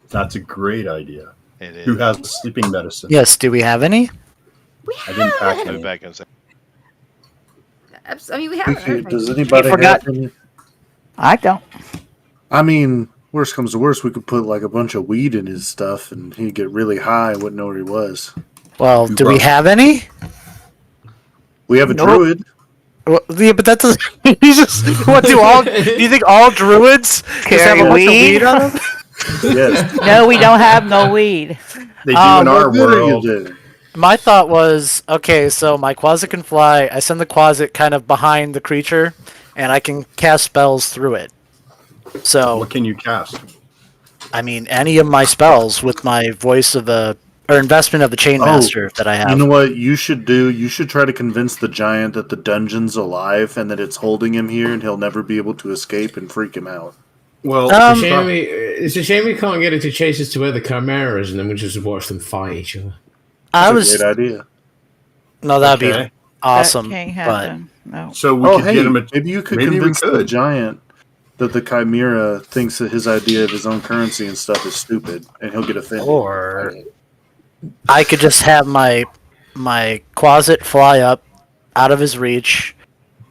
Speaker 3: That's a great idea.
Speaker 1: It is.
Speaker 3: Who has the sleeping medicine?
Speaker 2: Yes, do we have any?
Speaker 9: We
Speaker 3: I didn't pack
Speaker 1: I'll be
Speaker 3: any.
Speaker 1: back in a second.
Speaker 9: I mean, we have.
Speaker 8: Does anybody
Speaker 2: forgot-
Speaker 8: have any?
Speaker 4: I don't.
Speaker 8: I mean, worst comes to worst, we could put like a bunch of weed in his stuff, and he'd get really high. Wouldn't know where he was.
Speaker 2: Well,
Speaker 3: Who
Speaker 2: do we
Speaker 3: brought-
Speaker 2: have any?
Speaker 8: We have a
Speaker 4: Nope.
Speaker 8: druid.
Speaker 2: Well, yeah, but that doesn't. You just what do all? Do you think all druids just have a
Speaker 4: Carry
Speaker 2: bunch of
Speaker 4: weed?
Speaker 2: weed on them?
Speaker 8: Yes.
Speaker 4: No, we don't have no weed.
Speaker 3: They do in our
Speaker 8: What good are you
Speaker 3: world.
Speaker 8: doing?
Speaker 2: My thought was, okay, so my Quasit can fly. I send the Quasit kind of behind the creature, and I can cast spells through it. So,
Speaker 3: What can you cast?
Speaker 2: I mean, any of my spells with my voice of or investment of the Chainmaster that I have.
Speaker 8: You know what you should do? You should try to convince the giant that the dungeon's alive and that it's holding him here, and he'll never be able to escape, and freak him out.
Speaker 3: Well,
Speaker 6: It's a shame we can't get it to chase us to where the Chimera is, and then we just watch them fight each other.
Speaker 2: I
Speaker 8: That's
Speaker 2: was
Speaker 8: a great idea.
Speaker 2: no, that'd
Speaker 3: okay.
Speaker 2: be awesome,
Speaker 4: That can't
Speaker 2: but
Speaker 4: happen. No.
Speaker 3: So we
Speaker 8: Oh,
Speaker 3: could
Speaker 8: hey,
Speaker 3: get him a.
Speaker 8: maybe you could
Speaker 3: maybe we
Speaker 8: convince the
Speaker 3: could.
Speaker 8: giant that the Chimera thinks that his idea of his own currency and stuff is stupid, and he'll get offended.
Speaker 2: or I could just have my Quasit fly up out of his reach,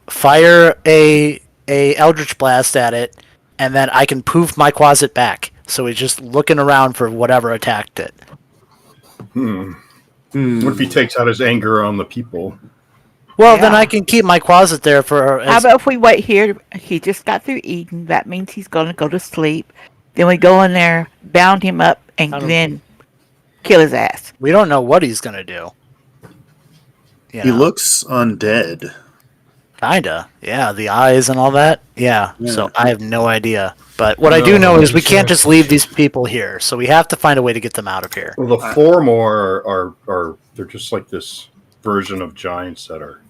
Speaker 2: fire a Eldritch Blast at it, and then I can poof my Quasit back. So he's just looking around for whatever attacked it.
Speaker 3: What if he takes out his anger on the people?
Speaker 2: Well, then
Speaker 4: Yeah.
Speaker 2: I can keep my Quasit there for.
Speaker 4: How about if we wait here? He just got through eating. That means he's going to go to sleep. Then we go in there, bound him up, and
Speaker 2: I don't-
Speaker 4: then kill his ass.
Speaker 2: We don't know what he's gonna do. You
Speaker 8: He
Speaker 2: know?
Speaker 8: looks undead.
Speaker 2: Kinda. Yeah, the eyes and all that. Yeah.
Speaker 8: Yeah.
Speaker 2: So I have no idea. But what I do know is we can't just leave these people here. So we have to find a way to get them out of here.
Speaker 3: Well, the four more are they're just like this version of giants that are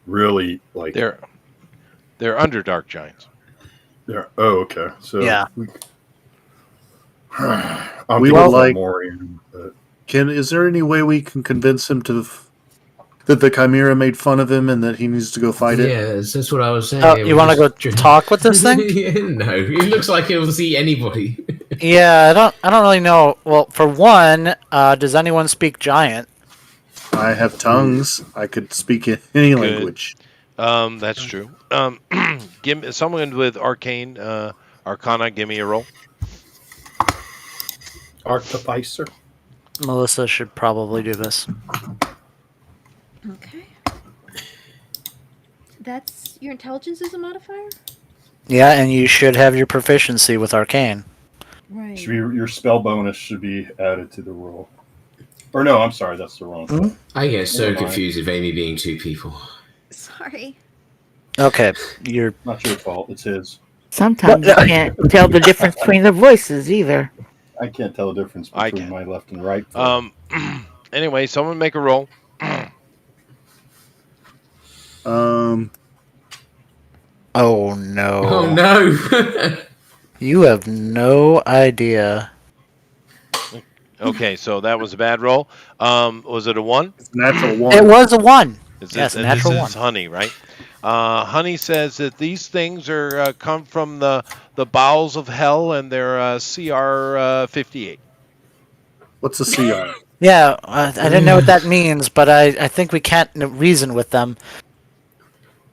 Speaker 3: really like
Speaker 1: They're Underdark giants.
Speaker 3: they're oh okay. So
Speaker 2: Yeah.
Speaker 3: I'm
Speaker 8: We
Speaker 3: thinking
Speaker 8: would like-
Speaker 3: Morian, but
Speaker 8: Is there any way we can convince him that the Chimera made fun of him and that he needs to go fight it?
Speaker 6: Yeah, that's what I was saying.
Speaker 2: Oh,
Speaker 6: It
Speaker 2: you
Speaker 6: was
Speaker 2: want to go
Speaker 6: just-
Speaker 2: talk with this thing?
Speaker 6: No, it looks like he'll see anybody.
Speaker 2: Yeah, I don't really know. Well, for one, does anyone speak giant?
Speaker 8: I have tongues. I could speak any
Speaker 1: Good.
Speaker 8: language.
Speaker 1: That's true. Give me someone with arcane arcana. Give me a roll.
Speaker 3: Artificer.
Speaker 2: Melissa should probably do this.
Speaker 9: Okay. That's your intelligence is a modifier?
Speaker 2: Yeah, and you should have your proficiency with arcane.
Speaker 9: Right.
Speaker 3: Should be, your spell bonus should be added to the roll. Or no, I'm sorry, that's the wrong one.
Speaker 6: I get so
Speaker 3: Never mind.
Speaker 6: confused with Amy being two people.
Speaker 9: Sorry.
Speaker 2: Okay, you're
Speaker 3: Not your fault, it's his.
Speaker 4: Sometimes you can't tell the difference between the voices either.
Speaker 3: I can't tell the difference
Speaker 1: I
Speaker 3: between
Speaker 1: can.
Speaker 3: my left and right.
Speaker 1: Anyway, someone make a roll.
Speaker 2: Oh no.
Speaker 6: Oh no!
Speaker 2: You have no idea.
Speaker 1: Okay, so that was a bad roll. Was it a 1?
Speaker 8: It's natural one.
Speaker 2: It was a 1.
Speaker 1: Is
Speaker 2: Yes,
Speaker 1: and
Speaker 2: natural
Speaker 1: this
Speaker 2: one.
Speaker 1: is Honey, right? Honey says that these things are come from the bowels of hell, and they're CR 58.
Speaker 8: What's a CR?
Speaker 2: Yeah, I didn't know what that means, but I think we can't reason with them.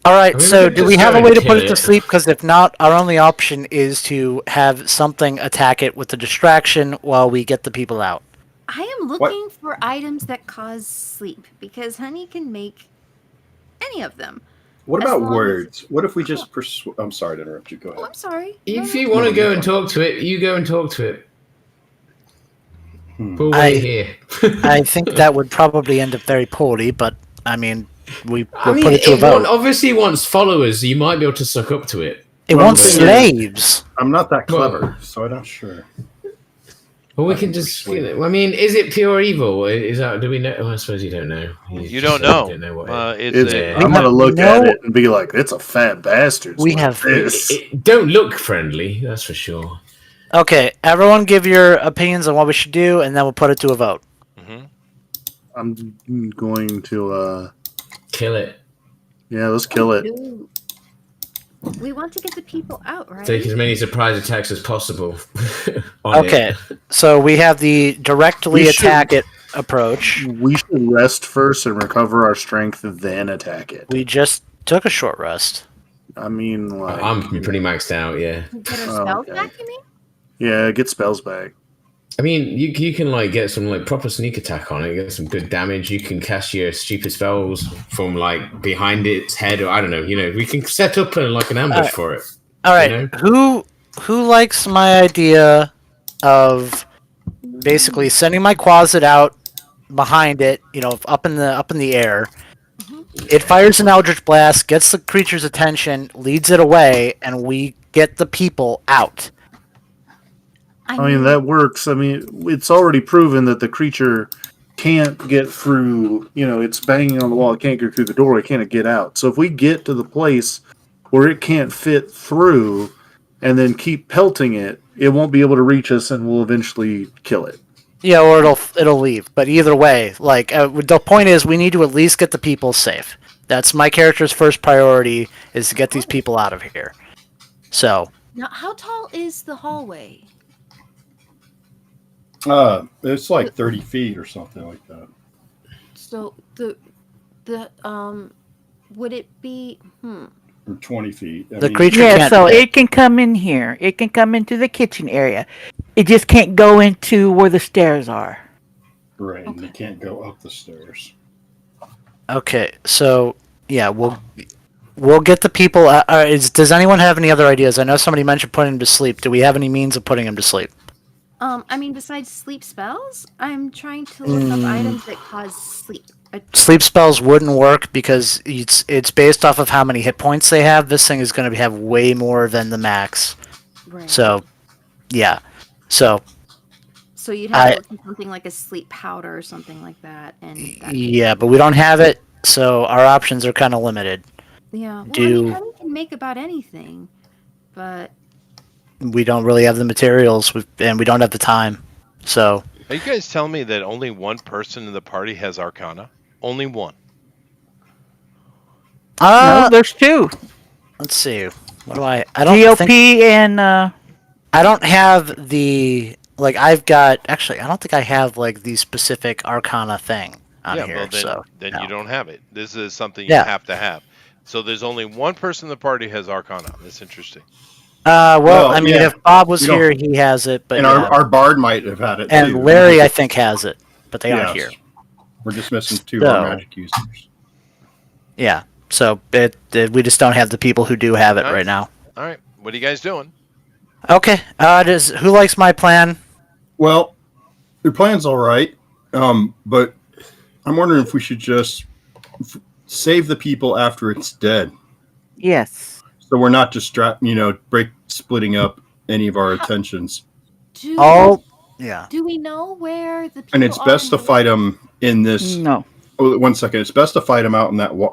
Speaker 2: All right,
Speaker 6: I mean,
Speaker 2: so
Speaker 6: we could
Speaker 2: do
Speaker 6: just
Speaker 2: we have
Speaker 6: go
Speaker 2: a way
Speaker 6: and
Speaker 2: to put
Speaker 6: kill
Speaker 2: it to
Speaker 6: it.
Speaker 2: sleep? Because if not, our only option is to have something attack it with a distraction while we get the people out.
Speaker 5: I am looking for items that cause sleep because Honey can make any of them.
Speaker 3: What
Speaker 5: as
Speaker 3: about
Speaker 5: long as-
Speaker 3: words? What if we just I'm sorry to interrupt you. Go
Speaker 5: Oh,
Speaker 3: ahead.
Speaker 5: I'm sorry.
Speaker 6: If
Speaker 5: No,
Speaker 6: you
Speaker 5: no.
Speaker 6: want to go and talk to it, you go and talk to it.
Speaker 3: Hmm.
Speaker 6: We'll
Speaker 2: I-
Speaker 6: wait here.
Speaker 2: I think that would probably end up very poorly, but I mean, we'll
Speaker 6: I mean,
Speaker 2: put it to a vote.
Speaker 6: obviously wants followers. You might be able to suck up to it.
Speaker 2: It
Speaker 3: Well,
Speaker 2: wants
Speaker 3: the thing
Speaker 2: slaves.
Speaker 3: I'm not that
Speaker 6: Well-
Speaker 3: clever, so I'm not sure.
Speaker 6: Well, we
Speaker 3: I
Speaker 6: can
Speaker 3: can
Speaker 6: just.
Speaker 3: persuade it.
Speaker 6: I mean, is it pure evil? Is that? Do we know? Well, I suppose you don't know.
Speaker 1: You don't know.
Speaker 6: You don't know what it
Speaker 1: It's
Speaker 8: It's,
Speaker 1: a,
Speaker 8: I'm gonna look at
Speaker 2: no-
Speaker 8: it and be like, "It's a fat bastard."
Speaker 2: We
Speaker 8: like
Speaker 2: have-
Speaker 8: this.
Speaker 6: It don't look friendly, that's for sure.
Speaker 2: Okay, everyone give your opinions on what we should do, and then we'll put it to a vote.
Speaker 1: Mhm.
Speaker 8: I'm going to.
Speaker 6: Kill it.
Speaker 8: Yeah, let's kill it.
Speaker 5: Ooh. We want to get the people out, right?
Speaker 6: Take as many surprise attacks as possible. on
Speaker 2: Okay,
Speaker 6: it.
Speaker 2: so we have the directly
Speaker 8: We should-
Speaker 2: attack it approach.
Speaker 8: We should rest first and recover our strength, then attack it.
Speaker 2: We just took a short rest.
Speaker 8: I mean, like,
Speaker 6: I'm pretty maxed out. Yeah.
Speaker 5: Get our
Speaker 8: Oh,
Speaker 5: spells
Speaker 8: okay.
Speaker 5: back, you mean?
Speaker 8: yeah, get spells back.
Speaker 6: I mean, you can like get some like proper sneak attack on it, get some good damage. You can cast your stupid spells from like behind its head, or I don't know. You know, we can set up like an ambush for it.
Speaker 2: All right,
Speaker 6: You
Speaker 2: who likes my idea of basically sending my Quasit out behind it? You know, up in the air. It fires an Eldritch Blast, gets the creature's attention, leads it away, and we get the people out.
Speaker 8: I mean, that works. I mean, it's already proven that the creature can't get through. You know, it's banging on the wall. It can't get through the door. It can't get out. So if we get to the place where it can't fit through, and then keep pelting it, it won't be able to reach us, and we'll eventually kill it.
Speaker 2: Yeah, or it'll leave. But either way, like the point is, we need to at least get the people safe. That's my character's first priority, is to get these people out of here. So
Speaker 5: Now, how tall is the hallway?
Speaker 3: It's like 30 feet or something like that.
Speaker 5: So the would it be?
Speaker 3: Or 20 feet. I
Speaker 2: The
Speaker 3: mean,
Speaker 2: creature
Speaker 4: Yeah,
Speaker 2: can't.
Speaker 4: so it can come in here. It can come into the kitchen area. It just can't go into where the stairs are.
Speaker 3: Right, and they can't go up the stairs.
Speaker 2: Okay, so yeah, we'll get the people. Does anyone have any other ideas? I know somebody mentioned putting him to sleep. Do we have any means of putting him to sleep?
Speaker 5: I mean, besides sleep spells, I'm trying to look up items that cause sleep.
Speaker 2: Sleep spells wouldn't work because it's based off of how many hit points they have. This thing is going to have way more than the max.
Speaker 9: Right.
Speaker 2: So, yeah. So,
Speaker 9: So you'd have to look for something like a sleep powder or something like that, and
Speaker 2: yeah, but we don't have it, so our options are kind of limited.
Speaker 9: yeah. Well,
Speaker 2: Do-
Speaker 9: I mean, we can make about anything, but
Speaker 2: We don't really have the materials, and we don't have the time. So,
Speaker 1: Are you guys telling me that only one person in the party has Arcana? Only one.
Speaker 4: No, there's two.
Speaker 2: let's see. What do I don't
Speaker 4: GOP
Speaker 2: think
Speaker 4: and
Speaker 2: I don't have the like. I've got actually. I don't think I have like the specific Arcana thing on
Speaker 1: Yeah,
Speaker 2: here.
Speaker 1: well then,
Speaker 2: so no.
Speaker 1: you don't have it. This is something
Speaker 2: Yeah.
Speaker 1: you have to have. So there's only one person in the party has Arcana. That's interesting.
Speaker 2: Well, I mean,
Speaker 3: yeah.
Speaker 2: if Bob was
Speaker 3: You don't-
Speaker 2: here, he has it. But
Speaker 3: And
Speaker 2: yeah.
Speaker 3: our bard might have had it
Speaker 2: and
Speaker 3: too.
Speaker 2: Larry, I think, has it, but they aren't
Speaker 3: Yes.
Speaker 2: here.
Speaker 3: We're just missing 2 of our
Speaker 2: So-
Speaker 3: magic users.
Speaker 2: Yeah. So we just don't have the people who do have it
Speaker 1: Nice.
Speaker 2: right now.
Speaker 1: All right, what are you guys doing?
Speaker 2: Okay. Who likes my plan?
Speaker 3: Well, your plan's all right, but I'm wondering if we should just save the people after it's dead,
Speaker 4: yes.
Speaker 3: so we're not splitting up any of our attentions.
Speaker 2: Yeah.
Speaker 5: Do we know where the people
Speaker 3: And it's best to
Speaker 5: are?
Speaker 3: fight them in this.
Speaker 4: No.
Speaker 3: Oh, 1 second. It's best to fight them out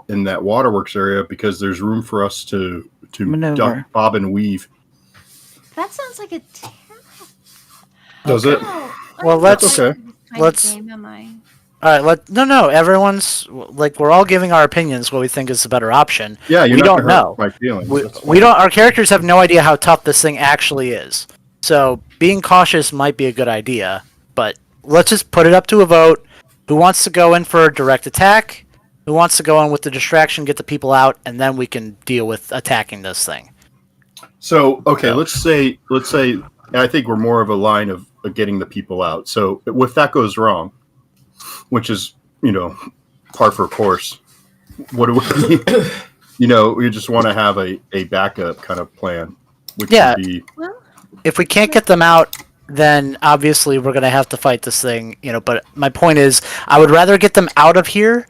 Speaker 3: in that waterworks area because there's room for us to
Speaker 4: Maneuver.
Speaker 3: duck, bob, and weave.
Speaker 5: That sounds like a
Speaker 3: Does it?
Speaker 2: Well, let's-
Speaker 3: okay.
Speaker 2: let's-
Speaker 5: Game, am I?
Speaker 2: All right. No. Everyone's like we're all giving our opinions. What we think is the better option.
Speaker 3: Yeah, you're
Speaker 2: We
Speaker 3: not
Speaker 2: don't
Speaker 3: gonna hurt
Speaker 2: know.
Speaker 3: my feelings.
Speaker 2: We,
Speaker 3: That's
Speaker 2: we don't. Our characters have no idea how tough this thing actually is. So being cautious might be a good idea. But let's just put it up to a vote. Who wants to go in for a direct attack? Who wants to go in with the distraction, get the people out, and then we can deal with attacking this thing.
Speaker 3: So okay, let's say I think we're more of a line of getting the people out. So if that goes wrong, which is par for course, what do we? We just want to have a backup kind of plan, which
Speaker 2: Yeah.
Speaker 3: would be
Speaker 2: If we can't get them out, then obviously we're going to have to fight this thing, but my point is I would rather get them out of here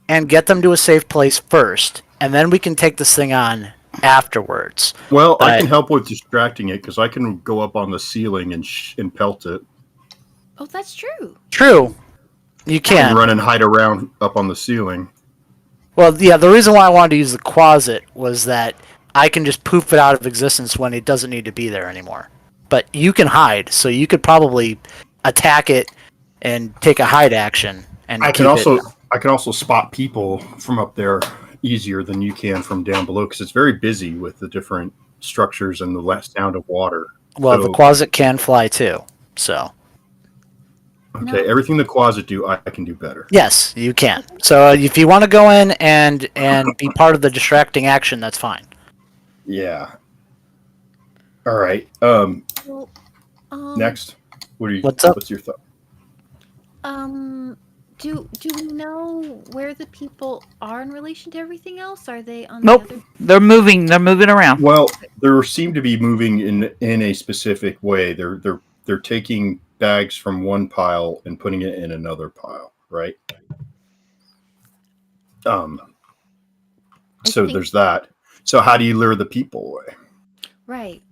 Speaker 2: and get them to a safe place first, and then we can take this thing on afterwards.
Speaker 3: well. I
Speaker 2: Right.
Speaker 3: can help with distracting it because I can go up on the ceiling and pelt it
Speaker 5: Oh, that's true.
Speaker 2: True. You
Speaker 3: and
Speaker 2: can.
Speaker 3: run and hide around up on the ceiling.
Speaker 2: Well, yeah, the reason why I wanted to use the Quasit was that I can just poof it out of existence when it doesn't need to be there anymore. But you can hide, so you could probably attack it and take a hide action. And
Speaker 3: I
Speaker 2: keep
Speaker 3: can also spot people from up there easier than you can from down below because it's very busy with the different structures and the last sound of water.
Speaker 2: Well,
Speaker 3: So-
Speaker 2: the Quasit can fly too, so
Speaker 3: Okay,
Speaker 5: No.
Speaker 3: everything the Quasit do, I can do better.
Speaker 2: yes, you can. So if you want to go in and be part of the distracting action, that's fine.
Speaker 3: Yeah. All right.
Speaker 5: Well,
Speaker 3: Next,
Speaker 2: What's up?
Speaker 3: What's your thought?
Speaker 5: Do we know where the people are in relation to everything else? Are they on
Speaker 4: Nope.
Speaker 5: the other?
Speaker 4: They're moving around.
Speaker 3: Well, they seem to be moving in a specific way. They're taking bags from one pile and putting it in another pile, right? So
Speaker 5: think-
Speaker 3: there's that. So how do you lure the people away?
Speaker 5: Right.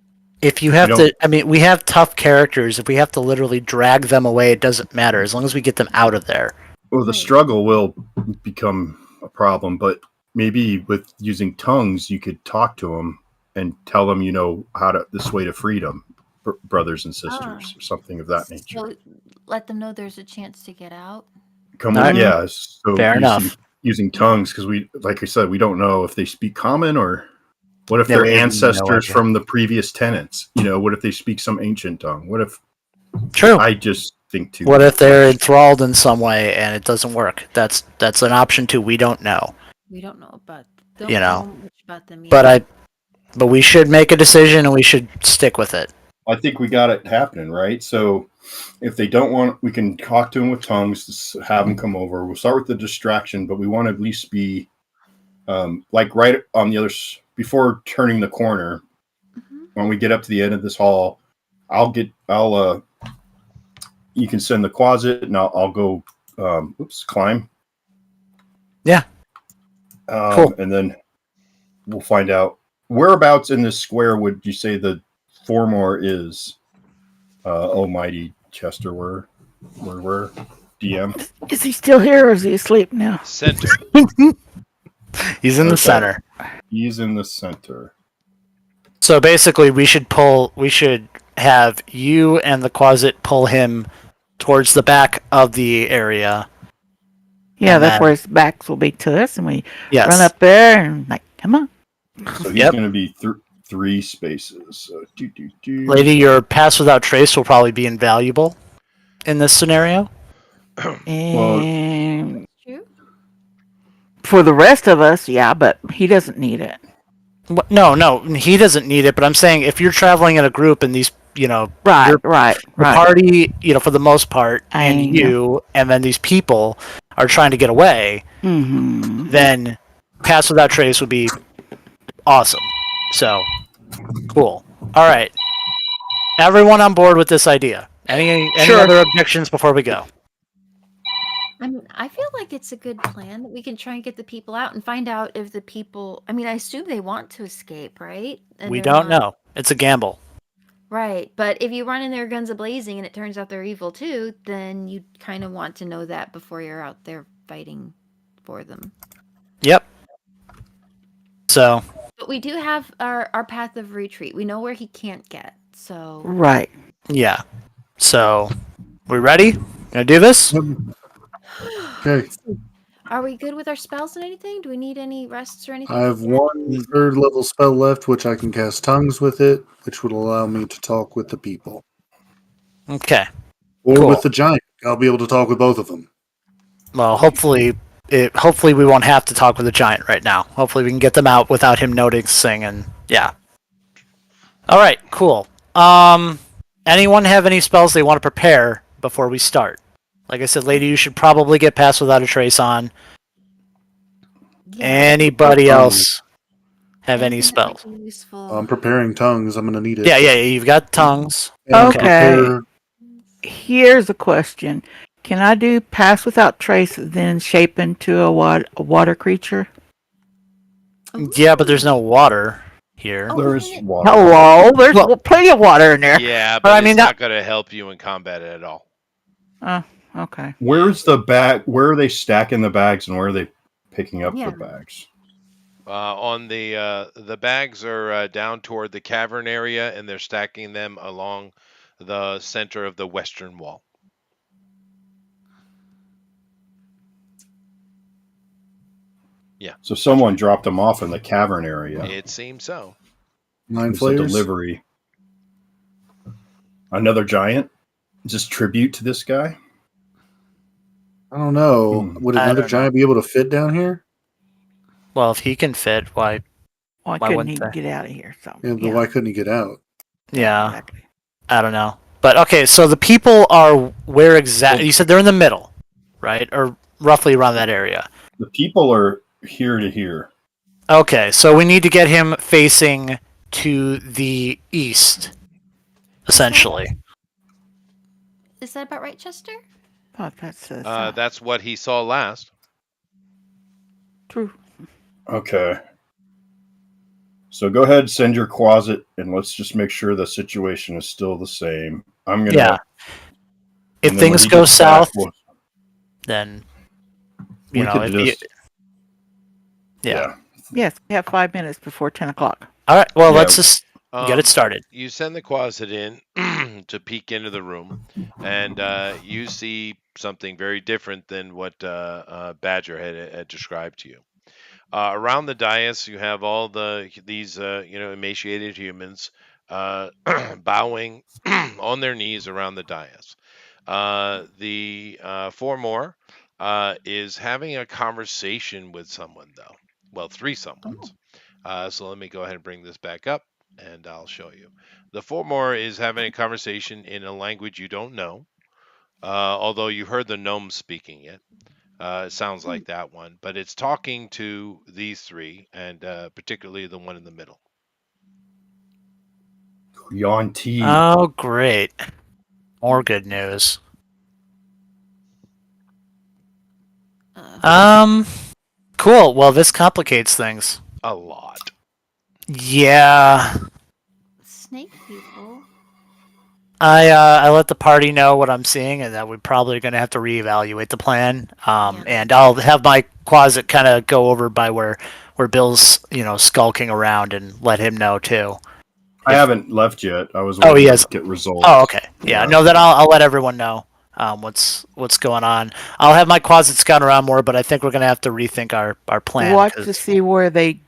Speaker 2: If you have
Speaker 3: You
Speaker 2: to, I mean, we have tough characters. If we have to literally drag them away, it doesn't matter as long as we get them out of there.
Speaker 3: Well, the
Speaker 5: Right.
Speaker 3: struggle will become a problem, but maybe with using tongues, you could talk to them and tell them, this way to freedom, brothers and sisters, or something of that nature.
Speaker 5: So let them know there's a chance to get out.
Speaker 3: Come
Speaker 2: Alright.
Speaker 3: on, yeah. So
Speaker 2: Fair enough.
Speaker 3: Using tongues because like I said, we don't know if they speak common or what if
Speaker 2: Yeah,
Speaker 3: they're
Speaker 2: we have no
Speaker 3: ancestors
Speaker 2: idea.
Speaker 3: from the previous tenants. What if they speak some ancient tongue? What if
Speaker 2: True.
Speaker 3: I just think too?
Speaker 2: What if they're enthralled in some way and it doesn't work? That's an option too. We don't know.
Speaker 5: We don't know about. Don't
Speaker 2: You know,
Speaker 5: much about them yet.
Speaker 2: But we should make a decision and we should stick with it.
Speaker 3: I think we got it happening, right? So if they don't want, we can talk to them with tongues, have them come over. We'll start with the distraction, but we want to at least be like right on the other, before turning the corner.
Speaker 5: Mhm.
Speaker 3: When we get up to the end of this hall, you can send the Quasit and I'll go, climb
Speaker 2: Cool.
Speaker 3: And then we'll find out whereabouts in this square would you say the Formor is. Almighty Chester, where DM?
Speaker 4: Is he still here or is he asleep now?
Speaker 1: Center.
Speaker 2: He's in the
Speaker 3: Okay.
Speaker 2: center.
Speaker 3: He's in the center.
Speaker 2: So basically, we should have you and the Quasit pull him towards the back of the area.
Speaker 4: Yeah,
Speaker 2: And
Speaker 4: that's
Speaker 2: then-
Speaker 4: where his backs will be to us, and we
Speaker 2: Yes.
Speaker 4: run up there and like, come on.
Speaker 3: So he's
Speaker 2: Yep.
Speaker 3: going to be 3 spaces. So,
Speaker 2: Lady, your pass without trace will probably be invaluable in this scenario.
Speaker 4: And
Speaker 5: True.
Speaker 4: for the rest of us, yeah, but he doesn't need it.
Speaker 2: No, he doesn't need it. But I'm saying if you're traveling in a group and these,
Speaker 4: Right,
Speaker 2: Your-
Speaker 4: right,
Speaker 2: the
Speaker 4: right.
Speaker 2: party, for the most part,
Speaker 4: I
Speaker 2: and
Speaker 4: know.
Speaker 2: you, and then these people are trying to get away,
Speaker 4: Mm-hmm.
Speaker 2: then pass without trace would be awesome. So, cool. All right. Everyone on board with this idea? Any
Speaker 4: Sure.
Speaker 2: other objections before we go?
Speaker 5: I feel like it's a good plan that we can try and get the people out and find out if the people. I mean, I assume they want to escape, right? And
Speaker 2: We
Speaker 5: they're
Speaker 2: don't
Speaker 5: not-
Speaker 2: know. It's a gamble.
Speaker 5: Right, but if you run in there guns a blazing and it turns out they're evil too, then you kind of want to know that before you're out there fighting for them.
Speaker 2: Yep. So,
Speaker 5: But we do have our path of retreat. We know where he can't get. So
Speaker 4: Right.
Speaker 2: yeah. So, we ready? Gonna do this?
Speaker 8: Okay.
Speaker 5: are we good with our spells and anything? Do we need any rests or anything?
Speaker 8: I have one third level spell left, which I can cast tongues with it, which would allow me to talk with the people.
Speaker 2: Okay.
Speaker 8: Or
Speaker 2: Cool.
Speaker 8: with the giant. I'll be able to talk with both of them.
Speaker 2: Well, hopefully we won't have to talk with the giant right now. Hopefully we can get them out without him noticing, and yeah. All right, cool. Anyone have any spells they want to prepare before we start? Like I said, lady, you should probably get past without a trace on.
Speaker 5: Yeah,
Speaker 2: Anybody else have any
Speaker 5: anything that might
Speaker 2: spells?
Speaker 5: be Useful.
Speaker 8: I'm preparing tongues. I'm going to need it.
Speaker 2: Yeah, you've got tongues.
Speaker 8: And I can
Speaker 4: Okay.
Speaker 8: prepare-
Speaker 4: Here's a question. Can I do pass without trace, then shape into a water creature?
Speaker 2: Yeah, but there's no water here.
Speaker 5: Oh,
Speaker 3: There
Speaker 5: isn't
Speaker 3: is
Speaker 5: it-
Speaker 3: water.
Speaker 4: Hello, there's
Speaker 2: Well-
Speaker 4: plenty of water in there.
Speaker 1: Yeah,
Speaker 2: But
Speaker 1: but
Speaker 2: I mean,
Speaker 1: it's
Speaker 2: that-
Speaker 1: not going to help you in combat at all.
Speaker 4: Oh, okay.
Speaker 3: Where's the bag? Where are they stacking the bags and where are they picking up
Speaker 5: Yeah.
Speaker 3: the bags?
Speaker 1: On the bags are down toward the cavern area, and they're stacking them along the center of the western wall.
Speaker 3: So someone dropped them off in the cavern area.
Speaker 1: It seems so.
Speaker 8: 9
Speaker 3: It's a
Speaker 8: flayers.
Speaker 3: delivery. Another giant? Just tribute to this guy?
Speaker 8: I don't know.
Speaker 3: Hmm.
Speaker 8: Would
Speaker 2: I
Speaker 8: another
Speaker 2: don't
Speaker 8: giant be able to fit down here?
Speaker 2: Well, if he can fit, why?
Speaker 4: Why
Speaker 2: Why
Speaker 4: couldn't
Speaker 2: wouldn't
Speaker 4: he
Speaker 2: they?
Speaker 4: get out of here? So
Speaker 8: Yeah, but why couldn't he get out?
Speaker 2: Yeah,
Speaker 4: exactly.
Speaker 2: I don't know. But okay, so the people are where exactly? You said they're in the middle, right? Or roughly around that area.
Speaker 3: The people are here to here.
Speaker 2: Okay, so we need to get him facing to the east, essentially.
Speaker 5: Is that about right, Chester?
Speaker 4: Oh, that's
Speaker 1: That's what he saw last.
Speaker 4: true.
Speaker 3: Okay. So go ahead, send your closet, and let's just make sure the situation is still the same. I'm gonna.
Speaker 2: Yeah. If
Speaker 3: and then when
Speaker 2: things
Speaker 3: he
Speaker 2: go
Speaker 3: gets back,
Speaker 2: south,
Speaker 3: we'll-
Speaker 2: then
Speaker 3: we
Speaker 2: you know.
Speaker 3: could
Speaker 2: If
Speaker 3: just-
Speaker 2: yeah.
Speaker 4: Yes, we have 5 minutes before 10 o'clock.
Speaker 2: All right. Well,
Speaker 3: Yeah.
Speaker 2: let's just get it started.
Speaker 1: You send the closet in to peek into the room, and you see something very different than what Badger had described to you. Around the dais, you have all these emaciated humans bowing on their knees around the dais. The Formor is having a conversation with someone, though. Well, 3 someones. So let me go ahead and bring this back up, and I'll show you. The Formor is having a conversation in a language you don't know, although you heard the gnome speaking it. It sounds like that one, but it's talking to these 3, and particularly the one in the middle.
Speaker 3: Yon T.
Speaker 2: Oh, great! More good news.
Speaker 5: Uh,
Speaker 2: Cool. Well, this complicates things.
Speaker 1: A lot.
Speaker 2: Yeah.
Speaker 5: Snake people.
Speaker 2: I let the party know what I'm seeing, and that we're probably going to have to reevaluate the plan.
Speaker 5: Yeah.
Speaker 2: And I'll have my Quasit kind of go over by where Bill's skulking around and let him know too.
Speaker 3: I haven't left yet. I was
Speaker 2: Oh,
Speaker 3: waiting
Speaker 2: he
Speaker 3: to
Speaker 2: has-
Speaker 3: get results.
Speaker 2: Oh, okay. Yeah. No, then I'll let everyone know what's going on. I'll have my Quasit scout around more, but I think we're going to have to rethink our plan.
Speaker 4: Watch
Speaker 2: 'cause-
Speaker 4: to see where they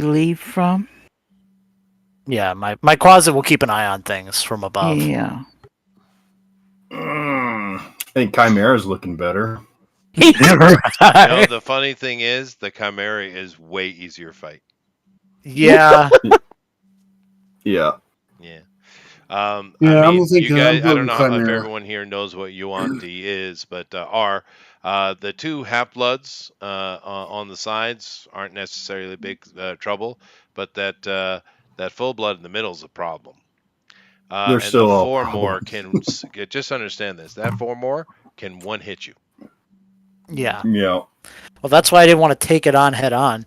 Speaker 4: leave from.
Speaker 2: Yeah, my Quasit will keep an eye on things from above.
Speaker 4: Yeah.
Speaker 3: I think Chimera's looking better.
Speaker 1: The funny thing is, the Chimera is way easier fight.
Speaker 2: Yeah.
Speaker 3: Yeah.
Speaker 1: Yeah.
Speaker 8: Yeah,
Speaker 1: I
Speaker 8: I'm
Speaker 1: mean,
Speaker 8: thinking
Speaker 1: you
Speaker 8: I'm
Speaker 1: guys, I don't
Speaker 8: voting
Speaker 1: know if
Speaker 8: Chimera.
Speaker 1: everyone here knows what Yuan-Ti is, but the two half-bloods on the sides aren't necessarily big trouble, but that full-blood in the middle is a problem.
Speaker 3: They're
Speaker 1: And
Speaker 3: still
Speaker 1: the
Speaker 3: all
Speaker 1: four more
Speaker 3: problems.
Speaker 1: can just understand this. That four more can one hit you.
Speaker 2: Yeah.
Speaker 3: Yeah.
Speaker 2: Well, that's why I didn't want to take it on head on.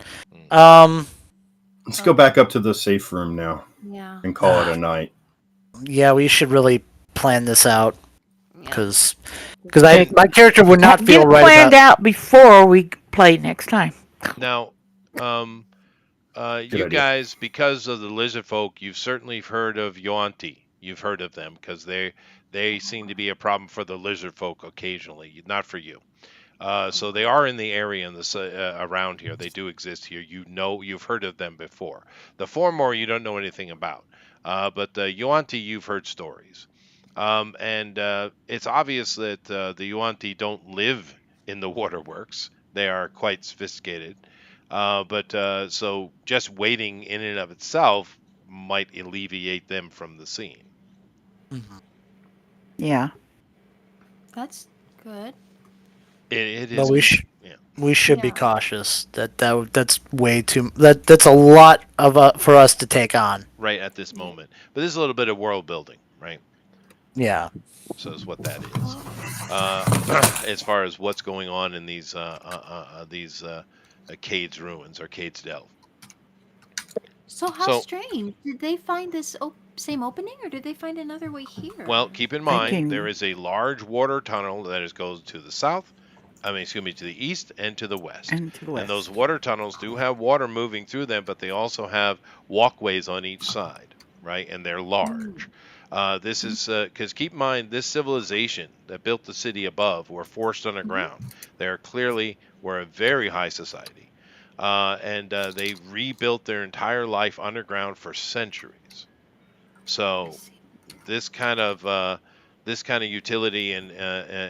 Speaker 3: Let's go back up to the safe room now
Speaker 5: Yeah.
Speaker 3: and call it a night.
Speaker 2: Yeah, we should really plan this out because
Speaker 4: Okay.
Speaker 2: my character would not
Speaker 4: Get
Speaker 2: feel
Speaker 4: it
Speaker 2: right
Speaker 4: planned
Speaker 2: about.
Speaker 4: out before we play next time.
Speaker 1: Now, you
Speaker 3: idea.
Speaker 1: guys, because of the lizard folk, you've certainly heard of Yuan-Ti. You've heard of them because they seem to be a problem for the lizard folk occasionally, not for you. So they are in the area in around here. They do exist here. You've heard of them before. The four more you don't know anything about, but the Yuan-Ti you've heard stories, and it's obvious that the Yuan-Ti don't live in the waterworks. They are quite sophisticated, but so just waiting in and of itself might alleviate them from the scene.
Speaker 4: Yeah.
Speaker 5: That's good.
Speaker 1: It is.
Speaker 2: But
Speaker 1: yeah.
Speaker 2: we should be
Speaker 5: Yeah.
Speaker 2: cautious. That's way too. That's a lot of for us to take on.
Speaker 1: Right at this moment. But this is a little bit of world building, right?
Speaker 2: Yeah.
Speaker 1: So is what that is. As far as what's going on in these Cade's ruins or Cade's Delve.
Speaker 5: So how
Speaker 1: So-
Speaker 5: strange. Did they find this same opening, or did they find another way here?
Speaker 1: Well, keep in mind
Speaker 4: Thinking-
Speaker 1: there is a large water tunnel that goes to the south. To the east and to the west.
Speaker 4: And to the west.
Speaker 1: And those water tunnels do have water moving through them, but they also have walkways on each side, right? And they're large. This is because keep in mind, this civilization that built the city above were forced underground. They were a very high society, and they rebuilt their entire life underground for centuries. So this kind of utility and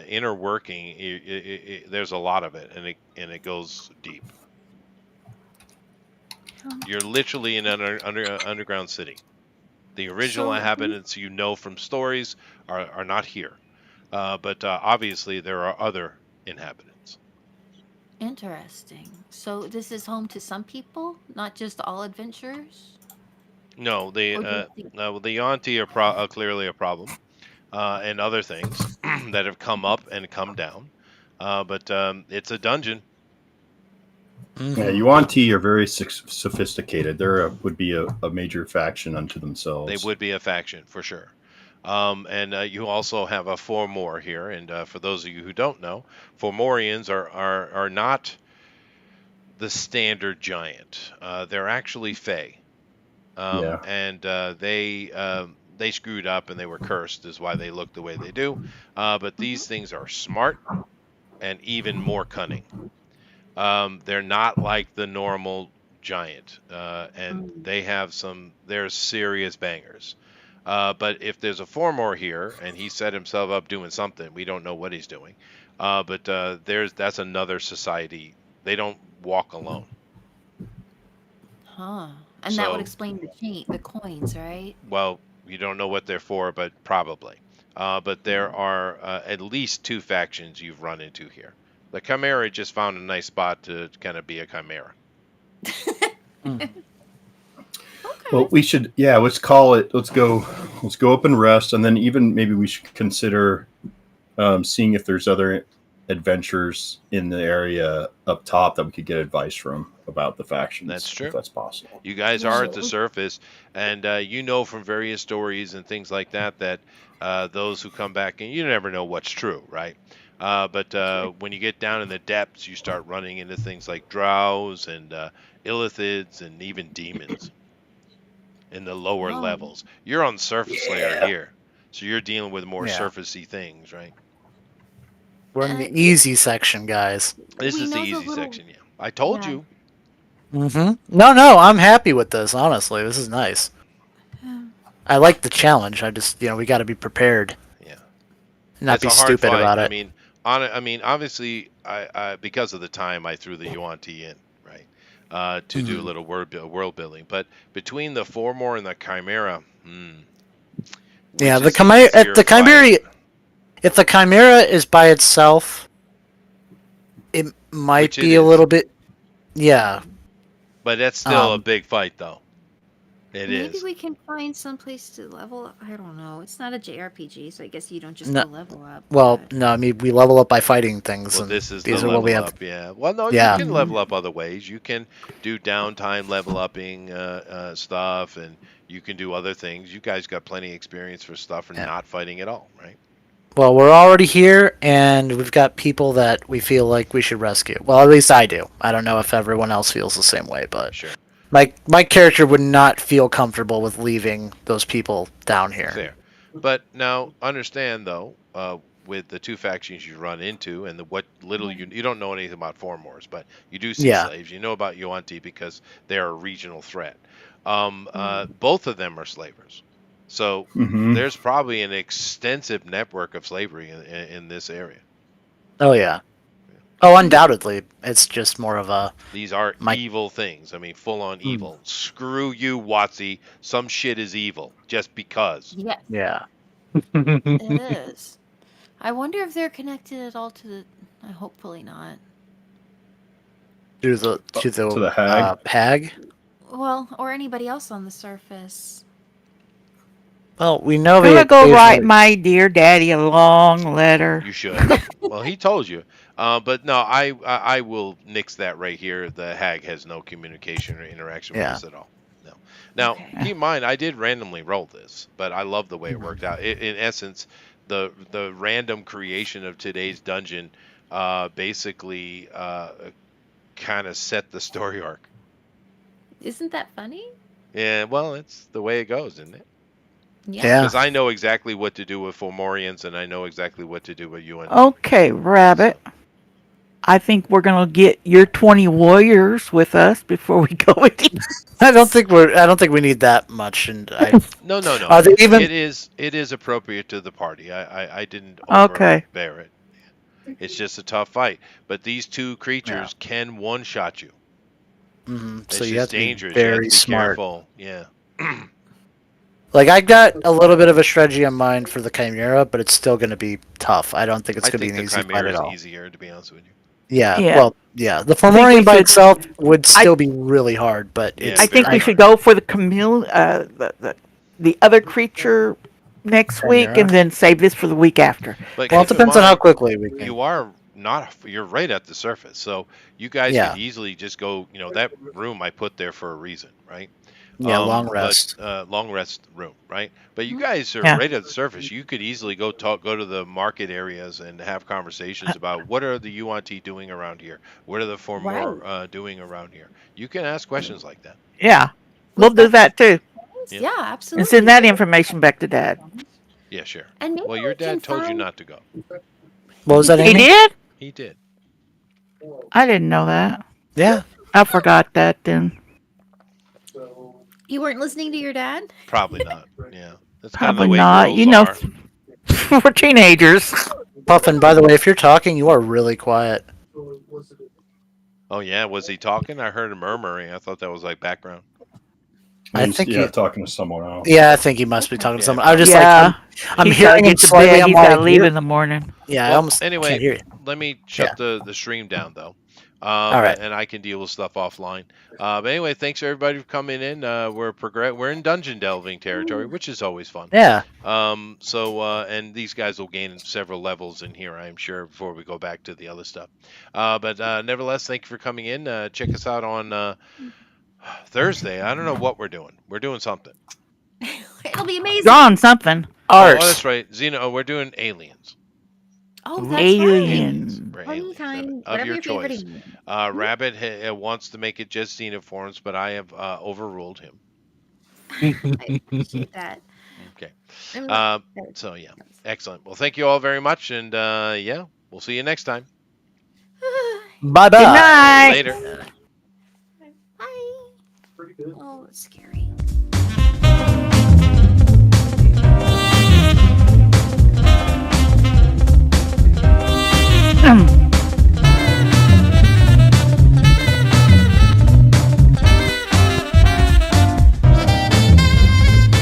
Speaker 1: inner working, there's a lot of it, and it goes deep. You're literally in an underground city. The original
Speaker 5: So-
Speaker 1: inhabitants from stories are not here, but obviously there are other inhabitants.
Speaker 5: Interesting. So this is home to some people, not just all adventurers?
Speaker 1: No,
Speaker 5: Or do you think-
Speaker 1: the Yuan-Ti are clearly a problem, and other things that have come up and come down. But it's a dungeon.
Speaker 3: Yeah, Yuan-Ti are very sophisticated. They're would be a major faction unto themselves.
Speaker 1: They would be a faction for sure. And you also have a Fomor here. And for those of you who don't know, Fomorians are not the standard giant. They're actually Fae.
Speaker 3: Yeah.
Speaker 1: And they screwed up and they were cursed, is why they look the way they do. But these things are smart and even more cunning. They're not like the normal giant, and they're serious bangers. But if there's a Fomor here and he set himself up doing something, we don't know what he's doing. But that's another society. They don't walk alone.
Speaker 5: Huh. And that would
Speaker 1: So-
Speaker 5: explain the coins, right?
Speaker 1: Well, you don't know what they're for, but probably. But there are at least two factions you've run into here. The Chimera just found a nice spot to kind of be a Chimera.
Speaker 3: Well, we should. Yeah, let's call it. Let's go up and rest, and then even maybe we should consider seeing if there's other adventurers in the area up top that we could get advice from about the factions.
Speaker 1: That's true.
Speaker 3: If that's possible.
Speaker 1: You guys are at the surface, and you know from various stories and things like that that those who come back, and you never know what's true, right? But when you get down in the depths, you start running into things like drows and illithids and even demons in the lower
Speaker 5: Oh.
Speaker 1: levels. You're on surface layer here, so you're dealing with more
Speaker 2: Yeah.
Speaker 1: surfacey things, right?
Speaker 2: We're in the easy section, guys.
Speaker 1: This
Speaker 5: We
Speaker 1: is the
Speaker 5: know the
Speaker 1: easy
Speaker 5: little-
Speaker 1: section, yeah. I told
Speaker 5: Yeah.
Speaker 1: you.
Speaker 2: No, I'm happy with this. Honestly, this is nice. I like the challenge. I just, we got to be prepared.
Speaker 1: Yeah.
Speaker 2: Not
Speaker 1: It's
Speaker 2: be
Speaker 1: a hard
Speaker 2: stupid
Speaker 1: fight.
Speaker 2: about it.
Speaker 1: I mean, obviously, I because of the time, I threw the Yuan-Ti in, right, to do a little world building. But between the Formor and the Chimera,
Speaker 2: Yeah,
Speaker 1: which
Speaker 2: the
Speaker 1: is
Speaker 2: Chimera.
Speaker 1: easier
Speaker 2: The Chimera.
Speaker 1: fight?
Speaker 2: If the Chimera is by itself, it might
Speaker 1: Which it
Speaker 2: be a
Speaker 1: is.
Speaker 2: little bit. Yeah,
Speaker 1: But that's still a
Speaker 2: Um,
Speaker 1: big fight, though. It
Speaker 5: Maybe
Speaker 1: is.
Speaker 5: we can find some place to level up. I don't know. It's not a JRPG, so I guess you don't just
Speaker 2: No.
Speaker 5: go level up.
Speaker 2: well,
Speaker 5: but-
Speaker 2: no, I mean we level up by fighting things.
Speaker 1: Well,
Speaker 2: and
Speaker 1: this is
Speaker 2: these
Speaker 1: the
Speaker 2: are what we
Speaker 1: level
Speaker 2: have.
Speaker 1: up, yeah. Well, no,
Speaker 2: Yeah.
Speaker 1: you can level up other ways. You can do downtime level upping stuff, and you can do other things. You guys got plenty of experience for stuff and
Speaker 2: Yeah.
Speaker 1: not fighting at all, right?
Speaker 2: Well, we're already here, and we've got people that we feel like we should rescue. Well, at least I do. I don't know if everyone else feels the same way, but
Speaker 1: Sure.
Speaker 2: my character would not feel comfortable with leaving those people down here.
Speaker 1: Fair. But now understand though, with the two factions you run into and what little you don't know anything about Formors, but you do see
Speaker 2: Yeah.
Speaker 1: slaves. You know about Yuan-Ti because they're a regional threat. Both of them are slavers. So
Speaker 3: Mhm.
Speaker 1: there's probably an extensive network of slavery in this area.
Speaker 2: Oh yeah. Oh, undoubtedly. It's just more of a
Speaker 1: These are
Speaker 2: My-
Speaker 1: evil things. I mean, full on evil. Screw you, Watsy. Some shit is evil just because.
Speaker 5: Yes,
Speaker 2: yeah.
Speaker 5: it is. I wonder if they're connected at all to the. Hopefully not.
Speaker 2: To the
Speaker 3: To the hag?
Speaker 2: hag.
Speaker 5: Well, or anybody else on the surface.
Speaker 2: Well, we know
Speaker 4: I'm
Speaker 2: they
Speaker 4: gonna go
Speaker 2: occasionally-
Speaker 4: write my dear daddy a long letter.
Speaker 1: You should. Well, he told you. But no, I will nix that right here. The hag has no communication or interaction with
Speaker 2: Yeah.
Speaker 1: us at all. No. Now,
Speaker 5: Okay.
Speaker 1: keep in mind, I did randomly roll this, but I love the way it worked out. In essence, the random creation of today's dungeon basically kind of set the story arc.
Speaker 5: Isn't that funny?
Speaker 1: Yeah, well, it's the way it goes, isn't it?
Speaker 2: Yeah.
Speaker 1: Because I know exactly what to do with Fomorians, and I know exactly what to do with you.
Speaker 4: Okay, Rabbit. I think we're gonna get your 20 warriors with us before we go with you.
Speaker 2: I don't think we need that much. And
Speaker 1: No.
Speaker 2: Are they even-
Speaker 1: It is appropriate to the party. I didn't
Speaker 4: Okay.
Speaker 1: overbear it. It's just a tough fight. But these two creatures can one shot you. It's
Speaker 2: so you
Speaker 1: just
Speaker 2: have to
Speaker 1: dangerous.
Speaker 2: be
Speaker 1: You have
Speaker 2: very
Speaker 1: to be
Speaker 2: smart.
Speaker 1: careful. Yeah.
Speaker 2: Like I got a little bit of a strategy on mine for the Chimera, but it's still going to be tough. I don't think it's
Speaker 1: I
Speaker 2: going to be
Speaker 1: think
Speaker 2: an
Speaker 1: the
Speaker 2: easy fight
Speaker 1: Chimera
Speaker 2: at
Speaker 1: is
Speaker 2: all.
Speaker 1: easier, to be honest with you.
Speaker 2: Yeah,
Speaker 4: Yeah.
Speaker 2: well, yeah. The
Speaker 4: think we
Speaker 2: Fomorian by
Speaker 4: should-
Speaker 2: itself would still be really hard, but
Speaker 1: Yeah,
Speaker 2: it's,
Speaker 4: I think
Speaker 1: very
Speaker 4: we should go for the chameleon, the other creature next week,
Speaker 2: Chimera.
Speaker 4: and then save this for the week after.
Speaker 1: But
Speaker 2: well, it
Speaker 1: keep in
Speaker 2: depends on how
Speaker 1: mind,
Speaker 2: quickly we can.
Speaker 1: you are not. You're right at the surface, so you guys
Speaker 2: Yeah.
Speaker 1: could easily just go. You know that room I put there for a reason, right?
Speaker 2: Yeah, long
Speaker 1: but,
Speaker 2: rest.
Speaker 1: long rest room, right? But you guys are
Speaker 4: Yeah.
Speaker 1: right at the surface. You could easily go to the market areas and have conversations about what are the Yuan-Ti doing around here? What are the Formor doing around here? You can ask questions like that.
Speaker 4: Yeah, we'll do that too,
Speaker 1: Yeah.
Speaker 5: Yeah, absolutely.
Speaker 4: and send that information back to Dad.
Speaker 1: Yeah, sure.
Speaker 5: And maybe
Speaker 1: Well, your
Speaker 5: we can
Speaker 1: dad told you
Speaker 5: find-
Speaker 1: not to go.
Speaker 2: What was that,
Speaker 4: He
Speaker 2: Amy?
Speaker 4: did?
Speaker 1: He did.
Speaker 4: I didn't know that.
Speaker 2: Yeah.
Speaker 4: I forgot that then.
Speaker 5: You weren't listening to your dad?
Speaker 1: Probably not. Yeah. That's kind of the
Speaker 4: Probably
Speaker 1: way
Speaker 4: not.
Speaker 1: girls
Speaker 4: You know,
Speaker 1: are.
Speaker 4: we're teenagers.
Speaker 2: Puffin, by the way, if you're talking, you are really quiet.
Speaker 1: Oh yeah, was he talking? I heard him murmuring. I thought that was like background.
Speaker 2: I think
Speaker 3: yeah,
Speaker 2: you-
Speaker 3: talking to someone else.
Speaker 2: Yeah, I think he must be talking to
Speaker 1: Yeah.
Speaker 2: someone. I was just
Speaker 4: Yeah.
Speaker 2: like, I'm
Speaker 4: He's
Speaker 2: hearing
Speaker 4: gotta
Speaker 2: him
Speaker 4: get to
Speaker 2: slightly.
Speaker 4: bed.
Speaker 2: I'm
Speaker 4: He's
Speaker 2: like,
Speaker 4: got to leave in the morning.
Speaker 2: yeah, I
Speaker 1: Well,
Speaker 2: almost
Speaker 1: anyway,
Speaker 2: can't hear you.
Speaker 1: let me shut the stream down though.
Speaker 2: right.
Speaker 1: And I can deal with stuff offline. But anyway, thanks everybody for coming in. We're in dungeon delving territory, which is always fun.
Speaker 2: Yeah.
Speaker 1: And these guys will gain several levels in here, I'm sure, before we go back to the other stuff. But nevertheless, thank you for coming in. Check us out on Thursday. I don't know what we're doing. We're doing something.
Speaker 5: It'll be amazing.
Speaker 4: Drawn something.
Speaker 2: Art.
Speaker 1: Oh, that's right. We're doing aliens.
Speaker 5: Oh, that's
Speaker 4: Aliens.
Speaker 1: We're
Speaker 5: right.
Speaker 1: aliens
Speaker 5: Kind,
Speaker 1: of
Speaker 5: whatever
Speaker 1: your
Speaker 5: your favorite
Speaker 1: choice.
Speaker 5: alien.
Speaker 1: Rabbit wants to make it just Xena forms, but I have overruled him.
Speaker 5: I appreciate that.
Speaker 1: Okay.
Speaker 5: I'm not-
Speaker 1: So yeah, excellent. Well, thank you all very much, and yeah, we'll see you next time.
Speaker 2: Bye bye.
Speaker 4: Good night.
Speaker 1: Later.
Speaker 5: Bye. Oh, it's scary.